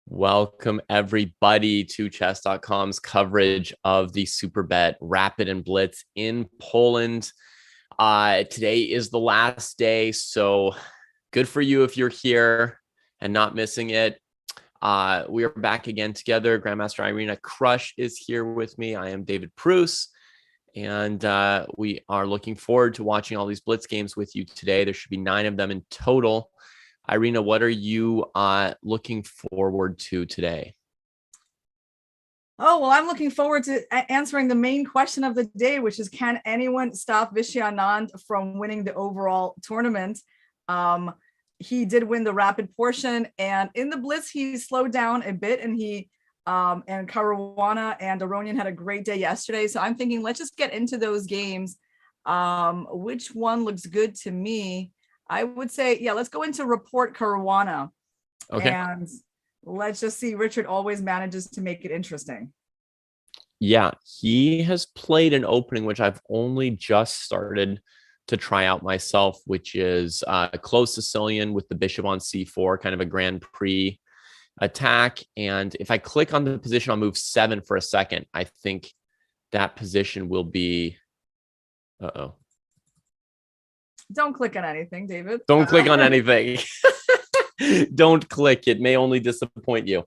Welcome everybody to chess.com's coverage of the Superbet Rapid and Blitz in Poland. Today is the last day, so good for you if you're here and not missing it. We are back again together. Grandmaster Irina Krush is here with me. I am David Pruce, and we are looking forward to watching all these Blitz games with you today. There should be 9 of them in total. Irina, what are you looking forward to today? Oh, well, I'm looking forward to answering the main question of the day, which is, can anyone stop Vishy Anand from winning the overall tournament? He did win the rapid portion, and in the Blitz, he slowed down a bit, and and Caruana and Aronian had a great day yesterday. So I'm thinking, let's just get into those games. Which one looks good to me? I would say, yeah, let's go into Rapport Caruana. Okay. And let's just see. Richard always manages to make it interesting. Yeah, he has played an opening, which I've only just started to try out myself, which is a closed Sicilian with the bishop on c4, kind of a Grand Prix attack. And if I click on the position on move 7 for a second, I think that position will be, Don't click on anything, David. Don't click on anything. Don't click. It may only disappoint you.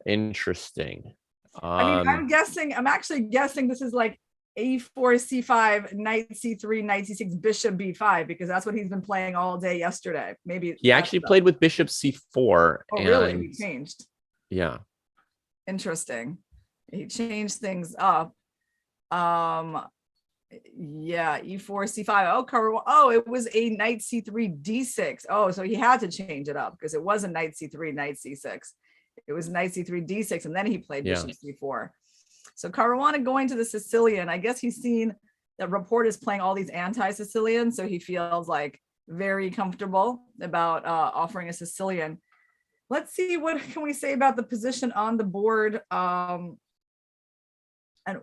Interesting. I'm actually guessing this is like a4, c5, knight c3, knight c6, bishop b5, because that's what he's been playing all day yesterday. Maybe he actually played with bishop c4. Oh, really? He changed. Yeah. Interesting. He changed things up. Yeah, e4, c5. Oh, it was a knight c3, d6. Oh, so he had to change it up because it wasn't knight c3, knight c6. It was knight c3, d6, and then he played bishop c4. So Caruana going to the Sicilian. I guess he's seen that Rapport is playing all these anti-Sicilian, so he feels like very comfortable about offering a Sicilian. Let's see, what can we say about the position on the board? And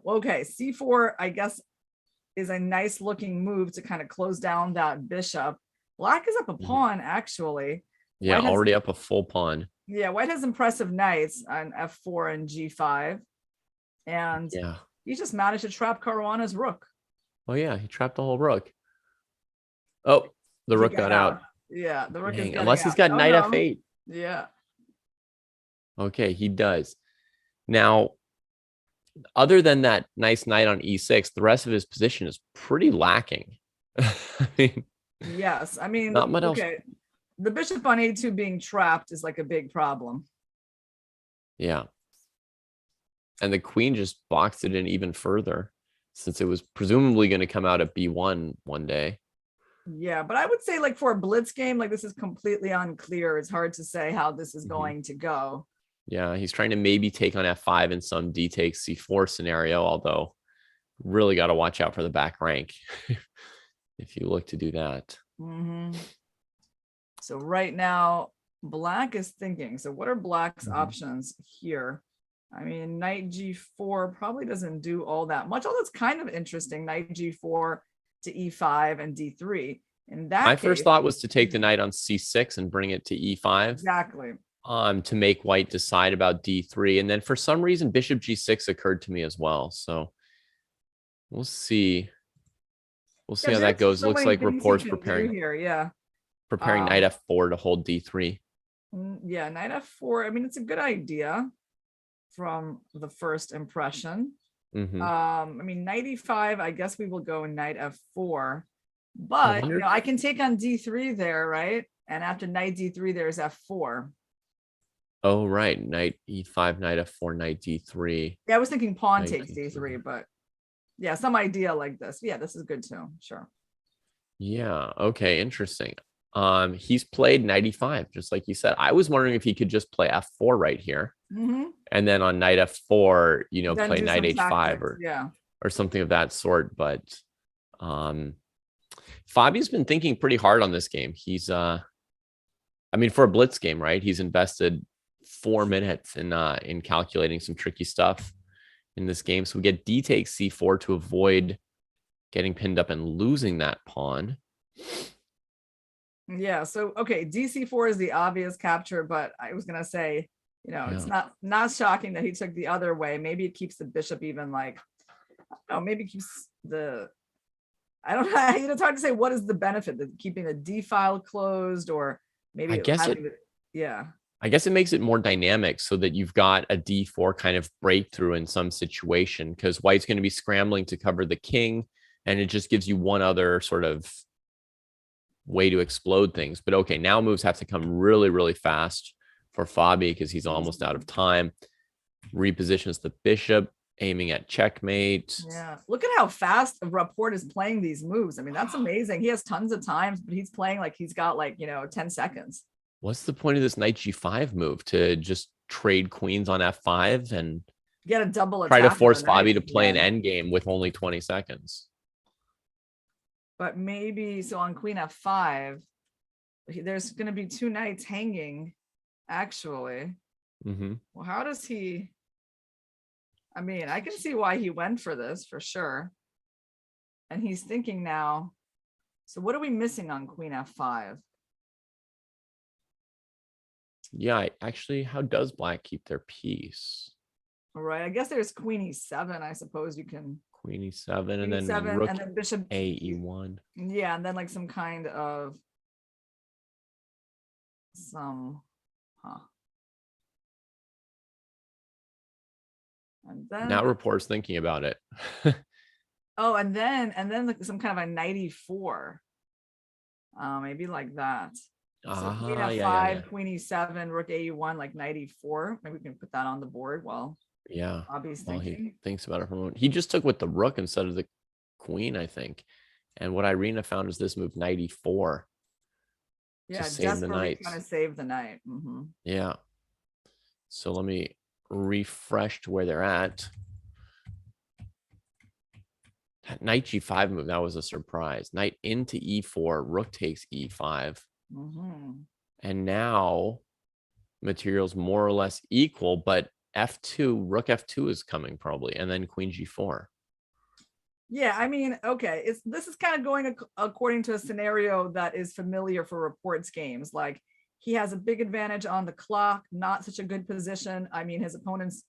okay, c4, I guess, is a nice looking move to kind of close down that bishop. Black is up a pawn, actually. Yeah, already up a full pawn. Yeah, white has impressive knights on f4 and g5. And he just managed to trap Caruana's rook. Oh, yeah, he trapped the whole rook. Oh, the rook got out. Yeah, the rook is unless he's got knight f8. Yeah. Okay, he does. Now, other than that nice knight on e6, the rest of his position is pretty lacking. I mean, yes, I mean, not much else. The bishop on a2 being trapped is like a big problem. Yeah. And the queen just boxed it in even further, since it was presumably going to come out at b1 one day. Yeah, but I would say, like, for a Blitz game, like, this is completely unclear. It's hard to say how this is going to go. Yeah, he's trying to maybe take on f5 in some d takes c4 scenario, although really got to watch out for the back rank if you look to do that. So right now, black is thinking. So what are black's options here? I mean, knight g4 probably doesn't do all that much, although it's kind of interesting. Knight g4 to e5 and d3. In that my first thought was to take the knight on c6 and bring it to e5. Exactly. To make white decide about d3. And then for some reason, bishop g6 occurred to me as well. So we'll see. We'll see how that goes. Looks like Rapport's preparing here. Preparing knight f4 to hold d3. Yeah, knight f4. I mean, it's a good idea from the first impression. I mean, knight e5, I guess we will go knight f4. But I can take on d3 there, right? And after knight d3, there's f4. Oh, right. Knight e5, knight f4, knight d3. Yeah, I was thinking pawn takes d3, but yeah, some idea like this. Yeah, this is good too. Sure. Yeah. Okay. Interesting. He's played knight e5, just like you said. I was wondering if he could just play f4 right here. And then on knight f4, then play knight h5 or something of that sort. But Fabi's been thinking pretty hard on this game. He's I mean, for a Blitz game, right? He's invested 4 minutes in calculating some tricky stuff in this game. So we get d takes c4 to avoid getting pinned up and losing that pawn. Yeah. So, okay. DC4 is the obvious capture, but I was going to say, it's not shocking that he took the other way. Maybe it keeps the bishop even like, maybe keeps I don't know. It's hard to say what is the benefit of keeping the D file closed, or maybe I guess it makes it more dynamic so that you've got a d4 kind of breakthrough in some situation, because white's going to be scrambling to cover the king, and it just gives you one other sort of way to explode things. But okay, now moves have to come really, really fast for Fabi because he's almost out of time. Repositions the bishop, aiming at checkmate. Yeah, look at how fast Rapport is playing these moves. I mean, that's amazing. He has tons of times, but he's playing like he's got 10 seconds. What's the point of this knight g5 move? To just trade queens on f5 and get a double attack, try to force Fabi to play an endgame with only 20 seconds. But maybe so on queen f5, there's going to be 2 knights hanging, actually. Well, how does he? I mean, I can see why he went for this for sure. And he's thinking now, so what are we missing on queen f5? Yeah, actually, how does black keep their piece? All right, I guess there's queen e7. I suppose you can queen e7 and then rook and then bishop a e1. Yeah, and then like some kind of and then now Rapport's thinking about it. Oh, and then like some kind of a knight e4. Maybe like that. So queen f5, queen e7, rook a1, like knight e4. Maybe we can put that on the board while Bobby's thinking. He thinks about it for a moment. He just took with the rook instead of the queen, I think. And what Irina found is this move, knight e4. Yeah, desperately trying to save the knight. Yeah. So let me refresh to where they're at. That knight g5 move, that was a surprise. Knight into e4, rook takes e5. And now material's more or less equal, but f2, rook f2 is coming probably, and then queen g4. Yeah, I mean, okay, this is kind of going according to a scenario that is familiar for Rapport's games. Like, he has a big advantage on the clock, not such a good position. I mean, his opponents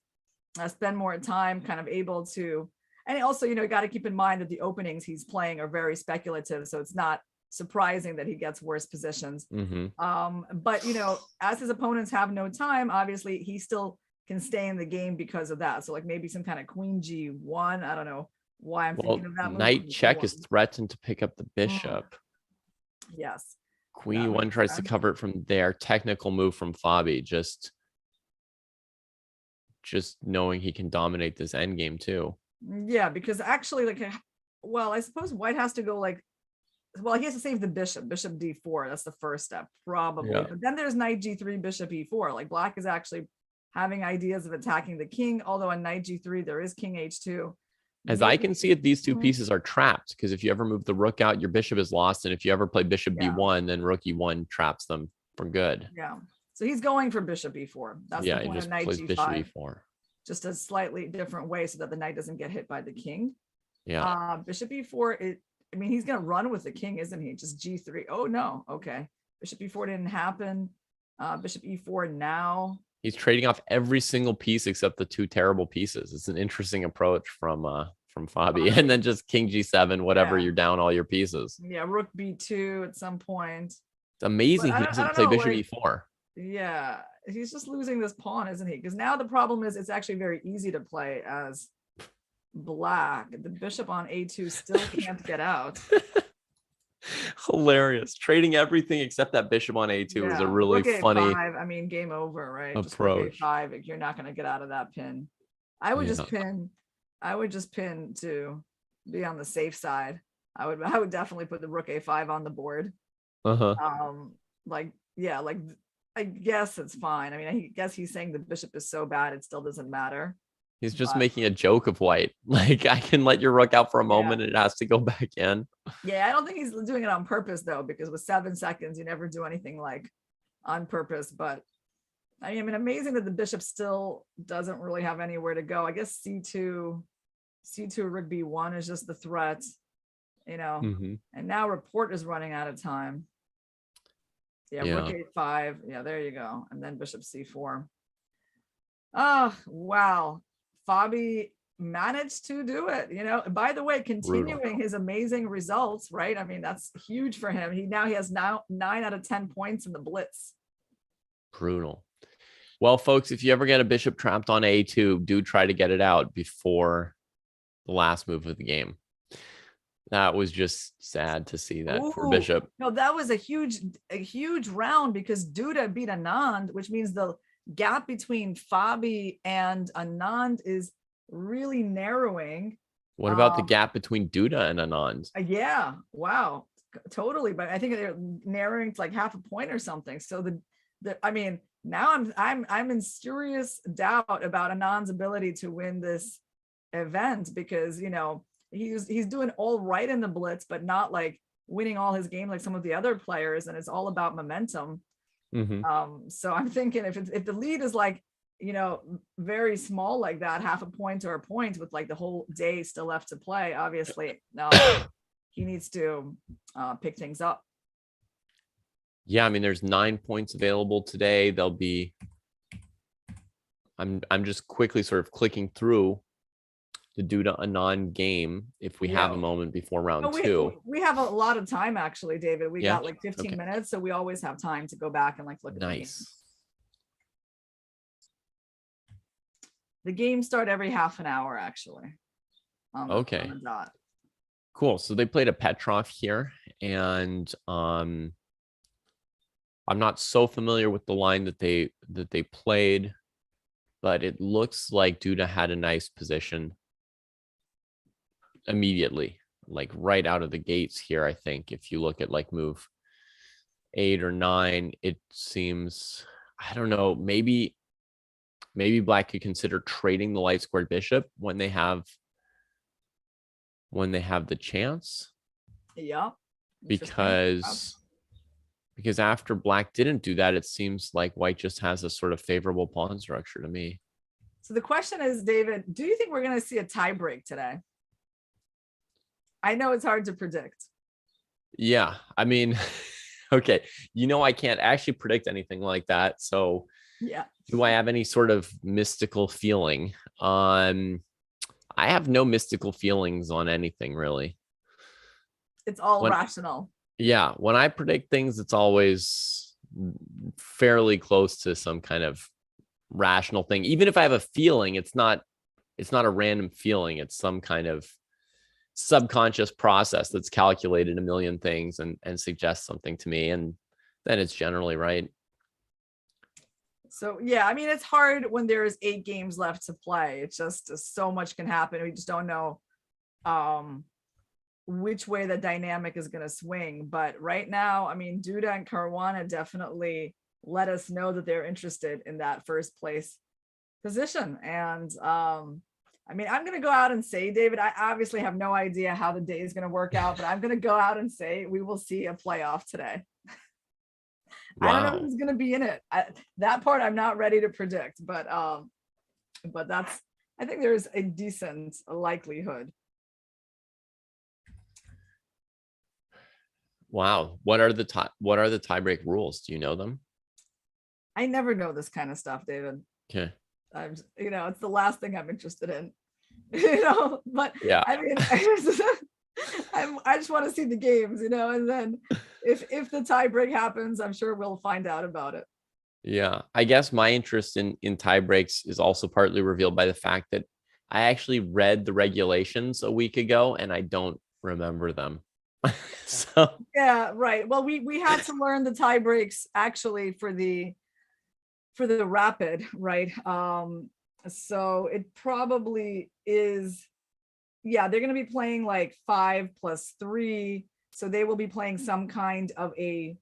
spend more time kind of able to, and also, you got to keep in mind that the openings he's playing are very speculative, so it's not surprising that he gets worse positions. But as his opponents have no time, obviously he still can stay in the game because of that. So like maybe some kind of queen g1. I don't know why I'm thinking of that. Knight check is threatened to pick up the bishop. Yes. Queen e1 tries to cover it from there. Technical move from Fabi, just knowing he can dominate this endgame too. Yeah, because actually, I suppose white has to go he has to save the bishop d4. That's the first step, probably. Yeah. But then there's knight g3, bishop e4. Like, black is actually having ideas of attacking the king, although on knight g3, there is king h2. As I can see it, these two pieces are trapped, because if you ever move the rook out, your bishop is lost. And if you ever play bishop b1, then rook e1 traps them for good. Yeah. So he's going for bishop e4. That's the point of knight plays g5. Bishop e4. Just a slightly different way so that the knight doesn't get hit by the king. Yeah. Bishop e4, he's going to run with the king, isn't he? Just g3. Oh, no. Okay. Bishop e4 didn't happen. Bishop e4 now. He's trading off every single piece except the 2 terrible pieces. It's an interesting approach from Fabi. And then just king g7, whatever, you're down all your pieces. Yeah, rook b2 at some point. It's amazing he doesn't play bishop e4. Yeah, he's just losing this pawn, isn't he? Because now the problem is it's actually very easy to play as black. The bishop on a2 still can't get out. Hilarious. Trading everything except that bishop on a2 is a really funny A5, I mean, game over, right? Approach. Just A5, you're not going to get out of that pin. I would just pin to be on the safe side. I would definitely put the rook a5 on the board. I guess it's fine. I mean, I guess he's saying the bishop is so bad it still doesn't matter. He's just making a joke of white. Like, I can let your rook out for a moment and it has to go back in. Yeah, I don't think he's doing it on purpose, though, because with 7 seconds, you never do anything like on purpose. But I mean, amazing that the bishop still doesn't really have anywhere to go. I guess c2 rook b1 is just the threat, and now Rapport is running out of time. Yeah, rook a5. Yeah, there you go. And then bishop c4. Oh, wow. Fabi managed to do it, By the way, continuing his amazing results, right? I mean, that's huge for him. He has 9 out of 10 points in the Blitz. Brutal. Well, folks, if you ever get a bishop trapped on a2, do try to get it out before the last move of the game. That was just sad to see that for bishop. No, that was a huge round because Duda beat Anand, which means the gap between Fabi and Anand is really narrowing. What about the gap between Duda and Anand? Yeah, wow, totally. But I think they're narrowing to like half a point or something. So I mean, now I'm in serious doubt about Anand's ability to win this event because he's doing all right in the Blitz, but not like winning all his game like some of the other players, and it's all about momentum. So I'm thinking if the lead is like very small like that, half a point or a point with like the whole day still left to play, obviously he needs to pick things up. Yeah, I mean, there's 9 points available today. There'll be, I'm just quickly sort of clicking through the Duda Anand game if we have a moment before round 2. We have a lot of time actually, David. We got like 15 minutes, so we always have time to go back and like look at the game start every half an hour actually. On the dot. Cool. So they played a Petrov here, and I'm not so familiar with the line that they played, but it looks like Duda had a nice position immediately, like right out of the gates here. I think if you look at like move 8 or 9, it seems, I don't know, maybe Black could consider trading the light squared bishop when they have the chance. Yeah. Because after Black didn't do that, it seems like White just has a sort of favorable pawn structure to me. So the question is, David, do you think we're going to see a tie break today? I know it's hard to predict. Yeah, I mean, okay. I can't actually predict anything like that. So yeah. Do I have any sort of mystical feeling? I have no mystical feelings on anything, really. It's all rational. Yeah, when I predict things, it's always fairly close to some kind of rational thing. Even if I have a feeling, it's not a random feeling. It's some kind of subconscious process that's calculated a million things and suggests something to me, and then it's generally right. So yeah, I mean, it's hard when there's 8 games left to play. It's just so much can happen. We just don't know which way the dynamic is going to swing. But right now, I mean, Duda and Caruana definitely let us know that they're interested in that first place position. And I mean, I'm going to go out and say, David, I obviously have no idea how the day is going to work out, but I'm going to go out and say we will see a playoff today. Wow. I don't know who's going to be in it. That part I'm not ready to predict, but that's, I think there's a decent likelihood. Wow. What are the tiebreak rules? Do you know them? I never know this kind of stuff, David. Okay. It's the last thing I'm interested in, but yeah, I mean, I just want to see the games, and then if the tie break happens, I'm sure we'll find out about it. Yeah. I guess my interest in tie breaks is also partly revealed by the fact that I actually read the regulations a week ago and I don't remember them. So yeah, right. Well, we had to learn the tie breaks actually for the rapid, right? So it probably is, yeah, they're going to be playing like 5 + 3. So they will be playing some kind of a,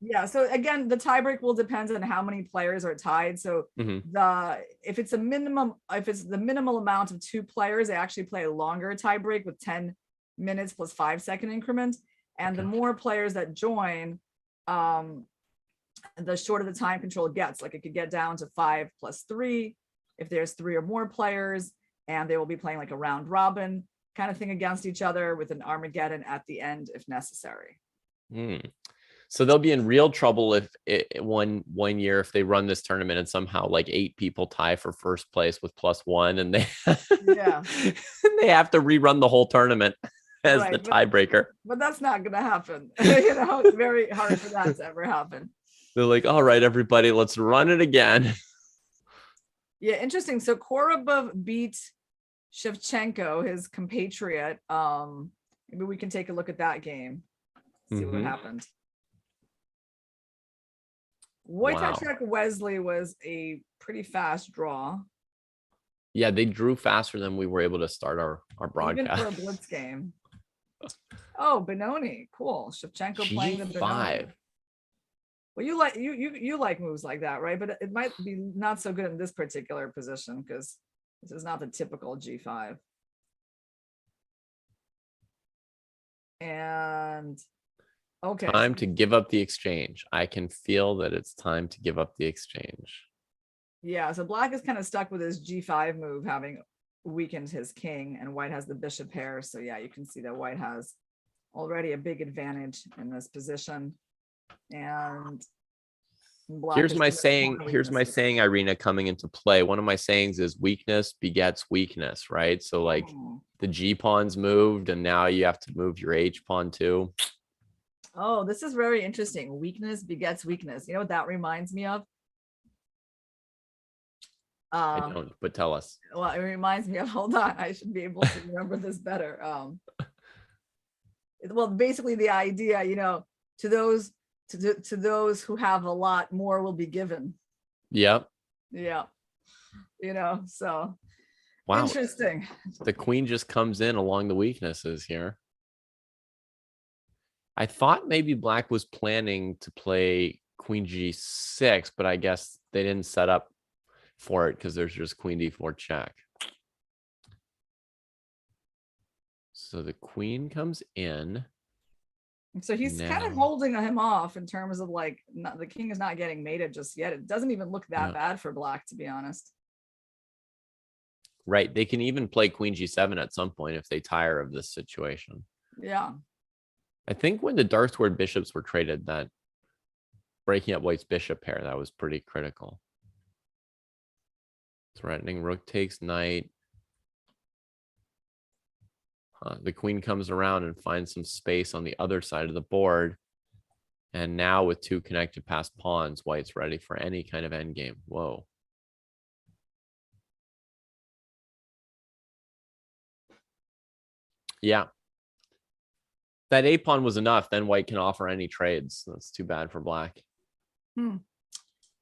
yeah. So again, the tiebreak will depend on how many players are tied. So if it's the minimal amount of 2 players, they actually play a longer tiebreak with 10 minutes plus 5-second increment. And the more players that join, the shorter the time control gets. Like it could get down to 5 + 3 if there's 3 or more players, and they will be playing like a round robin kind of thing against each other with an Armageddon at the end if necessary. So they'll be in real trouble if one year if they run this tournament and somehow like 8 people tie for first place with +1, and they they have to rerun the whole tournament as the tiebreaker. But that's not going to happen. It's very hard for that to ever happen. They're like, all right, everybody, let's run it again. Yeah, interesting. So Kovorov beat Shevchenko, his compatriot. Maybe we can take a look at that game. See what happened. Wojtaszek Wesley was a pretty fast draw. Yeah, they drew faster than we were able to start our broadcast. Even for a Blitz game. Oh, Benoni, cool. Shevchenko playing the Benoni. Well, you like moves like that, right? But it might be not so good in this particular position because this is not the typical G5. And okay. Time to give up the exchange. I can feel that it's time to give up the exchange. Yeah, so black is kind of stuck with his G5 move, having weakened his king, and white has the bishop pair. So yeah, you can see that white has already a big advantage in this position. And here's my saying, Irina, coming into play. One of my sayings is weakness begets weakness, right? So like the G pawn's moved, and now you have to move your H pawn too. Oh, this is very interesting. Weakness begets weakness. You know what that reminds me of? I don't, but tell us. Well, it reminds me of, hold on, I should be able to remember this better. Well, basically the idea, to those who have a lot, more will be given. Yep. Yeah. So wow. Interesting. The queen just comes in along the weaknesses here. I thought maybe black was planning to play queen G6, but I guess they didn't set up for it because there's just queen D4 check. So the queen comes in. So he's kind of holding him off in terms of like, the king is not getting mated just yet. It doesn't even look that bad for black, to be honest. Right. They can even play queen G7 at some point if they tire of this situation. Yeah. I think when the dark squared bishops were traded, that breaking up white's bishop pair, that was pretty critical. Threatening rook takes knight. The queen comes around and finds some space on the other side of the board. And now with 2 connected passed pawns, white's ready for any kind of endgame. Whoa. Yeah. That A pawn was enough. Then white can offer any trades. That's too bad for black.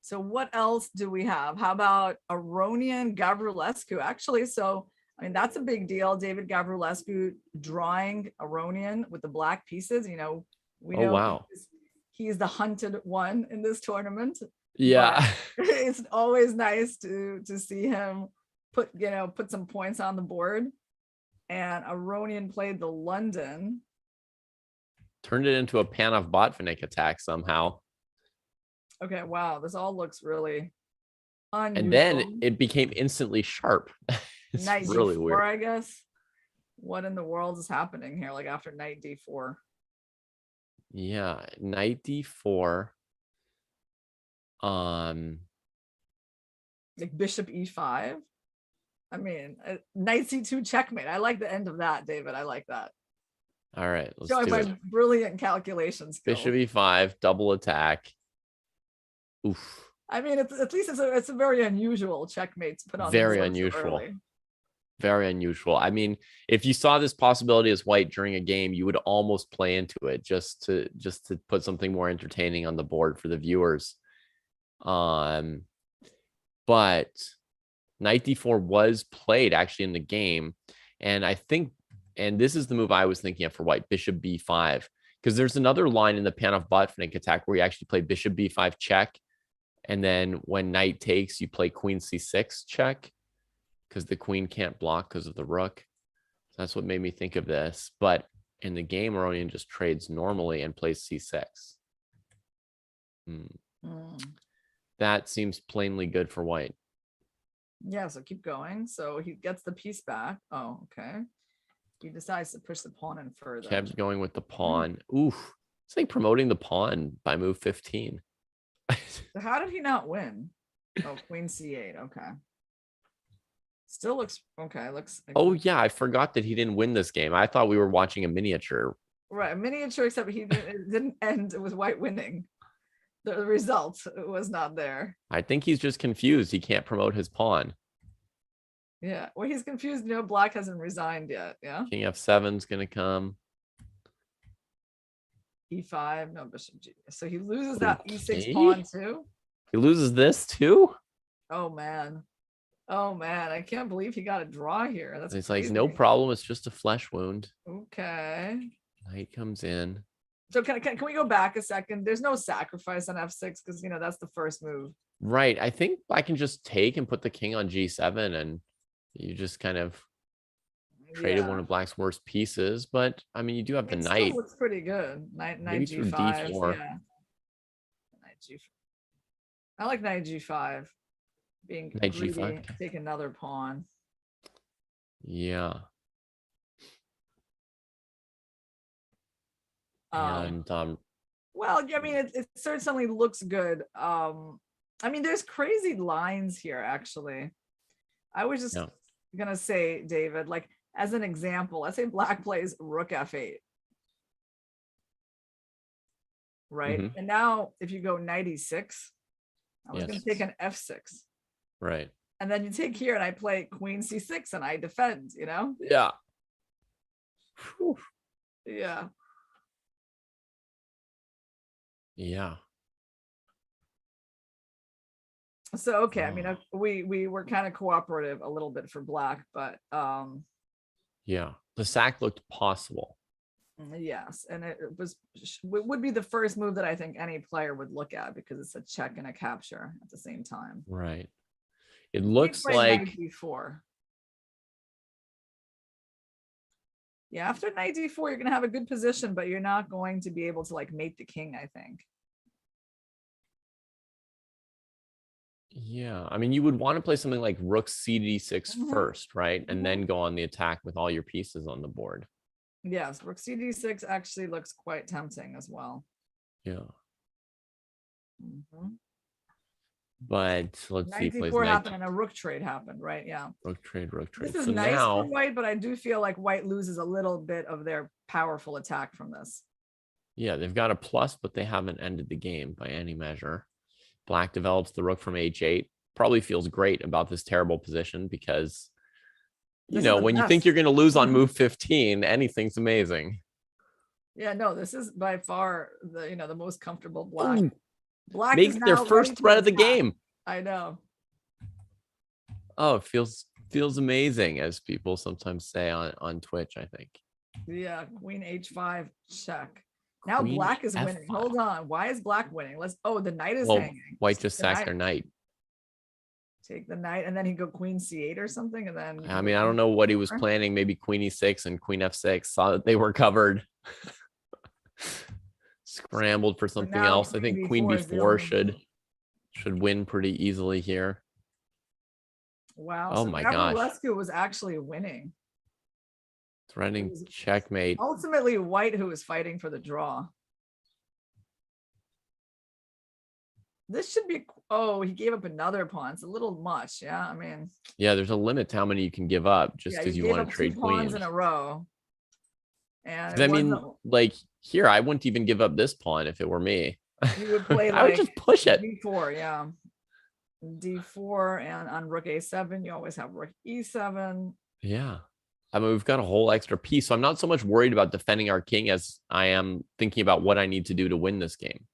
So what else do we have? How about Aronian Gavrilescu? Actually, so I mean, that's a big deal. David Gavrilescu drawing Aronian with the black pieces. We know wow. He's the hunted one in this tournament. Yeah. It's always nice to see him put some points on the board. And Aronian played the London. Turned it into a Panov Botvinnik attack somehow. Okay, wow, this all looks really unusual. And then it became instantly sharp. It's Knight really D4, weird. I guess. What in the world is happening here? Like after knight D4. Yeah, knight D4. Like bishop E5. I mean, knight C2 checkmate. I like the end of that, David. I like that. All right, let's showing do my it. brilliant calculations. Bishop E5, double attack. Oof. I mean, at least it's a very unusual checkmate to put on. Very unusual. Very unusual. I mean, if you saw this possibility as white during a game, you would almost play into it just to put something more entertaining on the board for the viewers. But knight D4 was played actually in the game, and I think, and this is the move I was thinking of for white, bishop B5, because there's another line in the Panov Botvinnik attack where you actually play bishop B5 check, and then when knight takes, you play queen C6 check, because the queen can't block because of the rook. That's what made me think of this. But in the game, Aronian just trades normally and plays c6. That seems plainly good for white. Yeah, so keep going. So he gets the piece back. Oh, okay. He decides to push the pawn in further. Kept going with the pawn. Oof. It's like promoting the pawn by move 15. So how did he not win? Oh, queen c8. Okay. Still looks okay. Looks like, oh yeah, I forgot that he didn't win this game. I thought we were watching a miniature. Right, a miniature, except it didn't end with white winning. The result was not there. I think he's just confused. He can't promote his pawn. Yeah, well, he's confused. You know, black hasn't resigned yet. Yeah. King f7 is gonna come. E5, no bishop G. So he loses that E6 pawn too. He loses this too. Oh man. Oh man, I can't believe he got a draw here. That's it's crazy. like no problem. It's just a flesh wound. Okay. Knight comes in. So can we go back a second? There's no sacrifice on f6 because that's the first move. Right. I think I can just take and put the king on g7, and you just kind of traded one of black's worst pieces. But I mean, you do have the knight. Still looks pretty good. Knight Maybe g5. through d4. Yeah. Knight g5. I like knight g5. Being knight greedy, g5. take another pawn. Yeah. And well, I mean, it certainly looks good. I mean, there's crazy lines here, actually. I was just gonna say, David, like as an example, let's say black plays rook f8. Right. And now if you go knight e6, I was gonna take an f6. Right. And then you take here and I play queen c6 and I defend, Yeah. Whew. Yeah. Yeah. So, okay. I mean, we were kind of cooperative a little bit for black, but yeah, the sack looked possible. Yes. And it would be the first move that I think any player would look at because it's a check and a capture at the same time. Right. It looks like d4. Yeah, after knight d4, you're going to have a good position, but you're not going to be able to like mate the king, I think. Yeah, I mean, you would want to play something like rook cd6 first, right? And then go on the attack with all your pieces on the board. Yes, rook cd6 actually looks quite tempting as well. Yeah. But let's see. Knight d4 happened and a rook trade happened, right? Yeah. Rook trade. This is nice for white, but I do feel like white loses a little bit of their powerful attack from this. Yeah, they've got a plus, but they haven't ended the game by any measure. Black develops the rook from h8. Probably feels great about this terrible position because, when you think you're going to lose on move 15, anything's amazing. Yeah, no, this is by far the most comfortable black. Ooh. Black makes their first threat of the game. I know. Oh, it feels amazing, as people sometimes say on Twitch, I think. Yeah, queen h5 check. Now queen black is F5. winning. Hold on. Why is black winning? The knight is hanging. White just sacked their knight. Take the knight, and then he go queen c8 or something, and then I mean, I don't know what he was planning. Maybe queen e6 and queen f6. Saw that they were covered. Scrambled for something else. I think queen b4 should win pretty easily here. Wow. Oh my gosh. Gavrilescu was actually winning. Threatening checkmate. Ultimately, white who was fighting for the draw. This should be. Oh, he gave up another pawn. It's a little much. Yeah, I mean. Yeah, there's a limit to how many you can give up just because you want to trade queens in a row. And I mean, like here, I wouldn't even give up this pawn if it were me. You would play. I would just push it. D4, yeah. D4 and on rook a7, you always have rook e7. Yeah. I mean, we've got a whole extra piece, so I'm not so much worried about defending our king as I am thinking about what I need to do to win this game.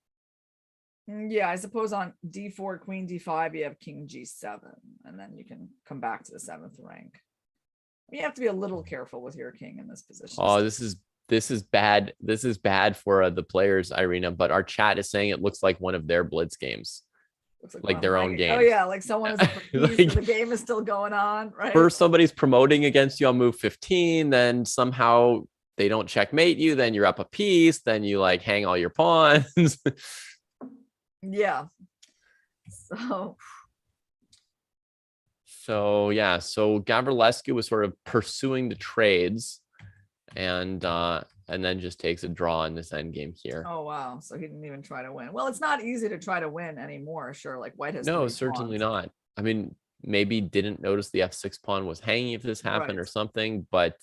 Yeah, I suppose on d4, queen d5, you have king g7, and then you can come back to the 7th rank. You have to be a little careful with your king in this position. Oh, this is bad. This is bad for the players, Irina, but our chat is saying it looks like one of their Blitz games. Looks like like their own game. Oh yeah, like someone is up a piece, Like, the game is still going on, right? First, somebody's promoting against you on move 15, then somehow they don't checkmate you, then you're up a piece, then you like hang all your pawns. Yeah. So yeah, so Gavrilescu was sort of pursuing the trades, and then just takes a draw in this end game here. Oh wow, so he didn't even try to win. Well, it's not easy to try to win anymore. Sure, like White has No, certainly not. I mean, maybe didn't notice the f6 pawn was hanging if this happened, right, or something, but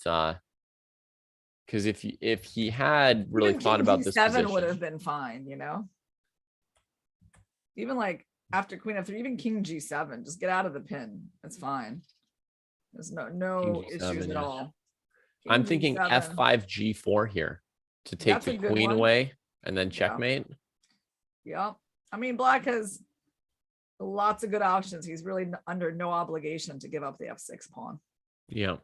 because if he had really even thought about this position, would have been fine, you know. Even like after queen f3, even king g7, just get out of the pin. That's fine. There's no issues at all. King I'm thinking f5 g4 here to take the queen away and then checkmate. Yeah. I mean, black has lots of good options. He's really under no obligation to give up the f6 pawn. Yeah.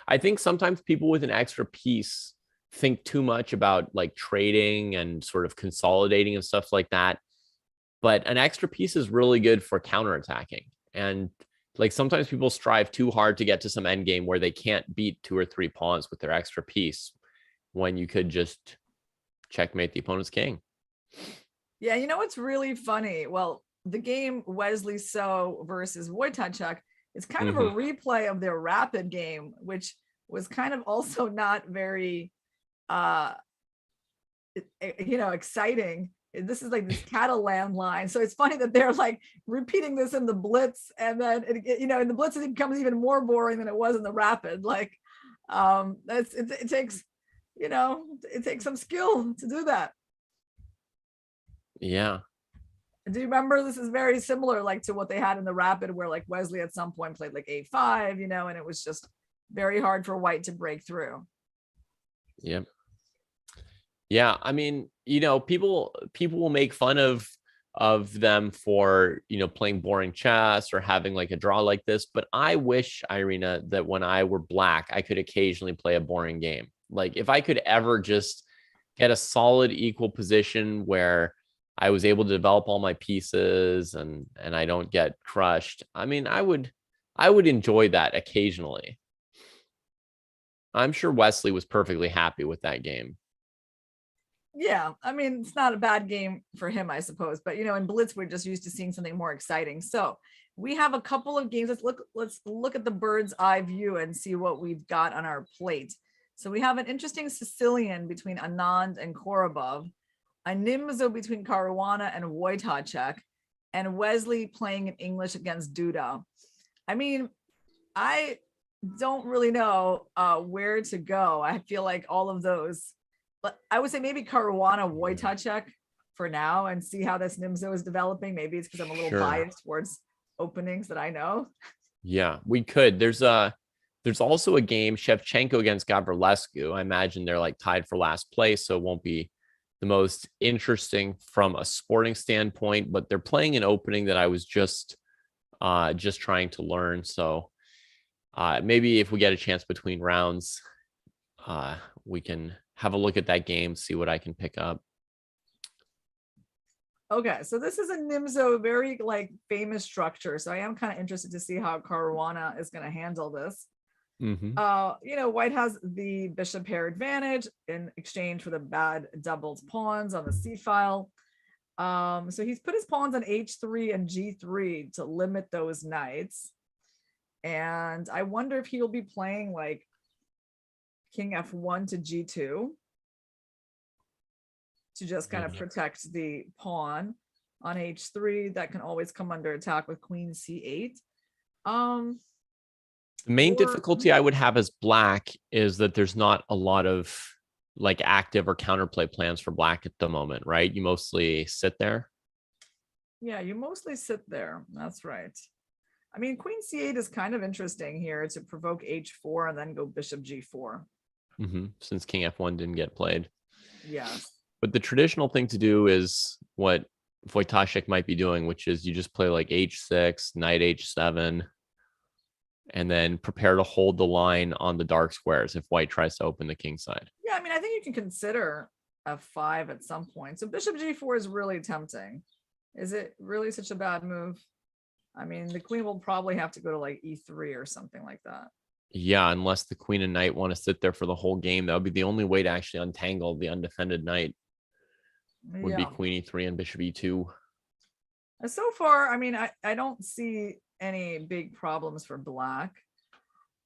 I think sometimes people with an extra piece think too much about like trading and sort of consolidating and stuff like that. But an extra piece is really good for counterattacking. And like sometimes people strive too hard to get to some end game where they can't beat 2 or 3 pawns with their extra piece when you could just checkmate the opponent's king. Yeah, you know what's really funny? Well, the game Wesley So versus Wojtaszek is kind of a replay of their rapid game, which was kind of also not very exciting. This is like this Catalan line. So it's funny that they're like repeating this in the Blitz, and then in the Blitz it becomes even more boring than it was in the rapid. Like it takes some skill to do that. Yeah. Do you remember, this is very similar like to what they had in the rapid, where like Wesley at some point played like a5, and it was just very hard for White to break through. Yep. Yeah, I mean, people will make fun of them for, playing boring chess or having like a draw like this, but I wish, Irina, that when I were black, I could occasionally play a boring game. Like if I could ever just get a solid equal position where I was able to develop all my pieces and I don't get crushed. I mean, I would enjoy that occasionally. I'm sure Wesley was perfectly happy with that game. Yeah, I mean, it's not a bad game for him, I suppose. But, in Blitz, we're just used to seeing something more exciting. So we have a couple of games. Let's look at the bird's eye view and see what we've got on our plate. So we have an interesting Sicilian between Anand and Kovorov, a Nimzo between Caruana and Wojtaszek, and Wesley playing in English against Duda. I mean, I don't really know where to go. I feel like all of those, but I would say maybe Caruana Wojtaszek for now and see how this Nimzo is developing. Maybe it's because I'm a little biased towards openings that I know. Yeah, we could. There's also a game, Shevchenko against Gavrilescu. I imagine they're like tied for last place, so it won't be the most interesting from a sporting standpoint, but they're playing an opening that I was just trying to learn. So maybe if we get a chance between rounds, we can have a look at that game, see what I can pick up. Okay, so this is a Nimzo, very like famous structure. So I am kind of interested to see how Caruana is going to handle this. White has the bishop pair advantage in exchange for the bad doubled pawns on the c file. So he's put his pawns on h3 and g3 to limit those knights. And I wonder if he'll be playing like king f1 to g2 to just kind of protect the pawn on h3 that can always come under attack with queen c8. The main difficulty I would have as black is that there's not a lot of like active or counterplay plans for black at the moment, right? You mostly sit there. Yeah, you mostly sit there. That's right. I mean, queen c8 is kind of interesting here to provoke h4 and then go bishop g4. Since king f1 didn't get played. Yes. But the traditional thing to do is what Wojtaszek might be doing, which is you just play like h6, knight h7, and then prepare to hold the line on the dark squares if White tries to open the king side. Yeah, I mean, I think you can consider f5 at some point. So bishop g4 is really tempting. Is it really such a bad move? I mean, the queen will probably have to go to like e3 or something like that. Yeah, unless the queen and knight want to sit there for the whole game. That would be the only way to actually untangle the undefended knight. Would be Yeah. queen e3 and bishop e2. So far, I mean, I don't see any big problems for black.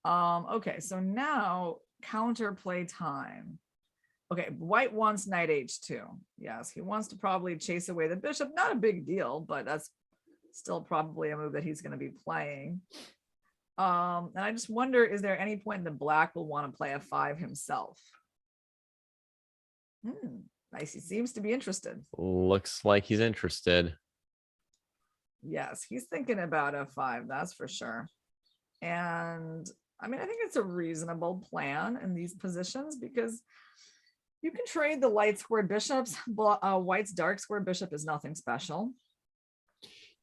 Okay, so now counterplay time. Okay, white wants knight h2. Yes, he wants to probably chase away the bishop. Not a big deal, but that's still probably a move that he's going to be playing. And I just wonder, is there any point that black will want to play f5 himself? Nice, he seems to be interested. Looks like he's interested. Yes, he's thinking about f5, that's for sure. And I mean, I think it's a reasonable plan in these positions because you can trade the light squared bishops. White's dark squared bishop is nothing special.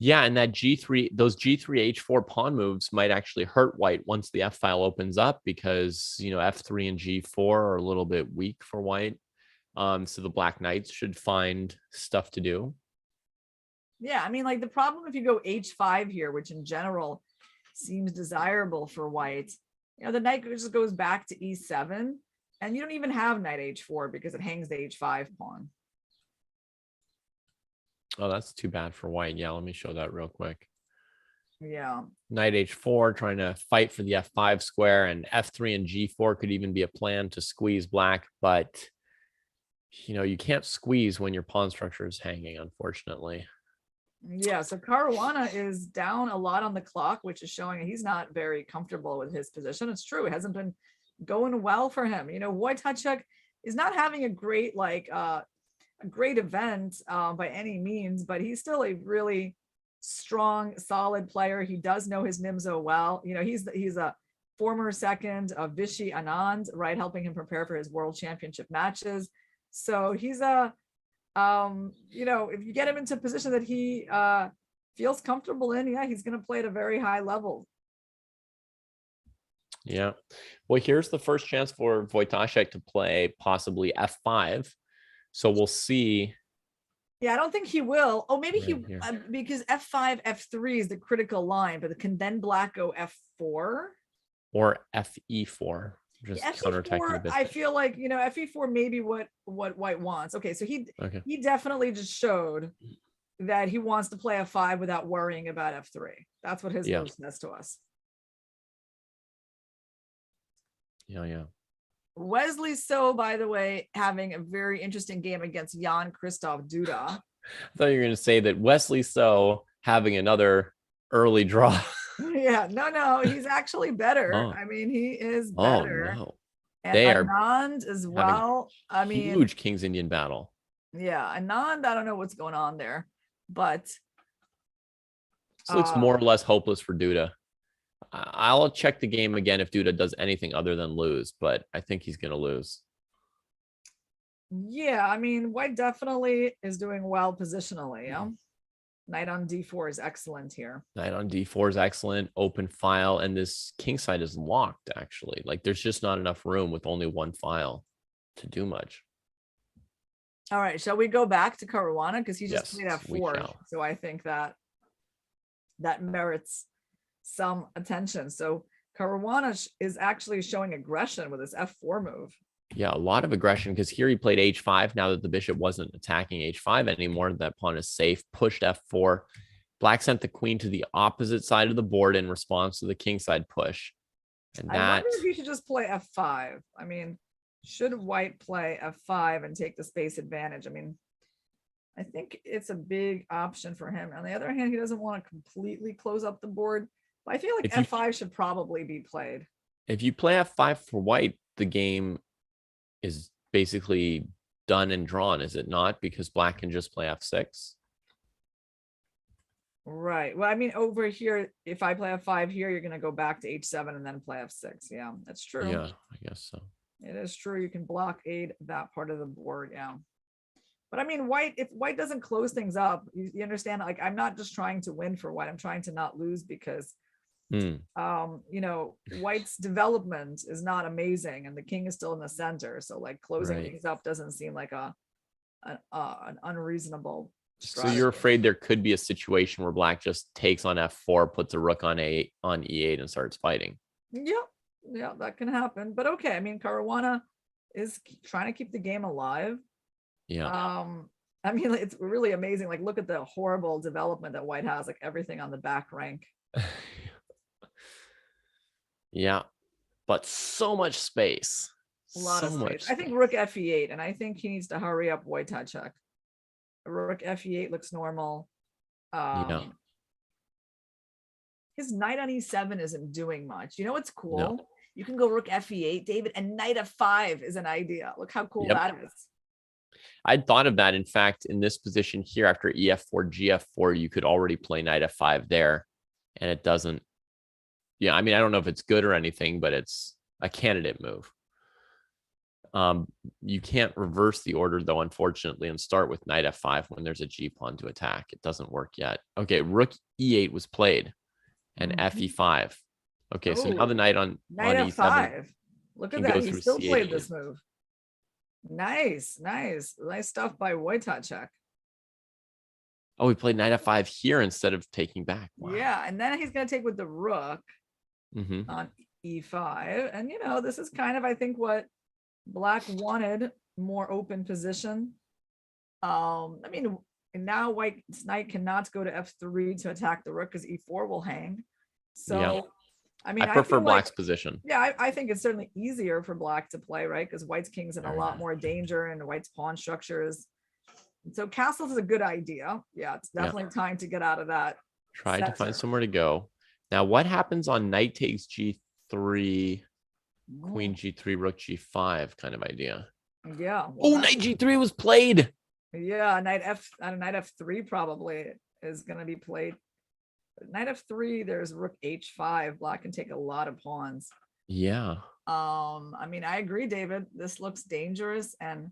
Yeah, and that g3, those g3 h4 pawn moves might actually hurt white once the f file opens up because, you know, f3 and g4 are a little bit weak for white. So the black knights should find stuff to do. Yeah, I mean, like the problem if you go h5 here, which in general seems desirable for white, you know, the knight just goes back to e7 and you don't even have knight h4 because it hangs the h5 pawn. Oh, that's too bad for white. Yeah, let me show that real quick. Yeah. Knight h4 trying to fight for the f5 square, and f3 and g4 could even be a plan to squeeze black, but you know, you can't squeeze when your pawn structure is hanging, unfortunately. Yeah, so Caruana is down a lot on the clock, which is showing he's not very comfortable with his position. It's true, it hasn't been going well for him. You know, Wojtaszek is not having a great a great event by any means, but he's still a really strong, solid player. He does know his Nimzo well. You know, he's a former second of Vishy Anand, right, helping him prepare for his world championship matches. So he's a you know, if you get him into a position that he feels comfortable in, yeah, he's going to play at a very high level. Yeah. Well, here's the first chance for Wojtaszek to play possibly f5. So we'll see. Yeah, I don't think he will. Oh, maybe Right he because f5, f3 is the critical line, but can then black go f4 or fe4, just yeah, counterattacking the bishop. I feel like, you know, fe4 maybe what white wants. Okay, so he definitely just showed that he wants to play f5 without worrying about f3. That's what his move says to us. Yeah. Wesley So, by the way, having a very interesting game against Jan Christoph Duda. I thought you were going to say that Wesley So having another early draw. Yeah, no, he's actually better. I mean, he is better. No. And they Anand as well. I mean, huge King's Indian battle. Yeah, Anand, I don't know what's going on there, but this looks more or less hopeless for Duda. I'll check the game again if Duda does anything other than lose, but I think he's going to lose. Yeah, I mean, white definitely is doing well positionally. Yeah, knight on d4 is excellent here. Knight on d4 is excellent. Open file, and this king side is locked, actually. Like, there's just not enough room with only one file to do much. All right, shall we go back to Caruana? Because he just played f4. So I think that merits some attention. So Caruana is actually showing aggression with his f4 move. Yeah, a lot of aggression, because here he played h5. Now that the bishop wasn't attacking h5 anymore, that pawn is safe. Pushed f4. Black sent the queen to the opposite side of the board in response to the kingside push. And I wonder if you should just play f5. I mean, should white play f5 and take the space advantage? I mean, I think it's a big option for him. On the other hand, he doesn't want to completely close up the board. But I feel like f5 should probably be played. If you play f5 for white, the game is basically done and drawn, is it not? Because black can just play f6. Right. Well, I mean, over here, if I play f5 here, you're going to go back to h7 and then play f6. Yeah, that's true. Yeah, I guess so. It is true. You can blockade that part of the board. Yeah. But I mean, if white doesn't close things up, you understand, like, I'm not just trying to win for white. I'm trying to not lose because, you know, white's development is not amazing and the king is still in the center. So like closing things up doesn't seem like an unreasonable So you're afraid there could be a situation where black just takes on f4, puts a rook on e8 and starts fighting. Yeah, that can happen. But okay, I mean, Caruana is trying to keep the game alive. Yeah. I mean, it's really amazing. Like, look at the horrible development that white has, like everything on the back rank. Yeah, but so much space. A lot of space. I think rook fe8, and I think he needs to hurry up Wojtaszek. Rook fe8 looks normal. Yeah. His knight on e7 isn't doing much. You know what's cool? No. You can go rook fe8, David, and knight f5 is an idea. Look how cool that is. I'd thought of that. In fact, in this position here, after ef4, gf4, you could already play knight f5 there, and it doesn't. Yeah, I mean, I don't know if it's good or anything, but it's a candidate move. You can't reverse the order, though, unfortunately, and start with knight f5 when there's a g pawn to attack. It doesn't work yet. Okay, rook e8 was played, and fe5. Okay, so now the knight on e7. e7. Look at that. He still played this move. Nice stuff by Wojtaszek. Oh, he played knight f5 here instead of taking back. Wow. Yeah, and then he's going to take with the rook on e5. And, you know, this is kind of, I think, what black wanted, more open position. I mean, now white's knight cannot go to f3 to attack the rook because e4 will hang. So, yeah. I mean, I prefer black's position. Yeah, I think it's certainly easier for black to play, right? Because white's king's in a lot more danger and white's pawn structures. So castles is a good idea. Yeah, it's definitely time to get out of that. Try to find somewhere to go. Now, what happens on knight takes g3, queen g3, rook g5 kind of idea? Yeah. Well, knight g3 was played. Yeah, knight f3 probably is going to be played. Knight f3, there's rook h5. Black can take a lot of pawns. Yeah. I mean, I agree, David. This looks dangerous, and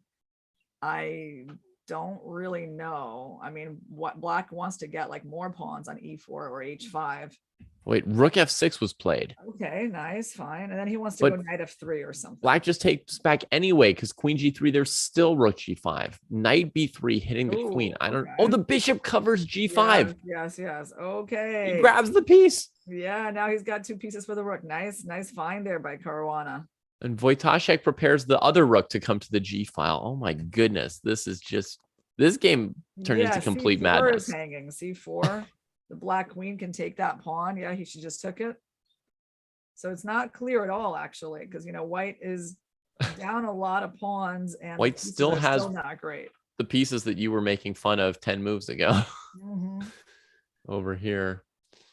I don't really know. I mean, what black wants to get, like, more pawns on e4 or h5. Wait, rook f6 was played. Okay, nice, fine. And then he wants to go knight f3 or something. Black just takes back anyway because queen g3, there's still rook g5. Knight b3 hitting the queen. I don't. Oh, the bishop covers g5. Yes. Okay. He grabs the piece. Yeah, now he's got two pieces for the rook. Nice find there by Caruana. And Wojtaszek prepares the other rook to come to the g file. Oh my goodness, this game turned into complete madness. Is hanging c4. The black queen can take that pawn. Yeah, she just took it. So it's not clear at all, actually, because, you know, white is down a lot of pawns, and white still has not great. The pieces that you were making fun of 10 moves ago over here.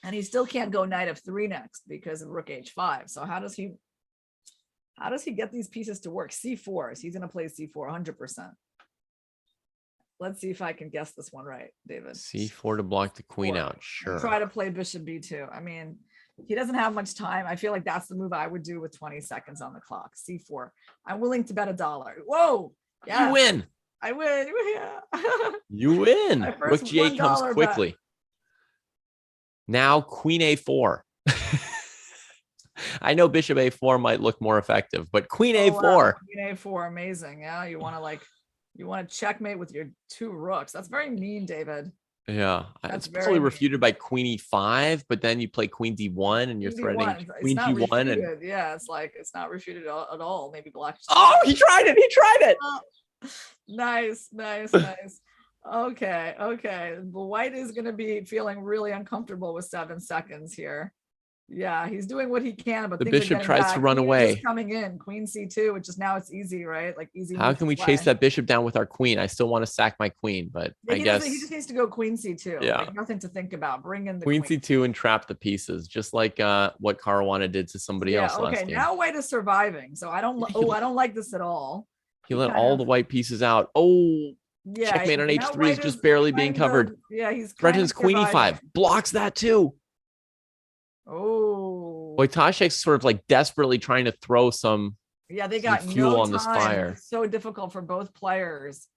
And he still can't go knight f3 next because of rook h5. So how does he get these pieces to work? c4. He's going to play c4 100%. Let's see if I can guess this one right, David. c4 to block the queen out. Sure. Try to play bishop b2. I mean, he doesn't have much time. I feel like that's the move I would do with 20 seconds on the clock. c4. I'm willing to bet $1. Whoa. Yeah. You win. I win. Yeah. You win. Rook g8 comes quickly. Bet. Now queen a4. I know bishop a4 might look more effective, but queen a4. Wow. Queen a4, amazing. Yeah, you want to checkmate with your two rooks. That's very mean, David. Yeah, it's probably refuted by queen e5, but then you play queen d1 and you're threatening queen g1. And yeah, it's like it's not refuted at all. Maybe black. Oh, he tried it. Oh, nice. Okay. White is going to be feeling really uncomfortable with 7 seconds here. Yeah, he's doing what he can, but the bishop tries to run away. Coming in, queen c2, which is now it's easy, right? Like easy. How can we chase that bishop down with our queen? I still want to sack my queen, but I guess he just needs to go queen c2. Yeah, like, nothing to think about. Bring in the queen c2 and trap the pieces, just like what Caruana did to somebody else last game. Now white is surviving, so I don't like this at all. He let all the white pieces out. Oh, yeah, checkmate on h3 is just barely being covered. Yeah, he's threatens queen e5, blocks that too. Oh, Wojtaszek's sort of like desperately trying to throw some they got fuel on this fire. It's so difficult for both players.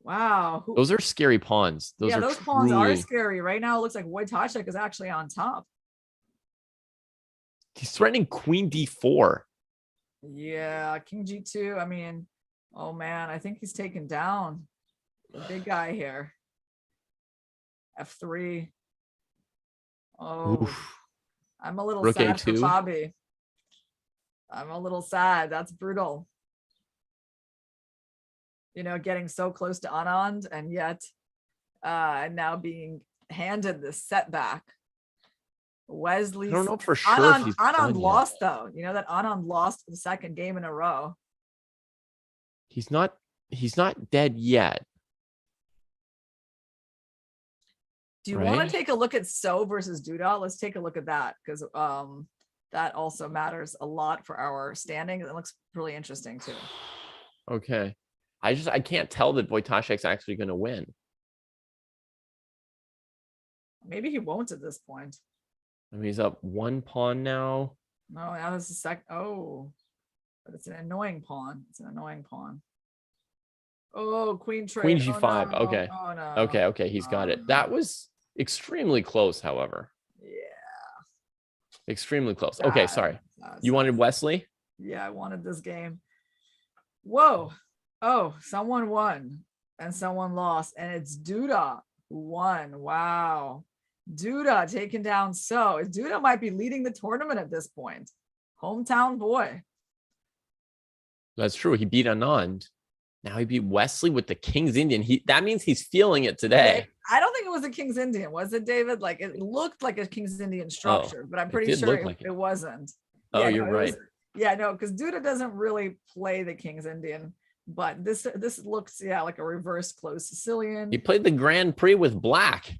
Wow, those are scary pawns. Those pawns are scary. Right now it looks like Wojtaszek is actually on top. He's threatening queen d4. Yeah, king g2. I mean, oh man, I think he's taken down the big guy here. F3. Oh, Oof. I'm a little Rook sad for A2. Fabi. I'm a little sad. That's brutal. You know, getting so close to Anand and yet now being handed this setback. Wesley. I don't know for sure if he's Anand done lost yet. though. You know that Anand lost the second game in a row. He's not dead yet. Do you right? want to take a look at So versus Duda? Let's take a look at that because that also matters a lot for our standing. It looks really interesting too. Okay. I can't tell that Wojtaszek's actually going to win. Maybe he won't at this point. I mean, he's up 1 pawn now. No, now this is but it's an annoying pawn. It's an annoying pawn. Oh, queen trade. Queen G5. No. Okay. Oh no. Okay. He's got it. That was extremely close, however. Yeah. Extremely close. Okay, sorry. You wanted Wesley? Yeah, I wanted this game. Whoa. Oh, someone won and someone lost, and it's Duda who won. Wow. Duda taking down So. Duda might be leading the tournament at this point. Hometown boy. That's true. He beat Anand. Now he beat Wesley with the King's Indian. That means he's feeling it today. I don't think it was a King's Indian, was it, David? Like it looked like a King's Indian structure, but I'm pretty sure it wasn't. Oh, yeah, you're right. Because Duda doesn't really play the King's Indian, but this looks like a reverse closed Sicilian. He played the Grand Prix with black.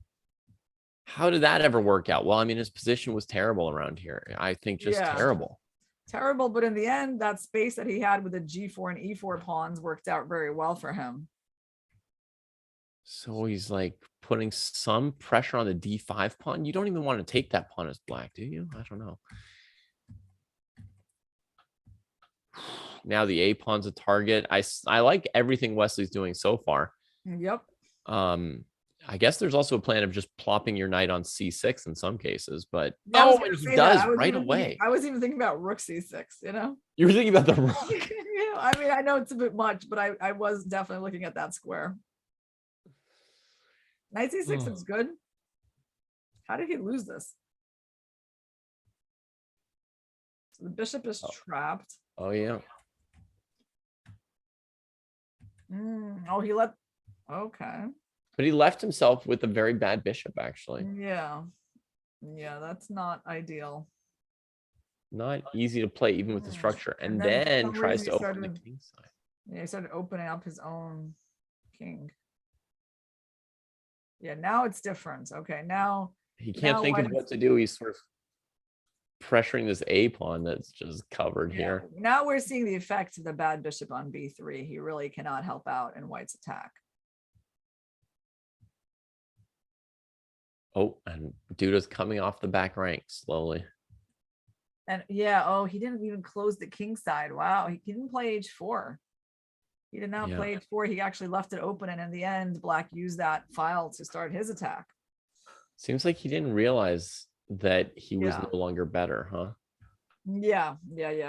How did that ever work out? Well, I mean, his position was terrible around here. I think just terrible. Terrible, but in the end, that space that he had with the G4 and E4 pawns worked out very well for him. So he's like putting some pressure on the D5 pawn. You don't even want to take that pawn as black, do you? I don't know. Now the A pawn's a target. I like everything Wesley's doing so far. Yep. I guess there's also a plan of just plopping your knight on C6 in some cases, but and he does right away. I was even thinking about rook C6, you know? You were thinking about the rook. I mean, I know it's a bit much, but I was definitely looking at that square. Knight C6 is good. How did he lose this? So the bishop is trapped. Oh, yeah. He let... Okay. But he left himself with a very bad bishop, actually. Yeah, that's not ideal. Not easy to play, even with the structure. And then tries to open the king side. Yeah, he started opening up his own king. Yeah, now it's different. Okay, now... He can't think of what to do. He's sort of pressuring this A pawn that's just covered here. Now we're seeing the effects of the bad bishop on B3. He really cannot help out in White's attack. Oh, and Duda's coming off the back rank slowly. And he didn't even close the king side. Wow, he didn't play H4. He did not play H4. He actually left it open, and in the end, Black used that file to start his attack. Seems like he didn't realize that he was no longer better, huh? Yeah.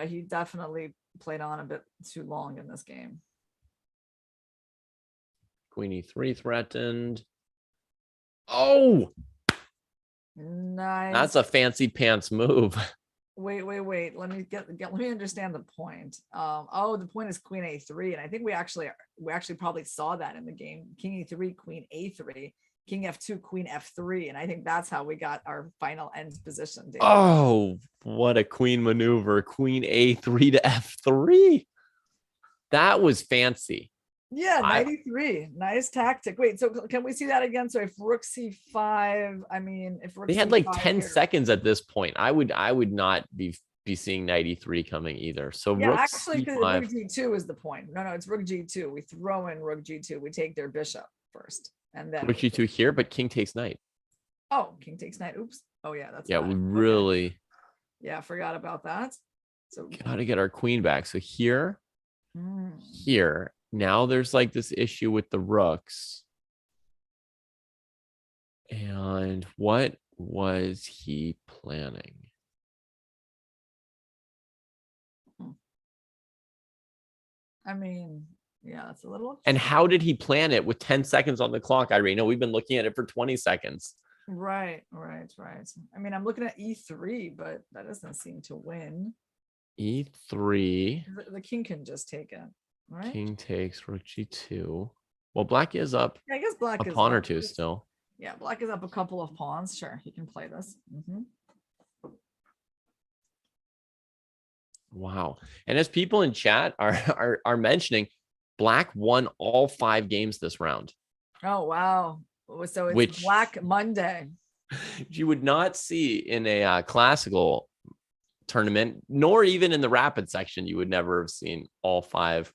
He definitely played on a bit too long in this game. Queen E3 threatened. Oh! Nice. That's a fancy pants move. Wait. Let me understand the point. The point is Queen A3, and I think we actually probably saw that in the game. King E3, Queen A3, King F2, Queen F3, and I think that's how we got our final end position. David. Oh, what a queen maneuver! Queen A3 to F3. That was fancy. Yeah, 93. Nice tactic. Wait, so can we see that again? So if Rook C5, I mean, if Rook they had C5 like 10 seconds at this point, I would not be seeing 93 coming either. So Rook actually, because C5. Rook G2 is the point. No, it's Rook G2. We throw in Rook G2. We take their bishop first, and then Rook G2 here, but King takes knight. Oh, King takes knight. Oops. Oh yeah, that's we really. Okay. Yeah, forgot about that. So gotta get our queen back. So here, here. Now there's like this issue with the rooks. And what was he planning? I mean, Yeah, it's a little. And how did he plan it with 10 seconds on the clock, Irene? We've been looking at it for 20 seconds. Right. I mean, I'm looking at E3, but that doesn't seem to win. E3. The king can just take it, right? King takes rook G2. Well, black is up. Yeah, I guess black a is pawn or up. two still. Yeah, black is up a couple of pawns. Sure, he can play this. Wow. And as people in chat are mentioning, black won all 5 games this round. Oh, wow. So it's Black Monday. You would not see in a classical tournament, nor even in the rapid section. You would never have seen all 5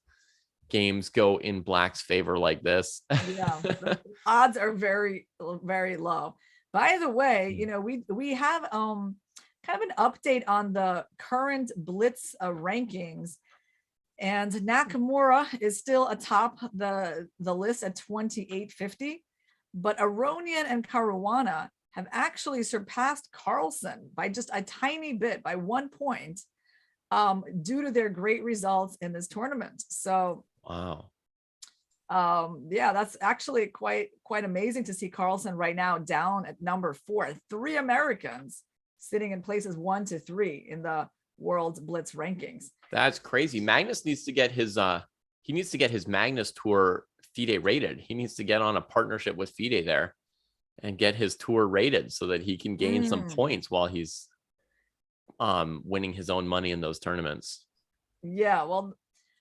games go in black's favor like this. Yeah, the odds are very, very low. By the way, you know, we have kind of an update on the current Blitz rankings, and Nakamura is still atop the list at 2850, but Aronian and Caruana have actually surpassed Carlsen by just a tiny bit, by 1 point, due to their great results in this tournament. So wow. Yeah, that's actually quite amazing to see Carlsen right now down at number 4. 3 Americans sitting in places 1 to 3 in the World Blitz rankings. That's crazy. Magnus needs to get his Magnus Tour FIDE rated. He needs to get on a partnership with FIDE there and get his tour rated so that he can gain some points while he's winning his own money in those tournaments. Yeah, well,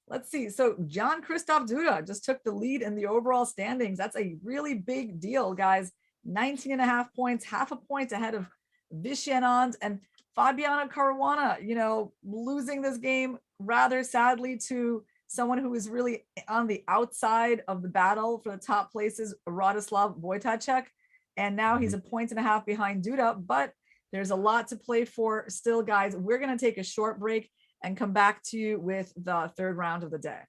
let's see. So John Christoph Duda just took the lead in the overall standings. That's a really big deal, guys. 19.5 points, half a point ahead of Vishy Anand and Fabiano Caruana, you know, losing this game rather sadly to someone who is really on the outside of the battle for the top places, Radoslav Wojtaszek. And now he's 1.5 points behind Duda, but there's a lot to play for still, guys. We're going to take a short break and come back to you with the 3rd round of the day.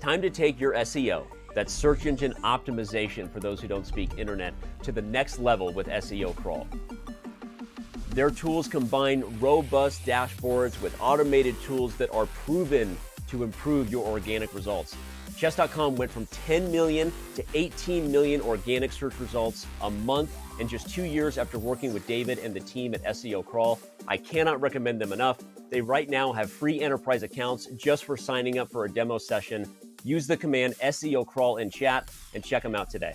Time to take your SEO, that's search engine optimization for those who don't speak internet, to the next level with SEO Crawl. Their tools combine robust dashboards with automated tools that are proven to improve your organic results. Chess.com went from 10 million to 18 million organic search results a month in just 2 years after working with David and the team at SEO Crawl. I cannot recommend them enough. They right now have free enterprise accounts just for signing up for a demo session. Use the command SEO Crawl in chat and check them out today.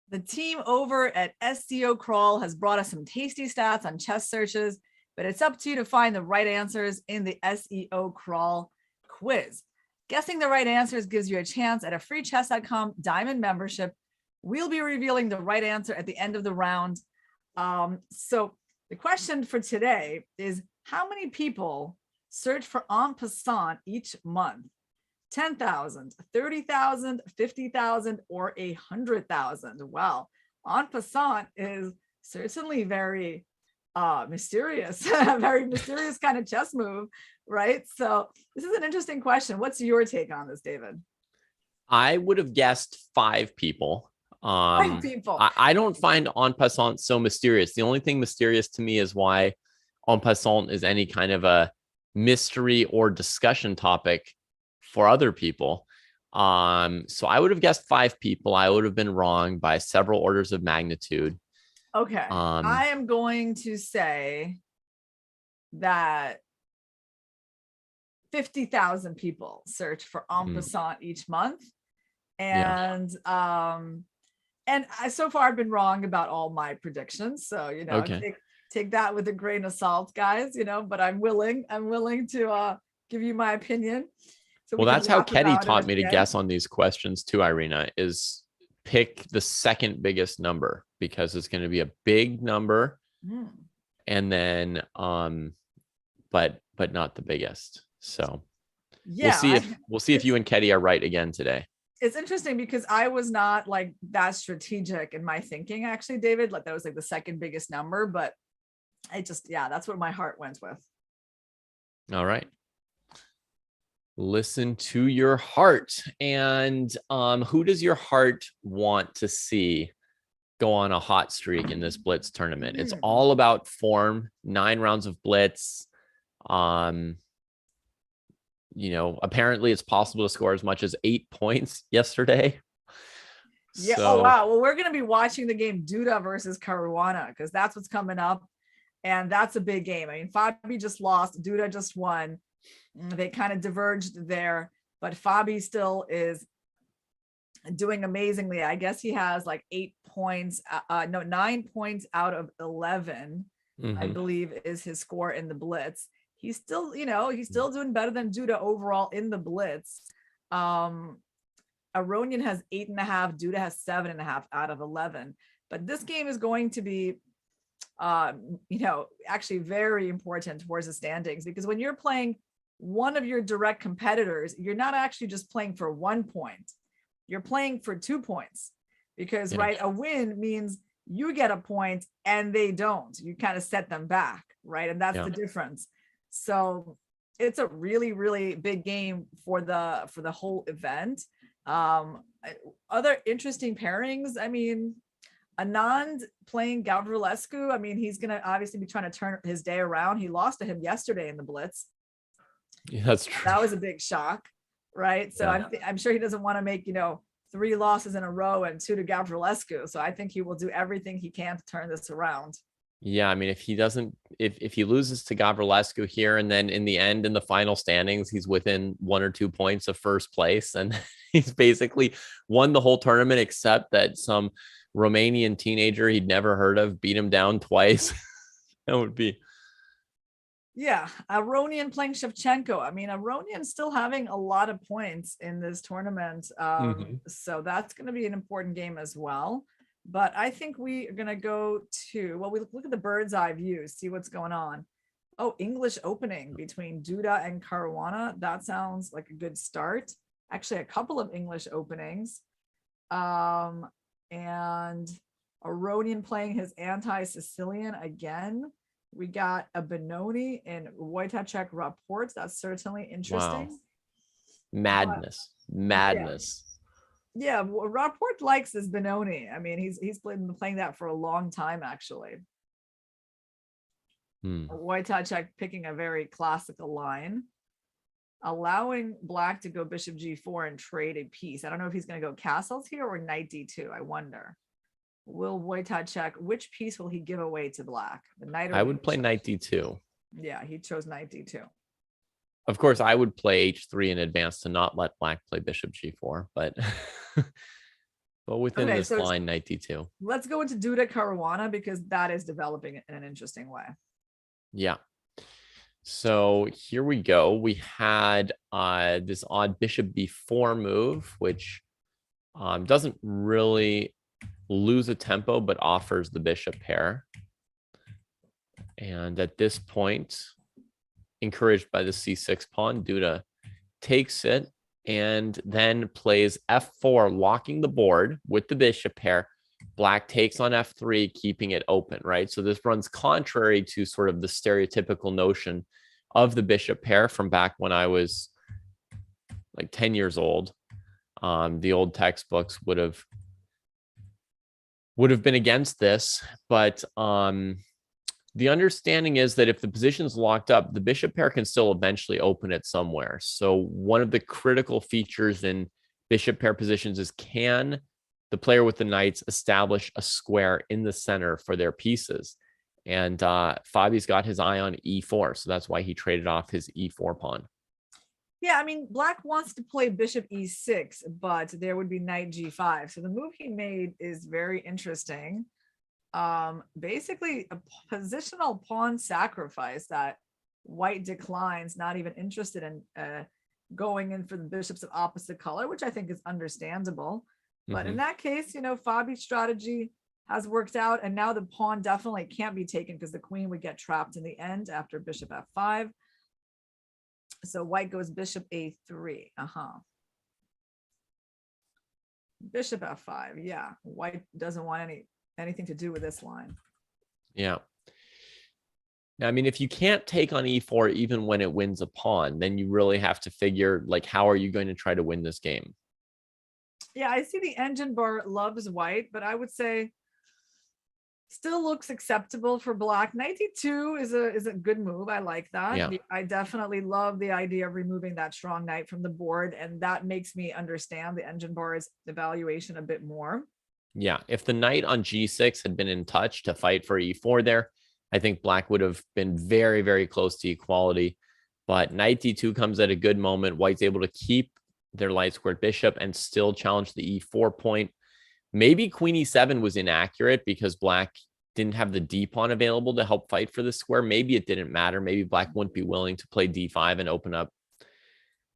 The team over at SEO Crawl has brought us some tasty stats on chess searches, but it's up to you to find the right answers in the SEO Crawl quiz. Guessing the right answers gives you a chance at a free chess.com diamond membership. We'll be revealing the right answer at the end of the round. So the question for today is, how many people search for en passant each month? 10,000, 30,000, 50,000, or 100,000? Well, en passant is certainly very mysterious, very mysterious kind of chess move, right? So this is an interesting question. What's your take on this, David? I would have guessed 5 people. 5 people. I don't find en passant so mysterious. The only thing mysterious to me is why en passant is any kind of a mystery or discussion topic for other people. So I would have guessed 5 people. I would have been wrong by several orders of magnitude. Okay. I am going to say that 50,000 people search for en passant each month. And so far I've been wrong about all my predictions. So, take that with a grain of salt, guys, but I'm willing to give you my opinion. So well, that's how Ketty taught me to guess on these questions too, Irina, is pick the second biggest number, because it's going to be a big number. And then, but not the biggest. So yeah, we'll see if you and Ketty are right again today. It's interesting because I was not like that strategic in my thinking, actually, David. Like that was like the second biggest number, but that's what my heart went with. All right. Listen to your heart. And who does your heart want to see go on a hot streak in this Blitz tournament? It's all about form. 9 rounds of Blitz. Apparently it's possible to score as much as 8 points yesterday. Yeah. So, oh, wow. Well, we're going to be watching the game Duda versus Caruana, because that's what's coming up. And that's a big game. I mean, Fabi just lost. Duda just won. They kind of diverged there, but Fabi still is doing amazingly. I guess he has like 9 points out of 11, I believe is his score in the Blitz. He's still, he's still doing better than Duda overall in the Blitz. Aronian has 8.5, Duda has 7.5 out of 11. But this game is going to be, actually very important towards the standings, because when you're playing one of your direct competitors, you're not actually just playing for 1 point. You're playing for 2 points, because right, a win means you get a point and they don't. You kind of set them back, right? And that's the difference. So it's a really, really big game for the whole event. Other interesting pairings. I mean, Anand playing Gavrilescu. I mean, he's gonna obviously be trying to turn his day around. He lost to him yesterday in the Blitz. Yeah, that's true. That was a big shock, right? So I'm sure he doesn't want to make 3 losses in a row and 2 to Gavrilescu. So I think he will do everything he can to turn this around. Yeah, I mean, if he loses to Gavrilescu here, and then in the end, in the final standings, he's within 1 or 2 points of first place, and he's basically won the whole tournament, except that some Romanian teenager he'd never heard of beat him down twice. That would be. Yeah, Aronian playing Shevchenko. I mean, Aronian's still having a lot of points in this tournament. So that's going to be an important game as well. But I think we are going to go to, we look at the bird's eye view, see what's going on. Oh, English opening between Duda and Caruana. That sounds like a good start. Actually, a couple of English openings. And Aronian playing his anti-Sicilian again. We got a Benoni and Wojtaszek Rapport. That's certainly interesting. Wow. Madness. Yeah, well, Rapport likes this Benoni. I mean, he's been playing that for a long time, actually. Wojtaszek picking a very classical line, allowing black to go bishop g4 and trade a piece. I don't know if he's going to go castles here or knight d2. I wonder. Will Wojtaszek, which piece will he give away to black? The knight or I would play bishop? knight d2. Yeah, he chose knight d2. Of course, I would play h3 in advance to not let black play bishop g4, but within this line, knight d2. Let's go into Duda Caruana because that is developing in an interesting way. Yeah. So here we go. We had this odd bishop b4 move, which doesn't really lose a tempo, but offers the bishop pair. And at this point, encouraged by the c6 pawn, Duda takes it and then plays f4, locking the board with the bishop pair. Black takes on f3, keeping it open, right? So this runs contrary to sort of the stereotypical notion of the bishop pair from back when I was like 10 years old. The old textbooks would have been against this, but the understanding is that if the position is locked up, the bishop pair can still eventually open it somewhere. So one of the critical features in bishop pair positions is, can the player with the knights establish a square in the center for their pieces? And Fabi's got his eye on e4, so that's why he traded off his e4 pawn. Yeah, I mean, black wants to play bishop e6, but there would be knight g5. So the move he made is very interesting. Basically a positional pawn sacrifice that white declines, not even interested in going in for the bishops of opposite color, which I think is understandable. But in that case, you know, Fabi's strategy has worked out, and now the pawn definitely can't be taken because the queen would get trapped in the end after bishop f5. So white goes bishop a3. Bishop f5. Yeah, white doesn't want anything to do with this line. Yeah. I mean, if you can't take on e4 even when it wins a pawn, then you really have to figure, like, how are you going to try to win this game? Yeah, I see the engine bar loves white, but I would say still looks acceptable for black. Knight d2 is a good move. I like that. Yeah. I definitely love the idea of removing that strong knight from the board, and that makes me understand the engine bar's evaluation a bit more. Yeah, if the knight on g6 had been in touch to fight for e4 there, I think black would have been very, very close to equality. But knight d2 comes at a good moment. White's able to keep their light squared bishop and still challenge the e4 point. Maybe queen e7 was inaccurate because black didn't have the d pawn available to help fight for the square. Maybe it didn't matter. Maybe black wouldn't be willing to play d5 and open up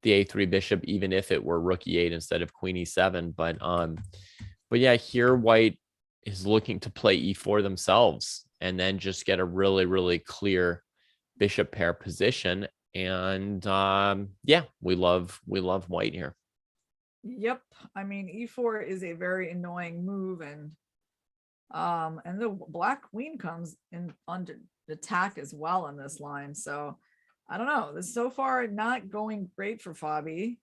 the a3 bishop, even if it were rook e8 instead of queen e7. But yeah, here white is looking to play e4 themselves and then just get a really, really clear bishop pair position. And yeah, we love white here. Yep. I mean, e4 is a very annoying move, and the black queen comes in under attack as well in this line. So I don't know. This so far not going great for Fabi.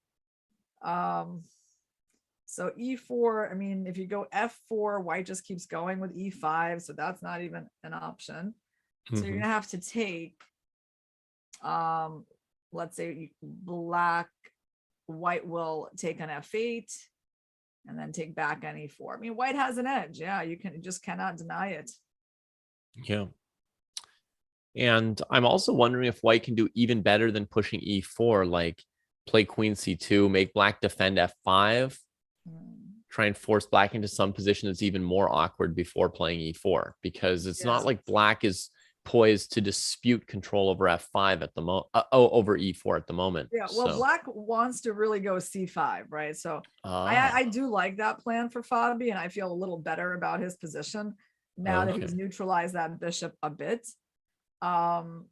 So e4, I mean, if you go f4, white just keeps going with e5, so that's not even an option. So you're gonna have to take, let's say white will take on f8 and then take back on e4. I mean, white has an edge. Yeah, you just cannot deny it. Yeah. And I'm also wondering if white can do even better than pushing e4, like play queen c2, make black defend f5, try and force black into some position that's even more awkward before playing e4, because it's not like black is poised to dispute control over f5 at the moment, over e4 at the moment. Yeah, well, so black wants to really go c5, right? So I do like that plan for Fabi, and I feel a little better about his position now that he's neutralized that bishop a bit. You know,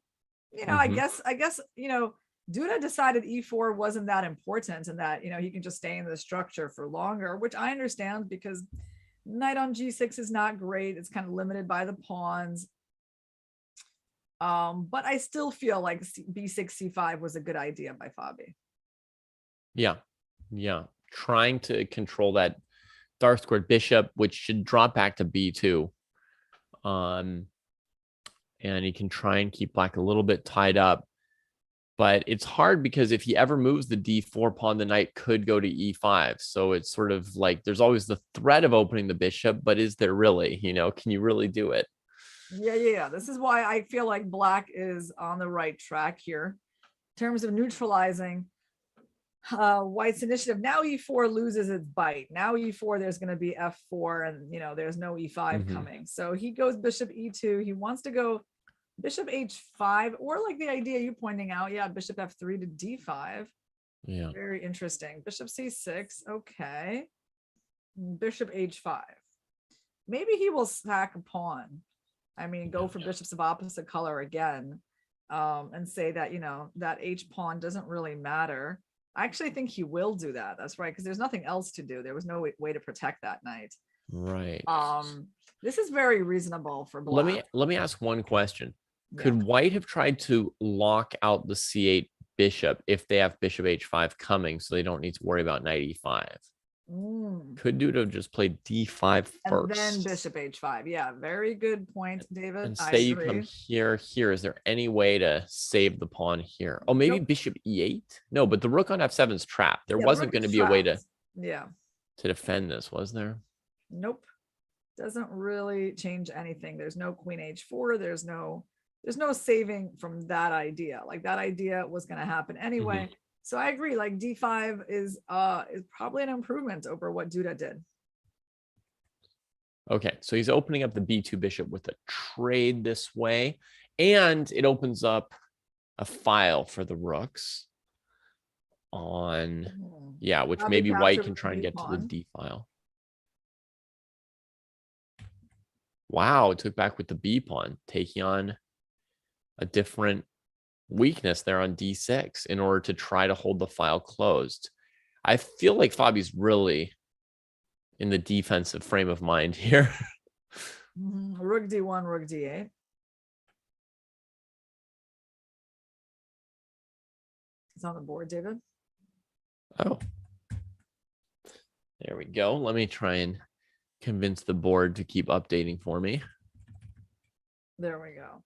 I guess you know, Duda decided e4 wasn't that important, and that, you know, he can just stay in the structure for longer, which I understand, because knight on g6 is not great. It's kind of limited by the pawns. But I still feel like b6, c5 was a good idea by Fabi. Yeah. Trying to control that dark squared bishop, which should drop back to b2. And he can try and keep black a little bit tied up. But it's hard because if he ever moves the d4 pawn, the knight could go to e5. So it's sort of like there's always the threat of opening the bishop, but is there really? Can you really do it? Yeah. This is why I feel like black is on the right track here in terms of neutralizing white's initiative. Now e4 loses its bite. Now e4, there's going to be f4, and there's no e5 coming. So he goes bishop e2. He wants to go bishop h5, or like the idea you pointing out, bishop f3 to d5. Yeah, very interesting. Bishop c6. Okay, bishop h5. Maybe he will sack a pawn. Go for bishops of opposite color again, and say that that h pawn doesn't really matter. I actually think he will do that. That's right, because there's nothing else to do. There was no way to protect that knight. right. This is very reasonable for black. Let me ask one question. Could white have tried to lock out the c8 bishop if they have bishop h5 coming, so they don't need to worry about knight e5? Could Duda have just played d5 first and then bishop h5? Yeah, very good point, David. And say you come here. Is there any way to save the pawn here? Oh, maybe bishop e8? No, but the rook on f7 is trapped. There wasn't going to be a way to defend this, was there? Nope. Doesn't really change anything. There's no queen h4. There's no saving from that idea. Like that idea was going to happen anyway. So I agree, like d5 is probably an improvement over what Duda did. Okay, so he's opening up the b2 bishop with a trade this way, and it opens up a file for the rooks on, which maybe white can try and get to the d file. Wow, it took back with the b pawn, taking on a different weakness there on d6 in order to try to hold the file closed. I feel like Fabi's really in the defensive frame of mind here. Rook d1, rook d8. It's on the board, David. Oh, there we go. Let me try and convince the board to keep updating for me. There we go.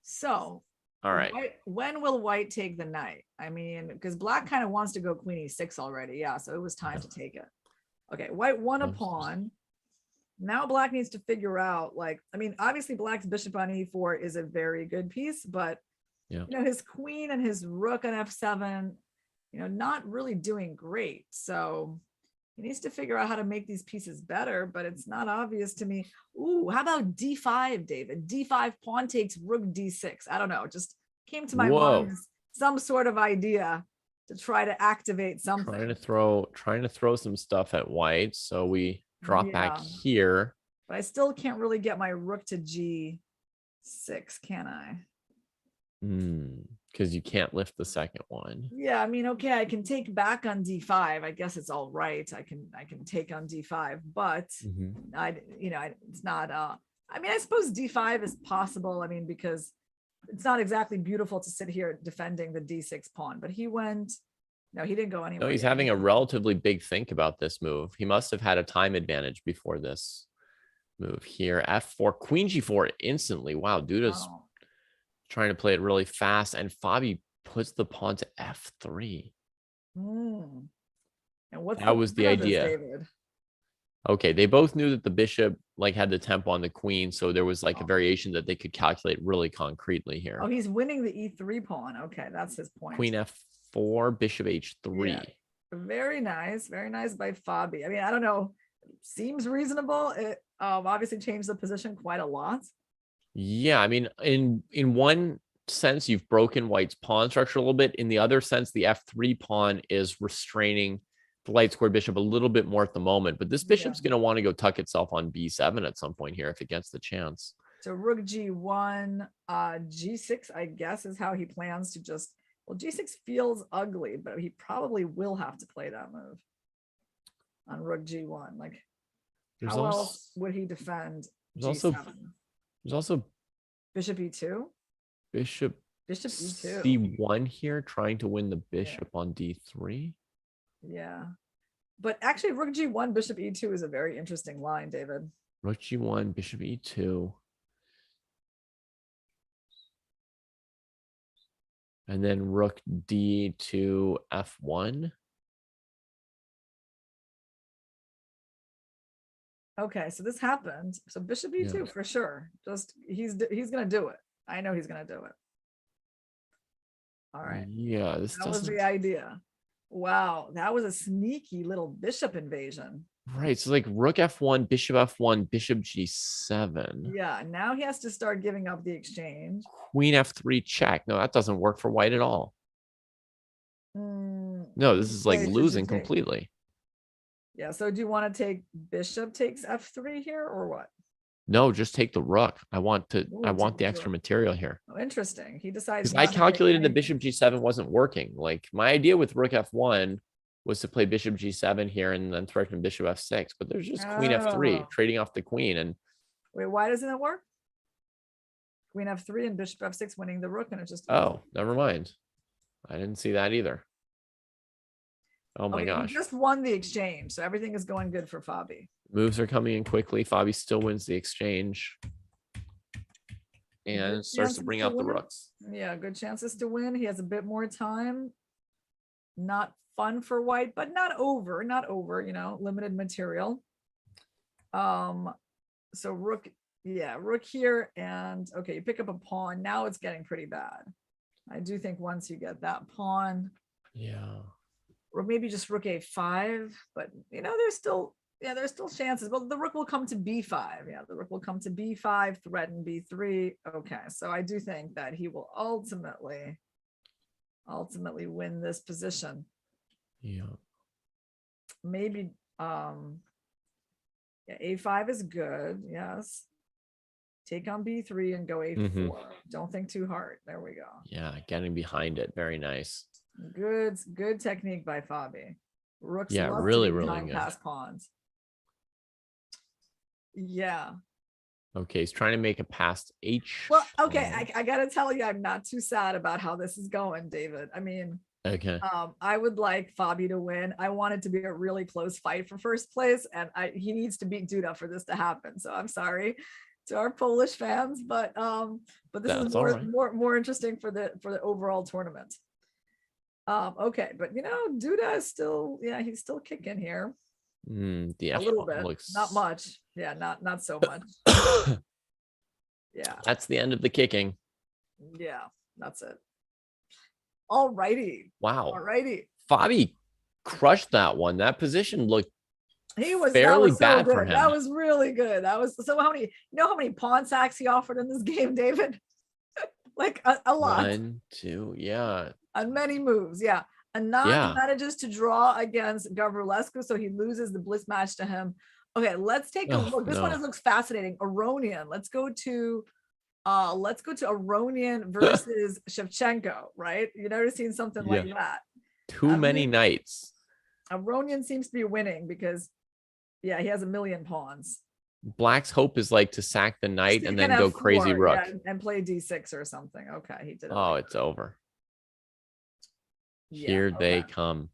So all right, when will white take the knight? Because black kind of wants to go queen e6 already. So it was time to take it. Okay, white won a pawn. Now black needs to figure out, obviously black's bishop on e4 is a very good piece, but his queen and his rook on f7, not really doing great. So he needs to figure out how to make these pieces better, but it's not obvious to me. Ooh, how about d5, David? d5 pawn takes rook d6. I don't know. It just came to my mind as some sort of idea to try to activate something. Trying to throw some stuff at white. So we drop back here. But I still can't really get my rook to g6, can I? Because you can't lift the second one. Okay, I can take back on d5. I guess it's all right. I can take on d5, but it's not. I suppose d5 is possible. Because it's not exactly beautiful to sit here defending the d6 pawn. But he didn't go anywhere. No, he's having a relatively big think about this move. He must have had a time advantage before this move here. F4, queen g4 instantly. Wow, Duda's trying to play it really fast, and Fabi puts the pawn to f3. And that was the idea. David? Okay, they both knew that the bishop had the tempo on the queen, so there was a variation that they could calculate really concretely here. Oh, he's winning the e3 pawn. Okay, that's his point. Queen f4, bishop h3. Yeah. Very nice by Fabi. I don't know. Seems reasonable. It obviously changed the position quite a lot. Yeah, in one sense, you've broken white's pawn structure a little bit. In the other sense, the f3 pawn is restraining the light square bishop a little bit more at the moment. But this bishop's going to want to go tuck itself on b7 at some point here if it gets the chance. So rook g1, g6, I guess, is how he plans to just... Well, g6 feels ugly, but he probably will have to play that move on rook g1. How else would he defend g7? There's also bishop e2. Bishop E2. C1 here, trying to win the bishop on D3. Yeah. But actually, rook G1, bishop E2 is a very interesting line, David. Rook G1, bishop E2. And then rook D2, F1. Okay, so this happened. So bishop E2 for sure. Just he's gonna do it. I know he's gonna do it. All right. Yeah, that was the idea. Wow, that was a sneaky little bishop invasion. Right. So like rook F1, bishop F1, bishop G7. Yeah, now he has to start giving up the exchange. Queen F3 check. No, that doesn't work for white at all. No, this is like losing completely. Yeah, so do you want to take bishop takes F3 here or what? No, just take the rook. I want the extra material here. Oh, interesting. He decides. I calculated the bishop G7 wasn't working. Like my idea with rook F1 was to play bishop G7 here and then threaten bishop F6, but there's just queen F3 trading off the queen. And wait, why doesn't it work? Queen F3 and bishop F6 winning the rook, and it's just never mind. I didn't see that either. Oh my gosh. He just won the exchange, so everything is going good for Fabi. Moves are coming in quickly. Fabi still wins the exchange and starts to bring out the rooks. Yeah, good chances to win. He has a bit more time. Not fun for white, but not over, you know, limited material. So rook, rook here, and okay, you pick up a pawn. Now it's getting pretty bad. I do think once you get that pawn, or maybe just rook A5, but you know, there's still chances. Well, the rook will come to B5. Yeah, the rook will come to B5, threaten B3. Okay, so I do think that he will ultimately win this position. Yeah. Maybe A5 is good. Yes. Take on B3 and go A4. Don't think too hard. There we go. Yeah, getting behind it. Very nice. Good technique by Fabi. Rooks really good. Past pawns. Yeah. Okay, he's trying to make a past H. Well, okay, I gotta tell you, I'm not too sad about how this is going, David. I mean, okay. I would like Fabi to win. I want it to be a really close fight for first place, and he needs to beat Duda for this to happen. So I'm sorry to our Polish fans, but this is more interesting for the overall tournament. Okay, but you know, Duda is still, he's still kicking here. A little bit, not much. Yeah, not so much. Yeah, that's the end of the kicking. Yeah, that's it. All righty. Wow. All righty. Fabi crushed that one. That position looked fairly bad for him. That was really good. That was so. How many pawn sacks he offered in this game, David? Like a lot. 1, 2, yeah. On many moves, yeah. Anand manages to draw against Gavrilescu, so he loses the Blitz match to him. Okay, let's take a look. This one looks fascinating. Aronian. Let's go to Aronian versus Shevchenko, right? You never seen something like that. Too many knights. Aronian seems to be winning because he has a million pawns. Black's hope is like to sack the knight and then go crazy rook. And play D6 or something. Okay, he did it. Oh, it's over. Here they come.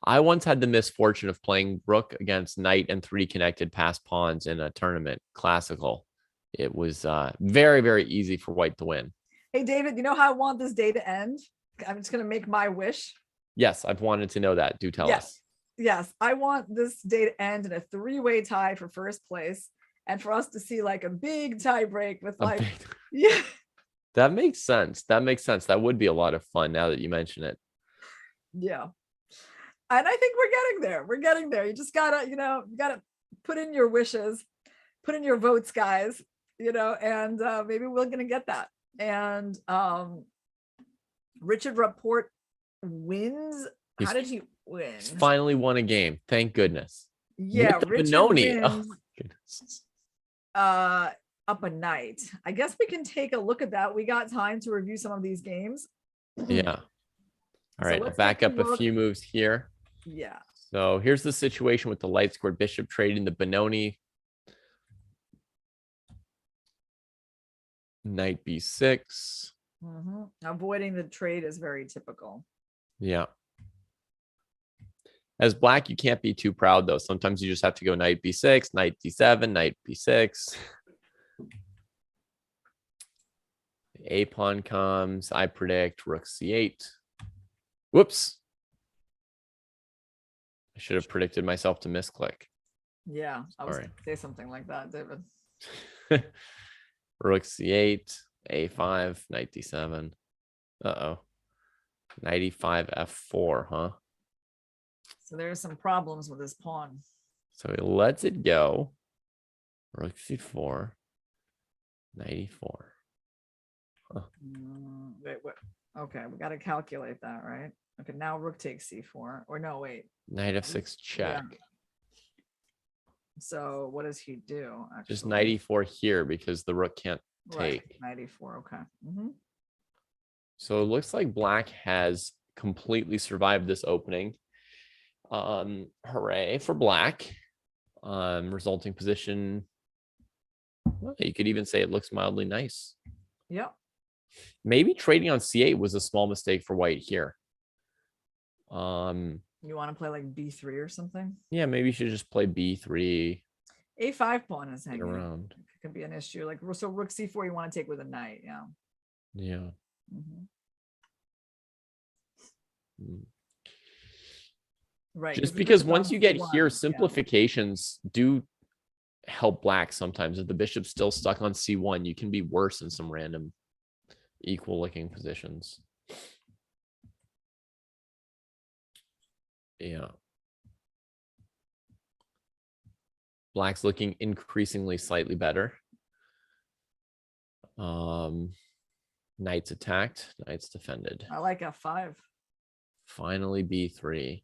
I once had the misfortune of playing rook against knight and 3 connected passed pawns in a tournament, classical. It was very, very easy for white to win. Hey, David, you know how I want this day to end? I'm just going to make my wish. Yes, I've wanted to know that. Do tell us. Yes, I want this day to end in a 3-way tie for first place, and for us to see like a big tie break with like, That makes sense. That would be a lot of fun now that you mention it. Yeah. And I think we're getting there. You just gotta, put in your wishes, put in your votes, guys, and maybe we're going to get that. And Richard Rapport wins. How did he win? He's finally won a game. Thank goodness. Yeah. Richard wins, oh, goodness. Up a night. I guess we can take a look at that. We got time to review some of these games. Yeah. All right, I'll back up a few moves here. Yeah. So here's the situation with the light squared bishop trading the Benoni. Knight B6. Avoiding the trade is very typical. Yeah. As black, you can't be too proud, though. Sometimes you just have to go knight b6, knight d7, knight b6. The a pawn comes. I predict rook c8. Whoops. I should have predicted myself to misclick. Yeah, I was Sorry. gonna say something like that, David. Rook c8, a5, knight d7. Uh-oh. Knight e5, f4, huh? So there's some problems with this pawn. So he lets it go. Rook c4, knight e4. Huh. Wait, what? Okay, we got to calculate that, right? Okay, now rook takes c4. Or no, wait. Knight f6 check. Yeah. So what does he do? Actually? Just knight e4 here because the rook can't take. Right, knight e4. Okay. So it looks like black has completely survived this opening. Hooray for black. Resulting position. Well, you could even say it looks mildly nice. Yep. Maybe trading on c8 was a small mistake for white here. You want to play like b3 or something? Yeah, maybe you should just play b3. A5 pawn is hanging around. It could be an issue. Like, so rook c4 you want to take with a knight. Yeah. Yeah. Right. Just because once you get here, simplifications do help black sometimes. If the bishop's still stuck on c1, you can be worse in some random equal looking positions. Yeah. Black's looking increasingly slightly better. Knight's attacked, knight's defended. I like f5. Finally b3.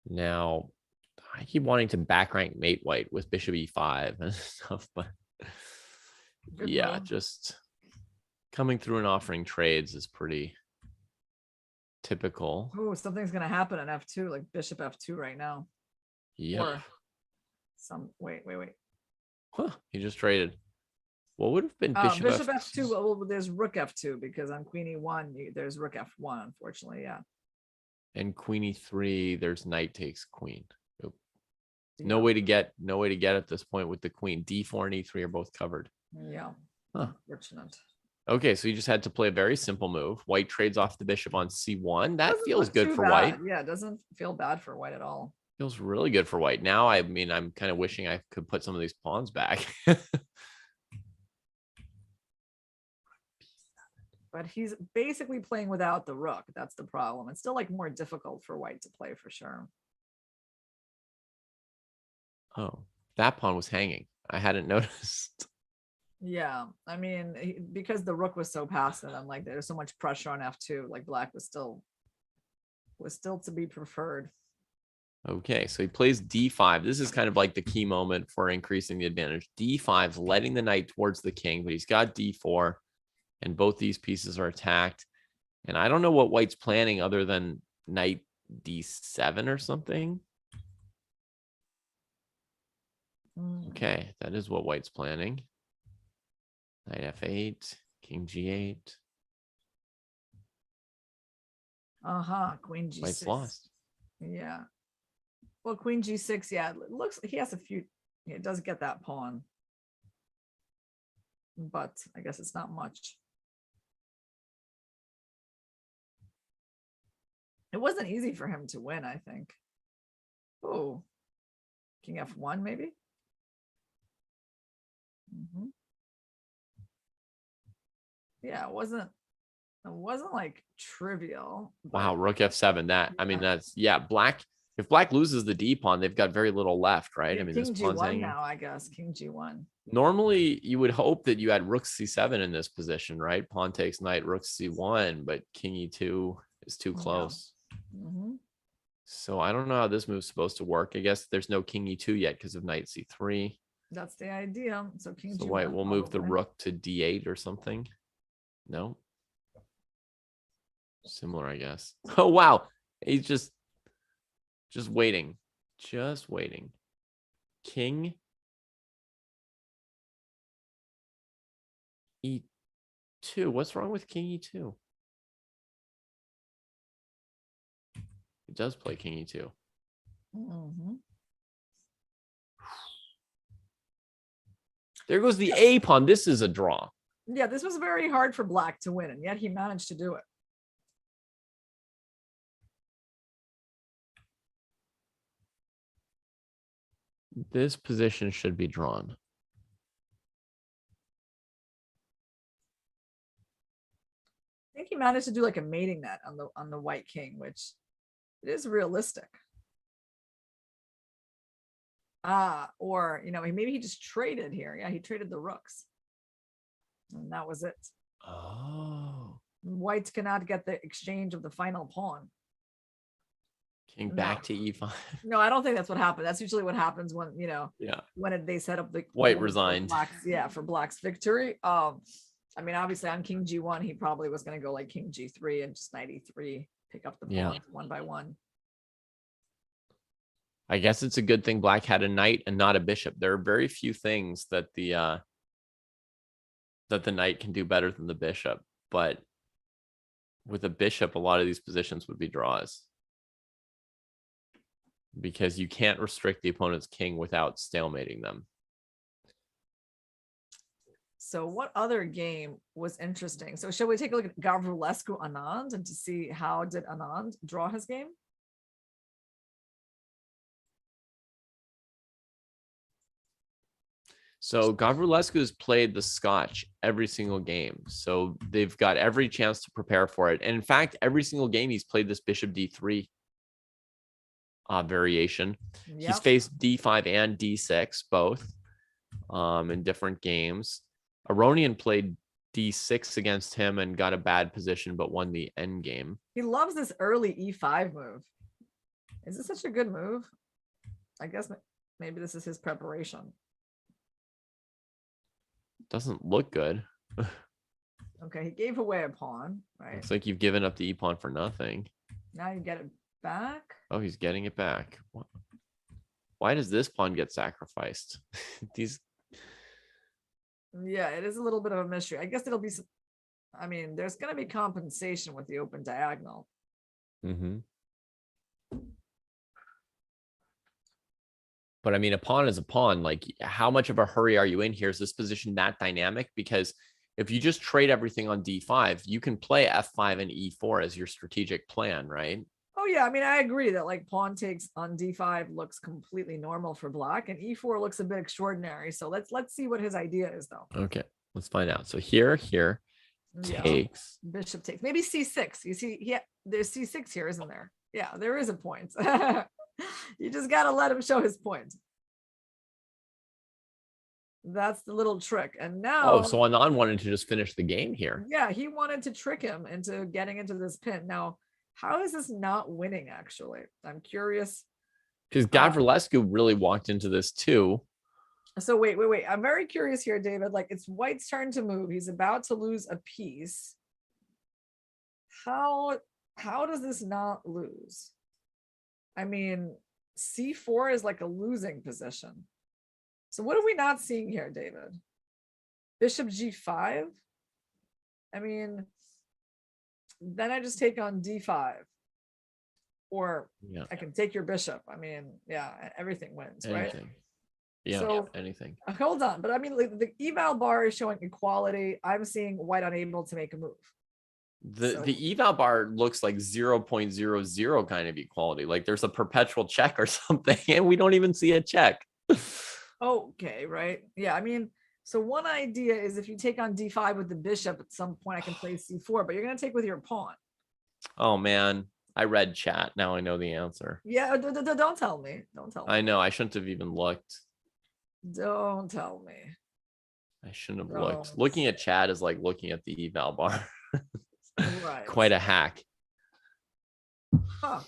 Now, I keep wanting to back rank mate white with bishop e5 and stuff, but Good yeah, move. just coming through and offering trades is pretty typical. Oh, something's gonna happen on f2, like bishop f2 right now. Yeah. Or some wait. Huh, he just traded. What would have been bishop, bishop f2? Well, there's rook f2 because on queen e1 there's rook f1. Unfortunately, yeah. And queen e3, there's knight takes queen. Nope. Yeah. No way to get at this point with the queen. d4 and e3 are both covered. Yeah. Huh. Unfortunate. Okay, so you just had to play a very simple move. White trades off the bishop on c1. That Doesn't feels look good too for bad. white. Yeah, it doesn't feel bad for white at all. Feels really good for white. Now, I mean, I'm kind of wishing I could put some of these pawns back. But he's basically playing without the rook. That's the problem. It's still like more difficult for white to play for sure. Oh, that pawn was hanging. I hadn't noticed. Yeah, I mean, because the rook was so passive, I'm like, there's so much pressure on f2. Like black was still to be preferred. Okay, so he plays d5. This is kind of like the key moment for increasing the advantage. d5, letting the knight towards the king, but he's got d4, and both these pieces are attacked. And I don't know what white's planning other than knight d7 or something. Okay, that is what white's planning. Knight f8, king g8. Queen g6. White's lost. Yeah. Well, queen g6, yeah, it looks like he has a few. It does get that pawn, but I guess it's not much. It wasn't easy for him to win, I think. Oh, king f1 maybe. Yeah, it wasn't like trivial. Wow, rook f7. That, I mean, that's, yeah, black. If black loses the d pawn, they've got very little left, right? Yeah, I mean, king this pawn's g1 hanging. now, I guess. King g1. Normally, you would hope that you had rook c7 in this position, right? Pawn takes knight, rook c1, but king e2 is too close. So I don't know how this move's supposed to work. I guess there's no king e2 yet because of knight c3. That's the idea. So king So g1 white will move the probably. rook to d8 or something. No. Similar, I guess. Oh, wow. He's just waiting. Just waiting. King E2. What's wrong with king E2? It does play king E2. There goes the A pawn. This is a draw. Yeah, this was very hard for black to win, and yet he managed to do it. This position should be drawn. I think he managed to do like a mating net on the white king, which it is realistic. Or maybe he just traded here. Yeah, he traded the rooks. And that was it. Oh. Whites cannot get the exchange of the final pawn. King back to E5. No, I don't think that's what happened. That's usually what happens when, when they set up the white resigned. For black's victory. I mean, obviously on king G1, he probably was going to go like king G3 and just knight E3, pick up the pawns one by one. I guess it's a good thing black had a knight and not a bishop. There are very few things that the knight can do better than the bishop, but with a bishop, a lot of these positions would be draws because you can't restrict the opponent's king without stalemating them. So what other game was interesting? So shall we take a look at Gavrilescu Anand and to see how did Anand draw his game? So Gavrilescu has played the Scotch every single game. So they've got every chance to prepare for it. And in fact, every single game he's played this bishop D3 variation. Yep. He's faced D5 and D6 both in different games. Aronian played D6 against him and got a bad position, but won the end game. He loves this early E5 move. Is this such a good move? I guess maybe this is his preparation. Doesn't look good. Okay, he gave away a pawn, right? It's like you've given up the e-pawn for nothing. Now you get it back. Oh, he's getting it back. Why does this pawn get sacrificed? Yeah, it is a little bit of a mystery. I guess it'll be, I mean, there's going to be compensation with the open diagonal. Mm-hmm. But I mean, a pawn is a pawn. Like, how much of a hurry are you in here? Is this position that dynamic? Because if you just trade everything on D5, you can play F5 and E4 as your strategic plan, right? Oh, yeah. I mean, I agree that like pawn takes on D5 looks completely normal for black, and E4 looks a bit extraordinary. So let's see what his idea is, though. Okay, let's find out. So here takes. Bishop takes. Maybe C6. You see, yeah, there's C6 here, isn't there? Yeah, there is a point. You just got to let him show his point. That's the little trick. And now, oh, so Anand wanted to just finish the game here. Yeah, he wanted to trick him into getting into this pin. Now, how is this not winning, actually? I'm curious. Because Gavrilescu really walked into this too. So wait. I'm very curious here, David. Like, it's White's turn to move. He's about to lose a piece. How does this not lose? I mean, C4 is like a losing position. So what are we not seeing here, David? Bishop G5? I mean, then I just take on D5. Or I can take your bishop. I mean, yeah, everything wins, right? Yeah, so, anything. Hold on. But I mean, like, the eval bar is showing equality. I'm seeing White unable to make a move. The eval bar looks like 0.00 kind of equality. Like there's a perpetual check or something, and we don't even see a check. Okay, right. Yeah, I mean, so one idea is if you take on D5 with the bishop, at some point I can play C4, but you're going to take with your pawn. Oh, man. I read chat. Now I know the answer. Yeah, don't tell me. Don't tell me. I know. I shouldn't have even looked. Don't tell me. I shouldn't have looked. Looking at chat is like looking at the eval bar. Right. Quite a hack. Huh.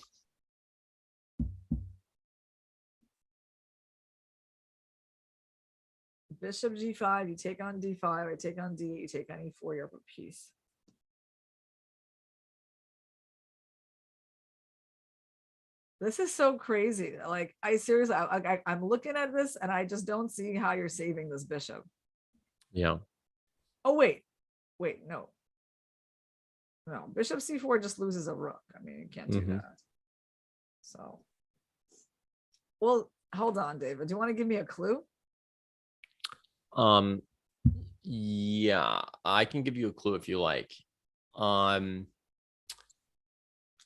Bishop G5, you take on D5, I take on D, you take on E4, you're up a piece. This is so crazy. Like, I seriously, I'm looking at this and I just don't see how you're saving this bishop. Yeah. Oh, wait. wait, no. No, bishop c4 just loses a rook. I mean, you can't do that. So, well, hold on, David. Do you want to give me a clue? Yeah, I can give you a clue if you like. I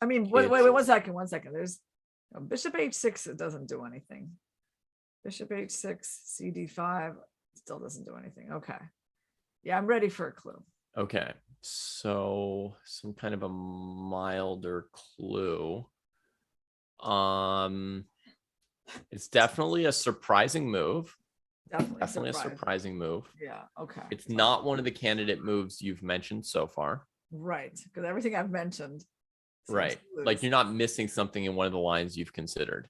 mean, wait, 1 second. There's bishop h6. It doesn't do anything. Bishop h6, cd5 still doesn't do anything. Okay. Yeah, I'm ready for a clue. Okay. So some kind of a milder clue. It's definitely a surprising move. Definitely a surprising move. Yeah. Okay. It's not one of the candidate moves you've mentioned so far. Right. Because everything I've mentioned. Right. Like you're not missing something in one of the lines you've considered.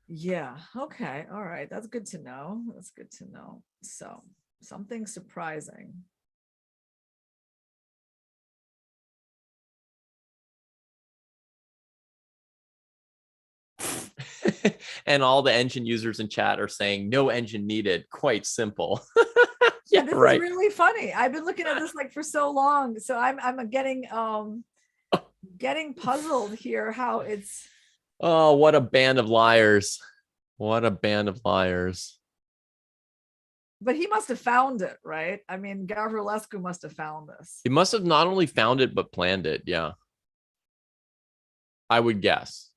Yeah. Okay. All right. That's good to know. That's good to know. So something surprising. And all the engine users in chat are saying no engine needed. Quite simple. Yeah, this is really funny. I've been looking at this like for so long. So I'm getting puzzled here how it's. Oh, what a band of liars. What a band of liars. But he must have found it, right? I mean, Gavrilescu must have found this. He must have not only found it, but planned it. Yeah. I would guess.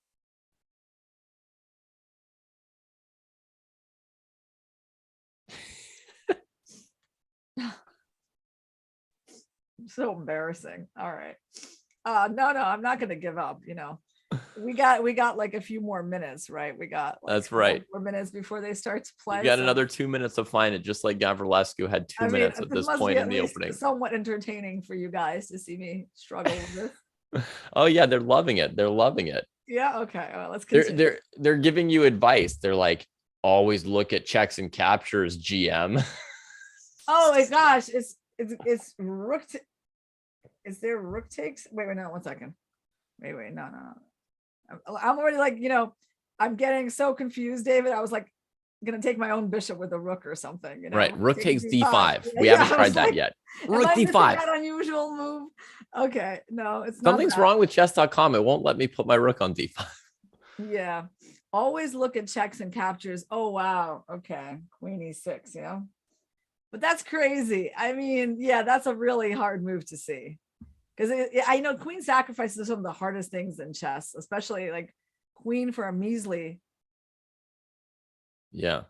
So embarrassing. All right. No, I'm not going to give up. You know, we got like a few more minutes, right? We got like that's right. 4 minutes before they start to play. We got another 2 minutes to find it, just like Gavrilescu had 2 minutes at this point in the opening. Somewhat entertaining for you guys to see me struggle with this. Oh yeah, they're loving it. They're loving it. Yeah. Okay. All right, let's continue. They're giving you advice. They're like, always look at checks and captures, GM. Oh my gosh, it's rook. Is there rook takes? Wait, no, 1 second. Wait, no. I'm already like, I'm getting so confused, David. I was like gonna take my own bishop with a rook or something. Right, rook takes d5. We haven't tried that yet. Rook d5. That unusual move. Okay, no, it's something's wrong with chess.com. It won't let me put my rook on d5. Yeah, always look at checks and captures. Oh wow, okay, queen e6. Yeah, but that's crazy. I mean, yeah, that's a really hard move to see. Because I know queen sacrifices are some of the hardest things in chess, especially like queen for a measly. Yeah.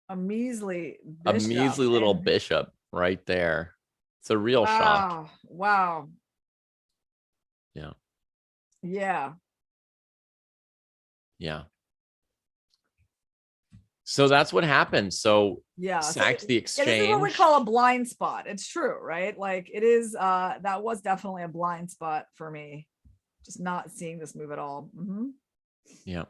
A measly little bishop right there. It's a real shock. Wow. Yeah. Yeah. Yeah. So that's what happened. So yeah, sacked the exchange. This is what we call a blind spot. It's true, right? Like it is, that was definitely a blind spot for me. Just not seeing this move at all. Yeah.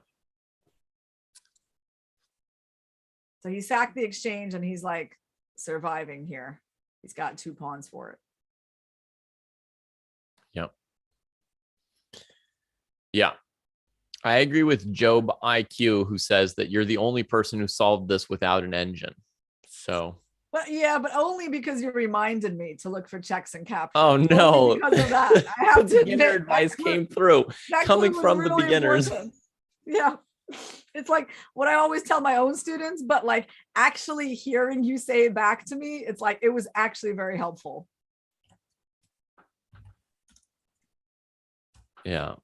So he sacked the exchange and he's like surviving here. He's got 2 pawns for it. Yep. Yeah. I agree with Job IQ, who says that you're the only person who solved this without an engine. So. But yeah, but only because you reminded me to look for checks and captures. Oh no! Only because of that, I have to admit, advice came through, coming from the beginners. Important. Yeah, it's like what I always tell my own students, but like actually hearing you say it back to me, it's like it was actually very helpful. Yeah.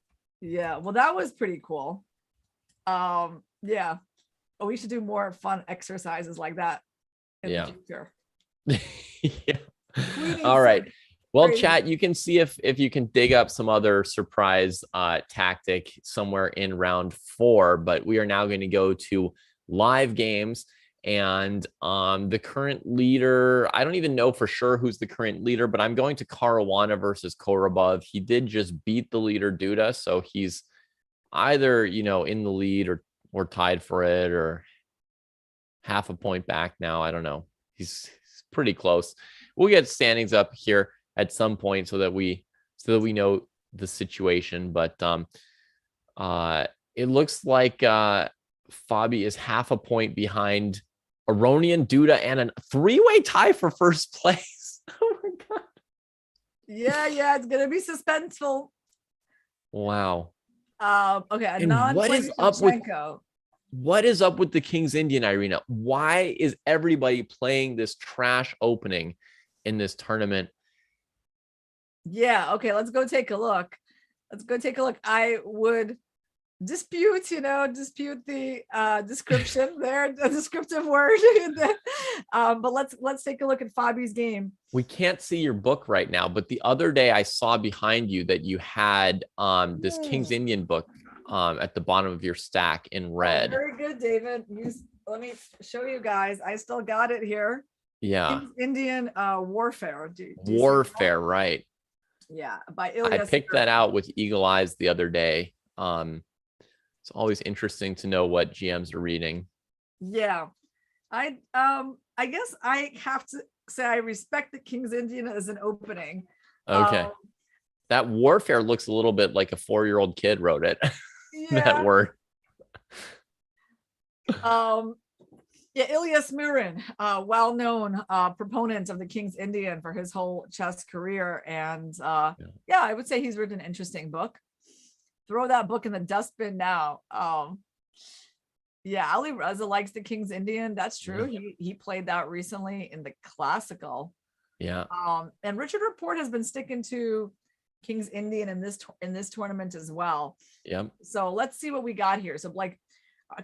Yeah, well, that was pretty cool. Yeah. Oh, we should do more fun exercises like that in the future. Yeah. All right. Well, crazy. Chat, you can see if you can dig up some other surprise tactic somewhere in round 4, but we are now going to go to live games. And the current leader, I don't even know for sure who's the current leader, but I'm going to Caruana versus Kovorov. He did just beat the leader Duda, so he's either in the lead or tied for it, or half a point back now. I don't know. He's pretty close. We'll get standings up here at some point so that we know the situation. But it looks like Fabi is half a point behind Aronian, Duda, and a 3-way tie for first place. Oh my God. Yeah, it's gonna be suspenseful. Wow. Okay, And Anand playing Shevchenko. what is up with the Kings Indian, Irina? Why is everybody playing this trash opening in this tournament? Yeah, okay, let's go take a look. I would dispute the description there, a descriptive word. But let's take a look at Fabi's game. We can't see your book right now, but the other day I saw behind you that you had this Kings Indian book at the bottom of your stack in red. Oh, very good, David. Let me show you guys. I still got it here. Yeah. Kings Indian Warfare. Do you Warfare, right. Yeah, by I picked that out with Eagle Eyes the other day. It's always interesting to know what GMs are reading. Yeah, I guess I have to say I respect the Kings Indian as an opening. Okay. That Warfare looks a little bit like a 4-year-old kid wrote it. Yeah. That word. Yeah, Ilyas Mirin, well-known proponent of the King's Indian for his whole chess career. And yeah, I would say he's written an interesting book. Throw that book in the dustbin now. Yeah, Ali Reza likes the King's Indian. That's true. Yeah. He played that recently in the classical. Yeah. And Richard Rapport has been sticking to King's Indian in this tournament as well. Yeah. So let's see what we got here. So like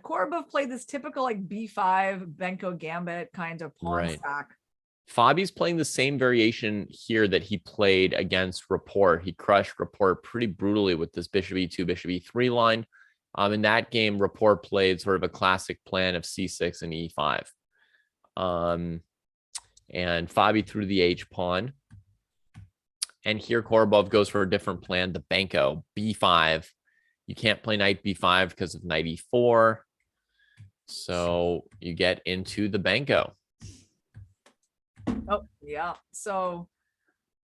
Kovorov played this typical like B5 Benko Gambit kind of pawn stack. Fabi's playing the same variation here that he played against Rapport. He crushed Rapport pretty brutally with this bishop e2, bishop e3 line. In that game, Rapport played sort of a classic plan of c6 and e5. And Fabi threw the h pawn. And here Kovorov goes for a different plan, the Benko, b5. You can't play knight b5 because of knight e4. So you get into the Benko. Oh, yeah. So,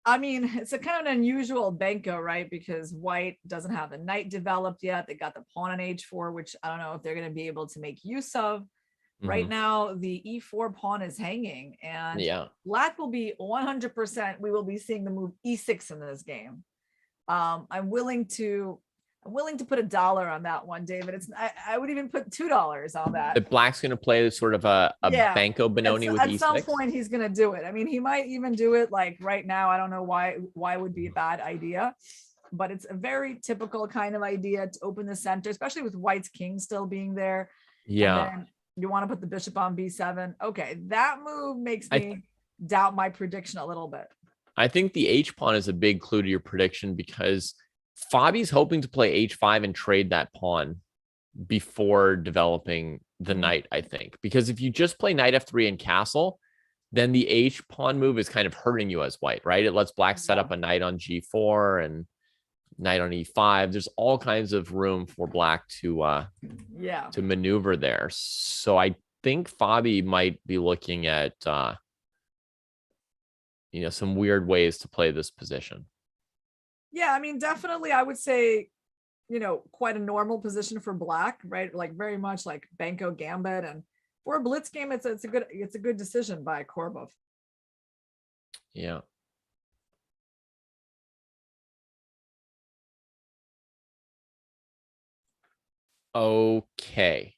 I mean, it's a kind of an unusual Benko, right? Because white doesn't have the knight developed yet. They got the pawn on h4, which I don't know if they're going to be able to make use of. Right now, the e4 pawn is hanging, and black will be 100%. We will be seeing the move e6 in this game. I'm willing to put $1 on that one, David. I would even put $2 on that. If black's going to play sort of a Benko Benoni with e6. At some point, he's going to do it. I mean, he might even do it like right now. I don't know why it would be a bad idea, but it's a very typical kind of idea to open the center, especially with white's king still being there. Yeah. And then you want to put the bishop on b7. Okay, that move makes me doubt my prediction a little bit. I think the h pawn is a big clue to your prediction because Fabi's hoping to play h5 and trade that pawn before developing the knight, I think. Because if you just play knight f3 and castle, then the h pawn move is kind of hurting you as white, right? It lets black set up a knight on g4 and knight on e5. There's all kinds of room for black to maneuver there. So I think Fabi might be looking at some weird ways to play this position. Yeah, I mean, definitely I would say, quite a normal position for black, right? Like very much like Benko Gambit, and for a blitz game, it's a good decision by Kovorov. Yeah. Okay,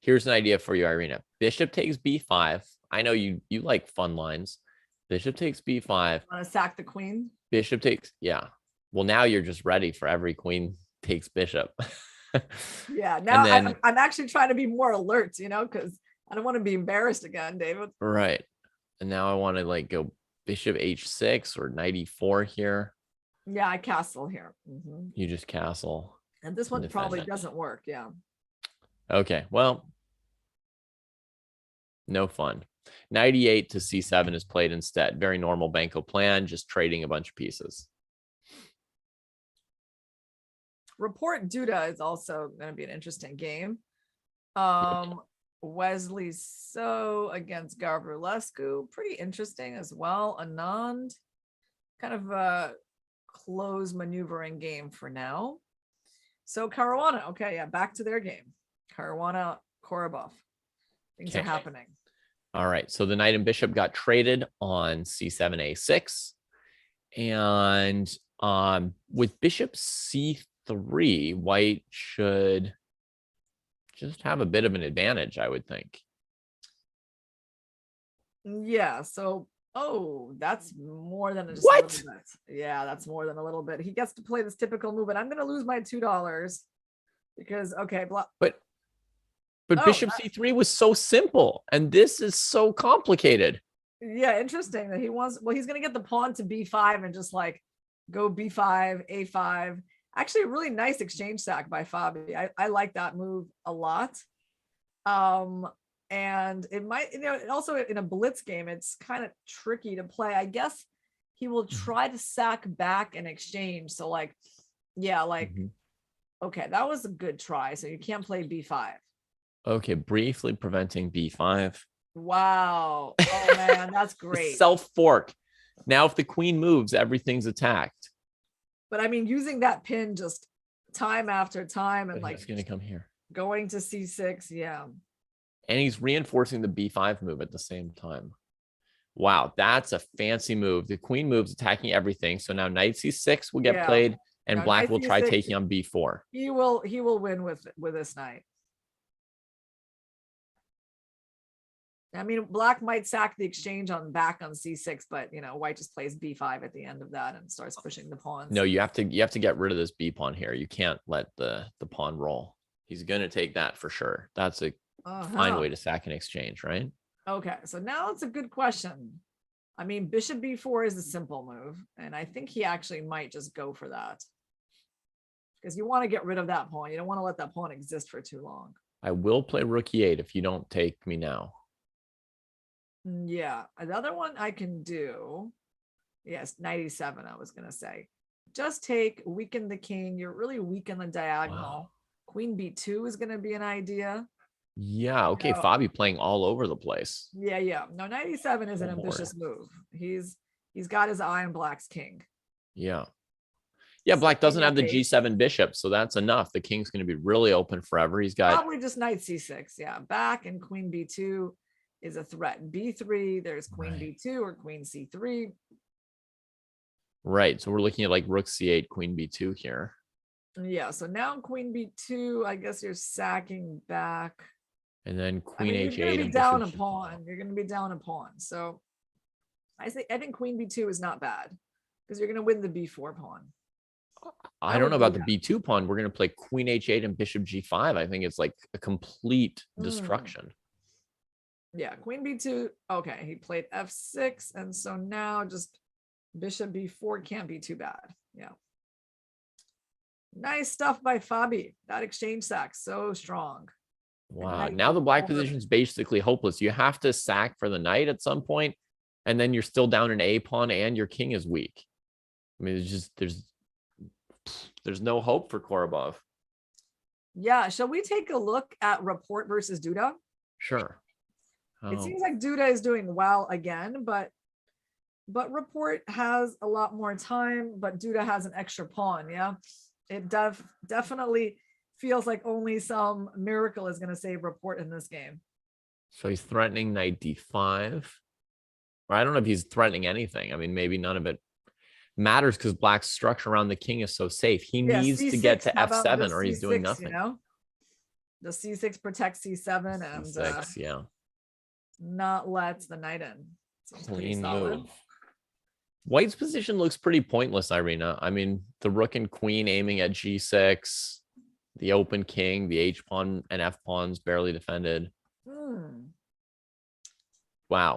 here's an idea for you, Irina. Bishop takes b5. I know you like fun lines. Bishop takes b5. Want to sack the queen? Bishop takes, well, now you're just ready for every queen takes bishop. Yeah, now then, I'm actually trying to be more alert, because I don't want to be embarrassed again, David. Right. And now I want to like go bishop h6 or knight e4 here. Yeah, I castle here. You just castle. And this one probably doesn't work. Yeah. Okay. Well, no fun. Knight e8 to c7 is played instead. Very normal Benko plan, just trading a bunch of pieces. Rapport Duda is also going to be an interesting game. Wesley So against Gavrilescu, pretty interesting as well. Anand, kind of a close maneuvering game for now. So Caruana, okay, yeah, back to their game. Caruana, Kovorov. Things are happening. All right, so the knight and bishop got traded on c7, a6. And with bishop c3, white should just have a bit of an advantage, I would think. Yeah, so that's more than just What? a little bit. Yeah, that's more than a little bit. He gets to play this typical move, and I'm gonna lose my $2 because But bishop c3 was so simple, and this is so complicated. yeah, interesting that he's gonna get the pawn to b5 and just like go b5, a5. Actually, a really nice exchange sack by Fabi. I like that move a lot. And it might, also in a blitz game, it's kind of tricky to play. I guess he will try to sack back and exchange. So like, yeah, like, okay, that was a good try. So you can't play b5. Okay, briefly preventing b5. Wow. Oh man, that's great. Self fork. Now, if the queen moves, everything's attacked. But I mean, using that pin just time after time and like it's gonna come here. Going to c6, yeah. And he's reinforcing the b5 move at the same time. Wow, that's a fancy move. The queen moves, attacking everything. So now knight c6 will get played, and now black will try C6, taking on b4. He will win with this knight. I mean, black might sack the exchange on back on c6, but white just plays b5 at the end of that and starts pushing the pawns. No, you have to get rid of this b pawn here. You can't let the pawn roll. He's gonna take that for sure. That's a fine way to sack an exchange, right? Okay, so now it's a good question. I mean, bishop b4 is a simple move, and I think he actually might just go for that because you want to get rid of that pawn. You don't want to let that pawn exist for too long. I will play rook e8 if you don't take me now. Yeah, another one I can do. Yes, knight e7. I was gonna say, just take, weaken the king. You're really weak in the diagonal. Wow. Queen b2 is gonna be an idea. Yeah. Okay. Fabi playing all over the place. Yeah. No, knight e7 is an ambitious move. He's got his eye on black's king. Yeah. Yeah. Black doesn't have the g7 bishop, so that's enough. The king's going to be really open forever. He's got probably just knight c6. Yeah, back, and queen b2 is a threat. b3, there's queen b2 or queen c3. Right. So we're looking at like rook c8, queen b2 here. Yeah. So now queen b2, I guess you're sacking back. And then queen h8. You're going to be down a pawn. You're going to be down a pawn. So I think queen b2 is not bad because you're going to win the b4 pawn. I don't know about the b2 pawn. We're going to play queen h8 and bishop g5. I think it's like a complete destruction. Yeah, queen b2. Okay, he played f6, and so now just bishop b4 can't be too bad. Yeah. Nice stuff by Fabi. That exchange sack, so strong. Wow. Now the black position is basically hopeless. You have to sack for the knight at some point, and then you're still down an a pawn and your king is weak. I mean, it's just there's no hope for Kovorov. Yeah. Shall we take a look at Rapport versus Duda? Sure. It seems like Duda is doing well again, but Rapport has a lot more time, but Duda has an extra pawn. Yeah. It definitely feels like only some miracle is going to save Rapport in this game. So he's threatening knight d5. Or I don't know if he's threatening anything. I mean, maybe none of it matters because black's structure around the king is so safe. He needs C6, to get to f7 or he's doing nothing. The c6 protects c7 and C6, not let the knight in. Clean move. White's position looks pretty pointless, Irina. I mean, the rook and queen aiming at g6, the open king, the h pawn and f pawns barely defended. Wow.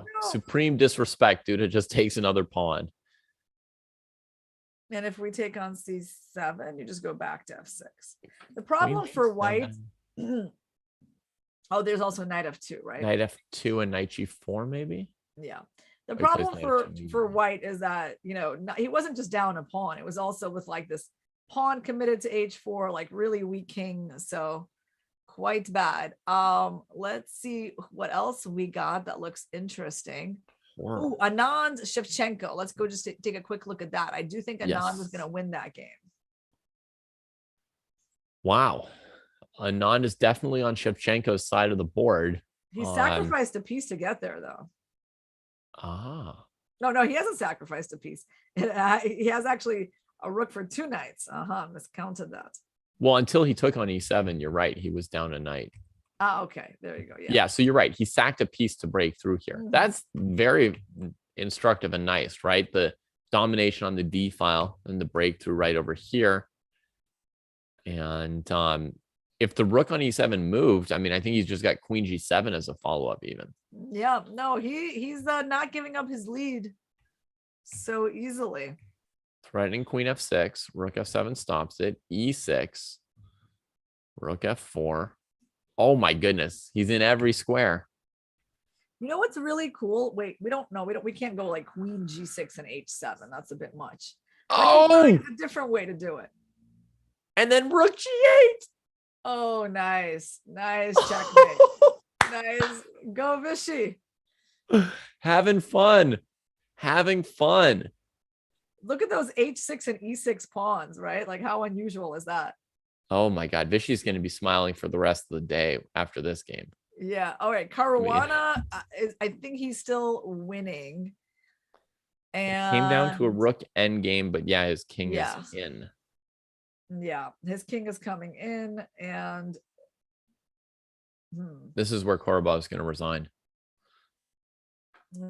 No. Supreme disrespect. Duda just takes another pawn. And if we take on c7, you just go back to f6. The problem for white... Oh, there's also knight f2, right? Knight f2 and knight g4, maybe? Yeah. The problem for white is that, he wasn't just down a pawn. It was also with like this pawn committed to h4, like really weak king. So quite bad. Let's see what else we got that looks interesting. Ooh, Anand Shevchenko. Let's go just take a quick look at that. I do think Anand was going to win that game. Wow. Anand is definitely on Shevchenko's side of the board. He sacrificed a piece to get there, though. No, he hasn't sacrificed a piece. He has actually a rook for 2 knights. Miscounted that. Well, until he took on e7, you're right. He was down a knight. Okay. There you go. Yeah, so you're right. He sacked a piece to break through here. That's very instructive and nice, right? The domination on the D file and the breakthrough right over here. And if the rook on e7 moved, I mean, I think he's just got queen g7 as a follow-up even. Yeah, no, he's not giving up his lead so easily. Threatening queen f6, rook f7 stops it, e6, rook f4. Oh my goodness, he's in every square. You know what's really cool? Wait, we can't go like queen g6 and h7. That's a bit much. Oh, a different way to do it. And then rook g8. Oh, nice checkmate. Nice, go Vishy. Having fun. Look at those h6 and e6 pawns, right? Like, how unusual is that? Oh my God, Vishy's going to be smiling for the rest of the day after this game. Yeah. All right, Caruana, I think he's still winning. And came down to a rook end game, but yeah, his king is in. Yeah, his king is coming in, and this is where Kovorov is going to resign.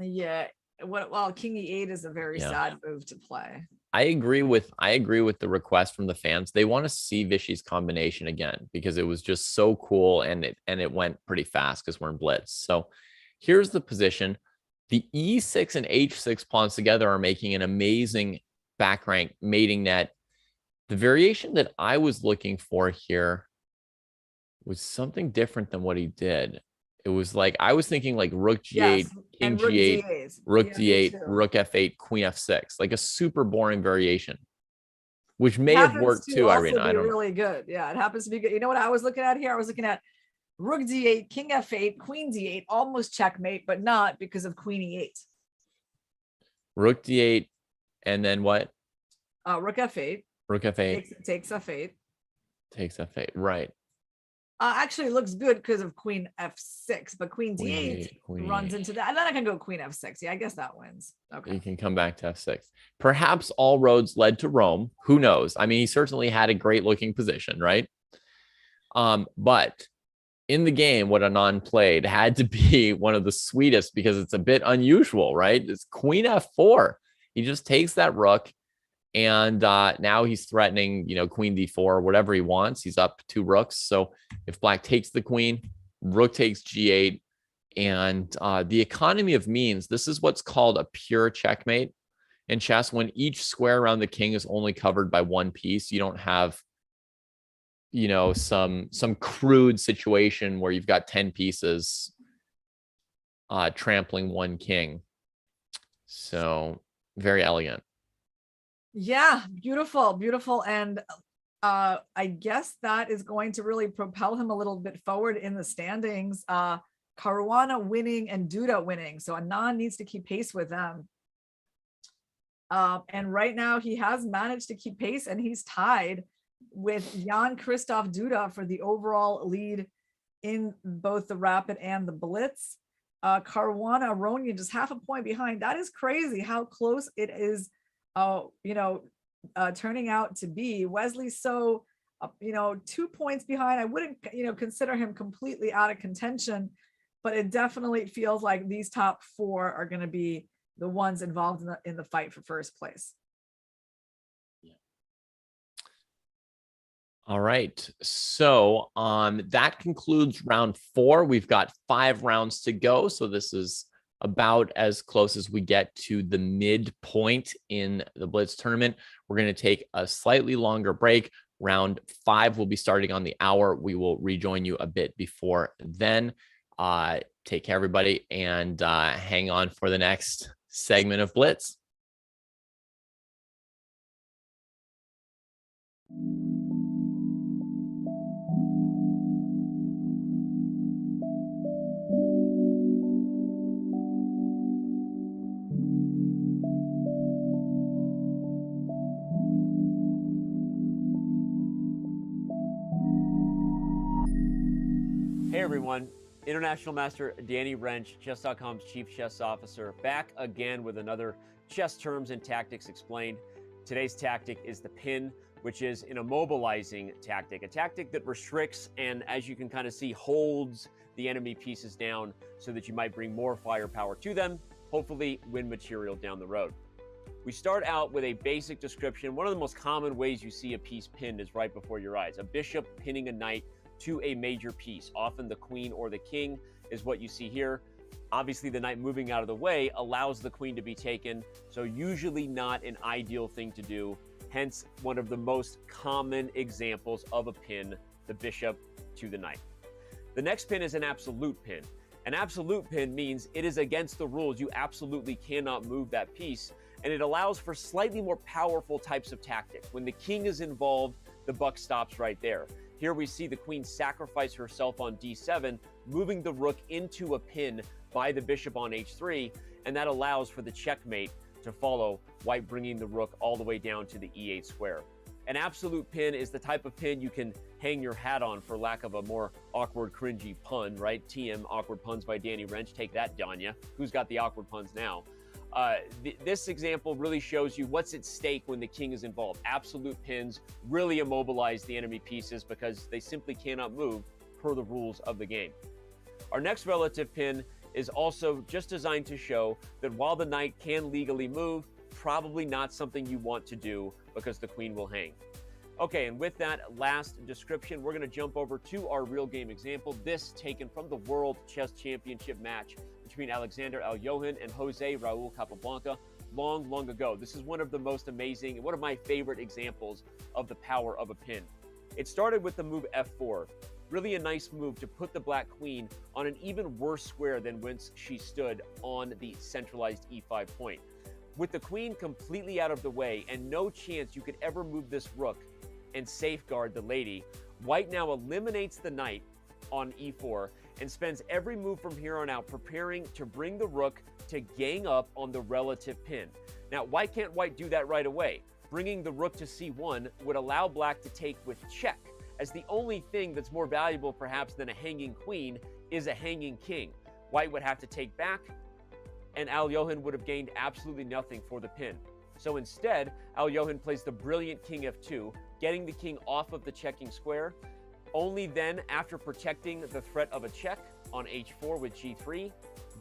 Yeah. Well, king e8 is a very sad move to play. I agree with the request from the fans. They want to see Vishy's combination again because it was just so cool, and it went pretty fast because we're in Blitz. So here's the position. The e6 and h6 pawns together are making an amazing back rank mating net. The variation that I was looking for here was something different than what he did. It was like, I was thinking like rook g8, king g8, rook d8, rook f8, queen f6, like a super boring variation, which may have worked too, Irina. I don't know. Really good. Yeah, it happens to be good. You know what I was looking at here? I was looking at rook d8, king f8, queen d8, almost checkmate, but not because of queen e8. Rook d8, and then what? Rook f8. Rook f8. Takes f8. Takes f8, right. Actually, it looks good because of queen f6, but queen d8 runs into that. And then I can go queen f6. Yeah, I guess that wins. Okay. You can come back to f6. Perhaps all roads led to Rome. Who knows? I mean, he certainly had a great looking position, right? But in the game, what Anand played had to be one of the sweetest because it's a bit unusual, right? It's queen f4. He just takes that rook. And now he's threatening, queen d4, whatever he wants. He's up 2 rooks. So if black takes the queen, rook takes g8. And the economy of means, this is what's called a pure checkmate in chess. When each square around the king is only covered by 1 piece, you don't have, some crude situation where you've got 10 pieces trampling 1 king. So very elegant. Yeah, beautiful. And I guess that is going to really propel him a little bit forward in the standings. Caruana winning and Duda winning. So Anand needs to keep pace with them. And right now he has managed to keep pace, and he's tied with Jan-Christoph Duda for the overall lead in both the Rapid and the Blitz. Caruana Aronian just half a point behind. That is crazy how close it is. Turning out to be. Wesley So, 2 points behind. I wouldn't, consider him completely out of contention, but it definitely feels like these top 4 are going to be the ones involved in the fight for first place. All right. So that concludes round 4. We've got 5 rounds to go. So this is about as close as we get to the midpoint in the Blitz tournament. We're going to take a slightly longer break. Round 5 will be starting on the hour. We will rejoin you a bit before then. Take care, everybody, and hang on for the next segment of Blitz. Hey everyone, International Master Danny Wrench, Chess.com's Chief Chess Officer, back again with another chess terms and tactics explained. Today's tactic is the pin, which is an immobilizing tactic, a tactic that restricts and, as you can kind of see, holds the enemy pieces down so that you might bring more firepower to them, hopefully win material down the road. We start out with a basic description. One of the most common ways you see a piece pinned is right before your eyes. A bishop pinning a knight to a major piece. Often the queen or the king is what you see here. Obviously, the knight moving out of the way allows the queen to be taken, so usually not an ideal thing to do. Hence, one of the most common examples of a pin, the bishop to the knight. The next pin is an absolute pin. An absolute pin means it is against the rules. You absolutely cannot move that piece, and it allows for slightly more powerful types of tactics. When the king is involved, the buck stops right there. Here we see the queen sacrifice herself on d7, moving the rook into a pin by the bishop on h3, and that allows for the checkmate to follow, white bringing the rook all the way down to the e8 square. An absolute pin is the type of pin you can hang your hat on, for lack of a more awkward, cringy pun, right? TM, awkward puns by Danny Wrench. Take that, Danya. Who's got the awkward puns now? This example really shows you what's at stake when the king is involved. Absolute pins really immobilize the enemy pieces because they simply cannot move per the rules of the game. Our next relative pin is also just designed to show that while the knight can legally move, probably not something you want to do because the queen will hang. Okay, and with that last description, we're going to jump over to our real game example. This taken from the World Chess Championship match between Alexander Aljohin and Jose Raul Capablanca long ago. This is one of the most amazing, one of my favorite examples of the power of a pin. It started with the move f4. Really a nice move to put the black queen on an even worse square than whence she stood on the centralized e5 point. With the queen completely out of the way and no chance you could ever move this rook and safeguard the lady, white now eliminates the knight on e4 and spends every move from here on out preparing to bring the rook to gang up on the relative pin. Now, why can't white do that right away? Bringing the rook to c1 would allow black to take with check, as the only thing that's more valuable perhaps than a hanging queen is a hanging king. White would have to take back, and Aljohin would have gained absolutely nothing for the pin. So instead, Aljohin plays the brilliant king f2, getting the king off of the checking square. Only then, after protecting the threat of a check on h4 with g3,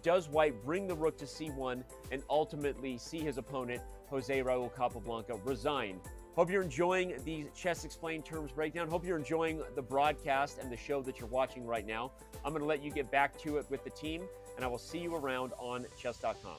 does white bring the rook to c1 and ultimately see his opponent, Jose Raul Capablanca, resign. Hope you're enjoying the Chess Explained Terms breakdown. Hope you're enjoying the broadcast and the show that you're watching right now. I'm going to let you get back to it with the team, and I will see you around on chess.com.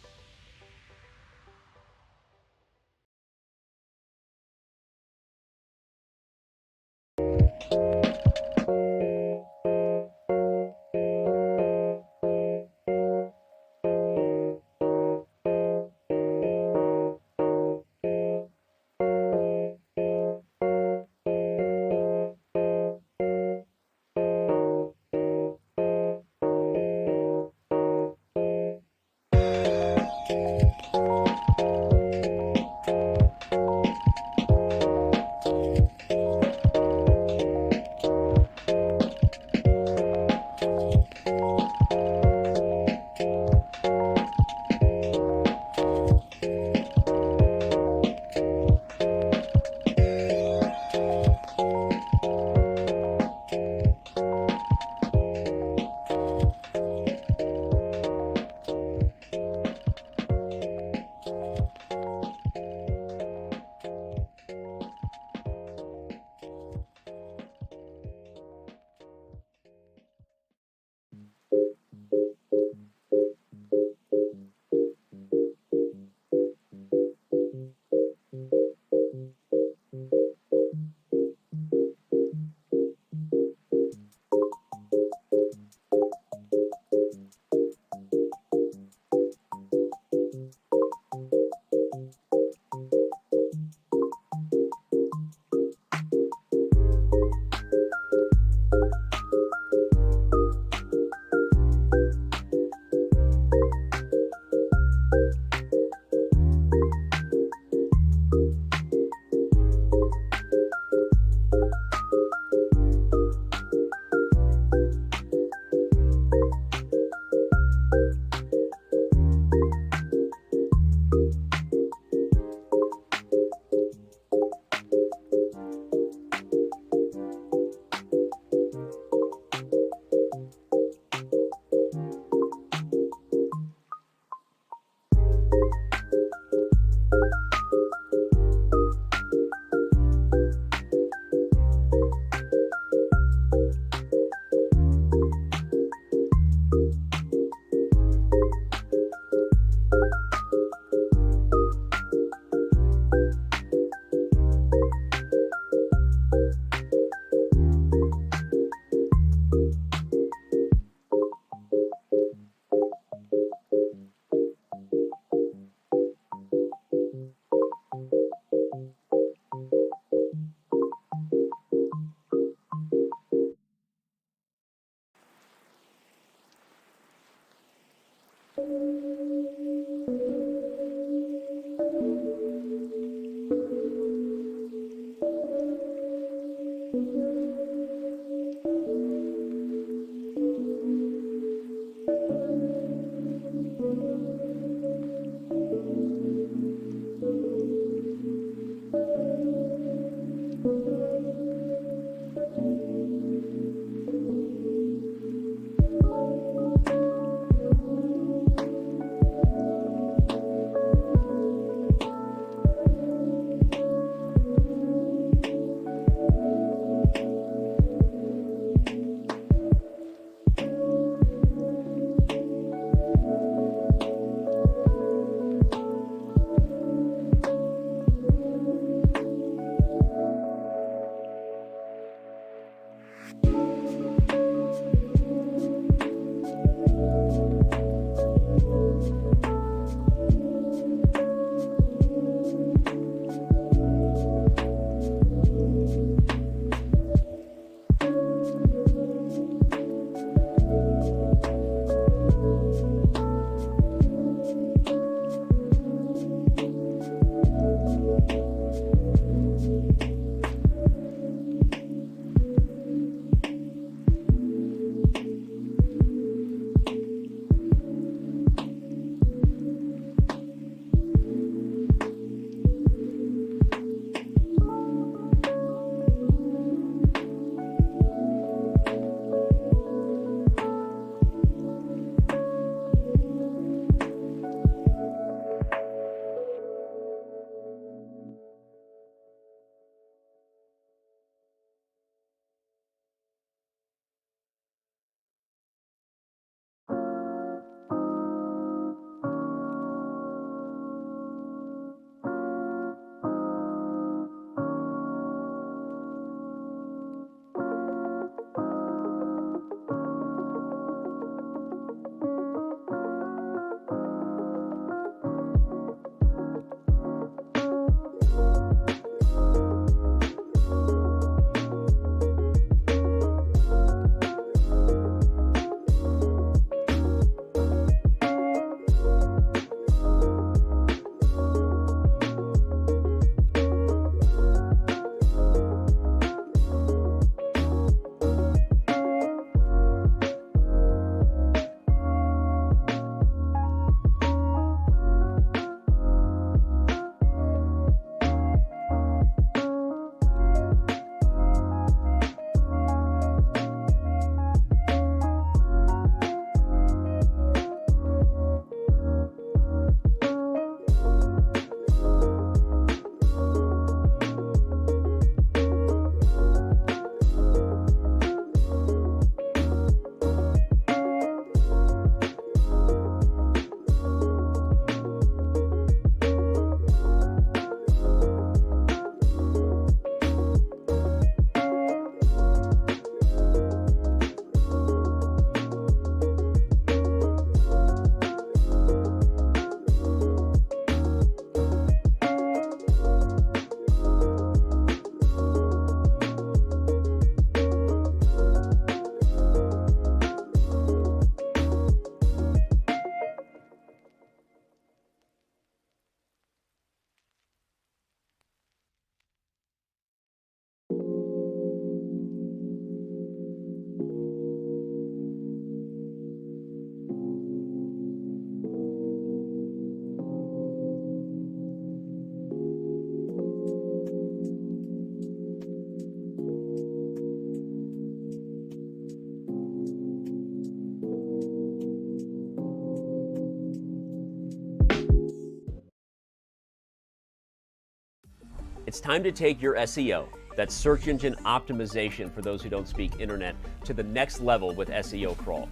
It's time to take your SEO, that's search engine optimization for those who don't speak internet, to the next level with SEO Crawl.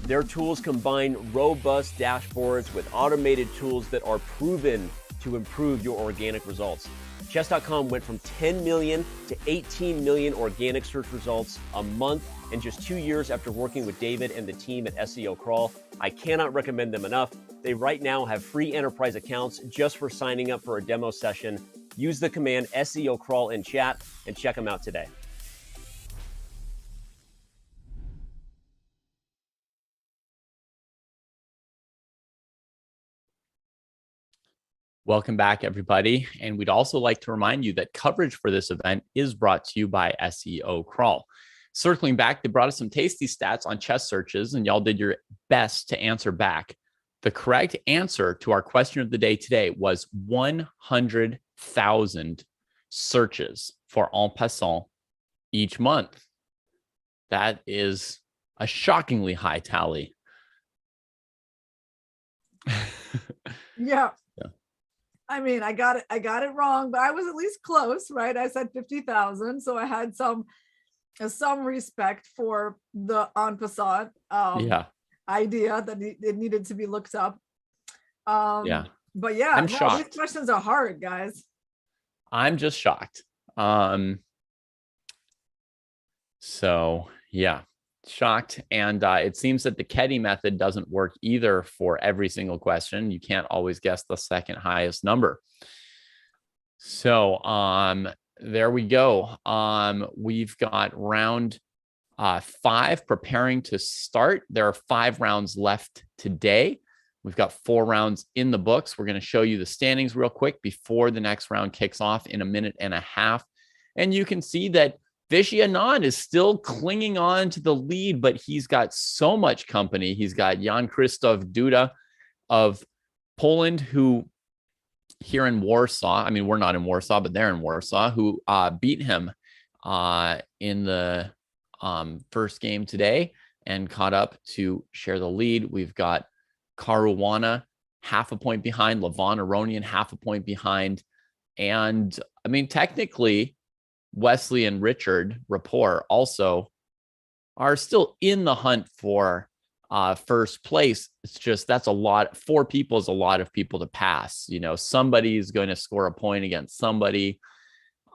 Their tools combine robust dashboards with automated tools that are proven to improve your organic results. Chess.com went from 10 million to 18 million organic search results a month in just 2 years after working with David and the team at SEO Crawl. I cannot recommend them enough. They right now have free enterprise accounts just for signing up for a demo session. Use the command SEO Crawl in chat and check them out today. Welcome back, everybody. And we'd also like to remind you that coverage for this event is brought to you by SEO Crawl. Circling back, they brought us some tasty stats on chess searches, and y'all did your best to answer back. The correct answer to our question of the day today was 100,000 searches for en passant each month. That is a shockingly high tally. Yeah. I mean, I got it wrong, but I was at least close, right? I said 50,000, so I had some respect for the en passant idea that it needed to be looked up. But yeah, I'm shocked. These questions are hard, guys. I'm just shocked. So yeah, shocked. And it seems that the Ketty method doesn't work either for every single question. You can't always guess the second highest number. So there we go. We've got round 5 preparing to start. There are 5 rounds left today. We've got 4 rounds in the books. We're going to show you the standings real quick before the next round kicks off in a minute and a half. And you can see that Vishy Anand is still clinging on to the lead, but he's got so much company. He's got Jan Krzysztof Duda of Poland, who here in Warsaw, I mean, we're not in Warsaw, but they're in Warsaw, who beat him in the first game today and caught up to share the lead. We've got Caruana half a point behind, Levon Aronian half a point behind. And I mean, technically, Wesley and Richard Rapport also are still in the hunt for first place. It's just that's a lot. 4 people is a lot of people to pass. You know, somebody's going to score a point against somebody.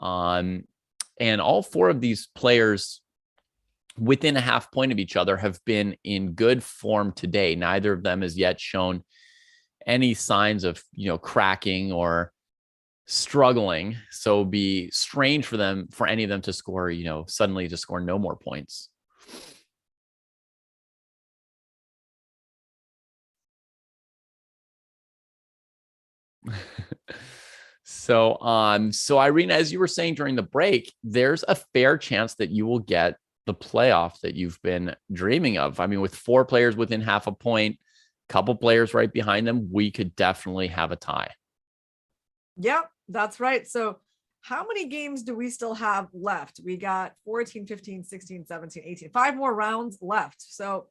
And all 4 of these players within a half point of each other have been in good form today. Neither of them has yet shown any signs of, you know, cracking or struggling. So it'd be strange for any of them to score, you know, suddenly to score no more points. So Irina, as you were saying during the break, there's a fair chance that you will get the playoff that you've been dreaming of. I mean, with 4 players within half a point, a couple players right behind them, we could definitely have a tie. Yep, that's right. So how many games do we still have left? We got 14, 15, 16, 17, 18, 5 more rounds left. So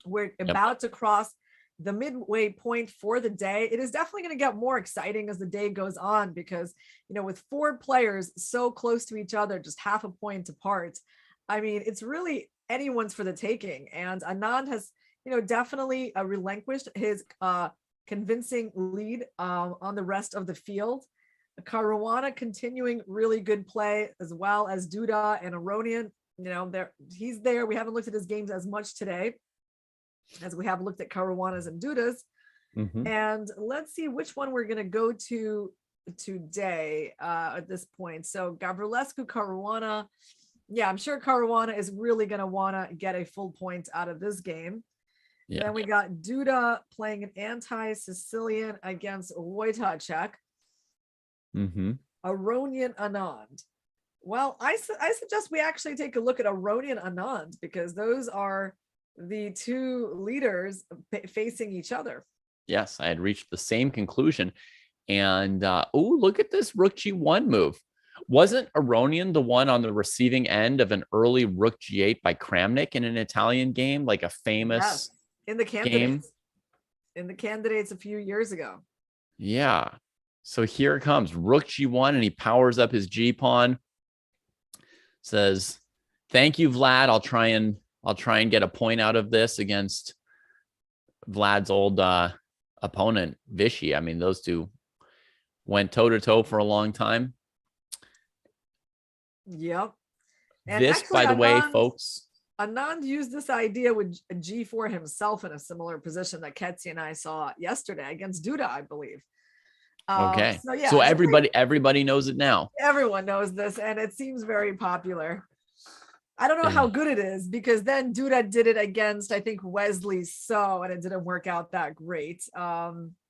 we're about to cross the midway point for the day. It is definitely going to get more exciting as the day goes on because, you know, with 4 players so close to each other, just half a point apart, I mean, it's really anyone's for the taking. And Anand has, you know, definitely relinquished his convincing lead on the rest of the field. Caruana continuing really good play, as well as Duda and Aronian. You know, he's there. We haven't looked at his games as much today as we have looked at Caruana's and Duda's. And let's see which one we're going to go to today at this point. So Gavrilescu, Caruana. Yeah, I'm sure Caruana is really going to want to get a full point out of this game. Yeah. Then we got Duda playing an anti-Sicilian against Wojtaszek. Aronian Anand. Well, I suggest we actually take a look at Aronian Anand because those are the 2 leaders facing each other. Yes, I had reached the same conclusion. And look at this rook g1 move. Wasn't Aronian the one on the receiving end of an early rook g8 by Kramnik in an Italian game, like a famous in the candidates game? In the candidates a few years ago. Yeah. So here it comes, rook g1, and he powers up his g pawn. Says, "Thank you, Vlad. I'll try and get a point out of this against Vlad's old opponent, Vishy." I mean, those 2 went toe to toe for a long time. Yep. And this, actually, by the way, folks, Anand used this idea with G4 himself in a similar position that Ketsi and I saw yesterday against Duda, I believe. Okay. So everybody knows it now. Everyone knows this, and it seems very popular. I don't know how good it is because then Duda did it against, I think, Wesley So, and it didn't work out that great.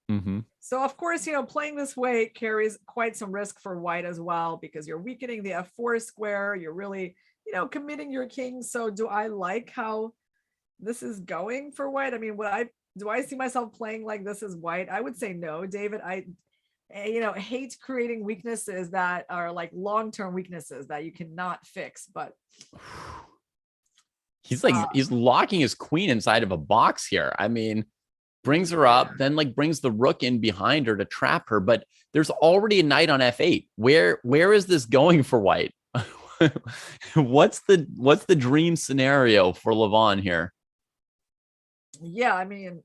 Mm-hmm. So of course, playing this way carries quite some risk for white as well, because you're weakening the f4 square. You're really, committing your king. So do I like how this is going for white? I mean, do I see myself playing like this as white? I would say no, David. I hate creating weaknesses that are like long-term weaknesses that you cannot fix. But he's locking his queen inside of a box here. I mean, brings her up, then like brings the rook in behind her to trap her. But there's already a knight on f8. Where is this going for white? What's the dream scenario for Levon here? Yeah, I mean,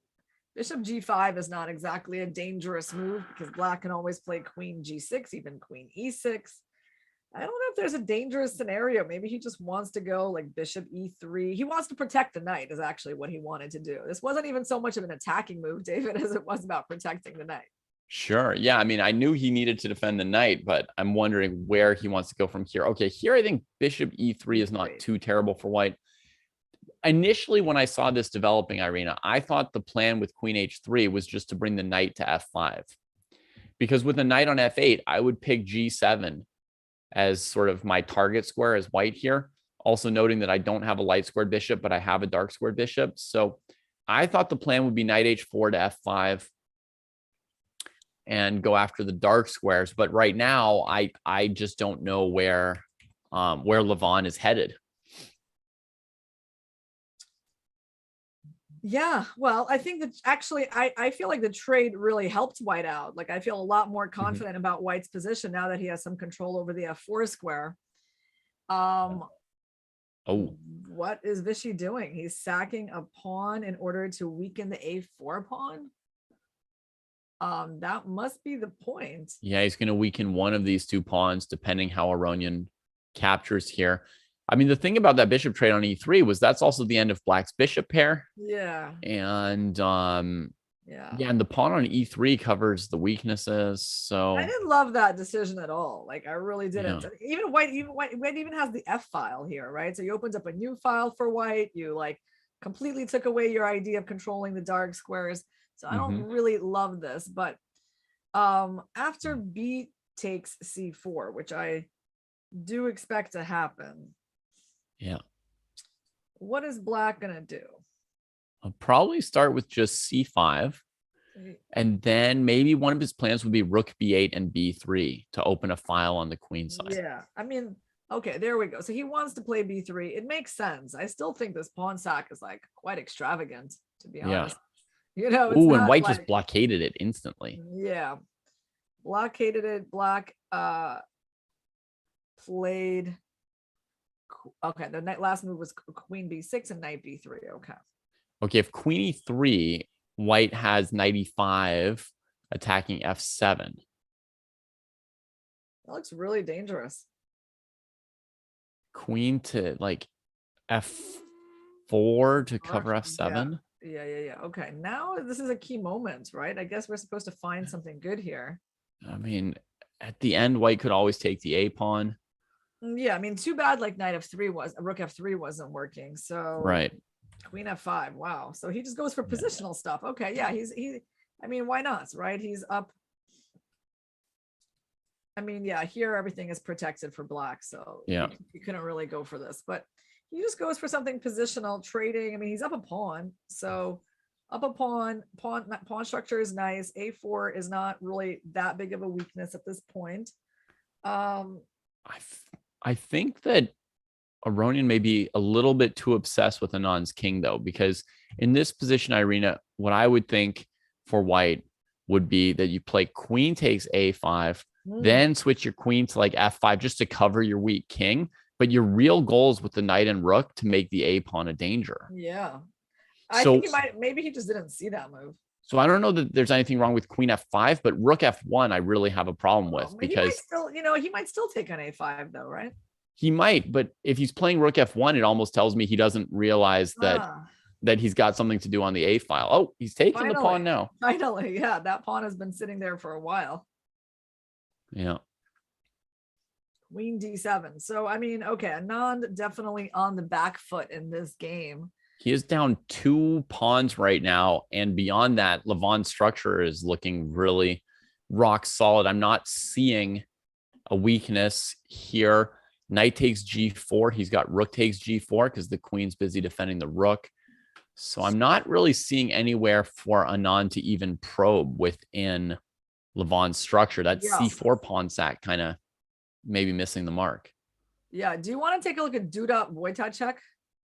bishop g5 is not exactly a dangerous move, because black can always play queen g6, even queen e6. I don't know if there's a dangerous scenario. Maybe he just wants to go like bishop e3. He wants to protect the knight is actually what he wanted to do. This wasn't even so much of an attacking move, David, as it was about protecting the knight. Sure. Yeah. I mean, I knew he needed to defend the knight, but I'm wondering where he wants to go from here. Okay. Here, I think bishop e3 is not too terrible for white. Initially, when I saw this developing, Irina, I thought the plan with queen h3 was just to bring the knight to f5. Because with a knight on f8, I would pick g7 as sort of my target square as white here. Also noting that I don't have a light squared bishop, but I have a dark squared bishop. So I thought the plan would be knight h4 to f5 and go after the dark squares. But right now, I just don't know where Levon is headed. Yeah, well, I think that actually I feel like the trade really helped white out. Like I feel a lot more confident about white's position now that he has some control over the f4 square. What is Vishy doing? He's sacking a pawn in order to weaken the a4 pawn. That must be the point. Yeah, he's going to weaken one of these two pawns depending how Aronian captures here. I mean, the thing about that bishop trade on e3 was that's also the end of black's bishop pair. Yeah. And and the pawn on e3 covers the weaknesses. So I didn't love that decision at all. Like I really didn't. Yeah. White even has the F file here, right? So you opened up a new file for white. You like completely took away your idea of controlling the dark squares. So I don't really love this. But after b takes c4, which I do expect to happen. Yeah. What is black gonna do? I'll probably start with just c5. And then maybe one of his plans would be rook b8 and b3 to open a file on the queen side. Yeah. I mean, okay, there we go. So he wants to play b3. It makes sense. I still think this pawn sack is like quite extravagant, to be honest. Ooh, and white just blockaded it instantly. Yeah. Blockaded it. Black played. Okay, the last move was queen b6 and knight b3. Okay, if queen e3, white has knight e5 attacking f7. That looks really dangerous. Queen to like f4 to cover f7. Yeah. Okay, now this is a key moment, right? I guess we're supposed to find something good here. I mean, at the end, white could always take the a pawn. Yeah, I mean, too bad like knight f3 rook f3 wasn't working. So right. Queen f5. Wow. So he just goes for positional stuff. Okay, yeah, I mean, why not, right? He's up. I mean, yeah, here everything is protected for black, so yeah, you couldn't really go for this, but he just goes for something positional trading. I mean, he's up a pawn, so up a pawn structure is nice. A4 is not really that big of a weakness at this point. I think that Aronian may be a little bit too obsessed with Anand's king, though, because in this position, Irina, what I would think for white would be that you play queen takes a5, then switch your queen to like f5 just to cover your weak king. But your real goal is with the knight and rook to make the a pawn a danger. Yeah. I think maybe he just didn't see that move. So I don't know that there's anything wrong with queen f5, but rook f1, I really have a problem with because he might still take on a5 though, right? He might, but if he's playing rook f1, it almost tells me he doesn't realize that he's got something to do on the a file. Oh, he's taking the pawn now. Finally, yeah, that pawn has been sitting there for a while. Yeah. Queen d7. So I mean, okay, Anand definitely on the back foot in this game. He is down 2 pawns right now. And beyond that, Levon's structure is looking really rock solid. I'm not seeing a weakness here. Knight takes G4. He's got rook takes G4 because the queen's busy defending the rook. So I'm not really seeing anywhere for Anand to even probe within Levon's structure. That C4 pawn sack kind of maybe missing the mark. Yeah. Do you want to take a look at Duda Wojtaszek?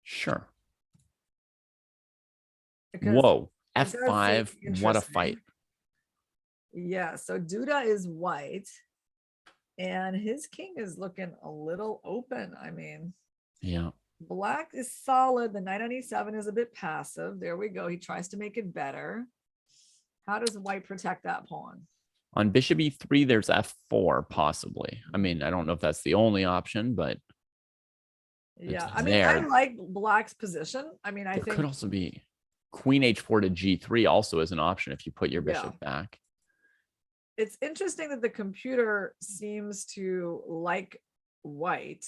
Sure. Because whoa, F5. What a fight. Yeah. So Duda is white and his king is looking a little open. I mean, yeah. Black is solid. The knight on E7 is a bit passive. There we go. He tries to make it better. How does white protect that pawn? On bishop E3, there's F4 possibly. I mean, I don't know if that's the only option, but yeah, I mean, I like Black's position. I mean, I think could also be queen H4 to G3 also is an option if you put your bishop back. It's interesting that the computer seems to like white,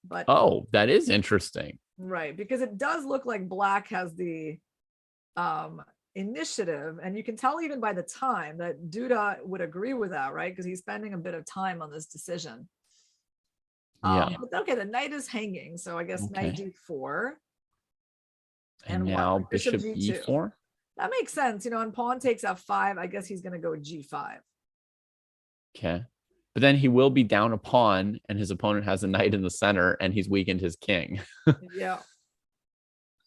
but oh, that is interesting. Right, because it does look like Black has the initiative, and you can tell even by the time that Duda would agree with that, right? Because he's spending a bit of time on this decision. But okay, the knight is hanging, so I guess knight D4. And now bishop E4. That makes sense. You know, and pawn takes F5. I guess he's going to go G5. Okay. But then he will be down a pawn and his opponent has a knight in the center and he's weakened his king. Yeah.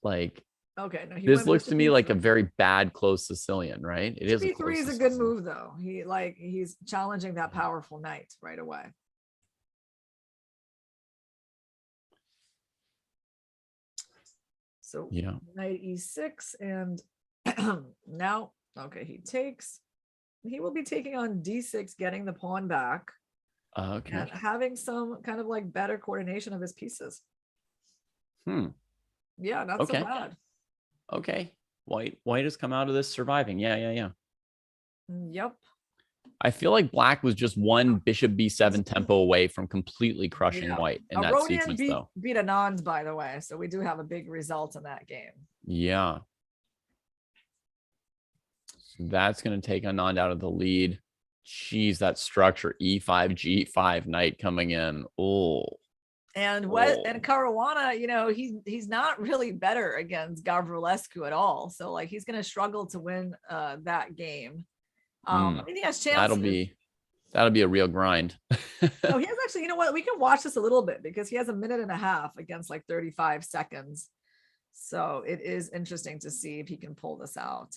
Like, okay. No, this looks to me like a very bad close Sicilian, right? It is. B3 is a good move though. He's challenging that powerful knight right away. So yeah, knight E6 and now, okay, he takes. He will be taking on D6, getting the pawn back. Okay. And having some kind of like better coordination of his pieces. Yeah, not so bad. Okay. White has come out of this surviving. Yeah. Yep. I feel like Black was just one bishop B7 tempo away from completely crushing white in that sequence, though. Beat Anand, by the way. So we do have a big result in that game. Yeah. That's going to take Anand out of the lead. Jeez, that structure, E5, G5, knight coming in. Oh. And Caruana, you know, he's not really better against Gavrilescu at all. So like he's going to struggle to win that game. I mean, he has chances. That'll be a real grind. Oh, he has actually, you know what? We can watch this a little bit because he has a minute and a half against like 35 seconds. So it is interesting to see if he can pull this out.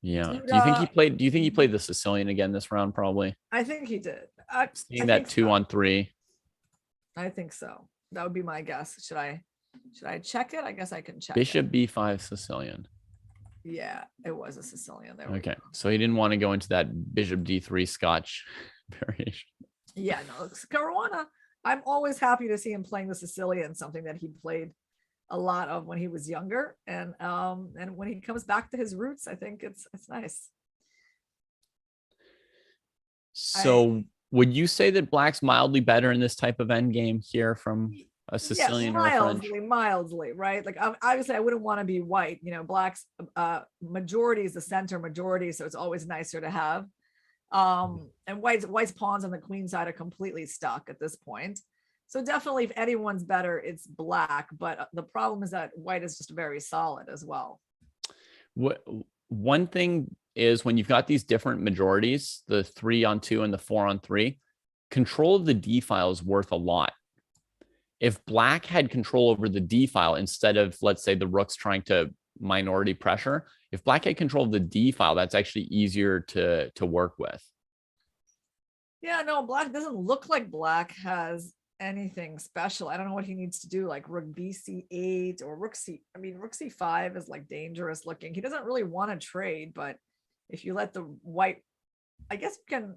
Yeah. Do you think he played the Sicilian again this round? Probably. I think he did. Seeing that 2-on-3. I think so. That would be my guess. Should I check it? I guess I can check. Bishop B5 Sicilian. Yeah, it was a Sicilian. There. Okay. So he didn't want to go into that Bishop D3 Scotch variation. Yeah, no, Caruana, I'm always happy to see him playing the Sicilian, something that he played a lot of when he was younger, and when he comes back to his roots, I think it's nice. So would you say that Black's mildly better in this type of end game here from a Sicilian or a French? Mildly, right? Like obviously I wouldn't want to be white, you know, Black's majority is the center majority, so it's always nicer to have. And white's pawns on the queen side are completely stuck at this point. So definitely if anyone's better, it's Black, but the problem is that white is just very solid as well. One thing is when you've got these different majorities, the 3-on-2 and the 4-on-3, control of the D file is worth a lot. If Black had control over the D file instead of, let's say, the rook's trying to minority pressure, if Black had control of the D file, that's actually easier to work with. Yeah, no, Black doesn't look like Black has anything special. I don't know what he needs to do, like rook BC8 or rook C5 is like dangerous looking. He doesn't really want to trade, but if you let the white, I guess you can,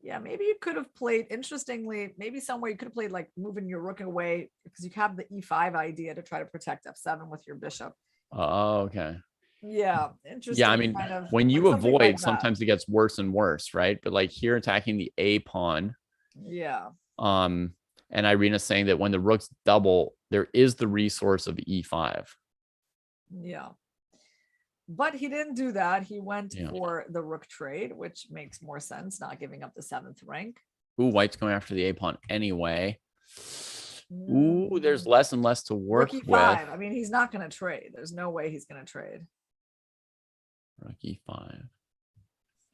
yeah, maybe you could have played, interestingly, maybe somewhere you could have played like moving your rook away because you have the E5 idea to try to protect F7 with your bishop. Oh, okay. Yeah, interesting. Yeah, I mean, when you avoid, like sometimes it gets worse and worse, right? But like here attacking the A pawn. Yeah. And Irina's saying that when the rooks double, there is the resource of e5. Yeah. But he didn't do that. He went Yeah. for the rook trade, which makes more sense, not giving up the 7th rank. Ooh, white's going after the a pawn anyway. Ooh, there's less and less to work Rook with. e5. I mean, he's not going to trade. There's no way he's going to trade. Rook e5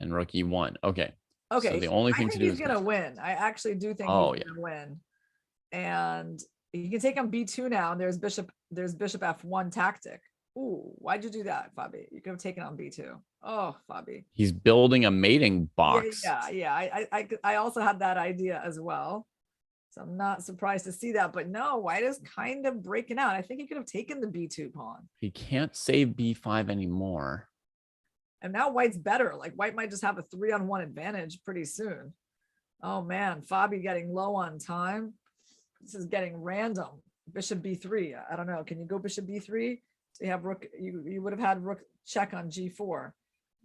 and rook e1. Okay. Okay. So the only thing I to think do he's is going to win. I actually do think he's going to win. And you can take on b2 now. There's bishop f1 tactic. Ooh, why'd you do that, Fabi? You could have taken on b2. Oh, Fabi. He's building a mating box. Yeah. I also had that idea as well. So I'm not surprised to see that. But no, white is kind of breaking out. I think he could have taken the b2 pawn. He can't save b5 anymore. And now white's better. Like white might just have a 3-on-1 advantage pretty soon. Oh man, Fabi getting low on time. This is getting random. Bishop b3. I don't know. Can you go bishop b3? So you have rook. You would have had rook check on g4.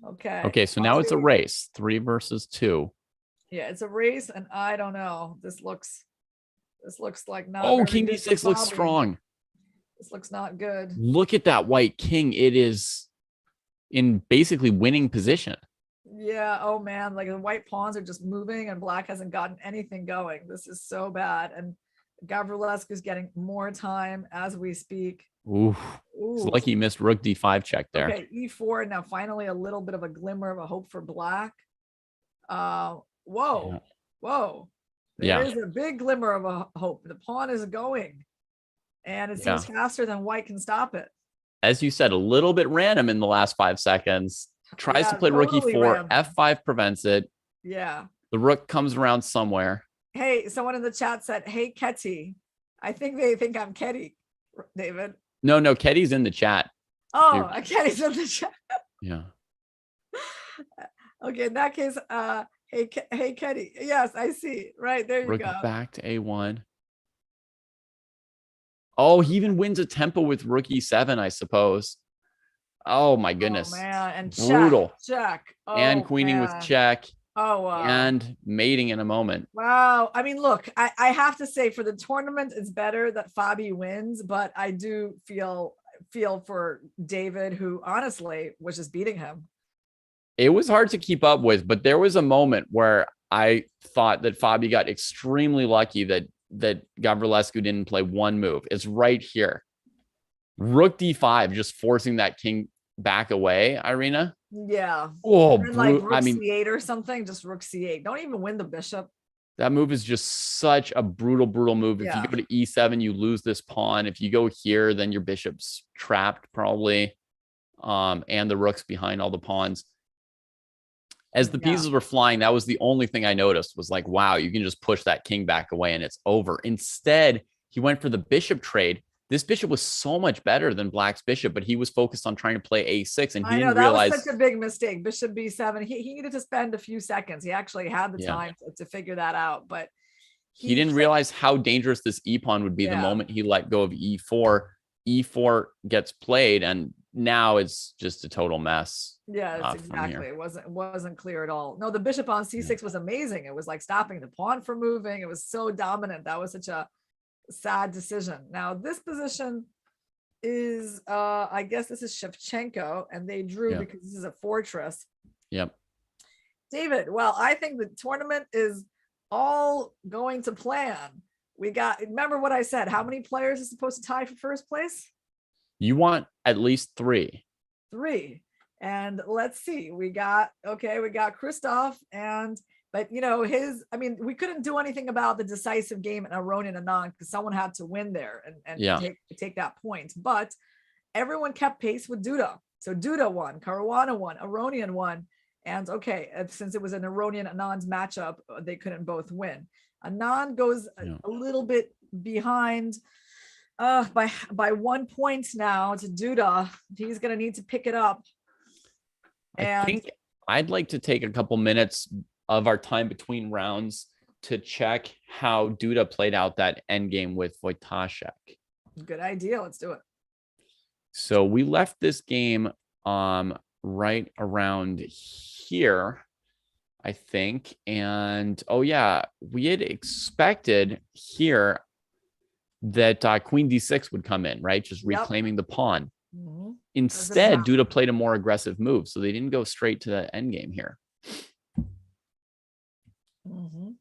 Okay. Okay, so now it's a race. 3 versus 2. Yeah, it's a race, and I don't know. This looks like not. Oh, king d6 looks strong. This looks not good. Look at that white king. It is in basically winning position. Yeah. Oh man, like the white pawns are just moving, and black hasn't gotten anything going. This is so bad, and Gavrilescu is getting more time as we speak. Ooh. It's lucky he missed rook d5 check there. Okay, e4. Now finally a little bit of a glimmer of a hope for black. Whoa. Yeah. Whoa. There is a big glimmer of a hope. The pawn is going. And it seems faster than white can stop it. As you said, a little bit random in the last 5 seconds. Tries to play rook e4. F5 prevents it. Yeah. The rook comes around somewhere. Hey, someone in the chat said, hey, Ketty. I think they think I'm Ketty, David. No, Ketty's in the chat. Oh, Ketty's in the chat. Yeah. Okay, in that case, hey, Ketty. Yes, I see. Right, there you go. Back to a1. Oh, he even wins a tempo with rook e7, I suppose. Oh my goodness. Oh man, and brutal. Check. Oh, and queening with check. Oh wow. And mating in a moment. Wow. I mean, look, I have to say for the tournament, it's better that Fabi wins, but I do feel for David, who honestly was just beating him. It was hard to keep up with, but there was a moment where I thought that Fabi got extremely lucky that Gavrilescu didn't play one move. It's right here. Rook d5, just forcing that king back away, Irina. Yeah. Oh, like rook c8 or something, just rook c8. Don't even win the bishop. That move is just such a brutal move. If you go to e7, you lose this pawn. If you go here, then your bishop's trapped probably. And the rook's behind all the pawns. As the pieces were flying, that was the only thing I noticed was like, wow, you can just push that king back away and it's over. Instead, he went for the bishop trade. This bishop was so much better than black's bishop, but he was focused on trying to play a6, and he didn't realize that was such a big mistake. Bishop b7. He needed to spend a few seconds. He actually had the time to figure that out, but he didn't realize how dangerous this e-pawn would be the moment he let go of e4. E4 gets played, and now it's just a total mess. Yeah, that's exactly. It wasn't clear at all. No, the bishop on c6 was amazing. It was like stopping the pawn from moving. It was so dominant. That was such a sad decision. Now this position is I guess this is Shevchenko, and they drew because this is a fortress. Yep. David, well, I think the tournament is all going to plan. Remember what I said, how many players is supposed to tie for first place? You want at least 3. 3. And let's see, we got Christoph, but we couldn't do anything about the decisive game in Aronian Anand because someone had to win there and take that point. But everyone kept pace with Duda. So Duda won, Caruana won, Aronian won. And since it was an Aronian Anand matchup, they couldn't both win. Anand goes a little bit behind by 1 point now to Duda. He's going to need to pick it up. I think I'd like to take a couple minutes of our time between rounds to check how Duda played out that endgame with Wojtaszek. Good idea. Let's do it. So we left this game right around here, I think. And we had expected here that queen d6 would come in, right? Just Yep. reclaiming the pawn. Mhm. Instead, Duda played a more aggressive move, so they didn't go straight to the end game here. Mhm.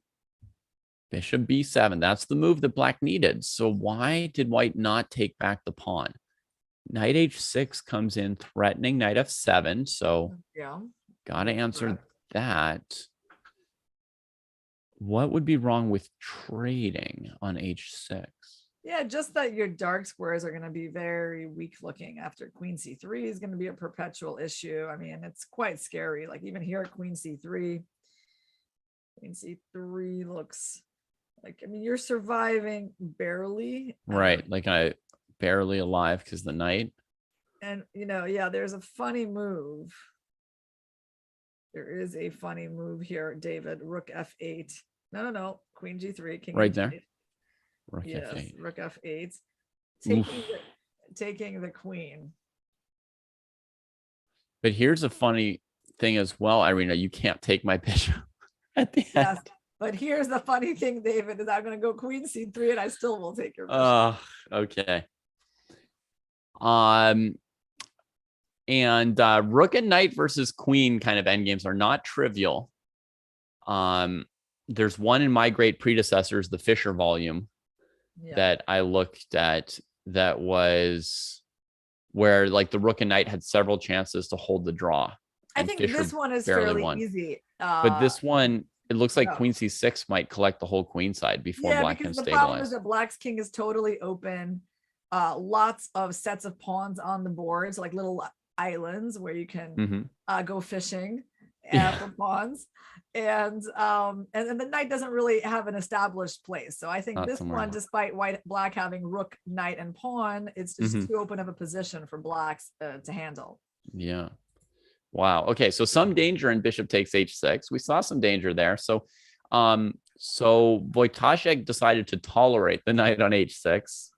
Bishop b7. That's the move that black needed. So why did white not take back the pawn? Knight h6 comes in threatening knight f7. So Yeah. gotta answer Correct. that. What would be wrong with trading on h6? Yeah, just that your dark squares are going to be very weak looking after queen c3 is going to be a perpetual issue. I mean, it's quite scary. Like even here at queen c3 looks like, I mean, you're surviving barely. Right, like I barely alive because the knight. And, you know, yeah, there's a funny move. There is a funny move here, David. Rook f8. No. Queen g3. King Right h8. there. Rook Yes, f8. rook f8. Taking the queen. But here's a funny thing as well, Irina. You can't take my bishop at the Yes, end. but here's the funny thing, David, is I'm going to go queen c3 and I still will take your bishop. Okay. And rook and knight versus queen kind of endgames are not trivial. There's one in my great predecessors, the Fisher volume, that I looked at, that was where like the rook and knight had several chances to hold the draw. I think Fisher this one is barely fairly won. easy. But this one, it looks like no. queen c6 might collect the whole queen side before black can because the problem is stabilize. that black's king is totally open. Lots of sets of pawns on the boards, like little islands where you can go fishing for pawns. And the knight doesn't really have an established place. So I think Not this somewhere one, else. despite black having rook, knight, and pawn, it's just too open of a position for blacks to handle. Yeah. Wow. Okay. So some danger in bishop takes h6. We saw some danger there. So Wojtaszek decided to tolerate the knight on h6.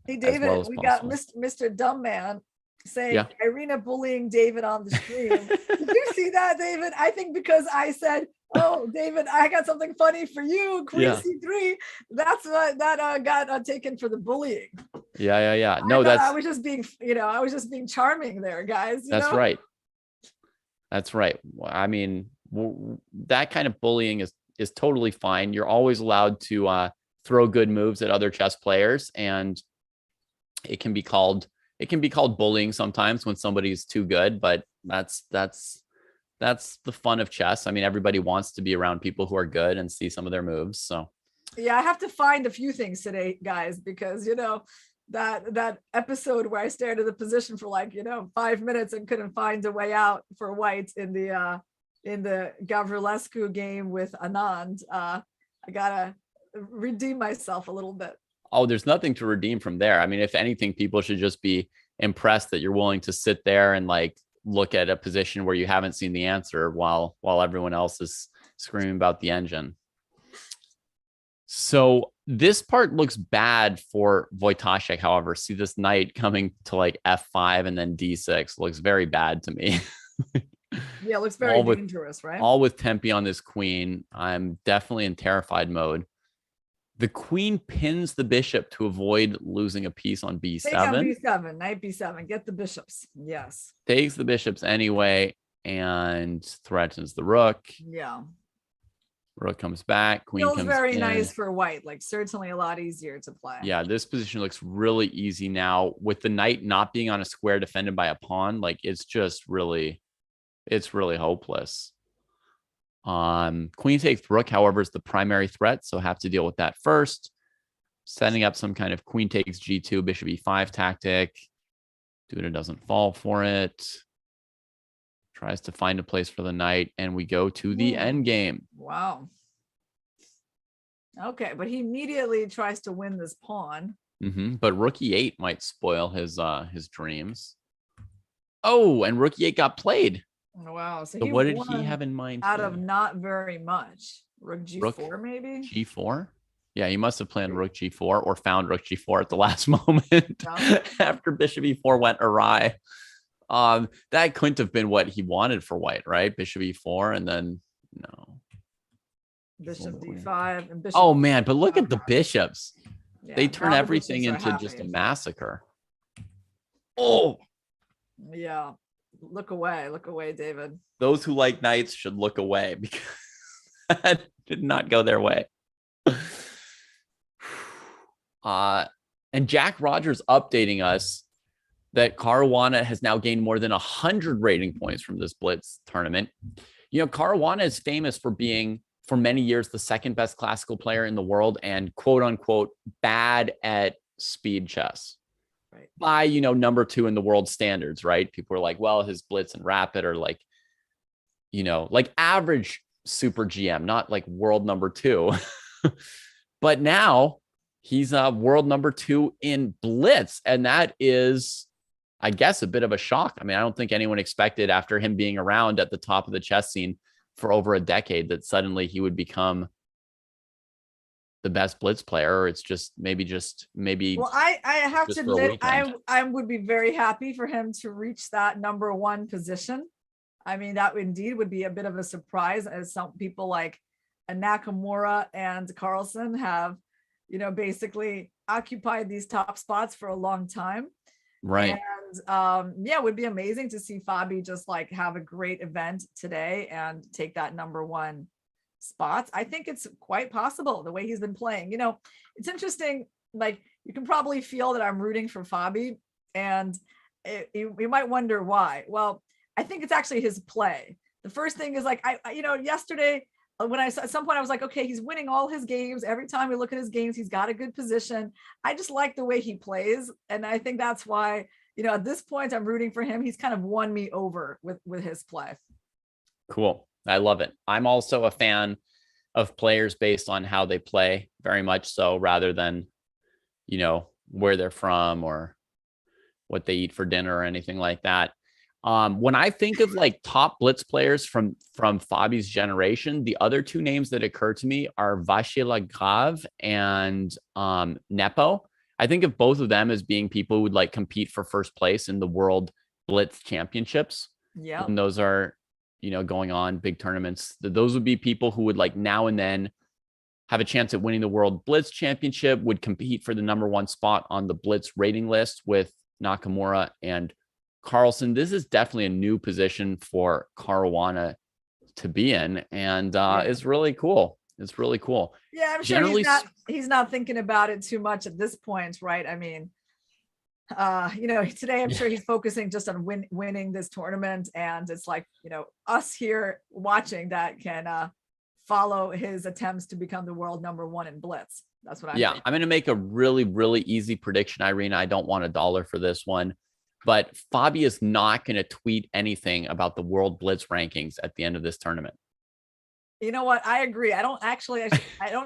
Hey, David, well as we possible. got Mr. Dumb Man saying Irina bullying David on the stream. Did you see that, David? I think because I said, "Oh, David, I got something funny for you, Queen C3." That's what that got taken for the bullying. Yeah. No, I was just being, I was just being charming there, guys. That's right. That's right. I mean, that kind of bullying is totally fine. You're always allowed to throw good moves at other chess players, and it can be called bullying sometimes when somebody's too good, but that's the fun of chess. I mean, everybody wants to be around people who are good and see some of their moves. So yeah, I have to find a few things today, guys, because that episode where I stared at the position for 5 minutes and couldn't find a way out for white in the Gavrilescu game with Anand. I gotta redeem myself a little bit. Oh, there's nothing to redeem from there. I mean, if anything, people should just be impressed that you're willing to sit there and look at a position where you haven't seen the answer while everyone else is screaming about the engine. So this part looks bad for Wojtaszek. However, see this knight coming to f5 and then d6 looks very bad to me. Yeah, it looks very dangerous, right? All with Tempe on this queen. I'm definitely in terrified mode. The queen pins the bishop to avoid losing a piece on b7. Take on b7, knight b7. Get the bishops. Yes. Takes the bishops anyway and threatens the rook. Yeah. Rook comes back. Queen Feels comes very in. Nice for white. Certainly a lot easier to play. Yeah, this position looks really easy now with the knight not being on a square defended by a pawn. It's just really, it's really hopeless. Queen takes rook, however, is the primary threat, so have to deal with that first. Setting up some kind of queen takes g2, bishop e5 tactic. Duda doesn't fall for it. Tries to find a place for the knight, and we go to the end game. Wow. Okay, but he immediately tries to win this pawn. But rook e8 might spoil his dreams. Oh, and rook e8 got played. Wow. So what did he have in mind? Out of not very much. Rook g4, maybe? G4? Yeah, he must have planned rook g4 or found rook g4 at the last moment after bishop e4 went awry. That couldn't have been what he wanted for white, right? Bishop e4 and then no. Bishop d5 and bishop. Oh man, but look at the bishops. They turn everything into just a massacre. Oh, yeah. Look away, David. Those who like knights should look away because that did not go their way. And Jack Rogers updating us that Caruana has now gained more than 100 rating points from this Blitz tournament. You know, Caruana is famous for being, for many years, the second best classical player in the world and quote unquote bad at speed chess. Right. By, you know, number 2 in the world standards, right? People are like, well, his Blitz and Rapid are like, you know, like average super GM, not like world number 2. But now he's world number 2 in Blitz. And that is, I guess, a bit of a shock. I mean, I don't think anyone expected after him being around at the top of the chess scene for over a decade that suddenly he would become the best Blitz player. Or it's just maybe. Well, I have to admit, I would be very happy for him to reach that number 1 position. I mean, that indeed would be a bit of a surprise, as some people like Nakamura and Carlsen have, you know, basically occupied these top spots for a long time. Right. And yeah, it would be amazing to see Fabi just like have a great event today and take that number 1 spot. I think it's quite possible the way he's been playing. You know, it's interesting. Like, you can probably feel that I'm rooting for Fabi, and you might wonder why. Well, I think it's actually his play. The first thing is like, you know, yesterday when at some point I was like, okay, he's winning all his games. Every time we look at his games, he's got a good position. I just like the way he plays. And I think that's why, you know, at this point I'm rooting for him. He's kind of won me over with his play. Cool. I love it. I'm also a fan of players based on how they play, very much so, rather than, you know, where they're from or what they eat for dinner or anything like that. When I think of like top Blitz players from Fabi's generation, the other 2 names that occur to me are Vachier-Lagrave and Nepo. I think of both of them as being people who would like compete for first place in the World Blitz Championships. Yeah. And those are, you know, going on big tournaments. Those would be people who would like now and then have a chance at winning the World Blitz Championship, would compete for the number 1 spot on the Blitz rating list with Nakamura and Carlsen. This is definitely a new position for Caruana to be in, and it's really cool. It's really cool. Yeah, I'm sure he's not thinking about it too much at this point, right? I mean, you know, today I'm sure he's focusing just on winning this tournament, and it's like, you know, us here watching that can follow his attempts to become the world number 1 in Blitz. That's what I'm thinking. I'm going to make a really, really easy prediction, Irina. I don't want $1 for this one. But Fabi is not going to tweet anything about the World Blitz rankings at the end of this tournament. You know what? I agree. I don't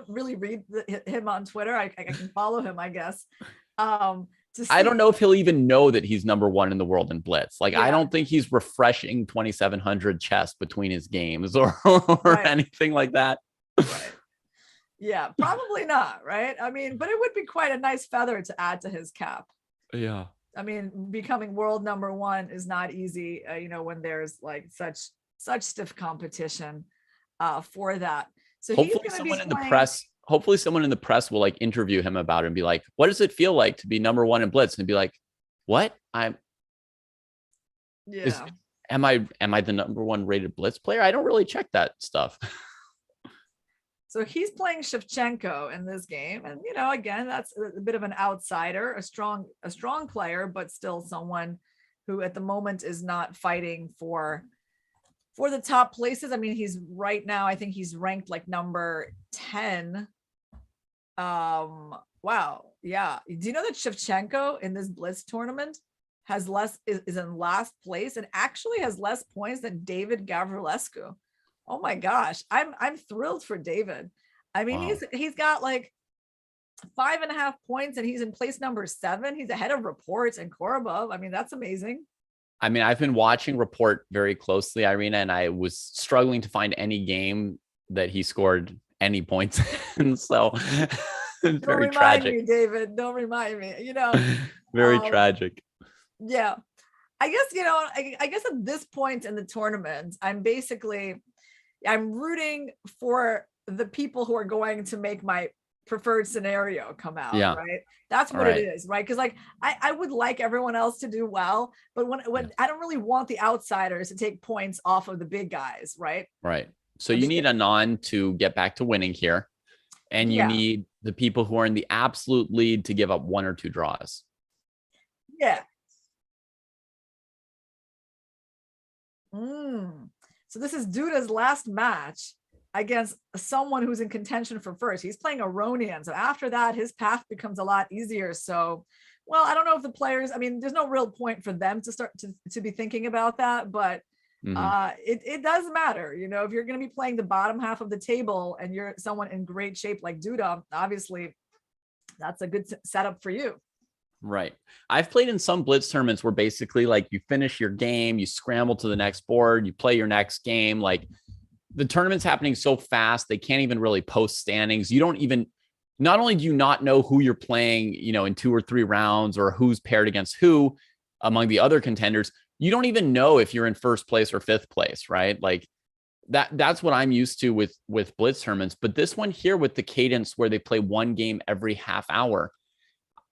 really read him on Twitter. I can follow him, I guess. I don't know if he'll even know that he's number 1 in the world in Blitz. Like, yeah. I don't think he's refreshing 2,700 chess between his games or right. anything like that. Right. Yeah, probably not. Right. I mean, but it would be quite a nice feather to add to his cap. Yeah. I mean, becoming world number 1 is not easy, you know, when there's like such stiff competition for that. So hopefully someone in the press will like interview him about it and be like, what does it feel like to be number 1 in Blitz? And be like, what? Am I the number 1 rated Blitz player? I don't really check that stuff. So he's playing Shevchenko in this game. And, you know, again, that's a bit of an outsider, a strong player, but still someone who at the moment is not fighting for the top places. I mean, he's right now, I think he's ranked like number 10. Wow. Yeah. Do you know that Shevchenko in this Blitz tournament is in last place and actually has less points than David Gavrilescu? Oh my gosh. I'm thrilled for David. I mean, wow. He's got like 5.5 points and he's in place number 7. He's ahead of Rapport and Kovorov. I mean, that's amazing. I mean, I've been watching Rapport very closely, Irina, and I was struggling to find any game that he scored any points in. So it's very tragic. Don't remind me, David. Don't remind me, you know. Very tragic. Yeah. I guess, you know, I guess at this point in the tournament, I'm rooting for the people who are going to make my preferred scenario come out, Yeah. right? That's what Right. it is, right? Because like I would like everyone else to do well, but when I don't really want the outsiders to take points off of the big guys, right? Right. So you need Anand to get back to winning here, and you need the people who are in the absolute lead to give up 1 or 2 draws. Yeah. So this is Duda's last match against someone who's in contention for first. He's playing Aronian. So after that, his path becomes a lot easier. So, well, I don't know if the players, I mean, there's no real point for them to start to be thinking about that, but it does matter. You know, if you're going to be playing the bottom half of the table and you're someone in great shape like Duda, obviously that's a good setup for you. Right. I've played in some Blitz tournaments where basically like you finish your game, you scramble to the next board, you play your next game. Like the tournament's happening so fast, they can't even really post standings. You don't even, not only do you not know who you're playing, you know, in 2 or 3 rounds or who's paired against who among the other contenders, you don't even know if you're in first place or 5th place, right? Like that's what I'm used to with Blitz tournaments. But this one here with the cadence where they play 1 game every half hour,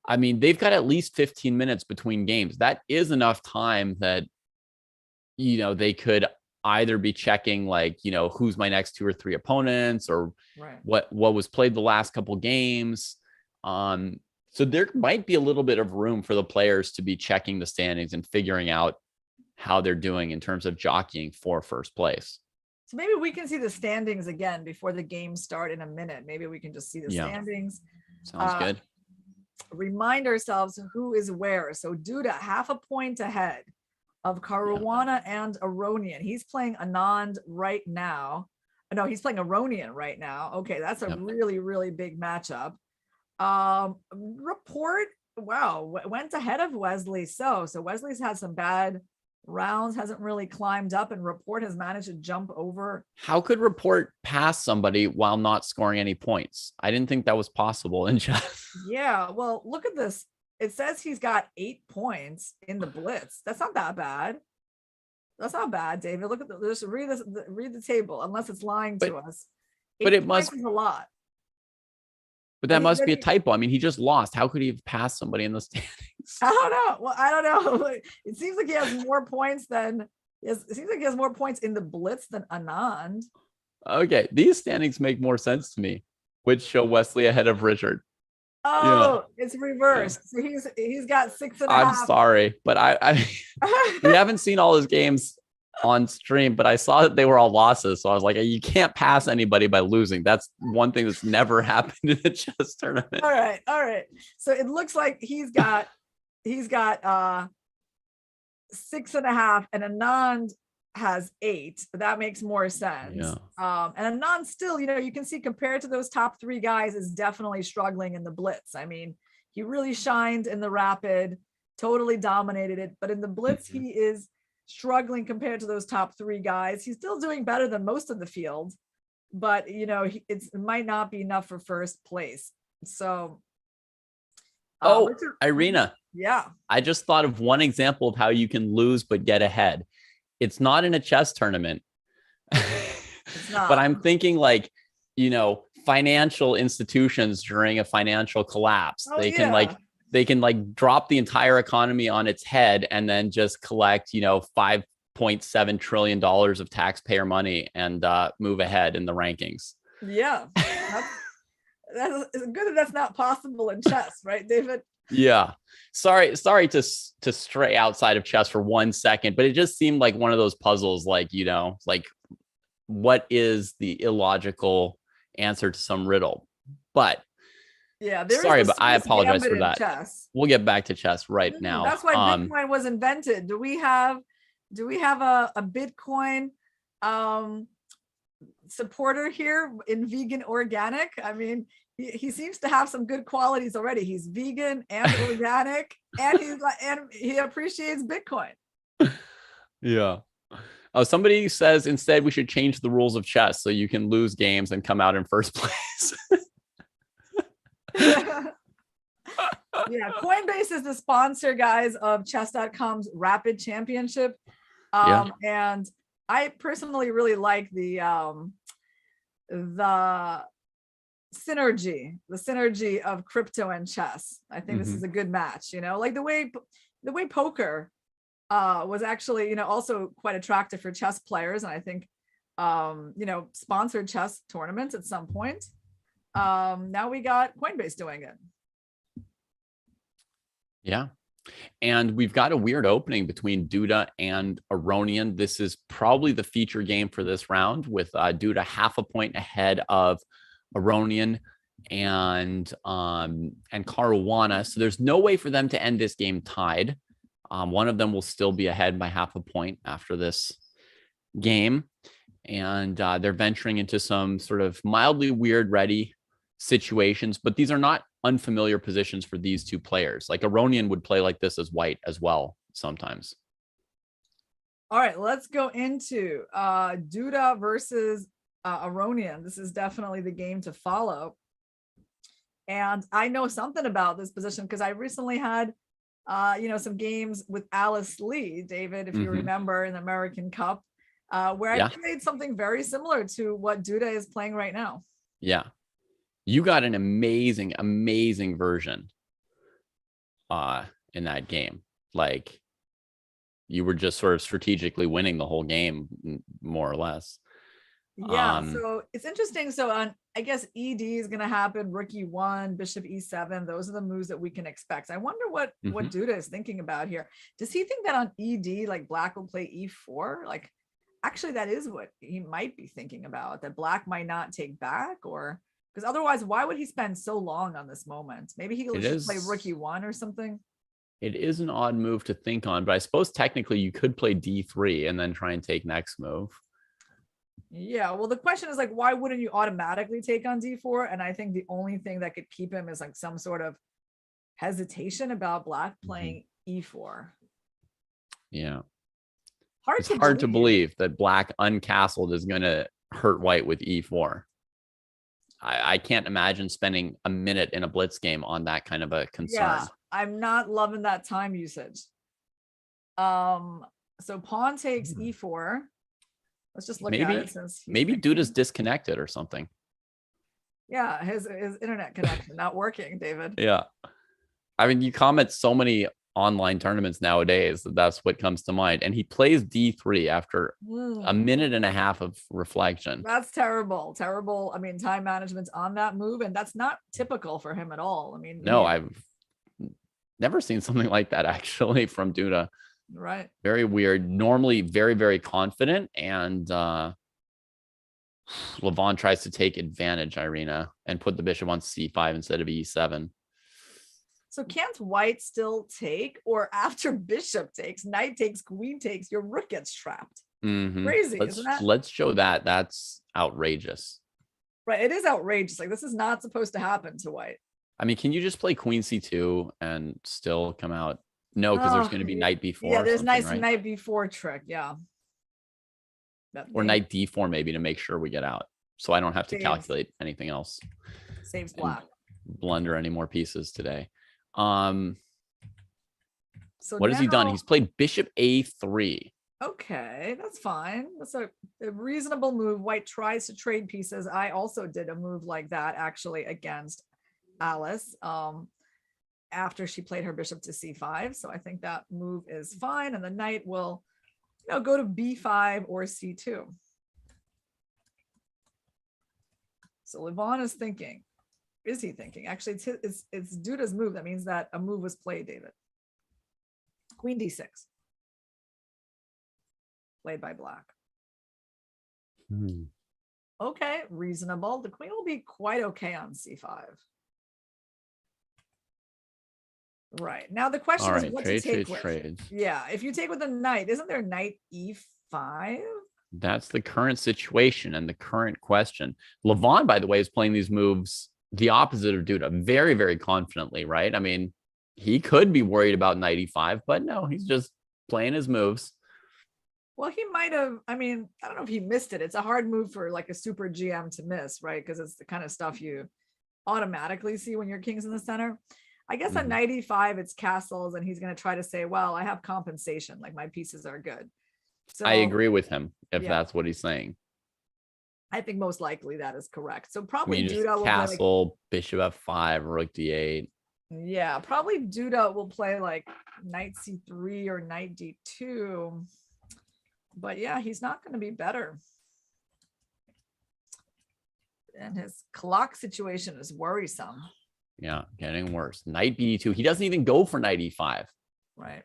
I mean, they've got at least 15 minutes between games. That is enough time that, you know, they could either be checking like, you know, who's my next 2 or 3 opponents or what was played the last couple games. So there might be a little bit of room for the players to be checking the standings and figuring out how they're doing in terms of jockeying for first place. So maybe we can see the standings again before the games start in a minute. Maybe we can just see the standings. Sounds good. Remind ourselves who is where. So Duda, half a point ahead of Caruana and Aronian. He's playing Anand right now. No, he's playing Aronian right now. Okay, that's a really, really big matchup. Rapport, wow, went ahead of Wesley So. So Wesley's had some bad rounds, hasn't really climbed up, and Rapport has managed to jump over. How could Rapport pass somebody while not scoring any points? I didn't think that was possible in chess. Yeah, well, look at this. It says he's got 8 points in the Blitz. That's not that bad. That's not bad, David. Look at just read the table, unless it's lying to us. But it must be a lot. But that must be a typo. I mean, he just lost. How could he have passed somebody in the standings? I don't know. Well, I don't know. It seems like he has more points than it seems like he has more points in the Blitz than Anand. Okay, these standings make more sense to me, which show Wesley ahead of Richard. Oh, it's reversed. So he's got 6.5. I'm sorry, but I we haven't seen all his games on stream, but I saw that they were all losses. So I was like, you can't pass anybody by losing. That's one thing that's never happened in a chess tournament. All right. So it looks like he's got 6.5, and Anand has 8. That makes more sense. And Anand still, you know, you can see compared to those top 3 guys is definitely struggling in the Blitz. I mean, he really shined in the Rapid, totally dominated it, but in the Blitz, he is struggling compared to those top 3 guys. He's still doing better than most of the field, but you know, it might not be enough for first place. So Richard, Irina, I just thought of one example of how you can lose but get ahead. It's not in a chess tournament. It's not. But I'm thinking like, you know, financial institutions during a financial collapse. They can like drop the entire economy on its head and then just collect, you know, $5.7 trillion of taxpayer money and move ahead in the rankings. Yeah. That's good that that's not possible in chess, right, David? Yeah. Sorry to stray outside of chess for 1 second, but it just seemed like one of those puzzles, like, you know, like what is the illogical answer to some riddle? But yeah, sorry, but I apologize for that. Chess. We'll get back to chess right now. That's why Bitcoin was invented. Do we have a Bitcoin supporter here in vegan organic? I mean, he seems to have some good qualities already. He's vegan and organic, and he appreciates Bitcoin. Yeah. Oh, somebody says instead we should change the rules of chess so you can lose games and come out in first place. Yeah, Coinbase is the sponsor, guys, of chess.com's Rapid Championship. And I personally really like the the synergy of crypto and chess. I think this is a good match, like the way poker was actually, also quite attractive for chess players. And I think, sponsored chess tournaments at some point. Now we got Coinbase doing it. Yeah. And we've got a weird opening between Duda and Aronian. This is probably the feature game for this round, with Duda half a point ahead of Aronian and Caruana. So there's no way for them to end this game tied. One of them will still be ahead by half a point after this game. And they're venturing into some sort of mildly weird ready situations, but these are not unfamiliar positions for these two players. Like Aronian would play like this as white as well sometimes. All right, let's go into Duda versus Aronian. This is definitely the game to follow. And I know something about this position because I recently had some games with Alice Lee, David, if you remember, in the American Cup, where I played something very similar to what Duda is playing right now. Yeah. You got an amazing, amazing version in that game. Like, you were just sort of strategically winning the whole game, more or less. Yeah, so it's interesting. So I guess ED is going to happen. Rook E1, Bishop E7. Those are the moves that we can expect. I wonder what Duda is thinking about here. Does he think that on ED, like Black will play E4? Like, actually, that is what he might be thinking about, that Black might not take back, or because otherwise, why would he spend so long on this moment? Maybe he will just play Rook E1 or something. It is an odd move to think on, but I suppose technically you could play D3 and then try and take next move. Yeah, well, the question is, like, why wouldn't you automatically take on D4? And I think the only thing that could keep him is like some sort of hesitation about Black playing E4. Yeah. It's hard to believe that Black uncastled is going to hurt white with E4. I can't imagine spending a minute in a blitz game on that kind of a concern. Yeah, I'm not loving that time usage. So pawn takes E4. Let's just look at it, since maybe Duda's disconnected or something. Yeah, his internet connection not working, David. Yeah. I mean, you comment so many online tournaments nowadays that's what comes to mind. And he plays D3 after a minute and a half of reflection. That's terrible. I mean, time management's on that move, and that's not typical for him at all. I mean, no, I've never seen something like that actually from Duda. Right. Very weird. Normally very, very confident. And Levon tries to take advantage, Irina, and put the bishop on C5 instead of E7. So can't white still take, or after bishop takes, knight takes, queen takes, your rook gets trapped? Crazy, isn't that? Let's show that. That's outrageous. Right, it is outrageous. Like, this is not supposed to happen to white. I mean, can you just play queen C2 and still come out? No, because there's going to be knight B4. Yeah, there's nice right? knight B4 trick. Yeah. Or knight D4 maybe, to make sure we get out, so I don't have to calculate anything else. Saves Black. Blunder any more pieces today. So what has he done? He's played bishop A3. Okay, that's fine. That's a reasonable move. White tries to trade pieces. I also did a move like that, actually, against Alice after she played her bishop to C5. So I think that move is fine, and the knight will go to B5 or C2. So Levon is thinking. Is he thinking? Actually, it's Duda's move. That means that a move was played, David. Queen D6. Played by Black. Okay, reasonable. The queen will be quite okay on C5. Right. Now the question is what to take with. Yeah, if you take with a knight, isn't there knight E5? That's the current situation and the current question. Levon, by the way, is playing these moves the opposite of Duda, very, very confidently, right? I mean, he could be worried about knight E5, but no, he's just playing his moves. Well, he might have, I mean, I don't know if he missed it. It's a hard move for like a super GM to miss, right? Because it's the kind of stuff you automatically see when your king's in the center. I guess on knight E5, it's castles, and he's going to try to say, well, I have compensation, like my pieces are good. So I agree with him if that's what he's saying. I think most likely that is correct. So I probably mean, just Duda will play like, castle, bishop f5, rook d8. yeah, probably Duda will play like knight c3 or knight d2. But yeah, he's not going to be better. And his clock situation is worrisome. Yeah, getting worse. Knight b2. He doesn't even go for knight e5. Right.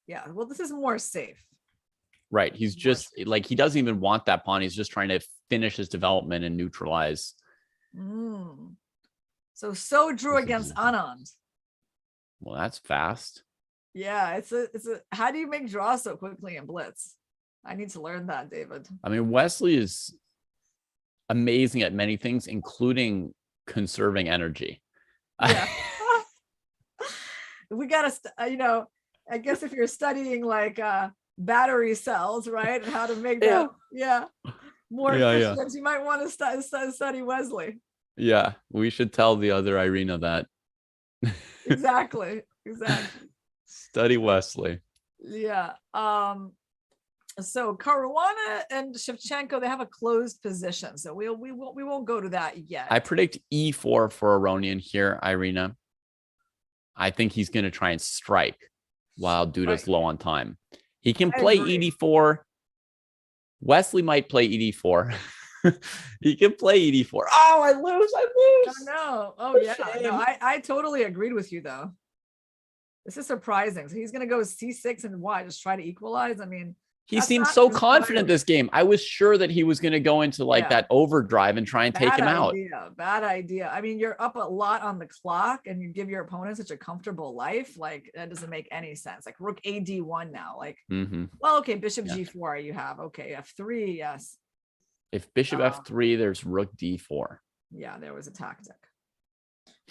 Yeah, well, this is more safe. Right. He's just like, he doesn't even want that pawn. He's just trying to finish his development and neutralize. So drew against Anand. Well, that's fast. Yeah, it's a how do you make draws so quickly in Blitz? I need to learn that, David. I mean, Wesley is amazing at many things, including conserving energy. Yeah. We gotta, I guess if you're studying like battery cells, right, and how to make that, more efficient, you might want to study Wesley. Yeah, we should tell the other Irina that. Exactly. Study Wesley. Yeah. So Caruana and Shevchenko, they have a closed position, so we won't go to that yet. I predict e4 for Aronian here, Irina. I think he's going to try and strike while Duda's low on time. He can play ED4. Wesley might play ED4. He can play ED4. Oh, I lose. Oh, no. Oh, yeah. No, I totally agreed with you, though. This is surprising. So he's going to go C6 and why? Just try to equalize? I mean, he seemed so confident this game. I was sure that he was going to go into like that overdrive and try and take him out. Bad idea. I mean, you're up a lot on the clock and you give your opponent such a comfortable life. Like, that doesn't make any sense. Like rook AD1 now. Like, well, okay, bishop G4 you have. Okay, F3, yes. If bishop F3, there's rook D4. Yeah, there was a tactic.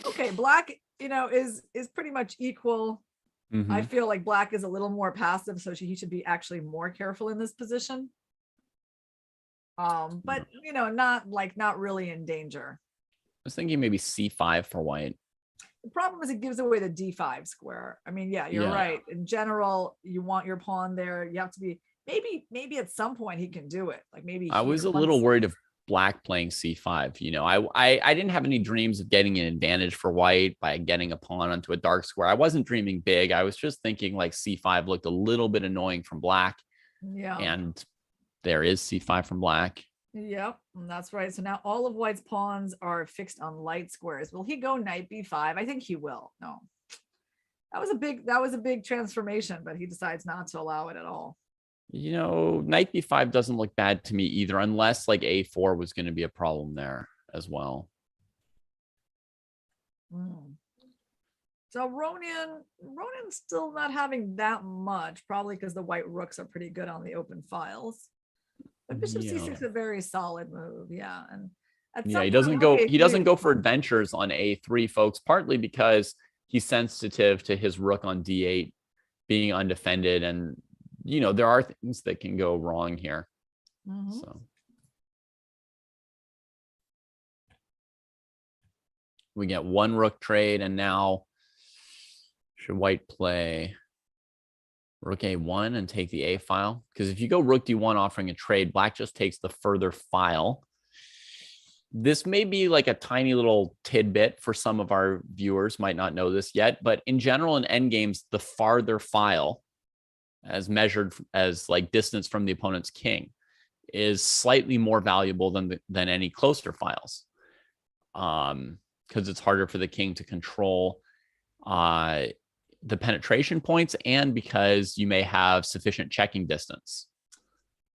Okay, black, is pretty much equal. I feel like black is a little more passive, so he should be actually more careful in this position. But not really in danger. I was thinking maybe C5 for white. The problem is it gives away the D5 square. I mean, yeah, you're right. In general, you want your pawn there. You have to be maybe at some point he can do it. Like maybe I was a little worried of black playing C5. I didn't have any dreams of getting an advantage for white by getting a pawn onto a dark square. I wasn't dreaming big. I was just thinking like C5 looked a little bit annoying from black. Yeah. And there is C5 from black. Yep, that's right. So now all of white's pawns are fixed on light squares. Will he go knight B5? I think he will. No. That was a big transformation, but he decides not to allow it at all. Knight b5 doesn't look bad to me either, unless like a4 was going to be a problem there as well. So Aronian's still not having that much, probably because the white rooks are pretty good on the open files. But bishop c6 is a very solid move, yeah. And he doesn't go for adventures on a3, folks, partly because he's sensitive to his rook on d8 being undefended, and there are things that can go wrong here. So we get one rook trade, and now should white play rook a1 and take the a file? Because if you go rook d1 offering a trade, black just takes the further file. This may be like a tiny little tidbit for some of our viewers, might not know this yet, but in general in endgames, the farther file, as measured as like distance from the opponent's king, is slightly more valuable than any closer files, because it's harder for the king to control the penetration points, and because you may have sufficient checking distance.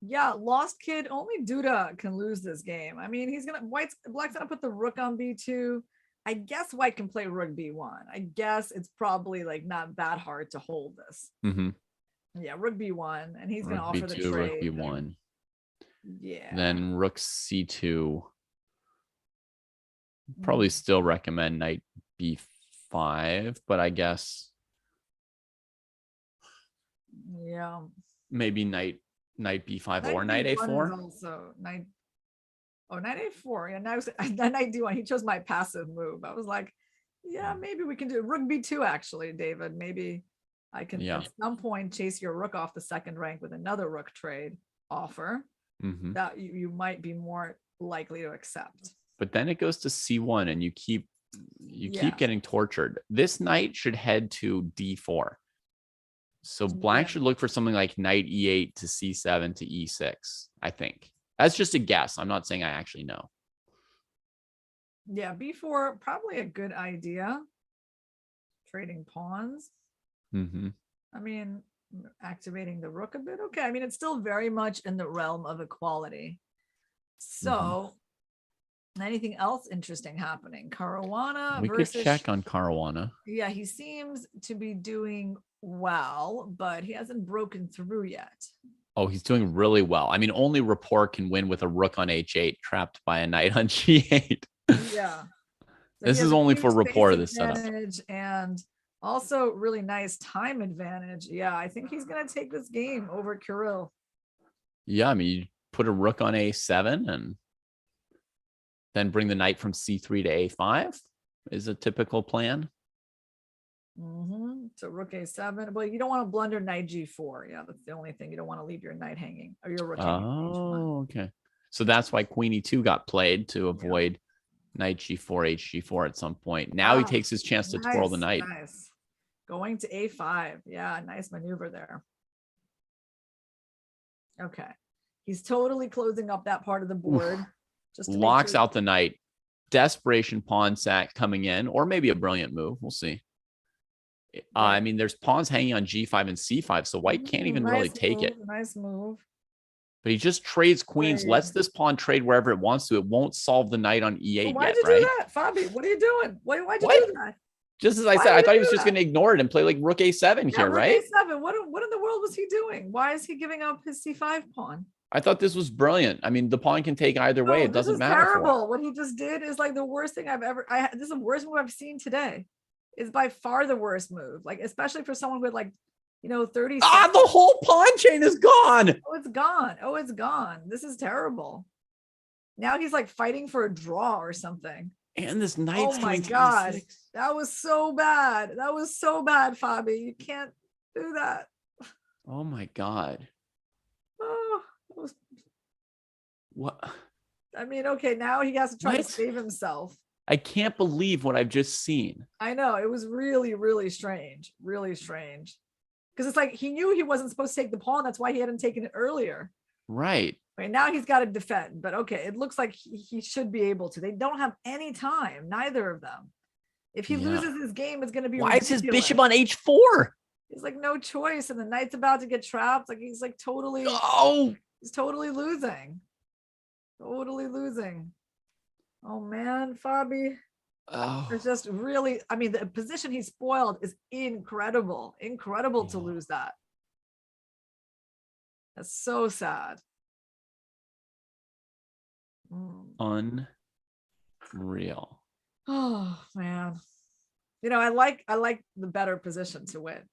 Yeah, Lost Kid, only Duda can lose this game. I mean, black's gonna put the rook on b2. I guess white can play rook b1. I guess it's probably like not that hard to hold this. Yeah, rook b1, and he's going to offer the trade. Rook b1. Yeah. Then rook c2. Probably still recommend knight b5, but I guess. Yeah. Maybe knight b5 or knight a4. Also knight a4. Yeah, now knight d1. He chose my passive move. I was like, yeah, maybe we can do rook b2. Actually, David, maybe I can at some point chase your rook off the second rank with another rook trade offer. that you might be more likely to accept. But then it goes to C1 and you keep getting tortured. This knight should head to D4. So black should look for something like knight E8 to C7 to E6, I think. That's just a guess. I'm not saying I actually know. Yeah, B4, probably a good idea. Trading pawns. I mean, activating the rook a bit. Okay, I mean, it's still very much in the realm of equality. So, anything else interesting happening? Caruana We versus... could check on Caruana. Yeah, he seems to be doing well, but he hasn't broken through yet. Oh, he's doing really well. I mean, only Rapport can win with a rook on H8 trapped by a knight on G8. Yeah. So this is only for Rapport, this setup. And also really nice time advantage. Yeah, I think he's going to take this game over Kirill. Yeah, I mean, you put a rook on A7 and then bring the knight from C3 to A5 is a typical plan. So rook A7. Well, you don't want to blunder knight G4. Yeah, that's the only thing. You don't want to leave your knight hanging or your rook hanging. Oh, okay. So that's why Queen E2 got played to avoid knight G4, HG4 at some point. Now he takes his chance to twirl the knight. Nice. Going to A5. Yeah, nice maneuver there. Okay. He's totally closing up that part of the board. Just locks out the knight. Desperation pawn sack coming in, or maybe a brilliant move. We'll see. I mean, there's pawns hanging on G5 and C5, so white can't even really take it. Nice move. But he just trades queens, lets this pawn trade wherever it wants to. It won't solve the knight on E8 why'd yet, you right? do that, Fabi? What are you doing? Why'd you do that? Just as I said, I thought he was just going to ignore it and play like rook A7 here, right? A7. What in the world was he doing? Why is he giving up his C5 pawn? I thought this was brilliant. I mean, the pawn can take either way. It doesn't matter. Terrible. What he just did is like the worst thing I've ever. This is the worst move I've seen today. It's by far the worst move. Like, especially for someone with like, 30 seconds. The whole pawn chain is gone. It's gone. It's gone. This is terrible. Now he's like fighting for a draw or something. And this knight's my God. That was so bad. That was so bad, Fabi. You can't do that. Oh my God. Oh, what? I mean, okay, now he has to try to save himself. I can't believe what I've just seen. I know. It was really, really strange. Really strange. Because it's like he knew he wasn't supposed to take the pawn. That's why he hadn't taken it earlier. Right. Right now he's got to defend. But okay, it looks like he should be able to. They don't have any time, neither of them. If he loses his game, it's going to be ridiculous. Is his bishop on H4? He's like no choice. And the knight's about to get trapped. Like he's like totally. He's totally losing. Totally losing. Oh man, Fabi. It's just really, I mean, the position he spoiled is incredible. Incredible to lose that. That's so sad. Unreal. Oh man. I like the better position to win.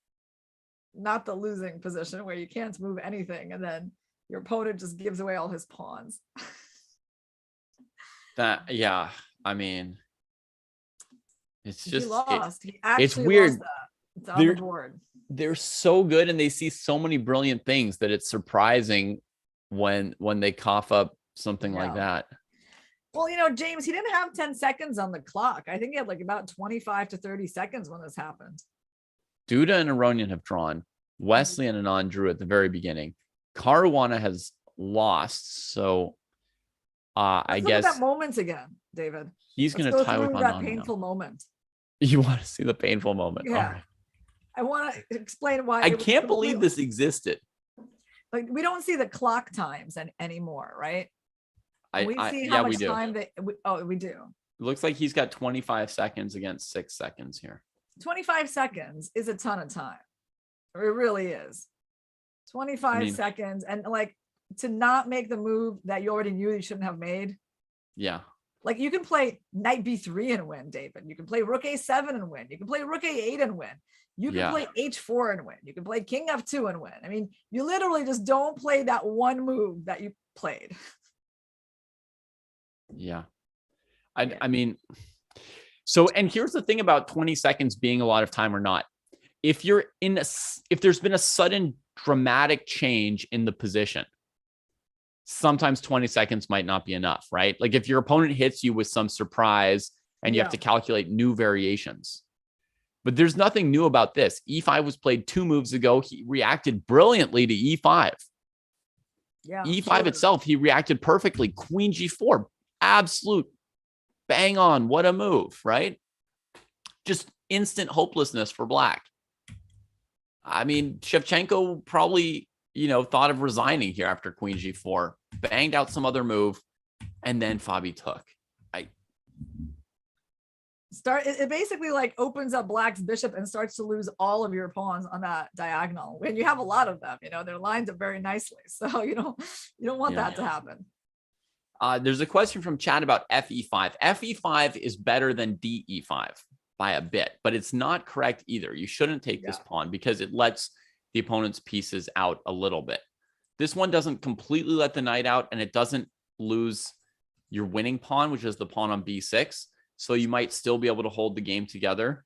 Not the losing position where you can't move anything and then your opponent just gives away all his pawns. I mean, it's just, he lost. He actually it's weird. Lost that. It's on the board. They're so good and they see so many brilliant things that it's surprising when they cough up something like that. Well, James, he didn't have 10 seconds on the clock. I think he had like about 25 to 30 seconds when this happened. Duda and Aronian have drawn. Wesley and Anand drew at the very beginning. Caruana has lost. So I guess that moment again, David. He's going to tie with that painful moment. You want to see the painful moment? Yeah. Right. I want to explain why. I can't believe this existed. Like we don't see the clock times anymore, right? We see how much time we do. It looks like he's got 25 seconds against 6 seconds here. 25 seconds is a ton of time. It really is. 25 seconds. And like to not make the move that you already knew you shouldn't have made. Yeah. Like you can play knight B3 and win, David. You can play rook A7 and win. You can play rook A8 and win. You can play H4 and win. You can play king F2 and win. I mean, you literally just don't play that one move that you played. Yeah. I mean, so, and here's the thing about 20 seconds being a lot of time or not. If there's been a sudden dramatic change in the position, sometimes 20 seconds might not be enough, right? Like if your opponent hits you with some surprise and you have to calculate new variations. But there's nothing new about this. E5 was played 2 moves ago. He reacted brilliantly to E5. Yeah. E5 itself, he reacted perfectly. Queen G4, absolute bang on. What a move, right? Just instant hopelessness for black. I mean, Shevchenko probably, thought of resigning here after Queen G4, banged out some other move, and then Fabi took. It basically like opens up black's bishop and starts to lose all of your pawns on that diagonal. When you have a lot of them, they're lined up very nicely. So you don't want that to happen. There's a question from chat about FE5. FE5 is better than DE5 by a bit, but it's not correct either. You shouldn't take this pawn because it lets the opponent's pieces out a little bit. This one doesn't completely let the knight out, and it doesn't lose your winning pawn, which is the pawn on B6. So you might still be able to hold the game together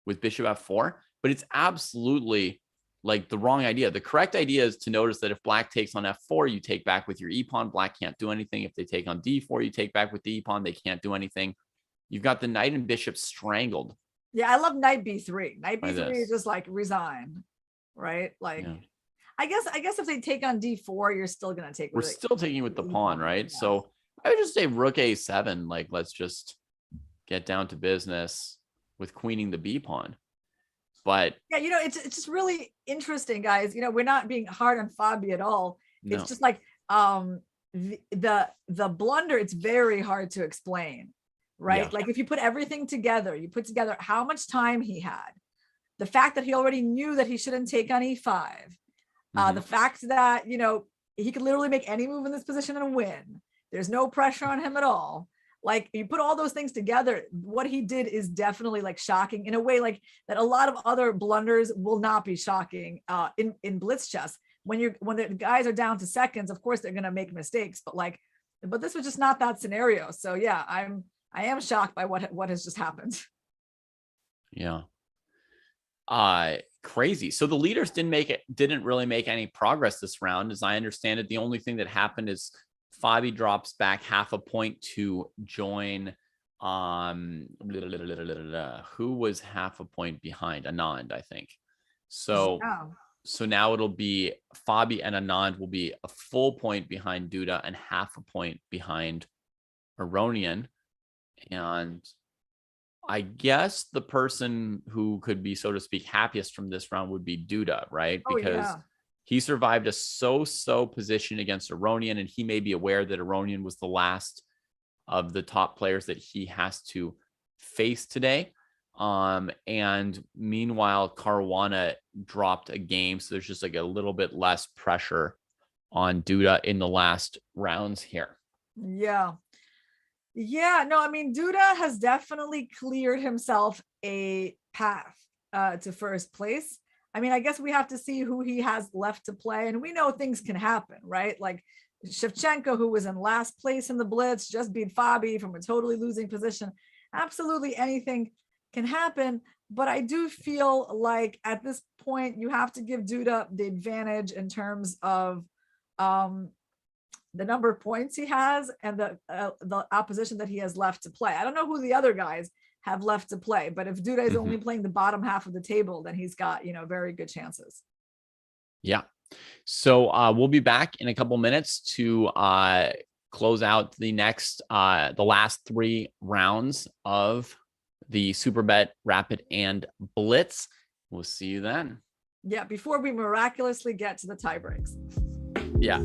with bishop F4, but it's absolutely like the wrong idea. The correct idea is to notice that if black takes on F4, you take back with your E pawn. Black can't do anything. If they take on D4, you take back with the E pawn. They can't do anything. You've got the knight and bishop strangled. Yeah, I love knight B3. Knight B3 is just like resign, right? Like, I guess if they take on D4, you're still gonna take. We're still taking with the pawn, right? Yeah. So I would just say rook A7. Like, let's just get down to business with queening the B pawn. But yeah, it's just really interesting, guys. We're not being hard on Fabi at all. No. It's just like the blunder. It's very hard to explain, right? Like if you put everything together, you put together how much time he had, the fact that he already knew that he shouldn't take on E5, the fact that he could literally make any move in this position and win. There's no pressure on him at all. Like you put all those things together, what he did is definitely like shocking in a way like that a lot of other blunders will not be shocking in blitz chess. When the guys are down to seconds, of course they're gonna make mistakes, but this was just not that scenario. So yeah, I am shocked by what has just happened. Yeah. Crazy. So the leaders didn't really make any progress this round. As I understand it, the only thing that happened is Fabi drops back half a point to join who was half a point behind? Anand, I think. So so now it'll be Fabi and Anand will be a full point behind Duda and half a point behind Aronian. And I guess the person who could be, so to speak, happiest from this round would be Duda, right? Because he survived a so-so position against Aronian, and he may be aware that Aronian was the last of the top players that he has to face today. And meanwhile, Caruana dropped a game, so there's just like a little bit less pressure on Duda in the last rounds here. Yeah. No, I mean, Duda has definitely cleared himself a path to first place. I mean, I guess we have to see who he has left to play, and we know things can happen, right? Like Shevchenko, who was in last place in the Blitz, just beat Fabi from a totally losing position. Absolutely anything can happen, but I do feel like at this point you have to give Duda the advantage in terms of the number of points he has and the opposition that he has left to play. I don't know who the other guys have left to play, but if Duda is only playing the bottom half of the table, then he's got, very good chances. Yeah. So we'll be back in a couple minutes to close out the last 3 rounds of the Superbet Rapid and Blitz. We'll see you then. Yeah, before we miraculously get to the tie breaks. Yeah.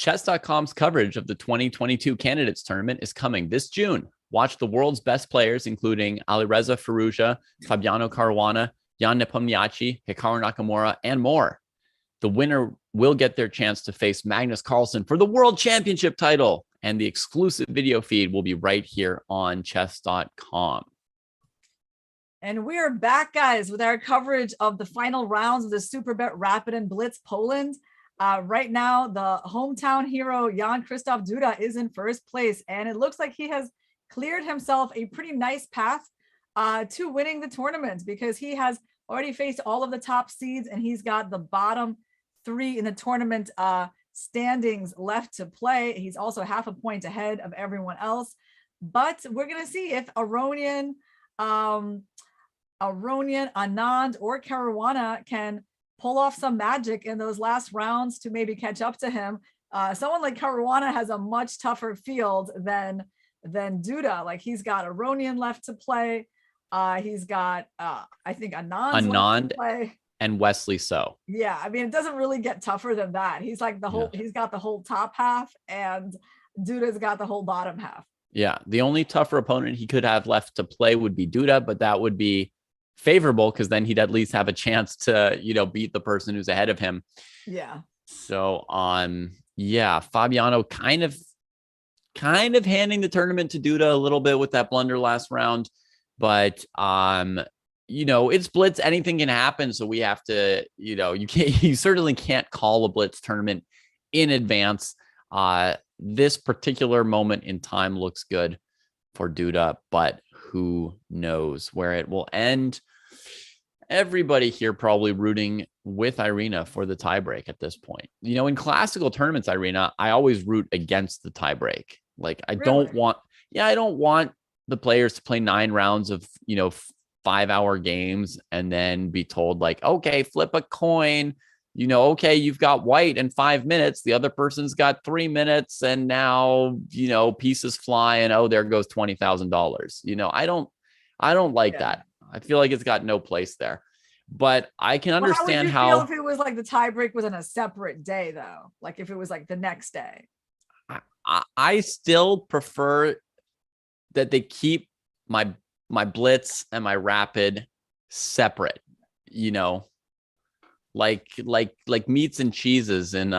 Chess.com's coverage of the 2022 Candidates Tournament is coming this June. Watch the world's best players, including Alireza Firouzja, Fabiano Caruana, Jan Nepomniachtchi, Hikaru Nakamura, and more. The winner will get their chance to face Magnus Carlsen for the World Championship title, and the exclusive video feed will be right here on chess.com. And we are back, guys, with our coverage of the final rounds of the Superbet Rapid and Blitz Poland. Right now, the hometown hero, Jan Krzysztof Duda, is in first place, and it looks like he has cleared himself a pretty nice path to winning the tournament, because he has already faced all of the top seeds, and he's got the bottom three in the tournament standings left to play. He's also half a point ahead of everyone else. But we're going to see if Aronian, Anand, or Caruana can pull off some magic in those last rounds to maybe catch up to him. Someone like Caruana has a much tougher field than Duda. Like, he's got Aronian left to play. He's got I think Anand to play. And Wesley So. Yeah, I mean, it doesn't really get tougher than that. He's like he's got the whole top half, and Duda's got the whole bottom half. Yeah, the only tougher opponent he could have left to play would be Duda, but that would be favorable because then he'd at least have a chance to, beat the person who's ahead of him. Yeah. So, yeah, Fabiano kind of handing the tournament to Duda a little bit with that blunder last round, but it's Blitz, anything can happen. So we have to, you certainly can't call a Blitz tournament in advance. This particular moment in time looks good for Duda, but who knows where it will end. Everybody here probably rooting with Irina for the tiebreak at this point. In classical tournaments, Irina, I always root against the tiebreak. Like, I don't want the players to play 9 rounds of, 5-hour games and then be told, like, okay, flip a coin, okay, you've got white in 5 minutes. The other person's got 3 minutes. And now, pieces fly and, oh, there goes $20,000. I don't like that. I feel like it's got no place there, but I can understand how if it was like the tiebreak was on a separate day, though, like if it was like the next day. I still prefer that they keep my Blitz and my Rapid separate, like meats and cheeses in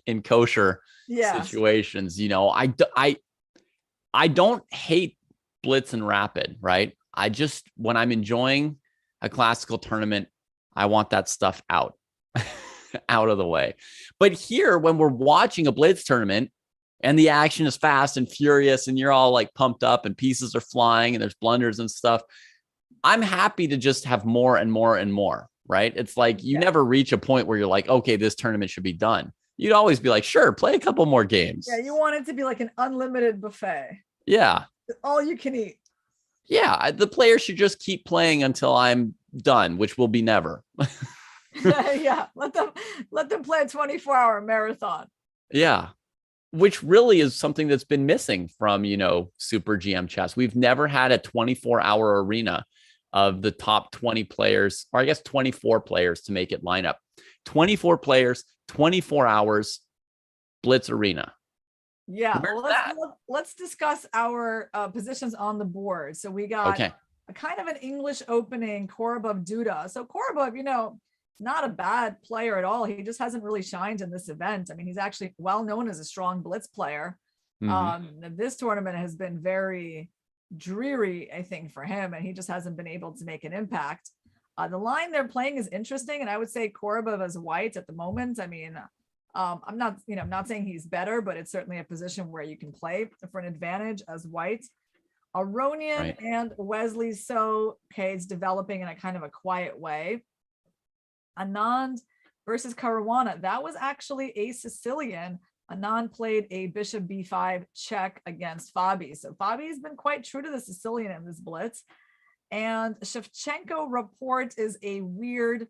in kosher situations. I don't hate Blitz and Rapid, right? I just, when I'm enjoying a classical tournament, I want that stuff out of the way. But here, when we're watching a Blitz tournament and the action is fast and furious and you're all like pumped up and pieces are flying and there's blunders and stuff, I'm happy to just have more and more and more, right? It's like you never reach a point where you're like, okay, this tournament should be done. You'd always be like, sure, play a couple more games. Yeah, you want it to be like an unlimited buffet. Yeah. All you can eat. Yeah, the players should just keep playing until I'm done, which will be never. Yeah, let them play a 24-hour marathon. Yeah, which really is something that's been missing from, Super GM chess. We've never had a 24-hour arena of the top 20 players, or I guess 24 players to make it line up. 24 players, 24 hours, Blitz arena. Yeah, let's discuss our positions on the board. So we got a kind of an English opening, Kovorov Duda. So Kovorov, not a bad player at all. He just hasn't really shined in this event. I mean, he's actually well known as a strong Blitz player. This tournament has been very dreary, I think, for him, and he just hasn't been able to make an impact. The line they're playing is interesting, and I would say Kovorov as white at the moment. I mean, I'm not saying he's better, but it's certainly a position where you can play for an advantage as white. Aronian and Wesley So, it's developing in a kind of a quiet way. Anand versus Caruana, that was actually a Sicilian. Anand played a bishop b5 check against Fabi. So Fabi's been quite true to the Sicilian in this Blitz. And Shevchenko Rapport is a weird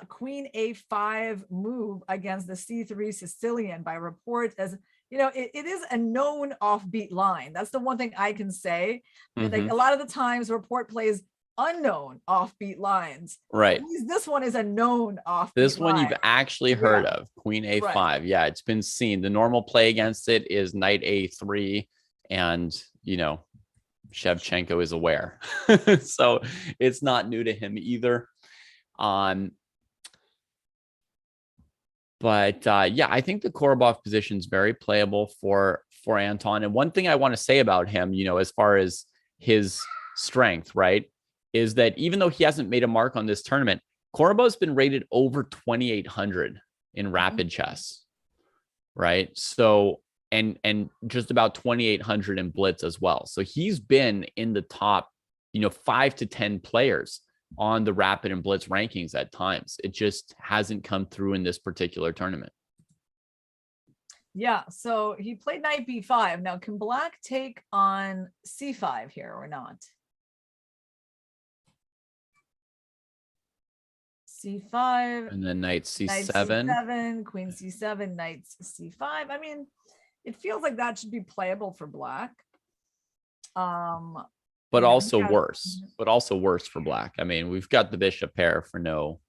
queen a5 move against the c3 Sicilian by Rapport. As it is a known offbeat line. That's the one thing I can say. Like a lot of the times Rapport plays unknown offbeat lines. Right. This one is a known offbeat This one line. you've actually heard of, Queen A5. Right. Yeah, it's been seen. The normal play against it is Knight A3, and Shevchenko is aware. So it's not new to him either. But yeah, I think the Kovorov position is very playable for Anton. And one thing I want to say about him, as far as his strength, right, is that even though he hasn't made a mark on this tournament, Kovorov's been rated over 2,800 in rapid chess, right? So, and just about 2,800 in Blitz as well. So he's been in the top, 5 to 10 players on the rapid and Blitz rankings at times. It just hasn't come through in this particular tournament. Yeah, so he played knight b5. Now, can black take on c5 here or not? c5. And then knight c7. Knight c7, queen c7, knight c5. I mean, it feels like that should be playable for black. But also worse for black. I mean, we've got the bishop pair for no.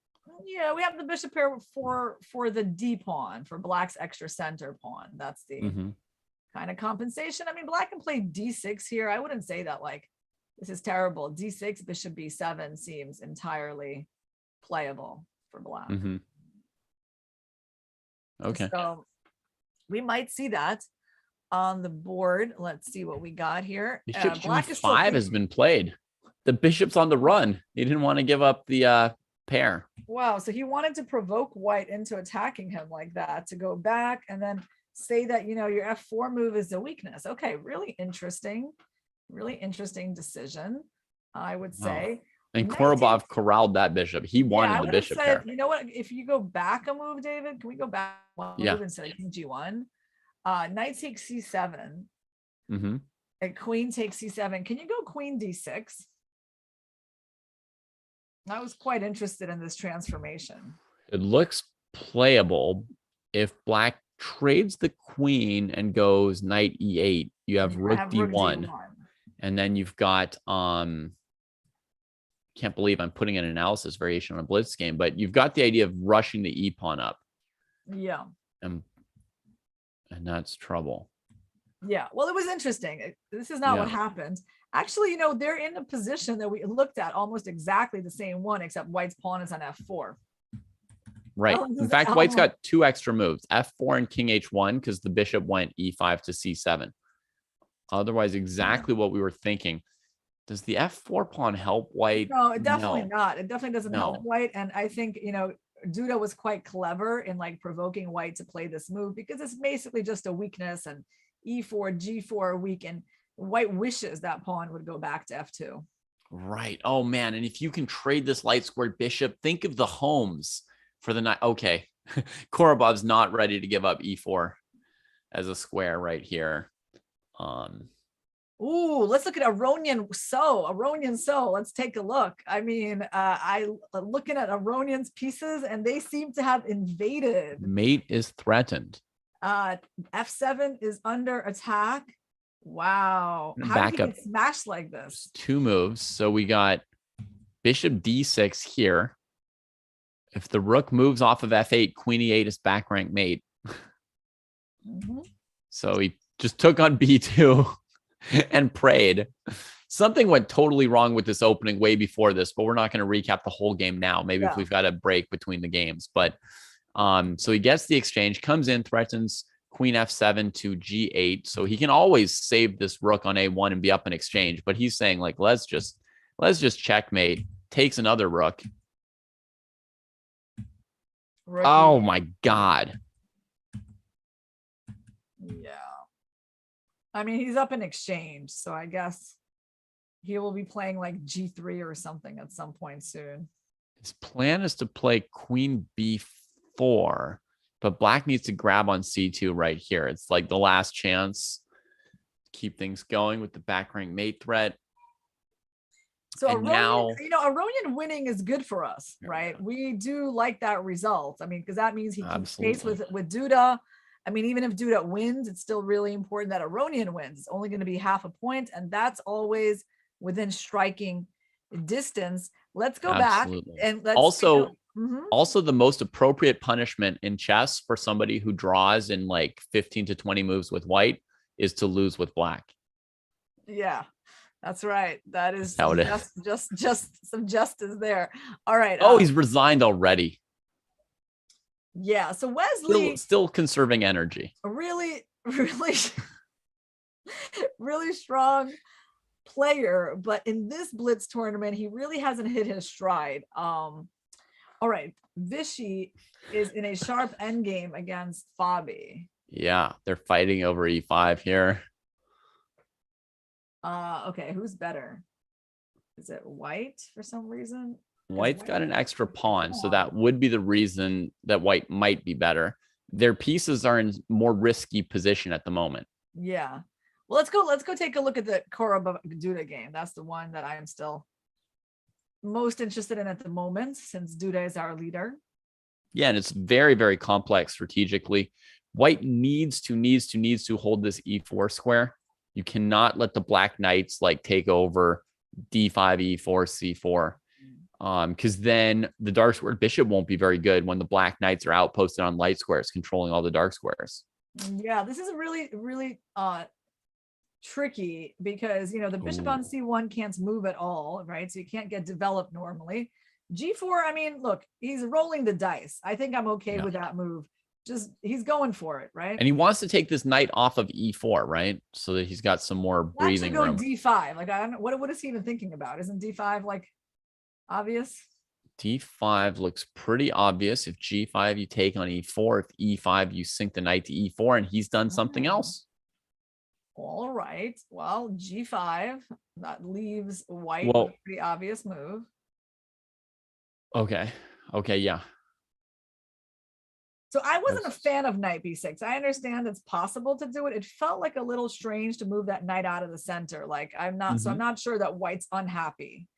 Yeah, we have the bishop pair for the D pawn, for black's extra center pawn. That's the kind of compensation. I mean, black can play d6 here. I wouldn't say that like this is terrible. d6, bishop b7 seems entirely playable for black. Okay. So we might see that on the board. Let's see what we got here. Bishop Black g5 has been played. The bishop's on the run. He didn't want to give up the pair. Wow. So he wanted to provoke white into attacking him like that, to go back and then say that, your f4 move is a weakness. Okay. Really interesting decision, I would say. And Kovorov corralled that bishop. He wanted the bishop pair. You know what? If you go back a move, David, can we go back one move instead of king g1? Knight takes c7. And queen takes c7. Can you go queen d6? I was quite interested in this transformation. It looks playable. If black trades the queen and goes knight e8, you have rook d1. And then you've got can't believe I'm putting an analysis variation on a Blitz game, but you've got the idea of rushing the e pawn up. Yeah. And that's trouble. Yeah. Well, it was interesting. This is not what happened. Actually, they're in a position that we looked at, almost exactly the same one, except white's pawn is on f4. Right. In fact, white's got two extra moves, f4 and king h1, because the bishop went e5 to c7. Otherwise, exactly what we were thinking. Does the f4 pawn help white? No, it definitely not. It definitely doesn't help white. And I think, Duda was quite clever in like provoking white to play this move, because it's basically just a weakness, and e4, g4 are weak, and white wishes that pawn would go back to f2. Right. Oh, man. And if you can trade this light squared bishop, think of the homes for the night. Okay. Kovorov's not ready to give up e4 as a square right here. Ooh, let's look at Aronian So. Let's take a look. I mean, I'm looking at Aronian's pieces, and they seem to have invaded. Mate is threatened. F7 is under attack. Wow. How did he get smashed like this? Two moves. So we got bishop d6 here. If the rook moves off of f8, queen e8 is back rank mate. So he just took on b2 and prayed. Something went totally wrong with this opening way before this, but we're not going to recap the whole game now. Maybe if we've got a break between the games. But so he gets the exchange, comes in, threatens queen f7 to g8. So he can always save this rook on a1 and be up in exchange. But he's saying, like, let's just checkmate. Takes another rook. Oh my God. Yeah. I mean, he's up in exchange, so I guess he will be playing like g3 or something at some point soon. His plan is to play queen b4, but black needs to grab on c2 right here. It's like the last chance to keep things going with the back rank mate threat. So Aronian winning is good for us, right? We do like that result. I mean, because that means he keeps pace with Duda. I mean, even if Duda wins, it's still really important that Aronian wins. It's only going to be half a point, and that's always within striking distance. Let's go Absolutely. back and let's also the most appropriate punishment in chess for somebody who draws in like 15 to 20 moves with white is to lose with black. Yeah, that's right. That is how it just some justice there. All right. Oh, he's resigned already. Yeah. So Wesley still conserving energy. Really, really strong player, but in this Blitz tournament, he really hasn't hit his stride. All right, Vishy is in a sharp endgame against Fabi. Yeah, they're fighting over e5 here. Okay, who's better? Is it white for some reason? White's got an extra pawn, so that would be the reason that white might be better. Their pieces are in more risky position at the moment. Yeah. Well, let's go take a look at the Kovorov Duda game. That's the one that I'm still most interested in at the moment, since Duda is our leader. Yeah, and it's very, very complex strategically. White needs to hold this e4 square. You cannot let the black knights like take over d5, e4, c4. Because then the dark square bishop won't be very good when the black knights are outposted on light squares, controlling all the dark squares. Yeah, this is a really tricky, because the bishop on c1 can't move at all, right? So you can't get developed normally. g4, I mean, look, he's rolling the dice. I think I'm okay with that move. Just he's going for it, right? And he wants to take this knight off of e4, right? So that he's got some more breathing room. d5. Like, I don't know, what is he even thinking about? Isn't d5 like obvious? d5 looks pretty obvious. If g5 you take on e4, if e5 you sink the knight to e4, and he's done something else. All right. Well, g5, that leaves white with a pretty obvious move. Okay, yeah. So I wasn't a fan of knight b6. I understand it's possible to do it. It felt like a little strange to move that knight out of the center. Like, I'm not sure that white's unhappy.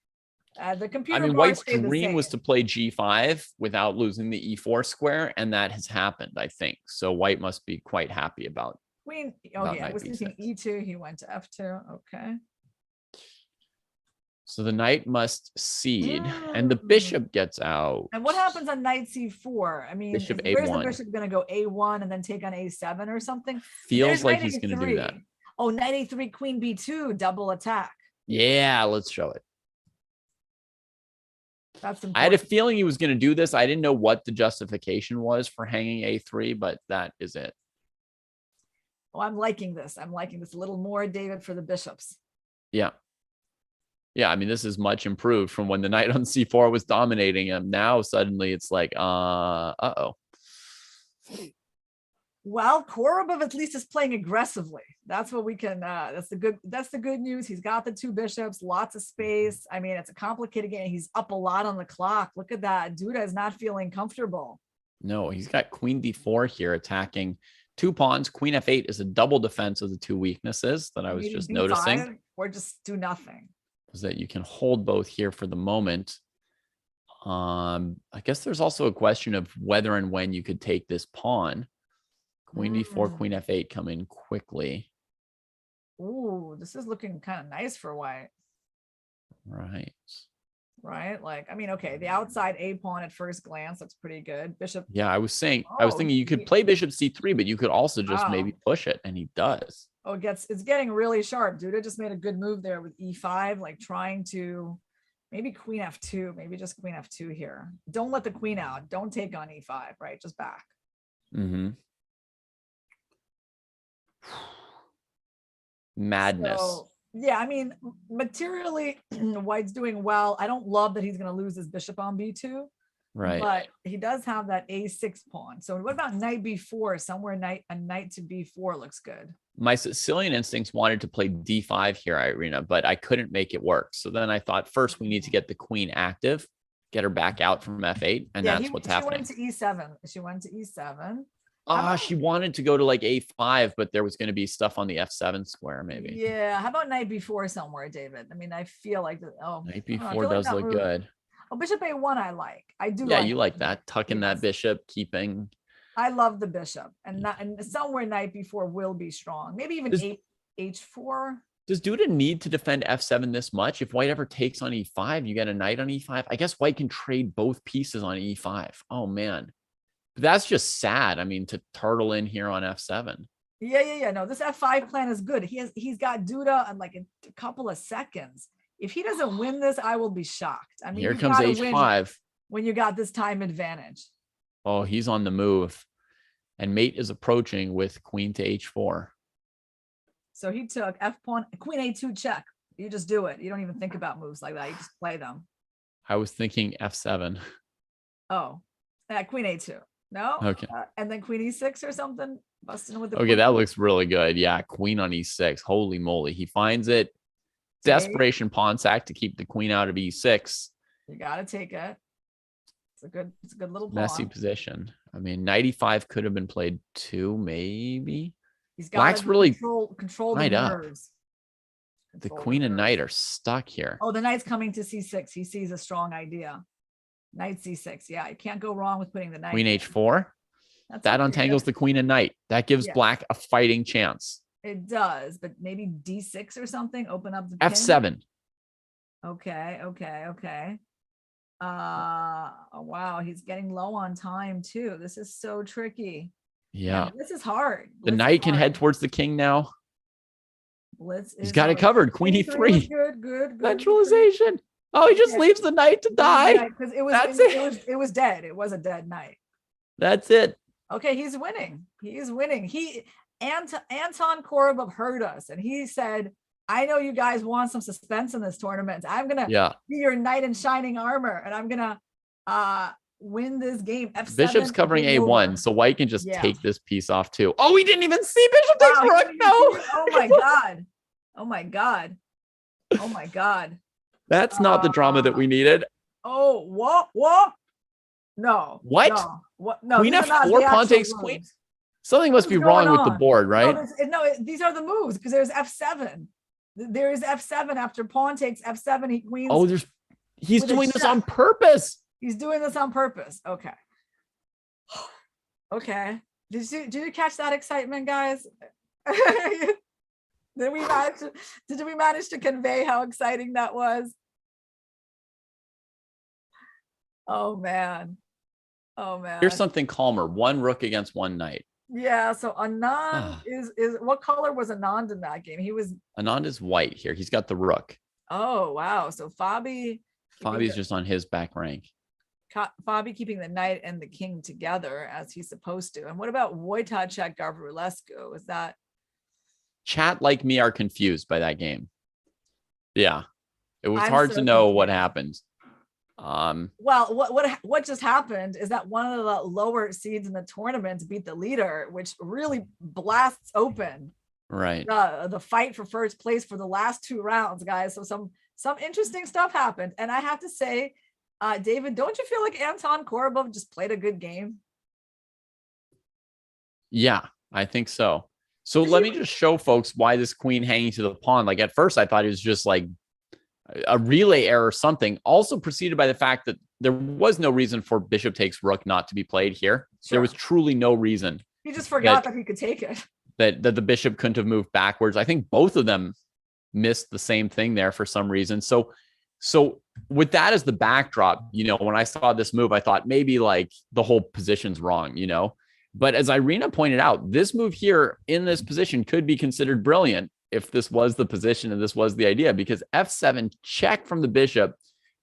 The computer. I mean, white's dream was to play g5 without losing the e4 square, and that has happened, I think. So white must be quite happy about. Queen. Oh yeah, I was thinking e2. He went to f2. Okay. So the knight must cede, and the bishop gets out. And what happens on knight c4? I mean, where's the bishop going to go? a1 and then take on a7 or something? Feels like he's going to do that. Oh, knight a3, queen b2, double attack. Yeah, let's show it. That's important. I had a feeling he was going to do this. I didn't know what the justification was for hanging a3, but that is it. Oh, I'm liking this. I'm liking this a little more, David, for the bishops. Yeah. Yeah, I mean, this is much improved from when the knight on c4 was dominating him. Now suddenly it's like, uh-oh. Well, Kovorov at least is playing aggressively. That's what we can, that's the good news. He's got the two bishops, lots of space. I mean, it's a complicated game. He's up a lot on the clock. Look at that. Duda is not feeling comfortable. No, he's got queen d4 here attacking two pawns. Queen f8 is a double defense of the two weaknesses that I was just noticing. Or just do nothing. Is that you can hold both here for the moment. I guess there's also a question of whether and when you could take this pawn. Queen d4, queen f8 come in quickly. Ooh, this is looking kind of nice for white. Right. Like, I mean, okay, the outside a pawn at first glance looks pretty good. Bishop. Yeah, I was thinking you could play bishop c3, but you could also just maybe push it, and he does. Oh, it's getting really sharp. Duda just made a good move there with e5, like trying to maybe queen f2, maybe just queen f2 here. Don't let the queen out. Don't take on e5, right? Just back. Madness. So, yeah, I mean, materially, white's doing well. I don't love that he's going to lose his bishop on b2. Right. But he does have that a6 pawn. So what about knight b4? Somewhere a knight to b4 looks good. My Sicilian instincts wanted to play d5 here, Irina, but I couldn't make it work. So then I thought, first we need to get the queen active, get her back out from f8, and that's what's happening. She went to e7. She went to e7. She wanted to go to like a5, but there was going to be stuff on the f7 square, maybe. Yeah. How about knight b4 somewhere, David? I mean, I feel like knight b4 does look good. Oh, bishop a1 I like. I do. Yeah, you like that. Tucking that bishop, keeping. I love the bishop. And somewhere knight b4 will be strong. Maybe even h4. Does Duda need to defend f7 this much? If white ever takes on e5, you get a knight on e5. I guess white can trade both pieces on e5. Oh, man. But that's just sad. I mean, to turtle in here on f7. Yeah. No, this f5 plan is good. He's got Duda in like a couple of seconds. If he doesn't win this, I will be shocked. I mean, here comes h5. When you got this time advantage. Oh, he's on the move. And mate is approaching with queen to h4. So he took f pawn, queen a2 check. You just do it. You don't even think about moves like that. You just play them. I was thinking f7. Oh, yeah, queen a2. No. Okay. And then queen e6 or something. Busting with the Okay, queen. that looks really good. Yeah, queen on e6. Holy moly. He finds it. Desperation pawn sack to keep the queen out of e6. You gotta take it. It's a good little pawn. Messy position. I mean, knight e5 could have been played too, maybe. He's got Black's really control the knight up. nerves. The queen and knight are stuck here. Oh, the knight's coming to c6. He sees a strong idea. Knight c6. Yeah, you can't go wrong with putting the knight. Queen h4. That untangles the queen and knight. That gives black a fighting chance. It does, but maybe d6 or something. Open up the pin. f7. Okay. Oh, wow, he's getting low on time too. This is so tricky. Yeah. Man, this is hard. The knight can head towards the king now. Blitz He's got it covered. Queen e3. Good. Centralization. Oh, he just leaves the knight to die. Because it was dead. It was a dead knight. That's it. Okay, he's winning. Anton Kovorov heard us, and he said, I know you guys want some suspense in this tournament. I'm gonna be your knight in shining armor, and I'm gonna win this game. F7, Bishop's covering a1, so white can just take this piece off too. Oh, he didn't even see Bishop takes rook. No. Oh my god. That's not the drama that we needed. Oh, what? No. What? No. What? No. Queen f4, pawn takes queen. Something must be wrong with the board, right? No, these are the moves because there's f7. There is f7 after pawn takes f7. He queens. Oh, he's doing this on purpose. He's doing this on purpose. Okay. Okay. Did you catch that excitement, guys? Did we manage to convey how exciting that was? Oh man. Here's something calmer. One rook against one knight. Yeah, so Anand is what color was Anand in that game? Anand is white here. He's got the rook. Oh wow. So Fabi's just on his back rank. Fabi keeping the knight and the king together as he's supposed to. And what about Wojtaszek Gavrilescu? Is that chat like me are confused by that game? Yeah. It was hard to know what happened. Well, what just happened is that one of the lower seeds in the tournament beat the leader, which really blasts open the fight for first place for the last 2 rounds, guys. So some interesting stuff happened, and I have to say, David, don't you feel like Anton Kovorov just played a good game? Yeah, I think so. So let me just show folks why this queen hanging to the pawn. Like at first I thought it was just like a relay error or something, also preceded by the fact that there was no reason for bishop takes rook not to be played here. Sure. There was truly no reason. He just forgot that he could take it. That the bishop couldn't have moved backwards. I think both of them missed the same thing there for some reason. So with that as the backdrop, when I saw this move, I thought maybe like the whole position's wrong, But as Irina pointed out, this move here in this position could be considered brilliant if this was the position and this was the idea, because f7 check from the bishop,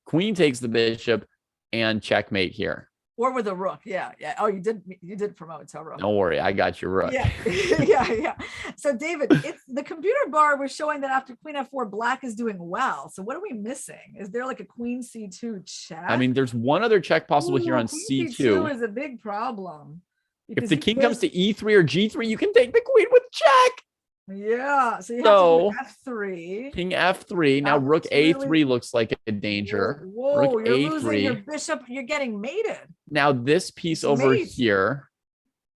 queen takes the bishop, and checkmate here. Or with a rook. Yeah. Oh, you did promote to a rook. Don't worry, I got your rook. Yeah. Yeah. So David, the computer bar was showing that after queen f4, black is doing well. So what are we missing? Is there like a queen c2 check? I mean, there's one other check possible here on queen c2. C2 is a big problem. If the king comes to e3 or g3, you can take the queen with check. Yeah, so you have to f3. King f3. Now rook a3 looks like a danger. Whoa, rook you're a3. losing your bishop. You're getting mated. Now this piece over here.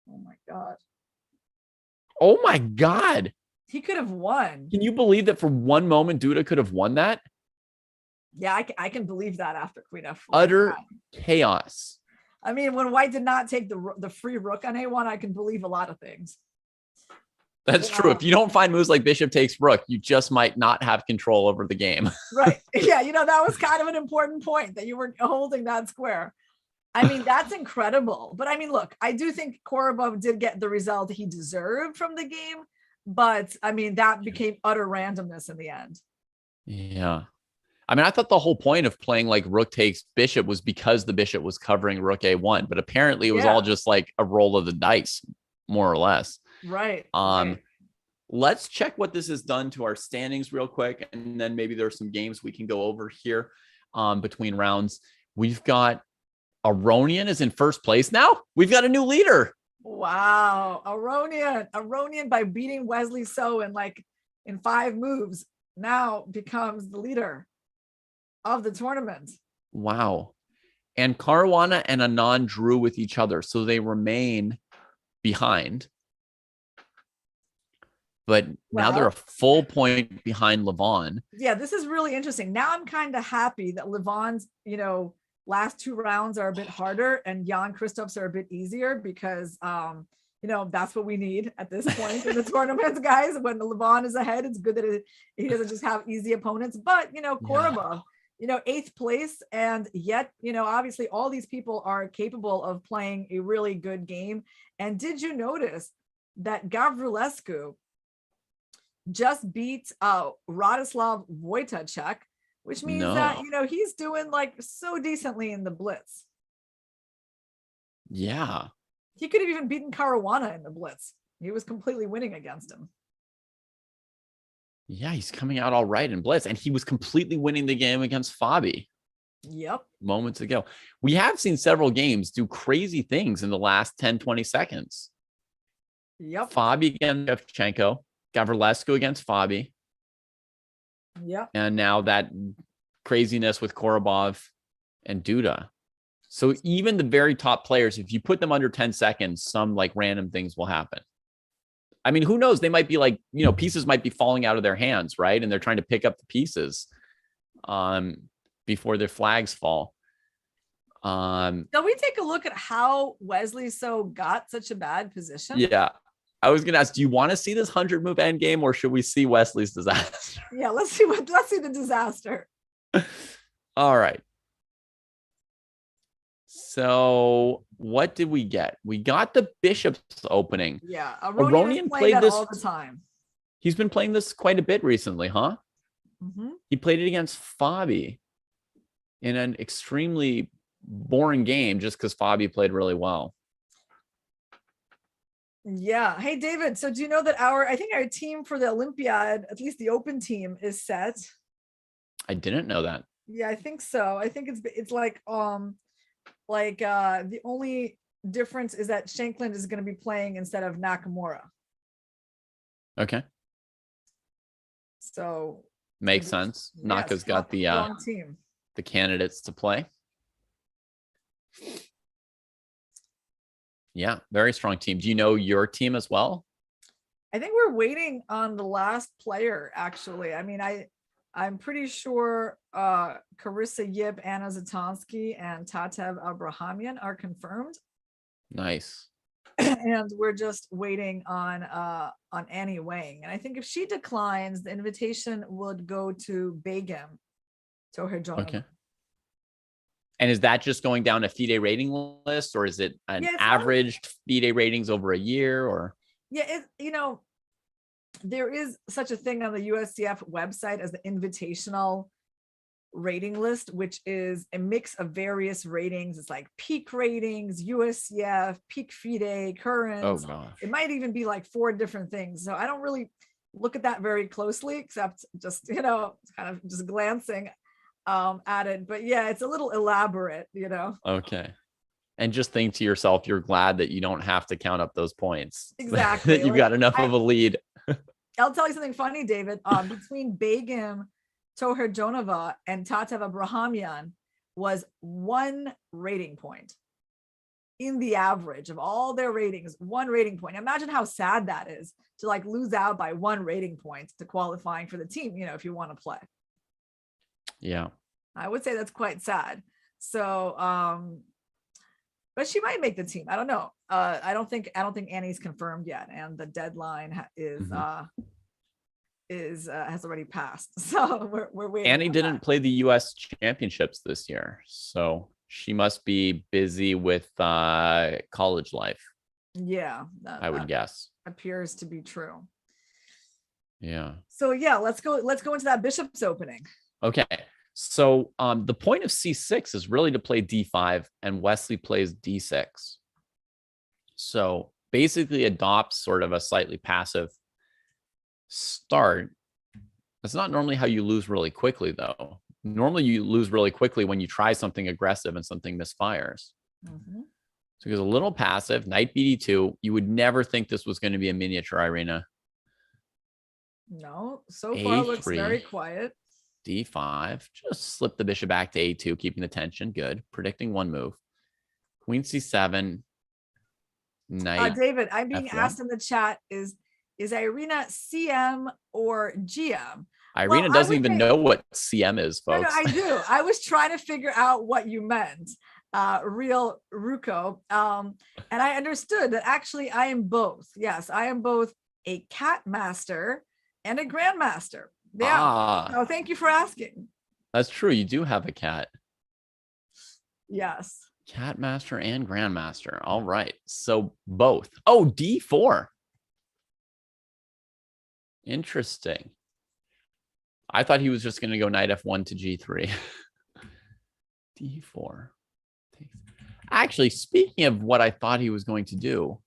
Oh my god. Oh my god. He could have won. Can you believe that for one moment Duda could have won that? Yeah, I can believe that after queen f4. Utter chaos. I mean, when white did not take the free rook on a1, I can believe a lot of things. That's true. If you don't find moves like bishop takes rook, you just might not have control over the game. Right. Yeah. That was kind of an important point that you were holding that square. I mean, that's incredible. But I mean, look, I do think Kovorov did get the result he deserved from the game. But I mean, that became utter randomness in the end. Yeah. I mean, I thought the whole point of playing like rook takes bishop was because the bishop was covering rook a1, but apparently it was all just like a roll of the dice, more or less. Right. Let's check what this has done to our standings real quick, and then maybe there's some games we can go over here between rounds. We've got Aronian is in first place now. We've got a new leader. Wow. Aronian by beating Wesley So in 5 moves now becomes the leader of the tournament. Wow. And Caruana and Anand drew with each other, so they remain behind. But now they're a full point behind Levon. Yeah, this is really interesting. Now I'm kind of happy that Levon's, last 2 rounds are a bit harder and Jan Kristoff's are a bit easier because, that's what we need at this point in the tournament, guys. When Levon is ahead, it's good that he doesn't just have easy opponents. But, Kovorov, 8th place. And yet, obviously all these people are capable of playing a really good game. And did you notice that Gavrilescu just beat Radoslav Wojtaszek, which means that, he's doing so decently in the Blitz. Yeah. He could have even beaten Caruana in the Blitz. He was completely winning against him. Yeah, he's coming out all right in Blitz, and he was completely winning the game against Fabi. Yep. Moments ago. We have seen several games do crazy things in the last 10, 20 seconds. Yep. Fabi against Shevchenko, Gavrilescu against Fabi. Yep. And now that craziness with Kovorov and Duda. So even the very top players, if you put them under 10 seconds, some random things will happen. I mean, who knows? They might be pieces might be falling out of their hands, right? And they're trying to pick up the pieces before their flags fall. Can we take a look at how Wesley So got such a bad position? Yeah. I was going to ask, do you want to see this 100-move end game, or should we see Wesley's disaster? Yeah, let's see the disaster. All right. So what did we get? We got the bishop's opening. Yeah. Aronian played this all the time. He's been playing this quite a bit recently, huh? Mm-hmm. He played it against Fabi in an extremely boring game just because Fabi played really well. Yeah. Hey, David. So do you know that I think our team for the Olympiad, at least the open team, is set? I didn't know that. Yeah, I think so. I think it's the only difference is that Shankland is going to be playing instead of Nakamura. Okay. So makes sense. Naka's got the team. The candidates to play. Yeah, very strong team. Do you know your team as well? I think we're waiting on the last player, actually. I mean, I'm pretty sure Carissa Yip, Anna Zatonsky, and Tatev Abrahamian are confirmed. Nice. And we're just waiting on Annie Wang. And I think if she declines, the invitation would go to Begim Tohirjonova. Okay. And is that just going down a FIDE rating list, or is it an averaged FIDE ratings over a year? Or yeah, there is such a thing on the USCF website as the invitational rating list, which is a mix of various ratings. It's like peak ratings, USCF, peak FIDE, current. Oh gosh. It might even be 4 different things. So I don't really look at that very closely, except just, kind of just glancing at it. But yeah, it's a little elaborate, Okay. And just think to yourself, you're glad that you don't have to count up those points. Exactly. That you've got enough of a lead. I'll tell you something funny, David. Between Begim Tohirjonova and Tatev Abrahamian was 1 rating point in the average of all their ratings. 1 rating point. Imagine how sad that is to lose out by 1 rating point to qualifying for the team, if you want to play. Yeah. I would say that's quite sad. So, but she might make the team. I don't know. I don't think Annie's confirmed yet, and the deadline is has already passed. So we're waiting. Annie didn't play the U.S. championships this year, so she must be busy with college life. Yeah, I would guess. Appears to be true. Yeah. So yeah, let's go into that Bishop's opening. Okay. So the point of C6 is really to play D5, and Wesley plays D6. So basically adopts sort of a slightly passive start. That's not normally how you lose really quickly, though. Normally you lose really quickly when you try something aggressive and something misfires. So he goes a little passive, knight BD2. You would never think this was going to be a miniature, Irina. No, so far looks very quiet. D5, just slip the bishop back to A2, keeping the tension. Good. Predicting one move. Queen C7. Knight. David, I'm being F1. asked in the chat, is Irina CM or GM? Irina doesn't even know what CM is, folks. No, I do. I was trying to figure out what you meant, real Ruko. And I understood that actually I am both. Yes, I am both a cat master and a grandmaster. Yeah. So thank you for asking. That's true. You do have a cat. Yes. Cat master and grandmaster. All right. So both. Oh, D4. Interesting. I thought he was just going to go knight F1 to G3. D4. Actually, speaking of what I thought he was going to do,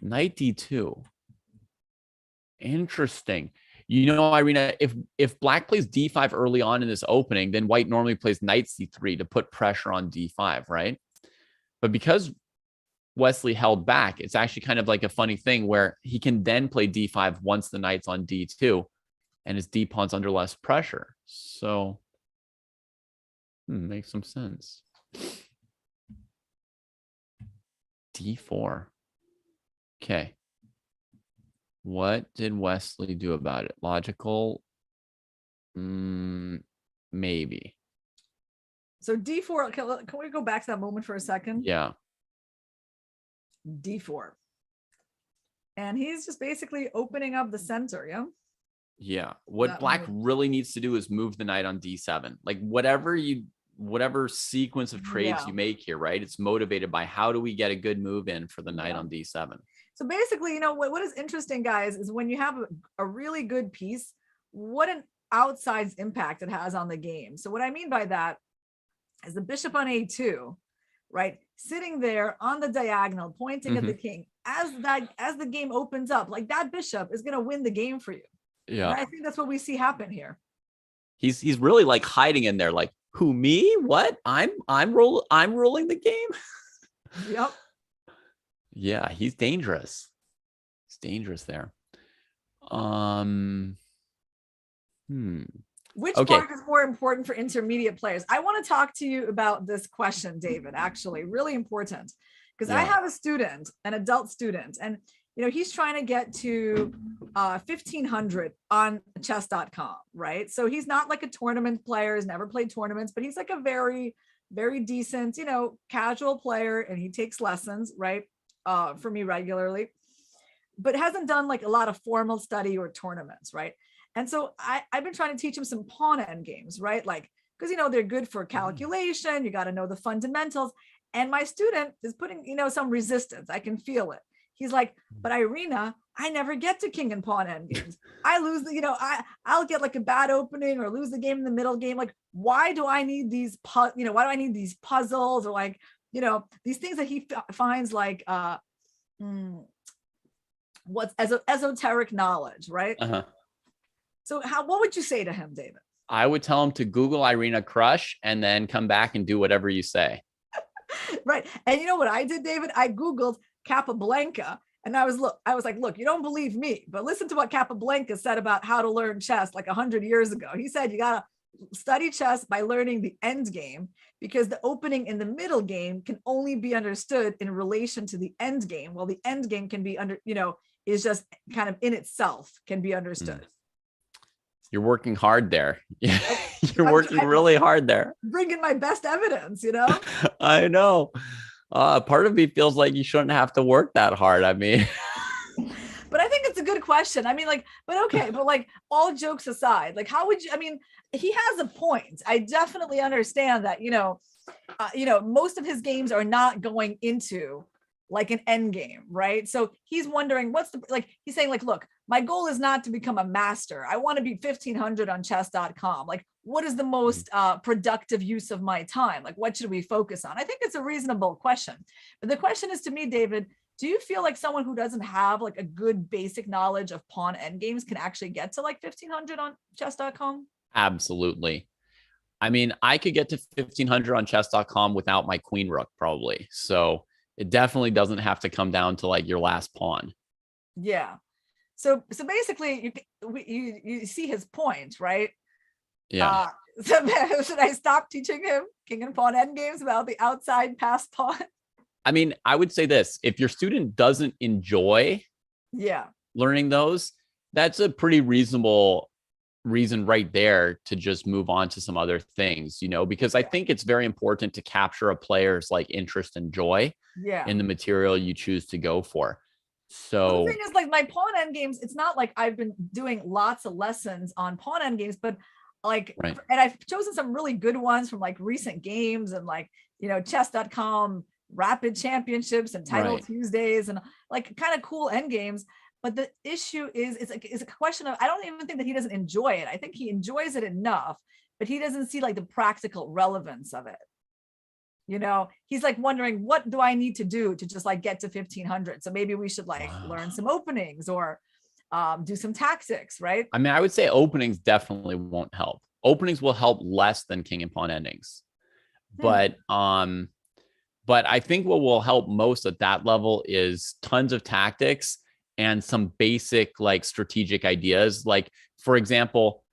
knight D2. Interesting. You know, Irina, if black plays D5 early on in this opening, then white normally plays knight C3 to put pressure on D5, right? But because Wesley held back, it's actually kind of like a funny thing where he can then play D5 once the knight's on D2 and his D pawn's under less pressure. So makes some sense. D4. Okay. What did Wesley do about it? Logical? Maybe. So D4, can we go back to that moment for a second? Yeah. D4. And he's just basically opening up the center, yeah? Yeah. What that black move. really needs to do is move the knight on D7. Like whatever sequence of trades you make here, right? It's motivated by how do we get a good move in for the knight on D7. So basically, you know, what is interesting, guys, is when you have a really good piece, what an outsized impact it has on the game. So what I mean by that is the bishop on A2, right? Sitting there on the diagonal, pointing at the king. As the game opens up, like that bishop is going to win the game for you. Yeah. And I think that's what we see happen here. He's really like hiding in there, like, who, me? What? I'm ruling the game. Yep. Yeah, he's dangerous. He's dangerous there. Which part is more important for intermediate players? I want to talk to you about this question, David, actually, really important. Because I have a student, an adult student, and you know, he's trying to get to 1500 on chess.com, right? So he's not like a tournament player, he's never played tournaments, but he's like a very, very decent, you know, casual player, and he takes lessons, right? For me regularly, but hasn't done like a lot of formal study or tournaments, right? And so I've been trying to teach him some pawn end games, right? Like, because, you know, they're good for calculation, you got to know the fundamentals. And my student is putting, you know, some resistance. I can feel it. He's like, but Irina, I never get to king and pawn end games. I lose the, you know, I'll get like a bad opening or lose the game in the middle game. Like, why do I need these, why do I need these puzzles or like, you know, these things that he finds like, what's esoteric knowledge, right? So what would you say to him, David? I would tell him to Google Irina Crush and then come back and do whatever you say. Right. And you know what I did, David? I Googled Capablanca and I was like, look, you don't believe me, but listen to what Capablanca said about how to learn chess like 100 years ago. He said, you got to study chess by learning the end game because the opening in the middle game can only be understood in relation to the end game. While the end game can be is just kind of in itself can be understood. You're working hard there. You're working really hard there. Bringing my best evidence, you know? I know. Part of me feels like you shouldn't have to work that hard. I mean, but I think it's a good question. I mean, like, but okay, but like all jokes aside, like how would you, I mean, he has a point. I definitely understand that, most of his games are not going into like an end game, right? So he's wondering what's the, like, he's saying like, look, my goal is not to become a master. I want to be 1500 on chess.com. Like, what is the most productive use of my time? Like, what should we focus on? I think it's a reasonable question. But the question is to me, David, do you feel like someone who doesn't have like a good basic knowledge of pawn endgames can actually get to like 1500 on chess.com? absolutely. I mean, I could get to 1500 on chess.com without my queen rook probably. So it definitely doesn't have to come down to like your last pawn. Yeah. So basically you see his point, right? Yeah. So should I stop teaching him king and pawn endgames about the outside passed pawn? I mean, I would say this, if your student doesn't enjoy learning those, that's a pretty reasonable reason right there to just move on to some other things, because I think it's very important to capture a player's like interest and joy in the material you choose to go for. So the thing is, like, my pawn endgames, it's not like I've been doing lots of lessons on pawn endgames, but like, and I've chosen some really good ones from like recent games and like, chess.com rapid championships and title Tuesdays and like kind of cool end games. But the issue is, it's a question of, I don't even think that he doesn't enjoy it. I think he enjoys it enough, but he doesn't see like the practical relevance of it. He's like wondering, what do I need to do to just like get to 1500? So maybe we should like learn some openings or do some tactics, right? I mean, I would say openings definitely won't help. Openings will help less than king and pawn endings. But I think what will help most at that level is tons of tactics and some basic like strategic ideas. Like, for example,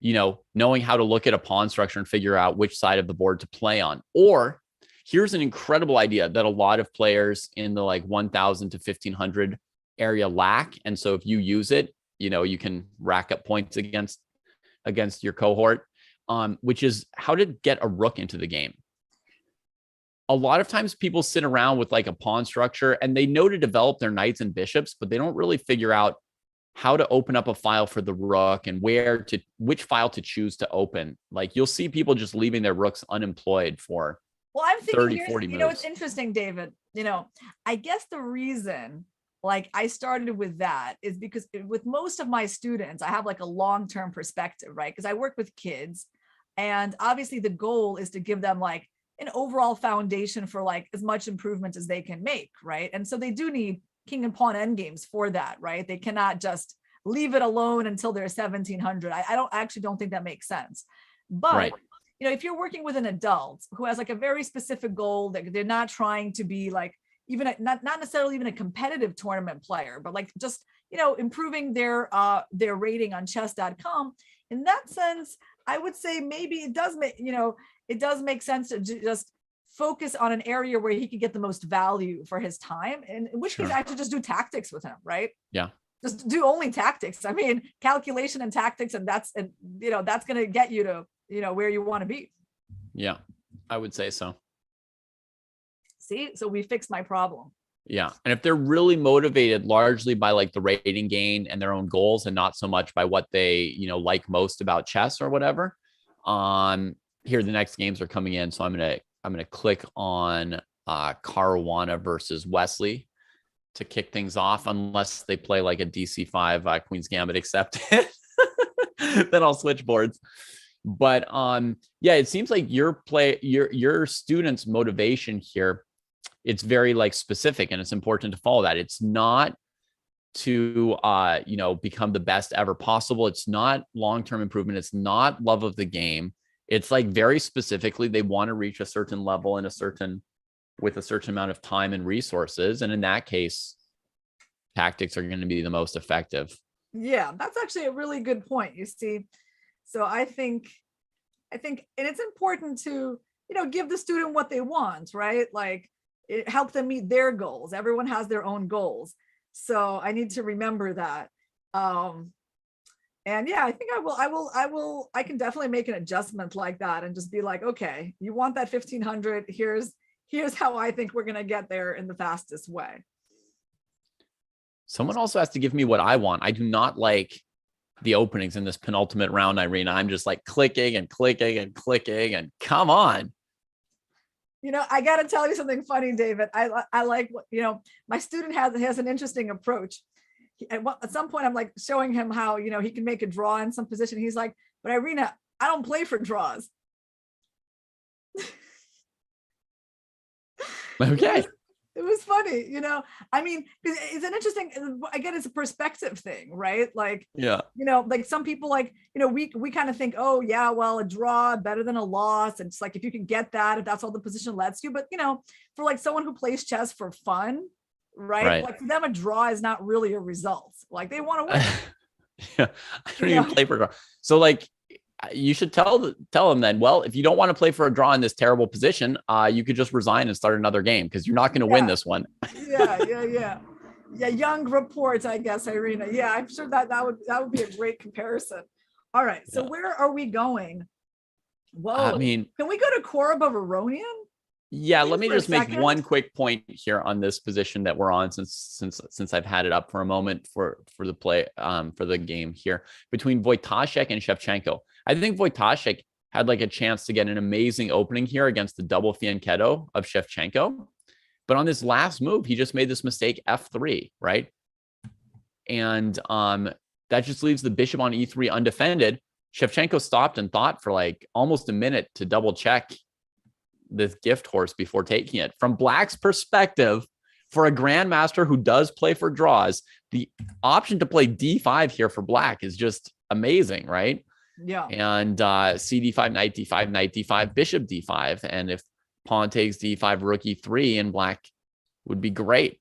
knowing how to look at a pawn structure and figure out which side of the board to play on. Or here's an incredible idea that a lot of players in the like 1000 to 1500 area lack. And so if you use it, you can rack up points against your cohort, which is how to get a rook into the game. A lot of times people sit around with like a pawn structure and they know to develop their knights and bishops, but they don't really figure out how to open up a file for the rook and which file to choose to open. Like, you'll see people just leaving their rooks unemployed for I'm thinking 30, 40 moves. It's interesting, David. I guess the reason like I started with that is because with most of my students, I have like a long-term perspective, right? Because I work with kids, and obviously the goal is to give them like an overall foundation for like as much improvement as they can make, right? And so they do need king and pawn endgames for that, right? They cannot just leave it alone until they're 1700. I actually don't think that makes sense. But if you're working with an adult who has like a very specific goal, that they're not trying to be like even not necessarily even a competitive tournament player, but like just improving their rating on chess.com. In that sense, I would say maybe it does make sense to just focus on an area where he could get the most value for his time, and in which case I should just do tactics with him, right? Yeah. Just do only tactics. I mean, calculation and tactics, and that's going to get you to, where you want to be. Yeah, I would say so. See, so we fixed my problem. Yeah. And if they're really motivated largely by like the rating gain and their own goals and not so much by what they, like most about chess or whatever, here the next games are coming in. So I'm going to click on Caruana versus Wesley to kick things off, unless they play like a DC5 Queen's Gambit accepted. Then I'll switch boards. But it seems like your students' motivation here, it's very like specific, and it's important to follow that. It's not to become the best ever possible. It's not long-term improvement. It's not love of the game. It's like very specifically they want to reach a certain level with a certain amount of time and resources. And in that case, tactics are going to be the most effective. Yeah, that's actually a really good point. You see, so I think, and it's important to, give the student what they want, right? Like, help them meet their goals. Everyone has their own goals. So I need to remember that. And yeah, I think I can definitely make an adjustment like that and just be like, okay, you want that 1500, here's here's how I think we're going to get there in the fastest way. Someone also has to give me what I want. I do not like the openings in this penultimate round, Irina. I'm just like clicking and clicking and clicking, and come on. You know, I got to tell you something funny, David. I like, you know, my student has an interesting approach. At some point, I'm like showing him how, you know, he can make a draw in some position. He's like, but Irina, I don't play for draws. Okay. It was funny, you know. I mean, it's an interesting, again, it's a perspective thing, right? Like, yeah, you know, like some people, like, you know, we kind of think, oh yeah, well, a draw better than a loss. And it's like, if you can get that, if that's all the position lets you. But, you know, for like someone who plays chess for fun, right? Like for them, a draw is not really a result. Like they want to win. Yeah, I don't even play for a draw. So like, you should tell them then, well, if you don't want to play for a draw in this terrible position, you could just resign and start another game because you're not going to win this one. Yeah. Young reports, I guess, Irina. Yeah, I'm sure that would be a great comparison. All right. So where are we going? Whoa. I mean, can we go to Kovorov Aronian? Yeah, let me just make one quick point here on this position that we're on since I've had it up for a moment for the play for the game here between Wojtaszek and Shevchenko. I think Wojtaszek had like a chance to get an amazing opening here against the double fianchetto of Shevchenko. But on this last move, he just made this mistake F3, right? And that just leaves the bishop on E3 undefended. Shevchenko stopped and thought for like almost a minute to double check this gift horse before taking it. From Black's perspective, for a grandmaster who does play for draws, the option to play D5 here for Black is just amazing, right? Yeah. And CD5, knight D5, bishop D5. And if pawn takes D5, rook E3, and Black would be great.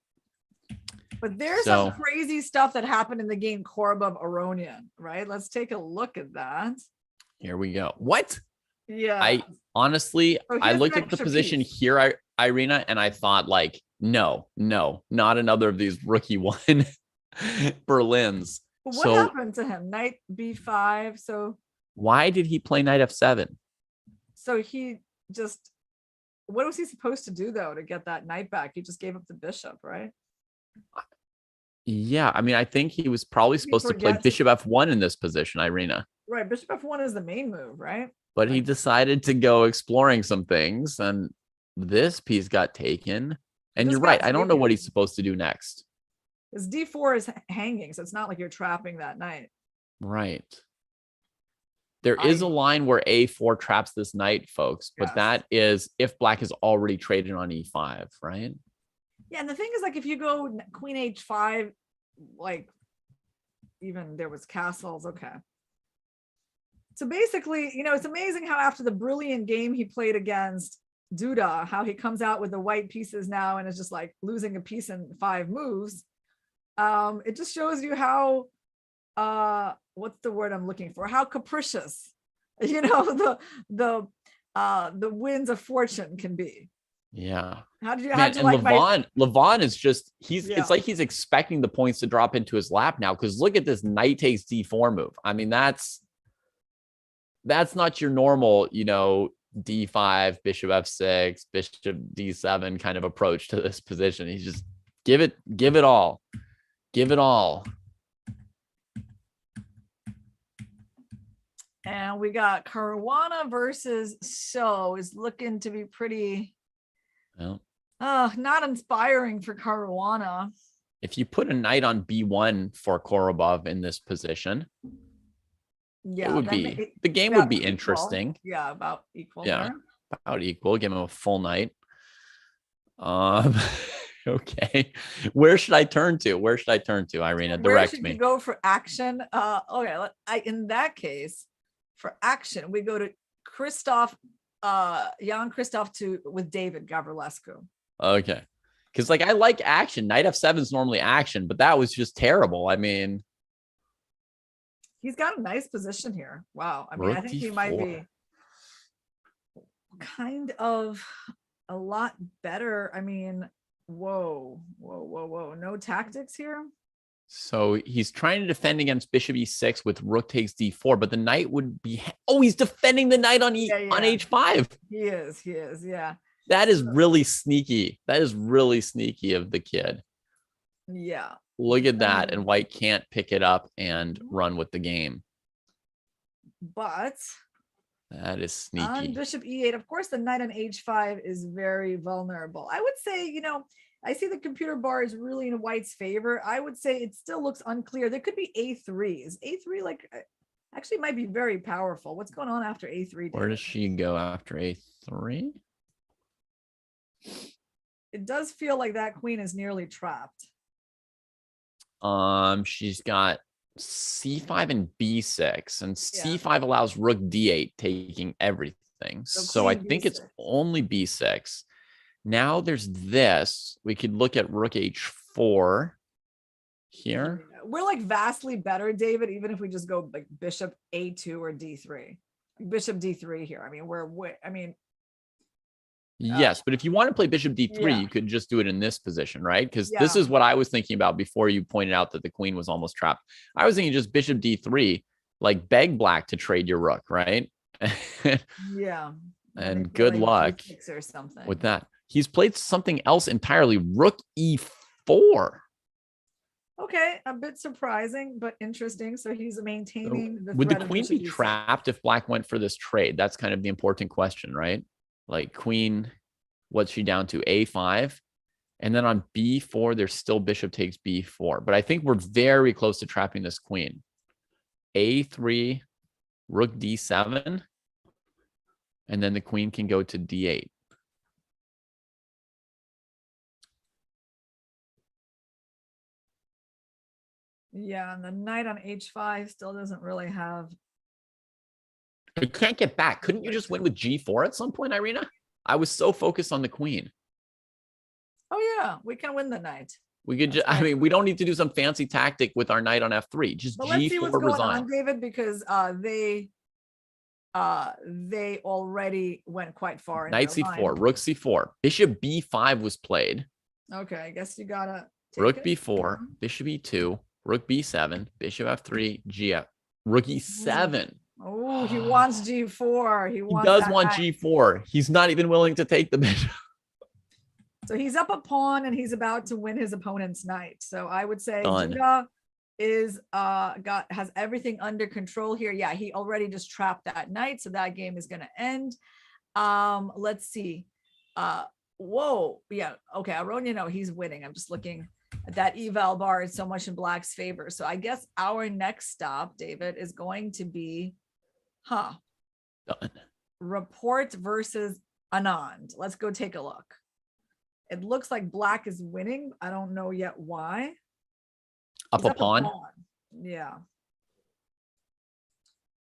But there's some crazy stuff that happened in the game Kovorov Aronian, right? Let's take a look at that. Here we go. What? Yeah. I honestly, I looked at the position here, Irina, and I thought like, no, not another of these rookie one Berlins. But what happened to him? Knight B5. So why did he play knight F7? So he just, what was he supposed to do though to get that knight back? He just gave up the bishop, right? Yeah, I mean, I think he was probably supposed to play bishop F1 in this position, Irina. Right, bishop F1 is the main move, right? But he decided to go exploring some things, and this piece got taken. And you're right, I don't know what he's supposed to do next. Because D4 is hanging, so it's not like you're trapping that knight. Right. There is a line where A4 traps this knight, folks, but that is if Black is already traded on E5, right? Yeah, and the thing is, like, if you go Queen H5, like, even there was castles, okay. So basically, you know, it's amazing how after the brilliant game he played against Duda, how he comes out with the white pieces now and is just like losing a piece in 5 moves. It just shows you how, what's the word I'm looking for? How capricious, you know, the winds of fortune can be. Yeah. How did you, Levon is just, it's like he's expecting the points to drop into his lap now. Cause look at this knight takes D4 move. I mean, that's not your normal, you know, D5, bishop F6, bishop D7 kind of approach to this position. He's just give it all. Give it all. And we got Caruana versus So is looking to be pretty, not inspiring for Caruana. If you put a knight on B1 for Kovorov in this position, it would be, the game would be interesting. Yeah, about equal. Yeah, about equal. Give him a full knight. Okay. Where should I turn to? Irina? Direct me. You go for action? Okay. In that case, for action, we go to Jan Christoph with David Gavrilescu. Okay. Because like I like action. Knight F7 is normally action, but that was just terrible. I mean, he's got a nice position here. Wow. I mean, I think he might be kind of a lot better. I mean, whoa. No tactics here. So he's trying to defend against bishop E6 with rook takes D4, but the knight would be, he's defending the knight on H5. He is. Yeah. That is really sneaky. That is really sneaky of the kid. Yeah. Look at that. And White can't pick it up and run with the game. But that is on sneaky. bishop e8, of course, the knight on h5 is very vulnerable. I would say, you know, I see the computer bar is really in White's favor. I would say it still looks unclear. There could be a3. Is a3 like actually might be very powerful. What's going on after a3? David? Where does she go after a3? It does feel like that queen is nearly trapped. She's got c5 and b6, and c5 allows rook d8, taking everything. So I think it's only b6. Now there's this. We could look at rook h4 here. We're like vastly better, David, even if we just go like bishop a2 or d3. Bishop d3 here. I mean, yes, but if you want to play bishop d3, you could just do it in this position, right? Because this is what I was thinking about before you pointed out that the queen was almost trapped. I was thinking just bishop d3, like beg black to trade your rook, right? Yeah. And good luck or something with that. He's played something else entirely. Rook e4. Okay, a bit surprising, but interesting. So he's maintaining the would the queen be trapped if black went for this trade? That's kind of the important question, right? Like queen, what's she down to? a5. And then on b4, there's still bishop takes b4. But I think we're very close to trapping this queen. a3, rook d7. And then the queen can go to d8. Yeah, and the knight on h5 still doesn't really have. You can't get back. Couldn't you just win with g4 at some point, Irina? I was so focused on the queen. Oh yeah, we can win the knight. We could just, I mean, we don't need to do some fancy tactic with our knight on f3. Just but g4 let's see what's going resign. on, David, because they already went quite far. Knight c4, rook c4, bishop b5 was played. Okay, I guess you gotta take rook b4, bishop e2, rook b7, bishop f3, gf, rook e7. Oh, he wants g4. He does want g4. He's not even willing to take the bishop. So he's up a pawn and he's about to win his opponent's knight. So I would say Duda is has everything under control here. Yeah, he already just trapped that knight, so that game is going to end. Let's see. Whoa, yeah, okay. Aronian, no, he's winning. I'm just looking at that eval bar. It's so much in black's favor. So I guess our next stop, David, is going to be, Done. Rapport versus Anand. Let's go take a look. It looks like black is winning. I don't know yet why. Up a pawn. Yeah.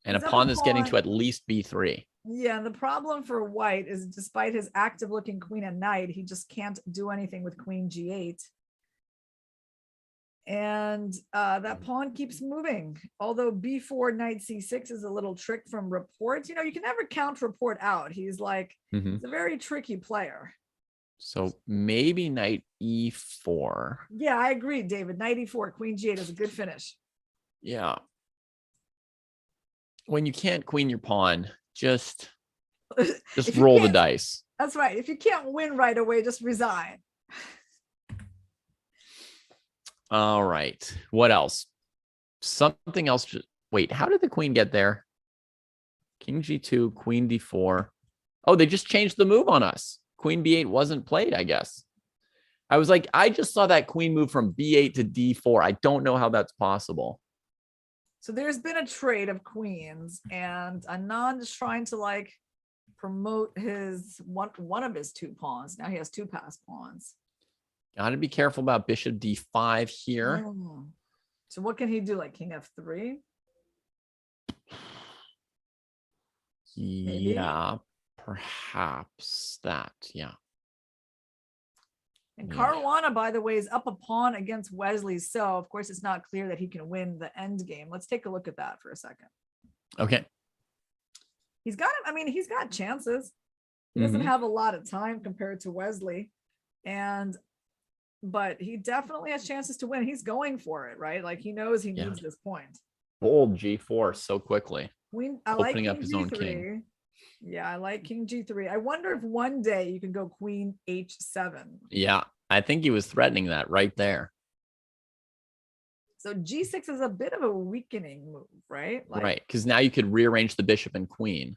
And a pawn that's getting to at least b3. Yeah, and the problem for white is despite his active looking queen and knight, he just can't do anything with queen g8. And that pawn keeps moving. Although b4, knight c6 is a little trick from Rapport. You know, you can never count Rapport out. He's like, he's a very tricky player. So maybe knight e4. Yeah, I agree, David. Knight e4, queen g8 is a good finish. Yeah. When you can't queen your pawn, just roll the dice. That's right. If you can't win right away, just resign. All right. What else? Something else. Wait, how did the queen get there? King g2, queen d4. Oh, they just changed the move on us. Queen b8 wasn't played, I guess. I was like, I just saw that queen move from b8 to d4. I don't know how that's possible. So there's been a trade of queens, and Anand is trying to like promote his one of his two pawns. Now he has two passed pawns. Got to be careful about bishop d5 here. Oh. So what can he do? Like king f3? Maybe? Yeah, perhaps that. Yeah. And Caruana, by the way, is up a pawn against Wesley So. Of course, it's not clear that he can win the end game. Let's take a look at that for a second. Okay. He's got, I mean, he's got chances. He doesn't have a lot of time compared to Wesley. But he definitely has chances to win. He's going for it, right? Like he knows he needs this point. Bold g4 so quickly. I like opening up his own king. Yeah, I like king g3. I wonder if one day you can go queen h7. Yeah, I think he was threatening that right there. So g6 is a bit of a weakening move, right? Like, Right, because now you could rearrange the bishop and queen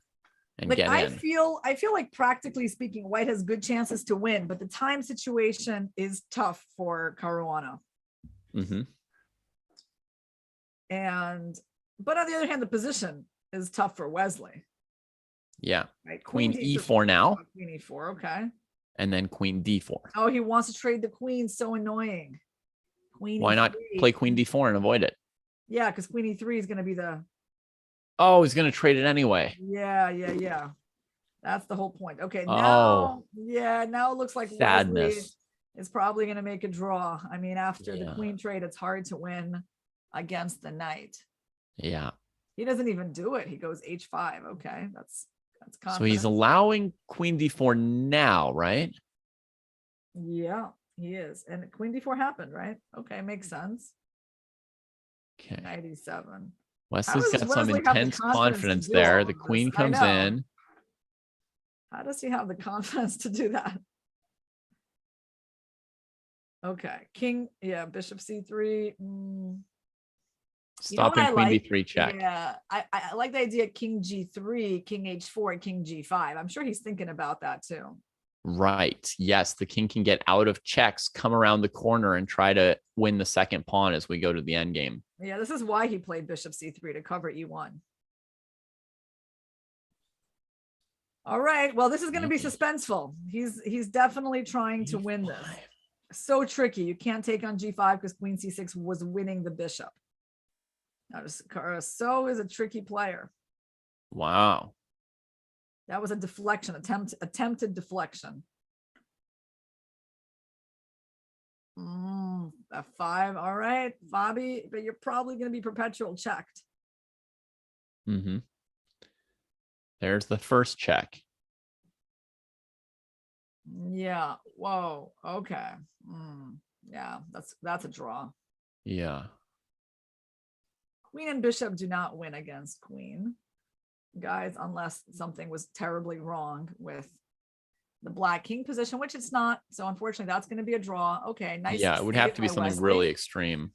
and like get I in. feel like practically speaking, white has good chances to win, but the time situation is tough for Caruana. Mm-hmm. But on the other hand, the position is tough for Wesley. Yeah. Right? Queen D3. e4 now. Queen e4, okay. And then queen d4. Oh, he wants to trade the queen. So annoying. Queen Why E3. not play queen d4 and avoid it? Yeah, because queen e3 is going to be the... Oh, he's going to trade it anyway. Yeah. That's the whole point. Okay, Oh. now it looks like Sadness. Wesley is probably going to make a draw. I mean, after the Yeah. queen trade, it's hard to win against the knight. Yeah. He doesn't even do it. He goes h5. Okay, that's confident. So he's allowing queen d4 now, right? Yeah, he is. And queen d4 happened, right? Okay, makes sense. Okay. Knight e7. Wesley's How does got some Wesley have the intense confidence to confidence do all there. of The this? queen I comes know. in. How does he have the confidence to do that? Okay, king, yeah, bishop c3. Stopping I queen like? d3 check. Yeah, I like the idea of king g3, king h4, king g5. I'm sure he's thinking about that too. Right. Yes, the king can get out of checks, come around the corner, and try to win the second pawn as we go to the end game. Yeah, this is why he played bishop c3 to cover e1. All right, well, this is going to be suspenseful. He's definitely trying to win this. So tricky. You can't take on g5 because queen c6 was winning the bishop. Now, So is a tricky player. Wow. That was a deflection, attempted deflection. F5. All right, Bobby, but you're probably going to be perpetual checked. Mm-hmm. There's the first check. Yeah. Whoa. Okay. Yeah, that's a draw. Yeah. Queen and bishop do not win against queen, guys, unless something was terribly wrong with the black king position, which it's not. So unfortunately, that's going to be a draw. Okay, nice. Yeah, it would have to be something Wesley. really extreme.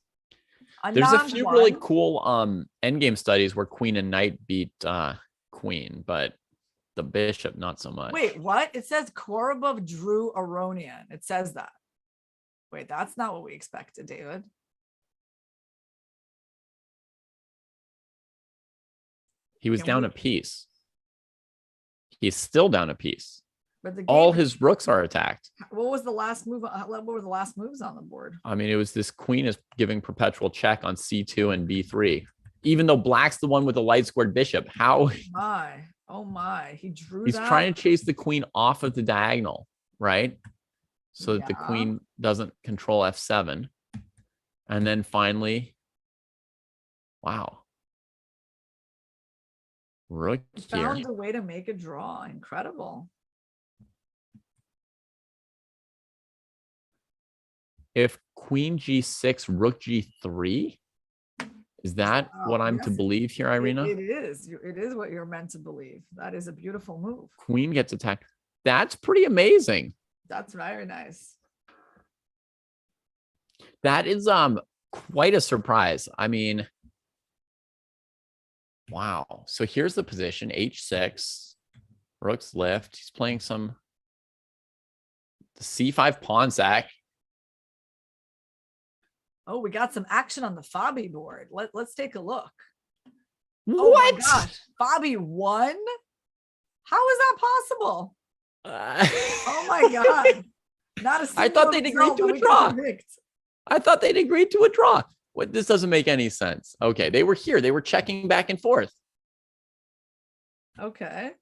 A There's a few really non-one. cool endgame studies where queen and knight beat queen, but the bishop not so much. Wait, what? It says Kovorov drew Aronian. It says that. Wait, that's not what we expected, David. He was down a piece. He's still down a piece. But the game, all his rooks are attacked. What was the last move? What were the last moves on the board? I mean, it was this queen is giving perpetual check on c2 and b3, even though black's the one with the light squared bishop. How? Oh my, he drew He's that. trying to chase the queen off of the diagonal, right? So that the Yeah. queen doesn't control f7. And then finally, wow. Rook He here. found a way to make a draw. Incredible. If queen g6, rook g3, is that what I'm to yes. believe here, Irina? It is. It is what you're meant to believe. That is a beautiful move. Queen gets attacked. That's pretty amazing. That's very nice. That is quite a surprise. I mean, wow. So here's the position, h6, rook's lift. He's playing some the c5 pawn sack. Oh, we got some action on the Fabi board. Let's take a look. What? Oh my gosh, Fabi won? How is that possible? Oh my God. Not a I thought they'd agreed to a draw. I thought they'd agreed to a draw. What? This doesn't make any sense. Okay, they were here. They were checking back and forth. Okay.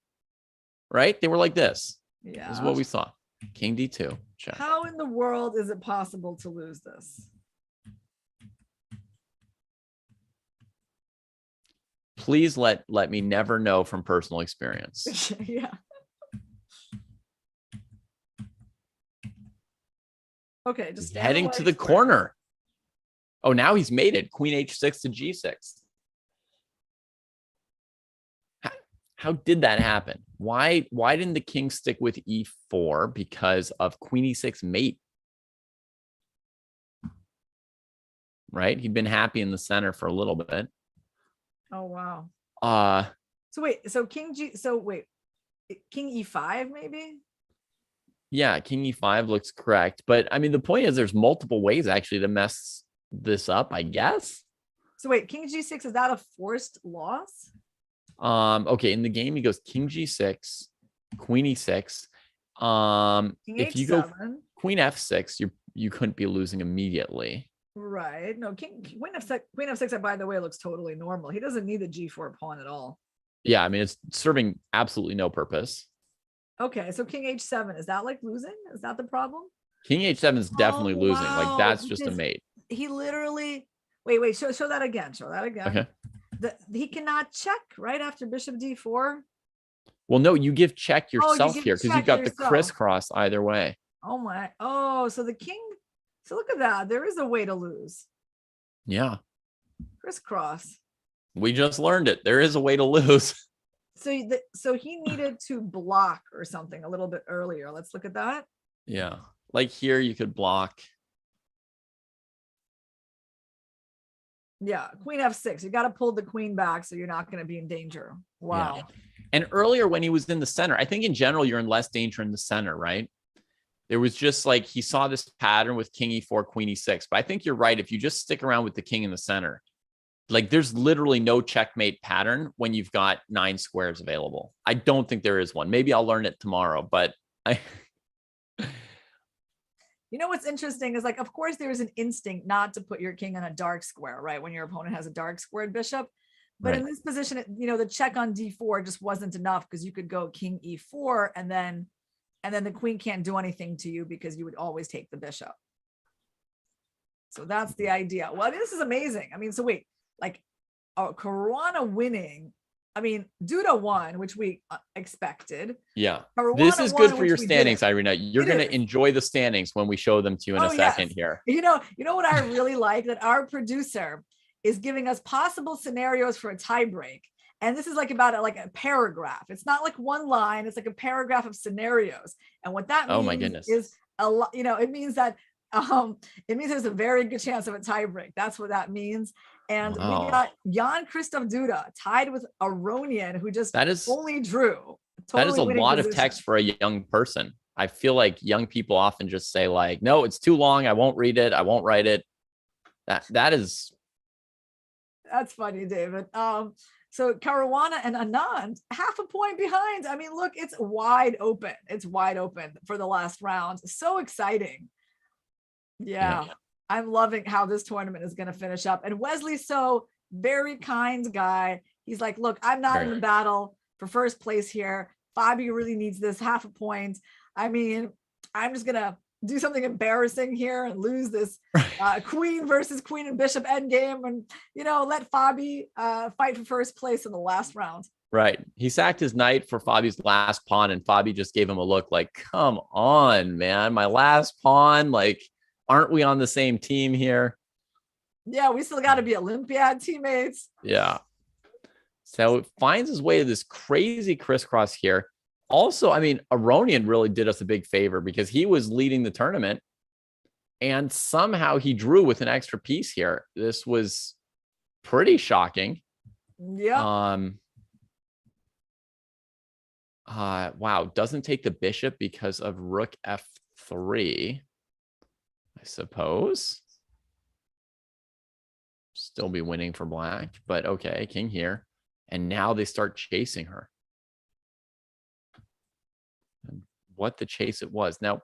Right? They were like this. Yeah. This is what we saw. King d2. Check. How in the world is it possible to lose this? Please let me never know from personal experience. Yeah. Okay, just He's heading to the corner. Oh, now he's made it. Queen h6 to g6. How did that happen? Why didn't the king stick with e4? Because of queen e6 mate. Right? He'd been happy in the center for a little bit. Oh wow. So king e5 maybe? Yeah, king e5 looks correct. But I mean, the point is there's multiple ways actually to mess this up, I guess. So wait, king g6, is that a forced loss? Okay, in the game he goes king g6, queen e6. King If you h7. go queen f6, you couldn't be losing immediately. Right. No, queen f6, by the way, looks totally normal. He doesn't need the g4 pawn at all. Yeah, I mean, it's serving absolutely no purpose. Okay, so king h7, is that like losing? Is that the problem? King h7 is definitely losing. Wow. Like that's just a mate. He literally wait, show that again. Show that again. Okay. He cannot check right after bishop d4. Well, no, you give check yourself give here because check you've got the yourself. crisscross either way. Oh my. Oh, so the king. So look at that. There is a way to lose. Yeah. Crisscross. We just learned it. There is a way to lose. So he needed to block or something a little bit earlier. Let's look at that. Yeah. Like here you could block. Yeah. Queen f6. You got to pull the queen back so you're not going to be in danger. Wow. Yeah. And earlier when he was in the center, I think in general, you're in less danger in the center, right? There was just like, he saw this pattern with king e4, queen e6. But I think you're right. If you just stick around with the king in the center, like there's literally no checkmate pattern when you've got 9 squares available. I don't think there is one. Maybe I'll learn it tomorrow, but You know what's interesting is, like, of course, there is an instinct not to put your king on a dark square, right? When your opponent has a dark squared bishop. But right. in this position, the check on d4 just wasn't enough because you could go king e4 and then the queen can't do anything to you because you would always take the bishop. So that's the idea. Well, I mean, this is amazing. I mean, so wait, like Caruana winning. I mean, Duda won, which we expected. Yeah. Caruana this is good won, for your standings, Irina. You're going to enjoy the standings when we show them to you in a second here. You know what I really like? That our producer is giving us possible scenarios for a tie break. And this is like about a paragraph. It's not like one line. It's like a paragraph of scenarios. And what that means, oh my goodness, is a lot. It means that there's a very good chance of a tie break. That's what that means. And wow. We got Jan-Christoph Duda tied with Aronian, who just only drew. That is a lot of text for a young person. I feel like young people often just say like, no, it's too long. I won't read it. I won't write it. That's funny, David. So Caruana and Anand, half a point behind. I mean, look, it's wide open. It's wide open for the last round. So exciting. Yeah. I'm loving how this tournament is going to finish up. And Wesley So, very kind guy. He's like, look, I'm not in the battle for first place here. Fabio really needs this half a point. I mean, I'm just going to do something embarrassing here and lose this queen versus queen and bishop endgame and, let Fabi fight for first place in the last round. Right. He sacked his knight for Fabi's last pawn and Fabi just gave him a look like, come on, man, my last pawn, like, aren't we on the same team here? Yeah, we still got to be Olympiad teammates. Yeah. So it finds his way to this crazy crisscross here. Also, I mean, Aronian really did us a big favor because he was leading the tournament and somehow he drew with an extra piece here. This was pretty shocking. Yeah. Wow. Doesn't take the bishop because of rook f3. I suppose. Still be winning for black, but okay, king here. And now they start chasing her. And what the chase it was. Now,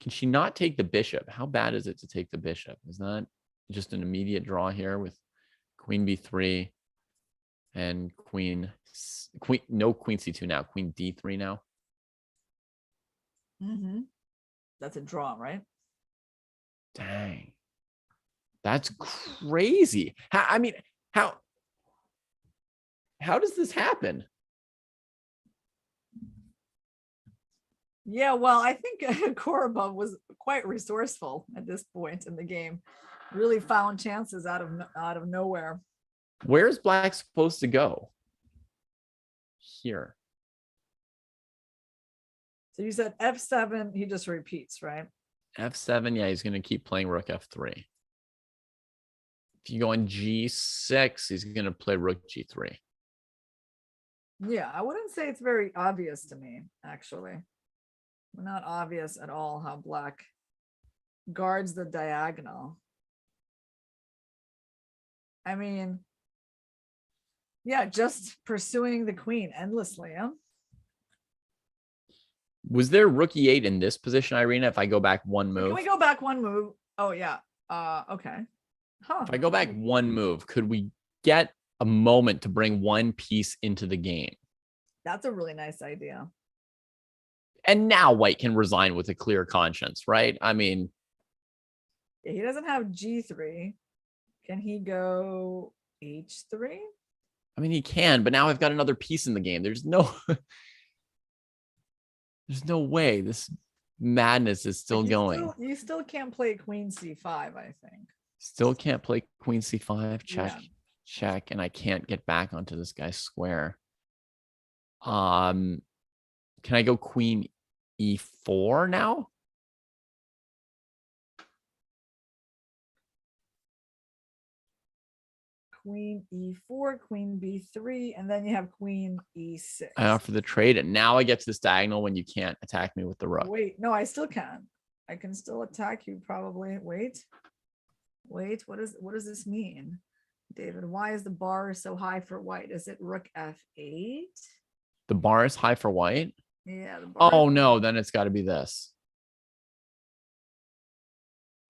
can she not take the bishop? How bad is it to take the bishop? Is that just an immediate draw here with queen b3 and no queen c2 now, queen d3 now? Mm-hmm. That's a draw, right? Dang. That's crazy. How does this happen? Yeah, well, I think Kovorov was quite resourceful at this point in the game. Really found chances out of nowhere. Where's black supposed to go? Here. So you said F7, he just repeats, right? F7, yeah, he's going to keep playing rook F3. If you go on G6, he's going to play rook G3. Yeah, I wouldn't say it's very obvious to me, actually. Not obvious at all how black guards the diagonal. I mean, yeah, just pursuing the queen endlessly, huh? Was there rook E8 in this position, Irina, if I go back one move? Can we go back one move? Oh, yeah. Okay. Huh. If I go back one move, could we get a moment to bring one piece into the game? That's a really nice idea. And now white can resign with a clear conscience, right? I mean, yeah, he doesn't have G3. Can he go H3? I mean, he can, but now I've got another piece in the game. There's no, there's no way this madness is still going. You still can't play Queen C5, I think. Still can't play Queen C5, check, Yeah. check, and I can't get back onto this guy's square. Can I go Queen E4 now? Queen E4, Queen B3, and then you have Queen E6. I offer the trade, and now I get to this diagonal when you can't attack me with the rook. Wait, no, I still can. I can still attack you probably. Wait, what does this mean? David, why is the bar so high for white? Is it rook F8? The bar is high for white? Yeah. The bar Oh, no, then it's got to be this.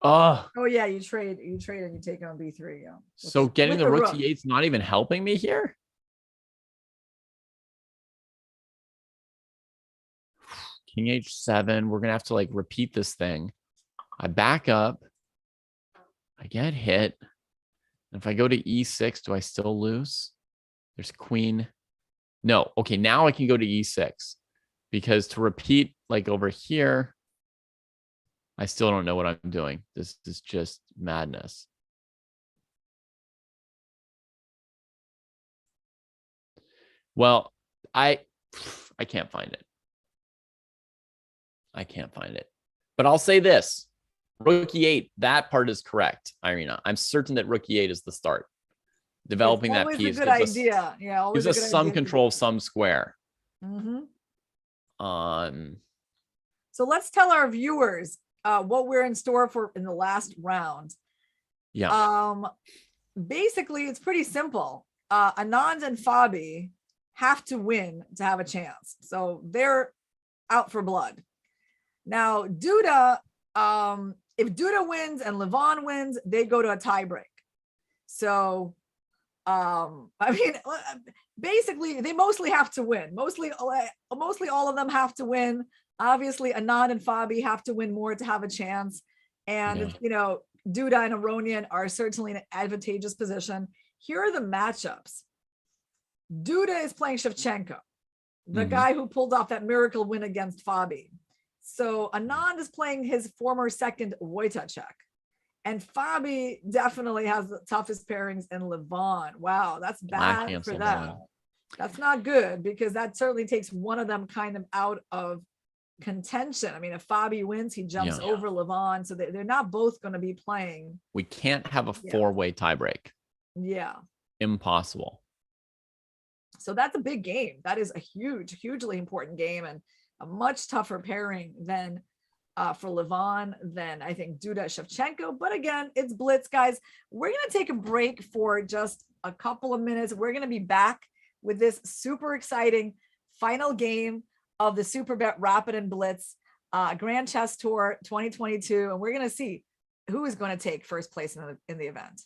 Oh, yeah, you trade and you take on B3. Yeah. so getting with the the rook rook. to 8 is not even helping me here? King H7. We're going to have to like repeat this thing. I back up. I get hit. And if I go to E6, do I still lose? There's queen. No. Okay, now I can go to E6. Because to repeat like over here, I still don't know what I'm doing. This is just madness. Well, I can't find it. I can't find it. But I'll say this. Rook E8, that part is correct, Irina. I'm certain that Rook E8 is the start. Developing that piece Always a good idea. Yeah, always gives a us good some idea. control of some square. Mm-hmm. So So let's tell our viewers what we're in store for in the last round. yeah. Basically, it's pretty simple. Anand and Fabi have to win to have a chance. So they're out for blood. Now, Duda, if Duda wins and Levon wins, they go to a tiebreak. So, I mean, basically, they mostly have to win. Mostly all of them have to win. Obviously, Anand and Fabi have to win more to have a chance. And, you know, Duda and Aronian are certainly in an advantageous position. Here are the matchups. Duda is playing Shevchenko, the guy who pulled off that miracle win against Fabi. So Anand is playing his former second Wojtaszek. And Fabi definitely has the toughest pairings in Levon. Wow, that's bad for them. That's not good because that certainly takes one of them kind of out of contention. I mean, if Fabi wins, he jumps over Levon. So they're not both going to be playing. We can't have a four-way tiebreak. Yeah. Impossible. So that's a big game. That is a hugely important game and a much tougher pairing than for Levon than I think Duda Shevchenko. But again, it's Blitz, guys. We're going to take a break for just a couple of minutes. We're going to be back with this super exciting final game of the Superbet Rapid and Blitz Grand Chess Tour 2022. And we're going to see who is going to take first place in the event.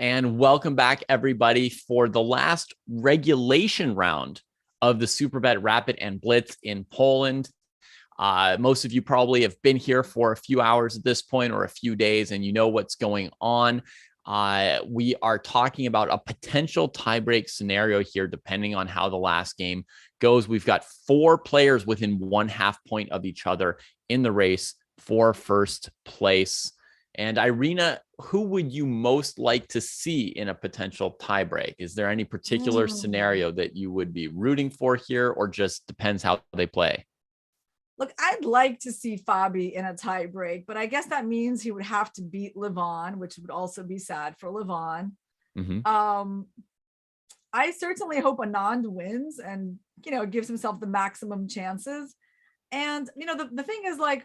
And welcome back, everybody, for the last regulation round of the Superbet Rapid and Blitz in Poland. Most of you probably have been here for a few hours at this point or a few days, and you know what's going on. We are talking about a potential tiebreak scenario here, depending on how the last game goes. We've got 4 players within 1/2 point of each other in the race for first place. And Irina, who would you most like to see in a potential tiebreak? Is there any particular scenario that you would be rooting for here, or just depends how they play? Look, I'd like to see Fabi in a tiebreak, but I guess that means he would have to beat Levon, which would also be sad for Levon. I certainly hope Anand wins and, gives himself the maximum chances. And, the thing is, like,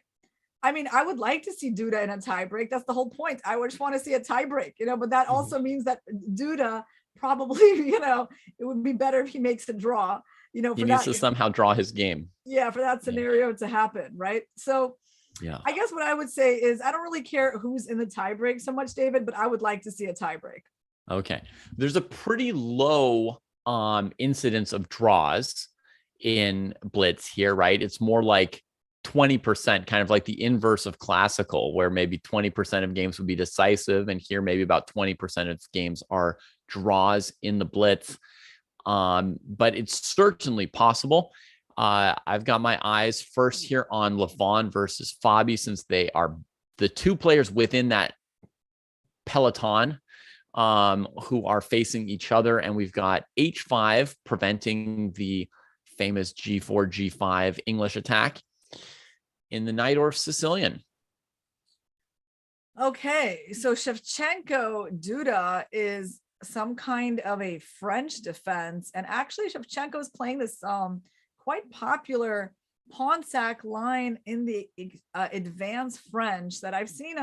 I would like to see Duda in a tiebreak. That's the whole point. I would just want to see a tiebreak, but that also means that Duda probably, it would be better if he makes a draw, he needs to somehow draw his game. Yeah, for that scenario to happen, right? So yeah, I guess what I would say is I don't really care who's in the tiebreak so much, David, but I would like to see a tiebreak. Okay. There's a pretty low incidence of draws in Blitz here, right? It's more like 20%, kind of like the inverse of classical, where maybe 20% of games would be decisive, and here maybe about 20% of games are draws in the Blitz. But it's certainly possible. I've got my eyes first here on Levon versus Fabi, since they are the 2 players within that peloton who are facing each other, and we've got H5 preventing the famous G4, G5 English attack in the Najdorf Sicilian. Okay, so Shevchenko Duda is some kind of a French defense, and actually Shevchenko is playing this quite popular pawn sack line in the advanced French that I've seen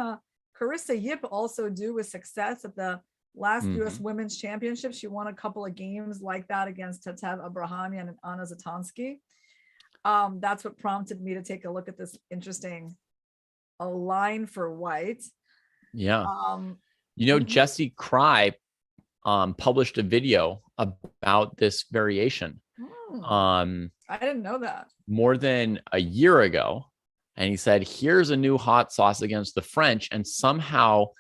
Carissa Yip also do with success at the last US Women's Championship. She won a couple of games like that against Tatev Abrahamian and Anna Zatansky. That's what prompted me to take a look at this interesting line for white. Yeah. Jesse Cry published a video about this variation. I didn't know that. More than a year ago. And he said, here's a new hot sauce against the French. And somehow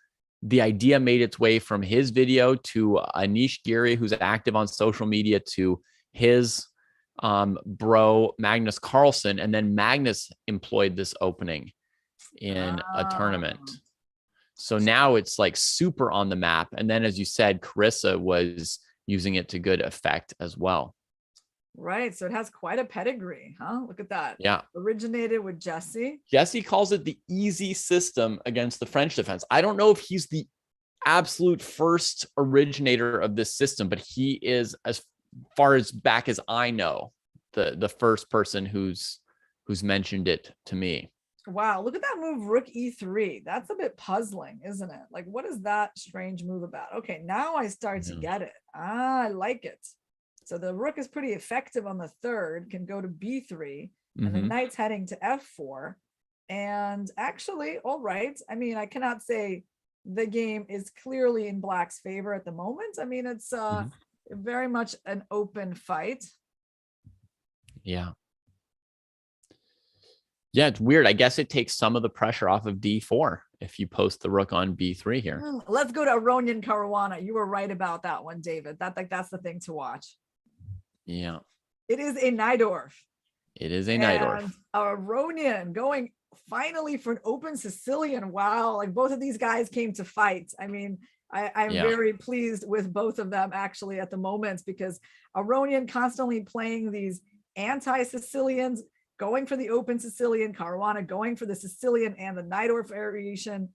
the idea made its way from his video to Anish Giri, who's active on social media, to his bro Magnus Carlsen, and then Magnus employed this opening in a tournament. So now it's like super on the map. And then, as you said, Carissa was using it to good effect as well. Right. So it has quite a pedigree, huh? Look at that. Yeah. Originated with Jesse. Jesse calls it the easy system against the French defense. I don't know if he's the absolute first originator of this system, but he is, as far as back as I know, the first person who's mentioned it to me. Wow, look at that move, rook e3. That's a bit puzzling, isn't it? Like, what is that strange move about? Okay, now I start to get it. I like it. So the rook is pretty effective on the third, can go to b3, and the knight's heading to f4. And actually, all right. I cannot say the game is clearly in black's favor at the moment. It's very much an open fight. Yeah. Yeah, it's weird. I guess it takes some of the pressure off of d4 if you post the rook on b3 here. Let's go to Aronian Caruana. You were right about that one, David. That's the thing to watch. Yeah. It is a Najdorf. It is a Najdorf. Aronian going finally for an open Sicilian. Wow. Like, both of these guys came to fight. I'm very pleased with both of them actually at the moment, because Aronian constantly playing these anti-Sicilians, going for the open Sicilian, Caruana going for the Sicilian and the Najdorf variation.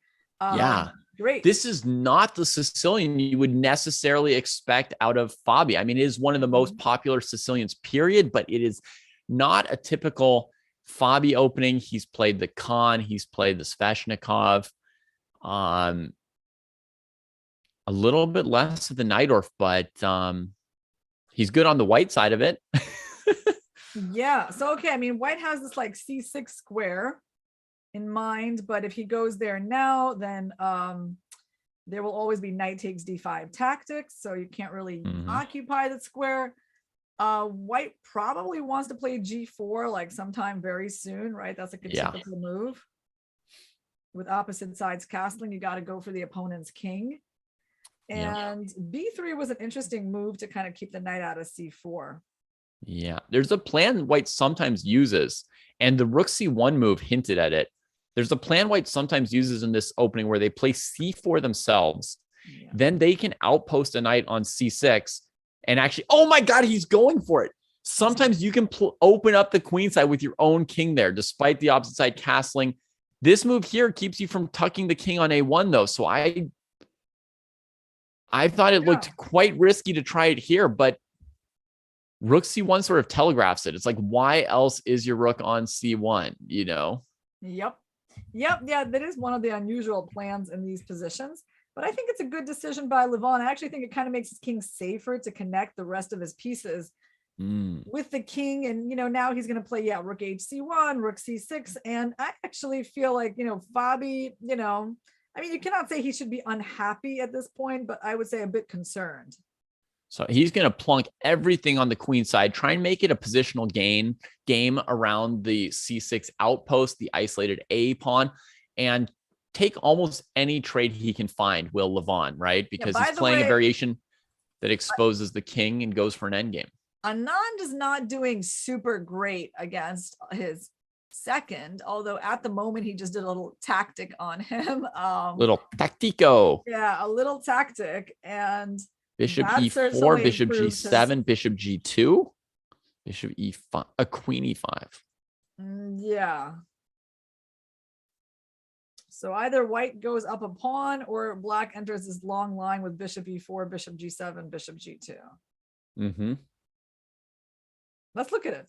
Great. This is not the Sicilian you would necessarily expect out of Fabi. It is one of the most popular Sicilians, period, but it is not a typical Fabi opening. He's played the Khan, he's played the Sveshnikov, a little bit less of the Najdorf, but he's good on the white side of it. Yeah. So, okay. White has this like c6 square in mind, but if he goes there now, then There will always be knight takes d5 tactics, so you can't really occupy the square. White probably wants to play g4 like sometime very soon, right? That's like a typical move. With opposite sides castling, you got to go for the opponent's king. And b3 was an interesting move to kind of keep the knight out of c4. Yeah, there's a plan White sometimes uses, and the rook c1 move hinted at it. There's a plan White sometimes uses in this opening where they play c4 themselves. Then they can outpost a knight on c6 and actually, oh my God, he's going for it. Sometimes you can open up the queen side with your own king there, despite the opposite side castling. This move here keeps you from tucking the king on a1 though. So I thought it looked quite risky to try it here, but rook c1 sort of telegraphs it. It's like, why else is your rook on c1, you know? Yep. Yeah, that is one of the unusual plans in these positions. But I think it's a good decision by Levon. I actually think it kind of makes his king safer to connect the rest of his pieces with the king. And, you know, now he's going to play, rook hc1, rook c6. And I actually feel like, Fabi, I mean, you cannot say he should be unhappy at this point, but I would say a bit concerned. So he's going to plunk everything on the queen side, try and make it a positional game around the c6 outpost, the isolated a pawn, and take almost any trade he can find, will Levon, right? Because he's playing a variation that exposes the king and goes for an endgame. Anand is not doing super great against his second, although at the moment he just did a little tactic on him. Little tactico. Yeah, a little tactic. And bishop e4, bishop g7, bishop g2, bishop e5, a queen e5. Yeah. So either white goes up a pawn or black enters this long line with bishop e4, bishop g7, bishop g2. Let's look at it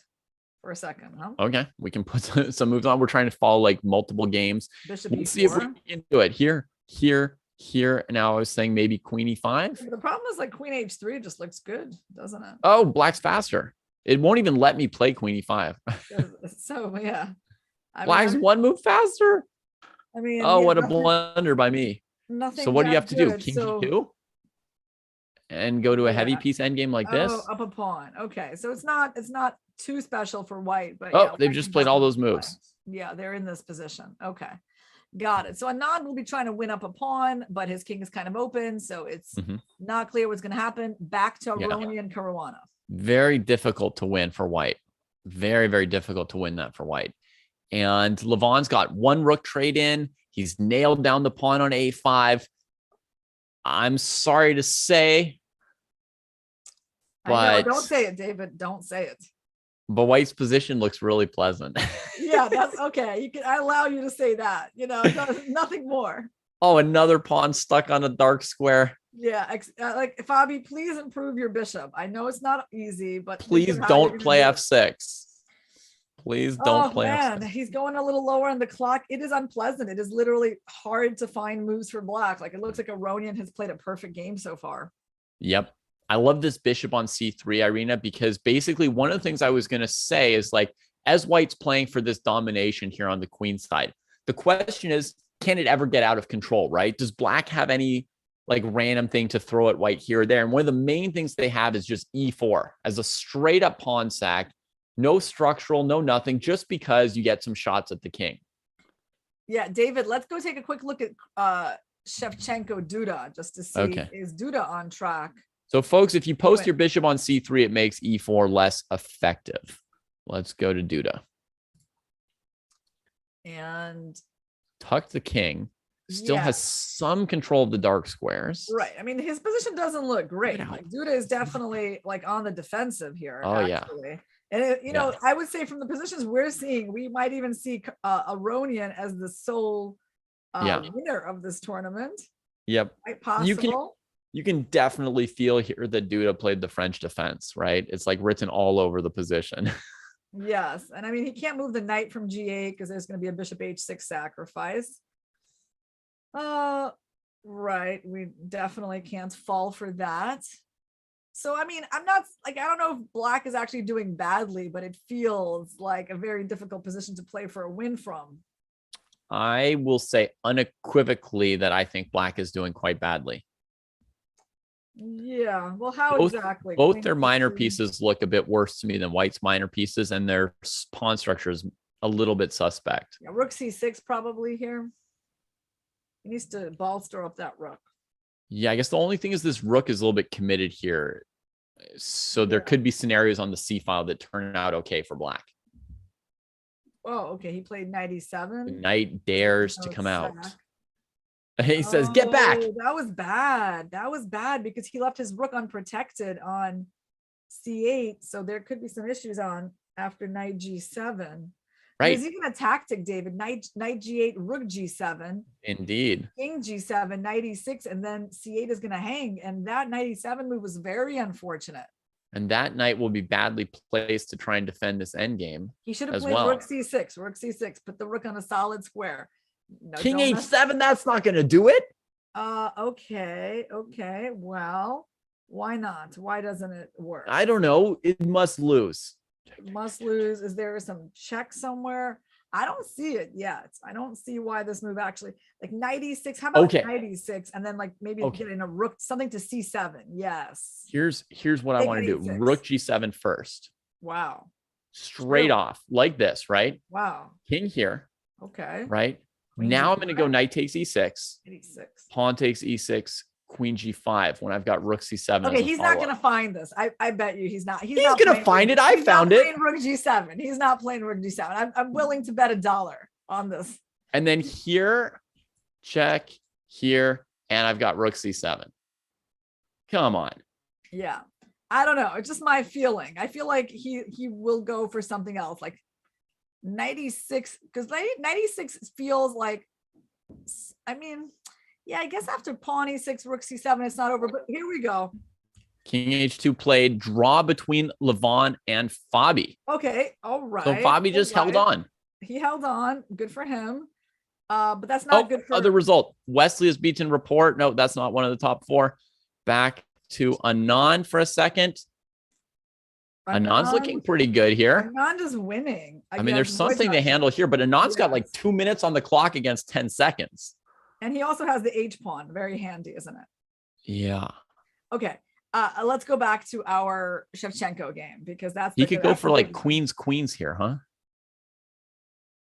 for a second. Huh? Okay, we can put some moves on. We're trying to follow like multiple games. Bishop Let's e4. see if we can do it. Here. Now I was saying maybe queen e5. The problem is like queen h3 just looks good, doesn't it? Oh, black's faster. It won't even let me play queen e5. So yeah. Black's one move faster. I mean, oh, what a blunder by me. Nothing. So what do you have to do? King g2? And go to a heavy piece endgame like this? Up a pawn. Okay. So it's not too special for white, but they've just played all those moves. Yeah, they're in this position. Okay. Got it. So Anand will be trying to win up a pawn, but his king is kind of open. So it's not clear what's going to happen. Back to Aronian Caruana. Very difficult to win for white. Very, very difficult to win that for white. And Levon's got one rook trade in. He's nailed down the pawn on a5. I'm sorry to say, but don't say it, David. Don't say it. But white's position looks really pleasant. Yeah, that's okay. I allow you to say that. Nothing more. Oh, another pawn stuck on a dark square. Yeah, like Fabi, please improve your bishop. I know it's not easy, but please don't play f6. Please don't play man, f6. He's going a little lower on the clock. It is unpleasant. It is literally hard to find moves for black. Like it looks like Aronian has played a perfect game so far. Yep. I love this bishop on c3, Irina, because basically one of the things I was going to say is like, as white's playing for this domination here on the queen side, the question is, can it ever get out of control, right? Does black have any like random thing to throw at white here or there? And one of the main things they have is just e4 as a straight up pawn sack. No structural, no nothing, just because you get some shots at the king. Yeah, David, let's go take a quick look at Shevchenko Duda just to see, is Duda on track? So folks, if you post your bishop on c3, it makes e4 less effective. Let's go to Duda. And tuck the king. Still has some control of the dark squares. Right. I mean, his position doesn't look great. Like Duda is definitely like on the defensive here. Oh, actually. Yeah. And you know, I would say from the positions we're seeing, we might even see Aronian as the sole winner of this tournament. Yep. Quite possible. You can definitely feel here that Duda played the French defense, right? It's like written all over the position. Yes. And I mean, he can't move the knight from g8 because there's going to be a bishop h6 sacrifice. Right. We definitely can't fall for that. So, I mean, I'm not like, I don't know if black is actually doing badly, but it feels like a very difficult position to play for a win from. I will say unequivocally that I think black is doing quite badly. Yeah. Well, how Both, exactly? both Queen their minor C2. pieces look a bit worse to me than white's minor pieces, and their pawn structure is a little bit suspect. Yeah, rook C6 probably here. He needs to bolster up that rook. Yeah, I guess the only thing is this rook is a little bit committed here. So there could be scenarios on the C file that turn out okay for black. Oh, okay. He played knight e7. The knight dares to Oh, come out. sack. He says, get back. Oh, that was bad. That was bad because he left his rook unprotected on C8. So there could be some issues on after knight G7. Right. There's even a tactic, David. Knight G8, rook G7. Indeed. King G7, knight E6, and then C8 is going to hang. And that knight E7 move was very unfortunate. And that knight will be badly placed to try and defend this endgame. He should have as played well. rook C6, rook C6, put the rook on a solid square. No, King don't H7, that's not going to do it. okay. Well, why not? Why doesn't it work? I don't know. It must lose. Must lose. Is there some check somewhere? I don't see it yet. I don't see why this move actually, like knight E6. How about knight E6 and then like maybe getting a rook, something to C7. Yes. Here's what I want to do. E6. Rook G7 first. Wow. Straight off like this, right? Wow. King here. Okay. Right. Queen Now I'm G5. going to go knight takes E6. E6. Pawn takes E6. Queen G5 when I've got rook C7. Okay, he's not going to find this. I bet you he's not. He's not going to find it. I found it. Rook G7. He's not playing rook G7. I'm willing to bet $1 on this. And then here, check here, and I've got rook C7. Come on. Yeah. I don't know. It's just my feeling. I feel like he will go for something else, like knight E6, because knight E6 feels like, I mean, yeah, I guess after pawn E6, rook C7, it's not over, but here we go. King H2 played, draw between Levon and Fabi. Okay, all right. So Fabi just held on. He held on. Good for him. But that's not good for other result. Wesley has beaten Rapport. No, that's not one of the top 4. Back to Anand for a second. Anand's looking pretty good here. Anand is winning. I mean, there's something to handle here, but Anand's got like 2 minutes on the clock against 10 seconds. And he also has the H pawn. Very handy, isn't it? Yeah. Okay. Let's go back to our Shevchenko game because he could go for like queens here, huh?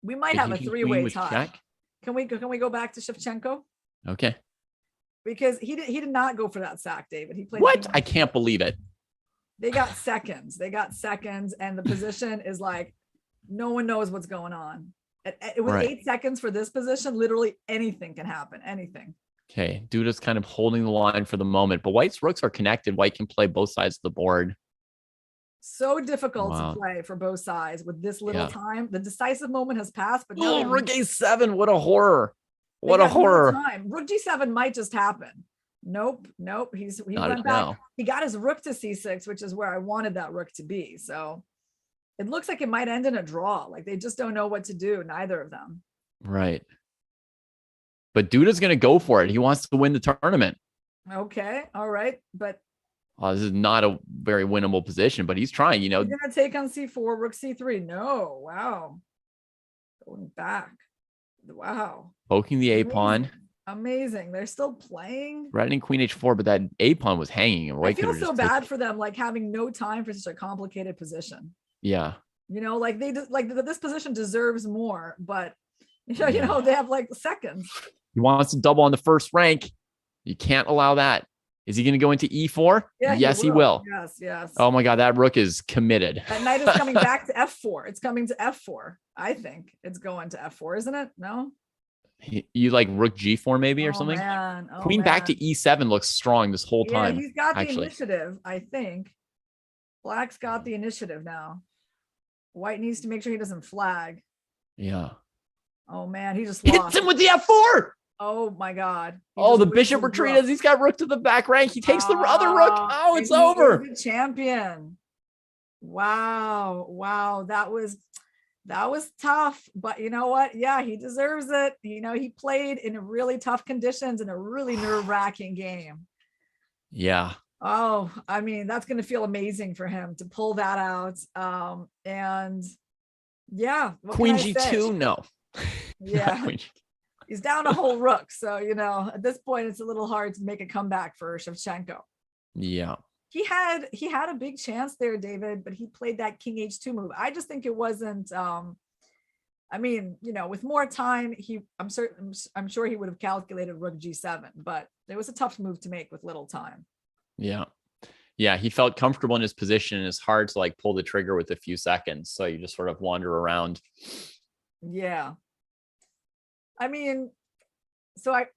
We might have a 3-way tie. Check? Can we go back to Shevchenko? Okay. Because he did not go for that sack, David. He played. What? I can't believe it. They got seconds. And the position is like no one knows what's going on. It was 8 seconds for this position. Literally anything can happen. Anything. Okay. Duda's kind of holding the line for the moment, but white's rooks are connected. White can play both sides of the board. So difficult to play for both sides with this little time. The decisive moment has passed, but now rook A7. What a horror. What a horror. Rook G7 might just happen. Nope. He went back. Now. He got his rook to C6, which is where I wanted that rook to be. So it looks like it might end in a draw. Like they just don't know what to do. Neither of them. Right. But Duda's going to go for it. He wants to win the tournament. Okay. All right. But this is not a very winnable position, but he's trying, he's going to take on C4, rook C3. No. Wow. Going back. Wow. Poking the A pawn. Amazing. They're still playing. Threatening queen H4, but that A pawn was hanging. And I feel so bad for them, like having no time for such a complicated position. Yeah. Like this position deserves more, but they have like seconds. He wants to double on the first rank. You can't allow that. Is he going to go into E4? Yeah, yes, he will. Yes. Oh my God, that rook is committed. That knight is coming back to F4. It's coming to F4. I think it's going to F4, isn't it? No. You like rook G4 maybe or something? Queen back to E7 looks strong this whole time. He's got the initiative, I think. Black's got the initiative now. White needs to make sure he doesn't flag. Yeah. Oh man, he just lost. Hits him with the F4. Oh my God. The bishop retreats. He's got rook to the back rank. He takes the other rook. Oh, it's over. Champion. Wow. That was tough, but you know what? Yeah, he deserves it. He played in really tough conditions in a really nerve-wracking game. Yeah. Oh, I mean, that's going to feel amazing for him to pull that out. And yeah. Queen G2, no. Yeah. He's down a whole rook. So, at this point, it's a little hard to make a comeback for Shevchenko. Yeah. He had a big chance there, David, but he played that king h2 move. I just think it wasn't, with more time, I'm sure he would have calculated rook g7, but it was a tough move to make with little time. Yeah. Yeah. He felt comfortable in his position, and it's hard to like pull the trigger with a few seconds. So you just sort of wander around. Yeah. So I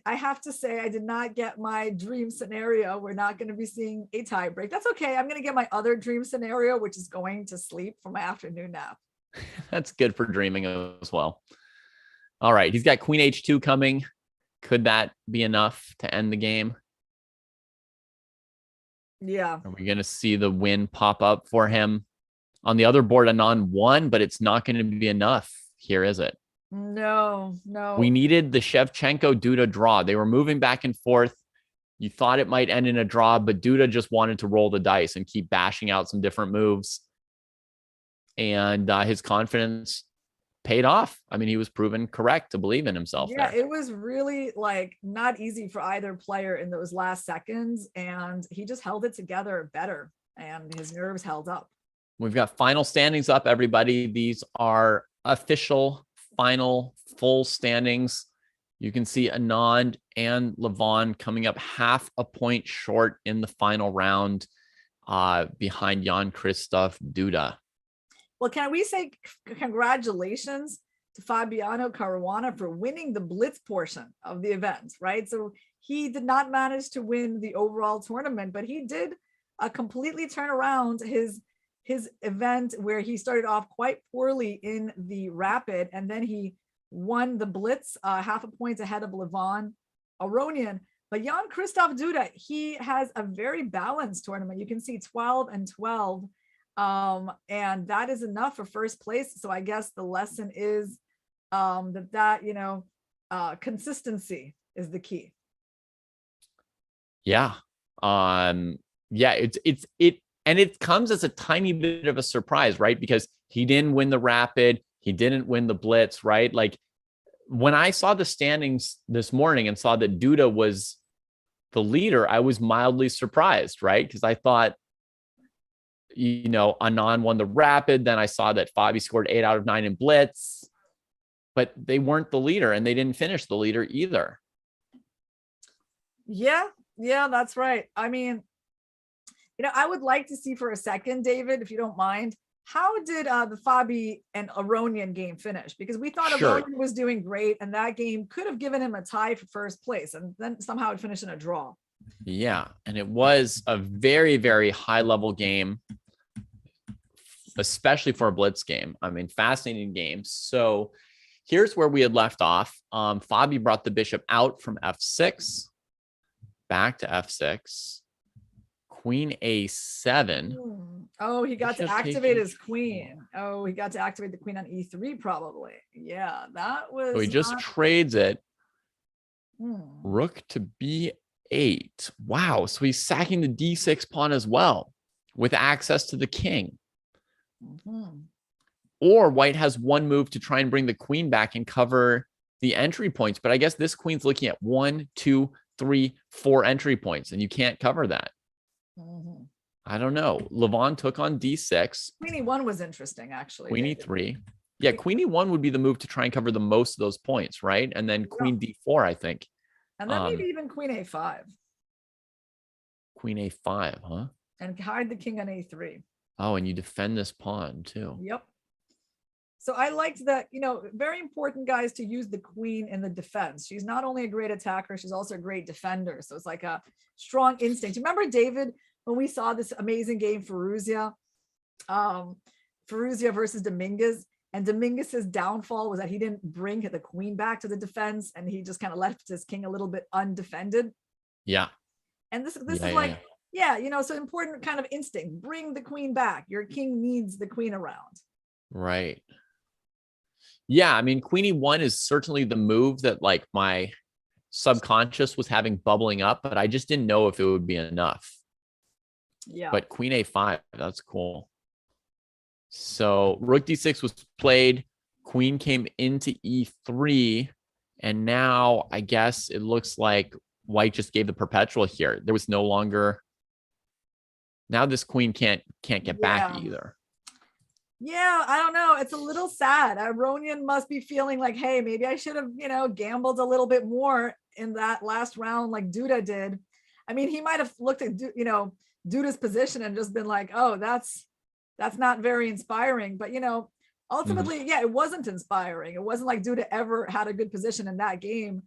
have to say I did not get my dream scenario. We're not going to be seeing a tie break. That's okay. I'm going to get my other dream scenario, which is going to sleep for my afternoon nap. That's good for dreaming as well. All right. He's got queen h2 coming. Could that be enough to end the game? Yeah. Are we going to see the win pop up for him? On the other board, Anand won, but it's not going to be enough here, is it? No. We needed the Shevchenko Duda draw. They were moving back and forth. You thought it might end in a draw, but Duda just wanted to roll the dice and keep bashing out some different moves. And his confidence paid off. I mean, he was proven correct to believe in himself. Yeah, there. It was really not easy for either player in those last seconds. And he just held it together better, and his nerves held up. We've got final standings up, everybody. These are official final full standings. You can see Anand and Levon coming up half a point short in the final round behind Jan-Krzysztof Duda. Well, can we say congratulations to Fabiano Caruana for winning the Blitz portion of the event, right? So he did not manage to win the overall tournament, but he did completely turn around his event where he started off quite poorly in the Rapid, and then he won the Blitz half a point ahead of Levon Aronian. But Jan-Krzysztof Duda, he has a very balanced tournament. You can see 12 and 12, and that is enough for first place. So I guess the lesson is consistency is the key. Yeah. And it comes as a tiny bit of a surprise, right? Because he didn't win the Rapid. He didn't win the Blitz, right? Like when I saw the standings this morning and saw that Duda was the leader, I was mildly surprised, right? Because I thought, Anand won the Rapid. Then I saw that Fabi scored 8 out of 9 in Blitz, but they weren't the leader, and they didn't finish the leader either. Yeah, that's right. I mean, I would like to see for a second, David, if you don't mind, how did the Fabi and Aronian game finish? Because we thought Aronian was doing great, and that game could have given him a tie for first place, and then somehow it finished in a draw. Yeah, and it was a very, very high-level game, especially for a Blitz game. I mean, fascinating game. So here's where we had left off. Fabi brought the bishop out from f6, back to f6. Queen a7. Oh, he got to activate his queen. Oh, he got to activate the queen on e3 probably. Yeah, that was. So he just trades it. Rook to b8. Wow. So he's sacking the d6 pawn as well with access to the king. Or white has one move to try and bring the queen back and cover the entry points. But I guess this queen's looking at 1, 2, 3, 4 entry points, and you can't cover that. I don't know. Levon took on d6. Queen e1 was interesting, actually. Queen e3. Yeah, queen e1 would be the move to try and cover the most of those points, right? And then queen d4, I think. And then maybe even queen a5. Queen a5, huh? And hide the king on a3. Oh, and you defend this pawn too. Yep. So I liked that, very important, guys, to use the queen in the defense. She's not only a great attacker, she's also a great defender. So it's like a strong instinct. Remember, David, when we saw this amazing game, Firouzja versus Dominguez, and Dominguez's downfall was that he didn't bring the queen back to the defense, and he just kind of left his king a little bit undefended. Yeah. And this is like, so important kind of instinct. Bring the queen back. Your king needs the queen around. Right. Yeah, I mean, queen e1 is certainly the move that like my subconscious was having bubbling up, but I just didn't know if it would be enough. Yeah. But queen a5, that's cool. So rook d6 was played. queen came into e3, and now I guess it looks like white just gave the perpetual here. There was no longer. Now this queen can't get back either. Yeah, I don't know. It's a little sad. Aronian must be feeling like, hey, maybe I should have, gambled a little bit more in that last round like Duda did. I mean, he might have looked at, Duda's position and just been like, oh, that's not very inspiring. But, ultimately, yeah, it wasn't inspiring. It wasn't like Duda ever had a good position in that game.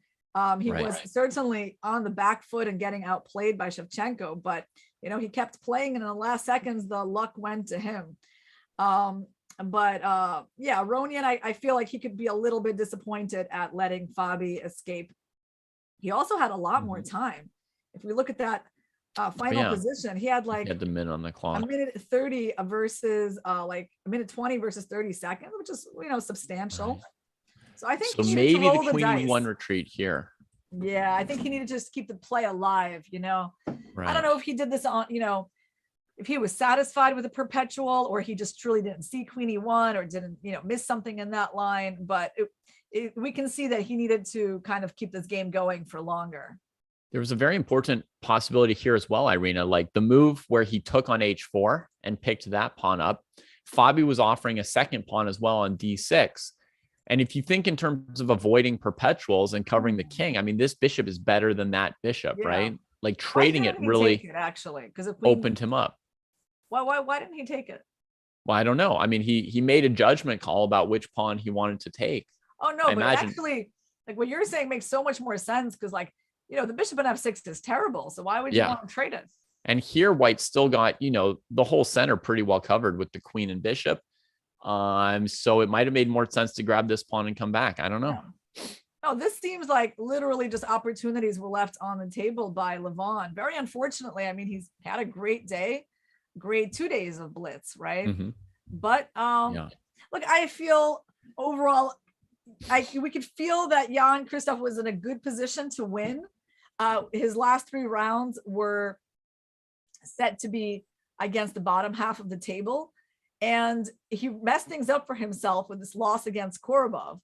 He was certainly on the back foot and getting outplayed by Shevchenko, but, he kept playing, and in the last seconds, the luck went to him. Aronian, I feel like he could be a little bit disappointed at letting Fabi escape. He also had a lot more time. If we look at that final position, he had the minute on the clock, a minute 30 versus a minute 20 versus 30 seconds, which is substantial. So I think maybe the queen won retreat here. Yeah, I think he needed to just keep the play alive. I don't know if he did this on if he was satisfied with a perpetual, or he just truly didn't see queen e1, or didn't miss something in that line. But we can see that he needed to kind of keep this game going for longer. There was a very important possibility here as well, Irina, like the move where he took on h4 and picked that pawn up. Fabi was offering a second pawn as well on d6. And if you think in terms of avoiding perpetuals and covering the king, I mean, this bishop is better than that bishop, right? Like trading it really actually, because it opened him up. Why didn't he take it? Well, I don't know. I mean, he made a judgment call about which pawn he wanted to take. Oh no, but actually, like what you're saying makes so much more sense, because the bishop on f6 is terrible. So why would you want to trade it? And here white still got, the whole center pretty well covered with the queen and bishop. So it might have made more sense to grab this pawn and come back. I don't know. No, this seems like literally just opportunities were left on the table by Levon. Very unfortunately, I mean, he's had a great day, great 2 days of Blitz, right? But look, I feel overall, we could feel that Jan Christoph was in a good position to win. His last 3 rounds were set to be against the bottom half of the table, and he messed things up for himself with this loss against Kovorov.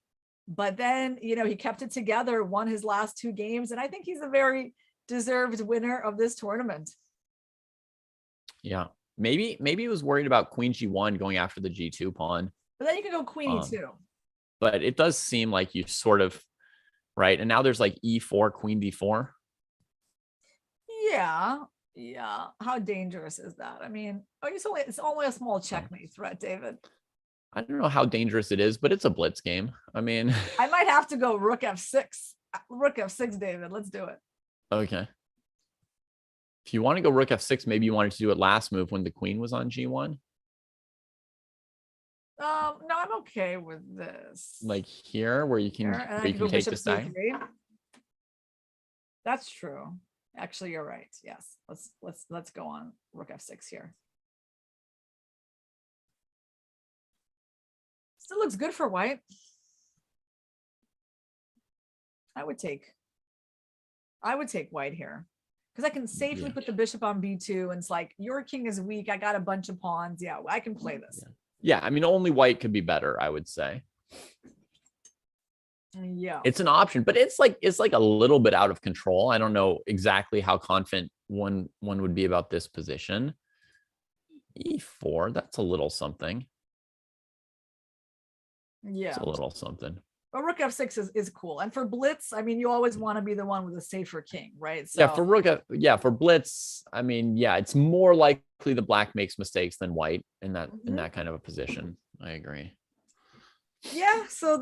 But then, he kept it together, won his last 2 games, and I think he's a very deserved winner of this tournament. Yeah. Maybe he was worried about queen g1 going after the g2 pawn. But then you can go queen e2. But it does seem like you sort of, right? And now there's like e4, queen d4. Yeah. How dangerous is that? I mean, it's only a small checkmate threat, David. I don't know how dangerous it is, but it's a Blitz game. I mean, I might have to go rook f6. Rook f6, David. Let's do it. Okay. If you want to go rook f6, maybe you wanted to do it last move when the queen was on g1. No, I'm okay with this. Like here, where you can take the side. That's true. Actually, you're right. Yes. Let's go on rook f6 here. Still looks good for white. I would take white here, because I can safely put the bishop on b2, and it's like, your king is weak. I got a bunch of pawns. Yeah, I can play this. Yeah, I mean, only white could be better, I would say. Yeah, it's an option, but it's like a little bit out of control. I don't know exactly how confident one would be about this position. e4, that's a little something. Yeah, it's a little something. But rook f6 is cool. And for Blitz, I mean, you always want to be the one with a safer king, right? So, for Blitz, I mean, it's more likely the black makes mistakes than white in that kind of a position. I agree. Yeah, so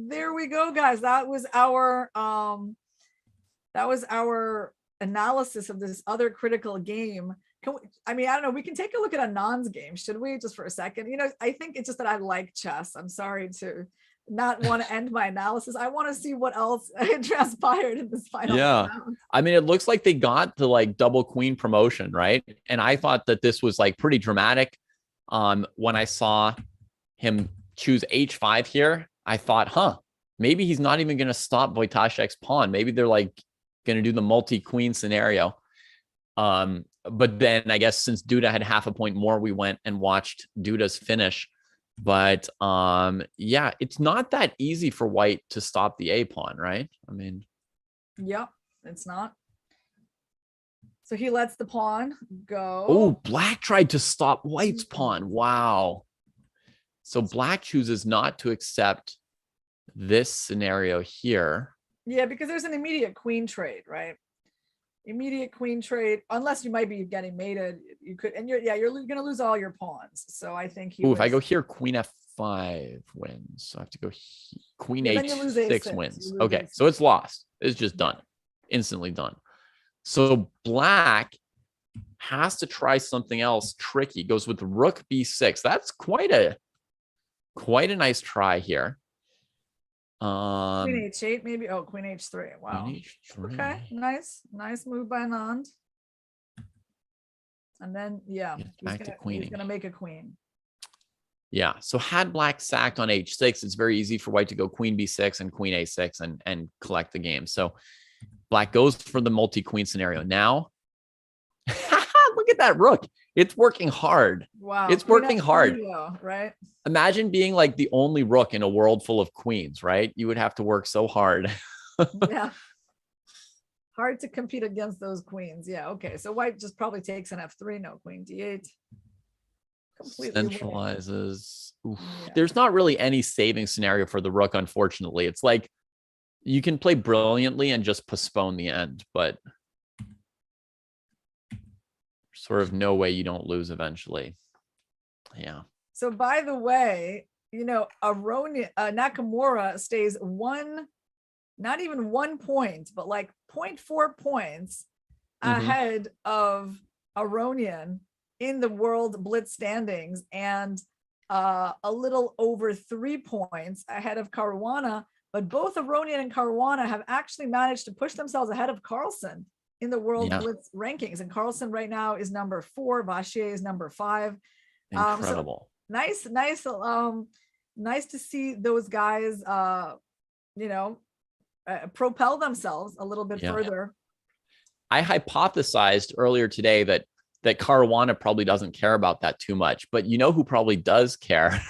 there we go, guys. That was our analysis of this other critical game. I don't know, we can take a look at Anand's game, should we, just for a second? I think it's just that I like chess. I'm sorry to not want to end my analysis. I want to see what else transpired in this final round. I mean, it looks like they got the double queen promotion, right? And I thought that this was pretty dramatic. When I saw him choose h5 here, I thought, maybe he's not even going to stop Wojtaszek's pawn. Maybe they're going to do the multi-queen scenario. But then I guess since Duda had half a point more, we went and watched Duda's finish But yeah, it's not that easy for white to stop the A pawn, right? I mean, Yep, it's not. So he lets the pawn go. oh, black tried to stop white's pawn. Wow. So black chooses not to accept this scenario here. Yeah, because there's an immediate queen trade, right? Immediate queen trade, unless you might be getting mated, you could, and you're going to lose all your pawns. So I think he. If I go here, queen F5 wins. So I have to go queen H6 wins. Okay, so it's lost. It's just done, instantly done. So black has to try something else tricky. Goes with rook B6. That's quite a nice try here. Queen H8 maybe. Oh, Queen H3. Wow. Queen H3. Okay, nice move by Anand. And then he's gonna make a queen. Yeah. So had black sacked on H6, it's very easy for white to go queen B6 and queen A6 and collect the game. So black goes for the multi-queen scenario. Now, look at that rook. It's working hard. Wow. It's working hard. Right? Imagine being like the only rook in a world full of queens, right? You would have to work so hard. Yeah. Hard to compete against those queens. Yeah. Okay. So white just probably takes an F3. No, queen D8. Completely centralizes. Yeah. There's not really any saving scenario for the rook, unfortunately. It's like you can play brilliantly and just postpone the end, but sort of no way you don't lose eventually. Yeah. So by the way, Nakamura stays not even 1 point, but like 0.4 points ahead of Aronian in the world Blitz standings, and a little over 3 points ahead of Caruana. But both Aronian and Caruana have actually managed to push themselves ahead of Carlsen in the world Blitz rankings. And Carlsen right now is number 4. Vishy is number 5. Incredible. Nice to see those guys, propel themselves a little bit further. I hypothesized earlier today that Caruana probably doesn't care about that too much, but you know who probably does care?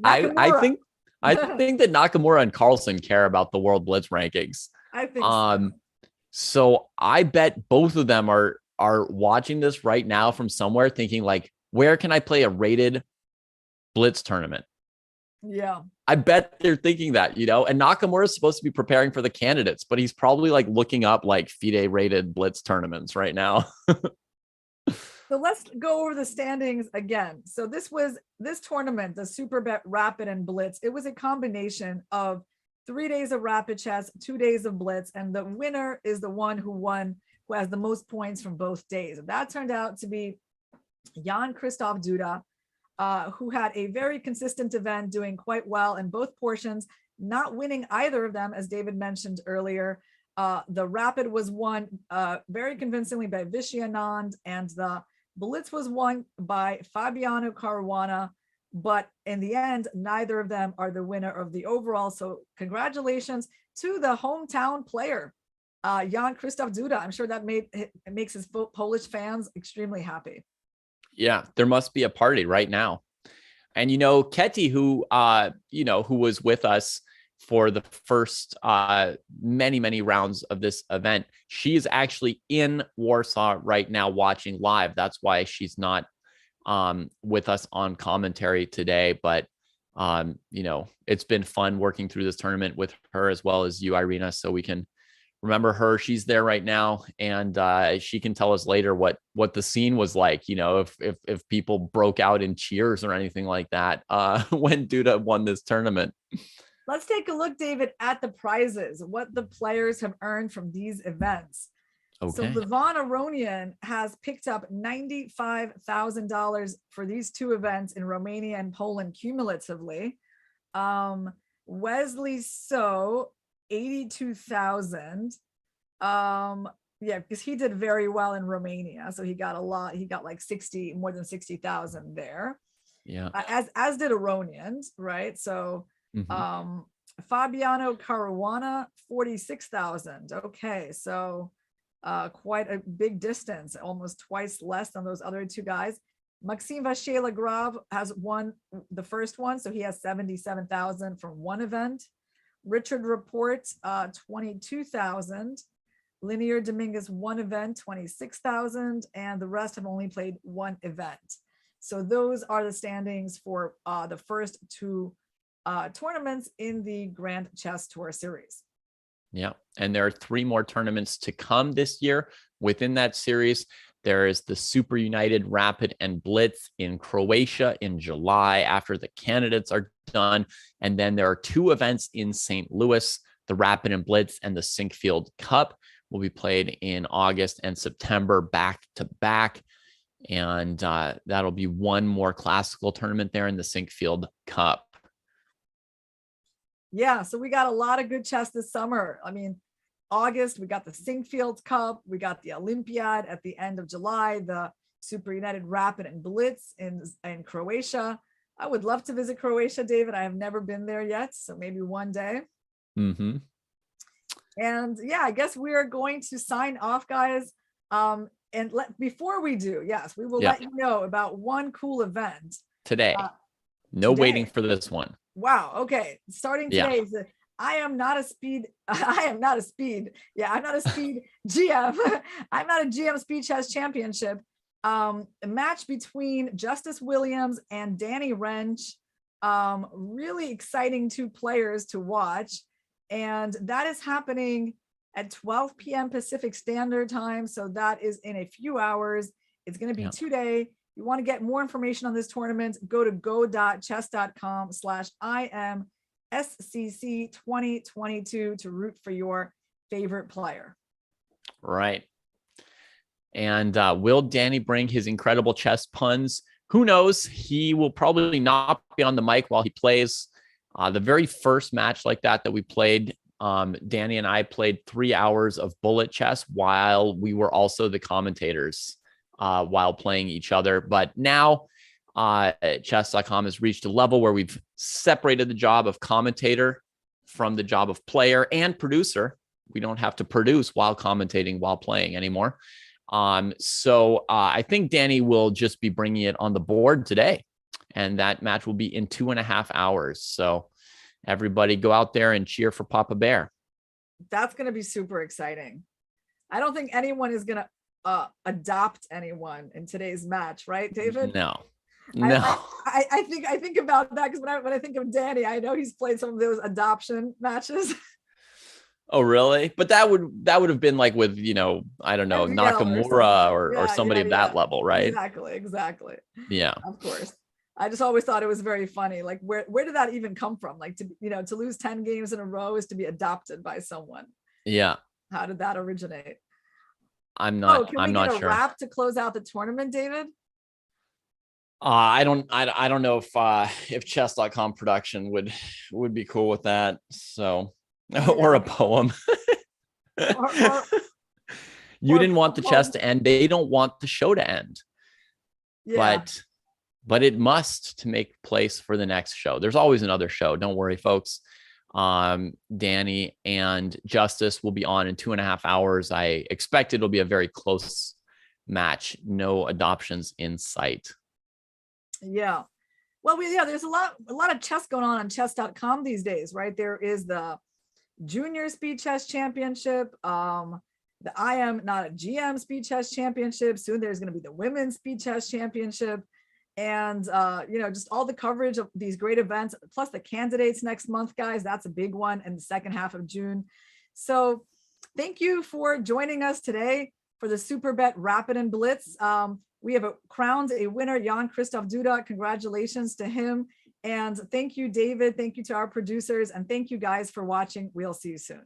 I think that Nakamura and Carlsen care about the world Blitz rankings. I think so I bet both of them are watching this right now from somewhere, thinking like, where can I play a rated Blitz tournament? Yeah. I bet they're thinking that, and Nakamura is supposed to be preparing for the candidates, but he's probably like looking up like FIDE rated Blitz tournaments right now. So let's go over the standings again. So this tournament, the Superbet Rapid and Blitz, it was a combination of 3 days of Rapid chess, 2 days of Blitz, and the winner is the one who has the most points from both days. And that turned out to be Jan-Christoph Duda, who had a very consistent event, doing quite well in both portions, not winning either of them, as David mentioned earlier. The Rapid was won very convincingly by Vishy Anand, and the Blitz was won by Fabiano Caruana. But in the end, neither of them are the winner of the overall. So congratulations to the hometown player, Jan-Christoph Duda. I'm sure that makes his Polish fans extremely happy. Yeah, there must be a party right now. And, Ketty, who was with us for the first many, many rounds of this event, she is actually in Warsaw right now watching live. That's why she's not with us on commentary today. But, it's been fun working through this tournament with her as well as you, Irina. So we can remember her. She's there right now, and she can tell us later what the scene was like, if people broke out in cheers or anything like that when Duda won this tournament. Let's take a look, David, at the prizes, what the players have earned from these events. Okay. So Levon Aronian has picked up $95,000 for these two events in Romania and Poland cumulatively. Wesley So, 82,000. Because he did very well in Romania, so he got a lot. He got like more than 60,000 there. Yeah. As did Aronian, right? So Fabiano Caruana, 46,000. Okay, so quite a big distance, almost twice less than those other two guys. Maxime Vachier-Lagrave has won the first one, so he has 77,000 from one event. Richard Rapport, 22,000. Linear Dominguez, one event, 26,000, and the rest have only played one event. So those are the standings for the first two tournaments in the Grand Chess Tour Series. Yeah, and there are 3 more tournaments to come this year within that series. There is the Super United Rapid and Blitz in Croatia in July after the candidates are done. And then there are 2 events in St. Louis, the Rapid and Blitz and the Sinkfield Cup will be played in August and September back to back. And that'll be one more classical tournament there in the Sinkfield Cup. Yeah, so we got a lot of good chess this summer. I mean, August, we got the Sinkfield Cup, we got the Olympiad at the end of July, the Super United Rapid and Blitz in Croatia. I would love to visit Croatia, David. I have never been there yet, so maybe one day. Mm-hmm. And yeah, I guess we are going to sign off, guys. And before we do, yes, we will let you know about one cool event today. No waiting for this one. Wow. Okay. Starting today, I am not a speed. I'm not a speed GM. I'm not a GM Speed Chess Championship. A match between Justice Williams and Danny Wrench. Really exciting 2 players to watch. And that is happening at 12 p.m. Pacific Standard Time. So that is in a few hours. It's going to be today. You want to get more information on this tournament, go to go.chess.com/IMSCC2022 to root for your favorite player. Right. And will Danny bring his incredible chess puns? Who knows? He will probably not be on the mic while he plays. The very first match like that we played, Danny and I played 3 hours of bullet chess while we were also the commentators while playing each other. But now chess.com has reached a level where we've separated the job of commentator from the job of player and producer. We don't have to produce while commentating while playing anymore. So I think Danny will just be bringing it on the board today, and that match will be in 2.5 hours. So everybody go out there and cheer for Papa Bear. That's going to be super exciting. I don't think anyone is going to adopt anyone in today's match, right, David? No. I think about that because when I think of Danny, I know he's played some of those adoption matches. Oh, really? But that would have been like with, I don't know, Nakamura or somebody of that level, right? Exactly. Yeah. Of course. I just always thought it was very funny. Like, where did that even come from? Like, to lose 10 games in a row is to be adopted by someone. Yeah. How did that originate? I'm not sure. Can we get a wrap to close out the tournament, David? I don't know if chess.com production would be cool with that. So, or a poem. You didn't want the chess to end. They don't want the show to end. Yeah. But it must to make place for the next show. There's always another show. Don't worry, folks. Danny and Justice will be on in 2.5 hours. I expect it'll be a very close match. No adoptions in sight. Yeah. Well, there's a lot of chess going on chess.com these days, right? There is the Junior Speed Chess Championship, the I Am Not a GM Speed Chess Championship. Soon there's going to be the Women's Speed Chess Championship. And, just all the coverage of these great events, plus the candidates next month, guys. That's a big one in the second half of June. So thank you for joining us today for the Superbet Rapid and Blitz. We have crowned a winner, Jan-Christoph Duda. Congratulations to him. And thank you, David. Thank you to our producers. And thank you guys for watching. We'll see you soon.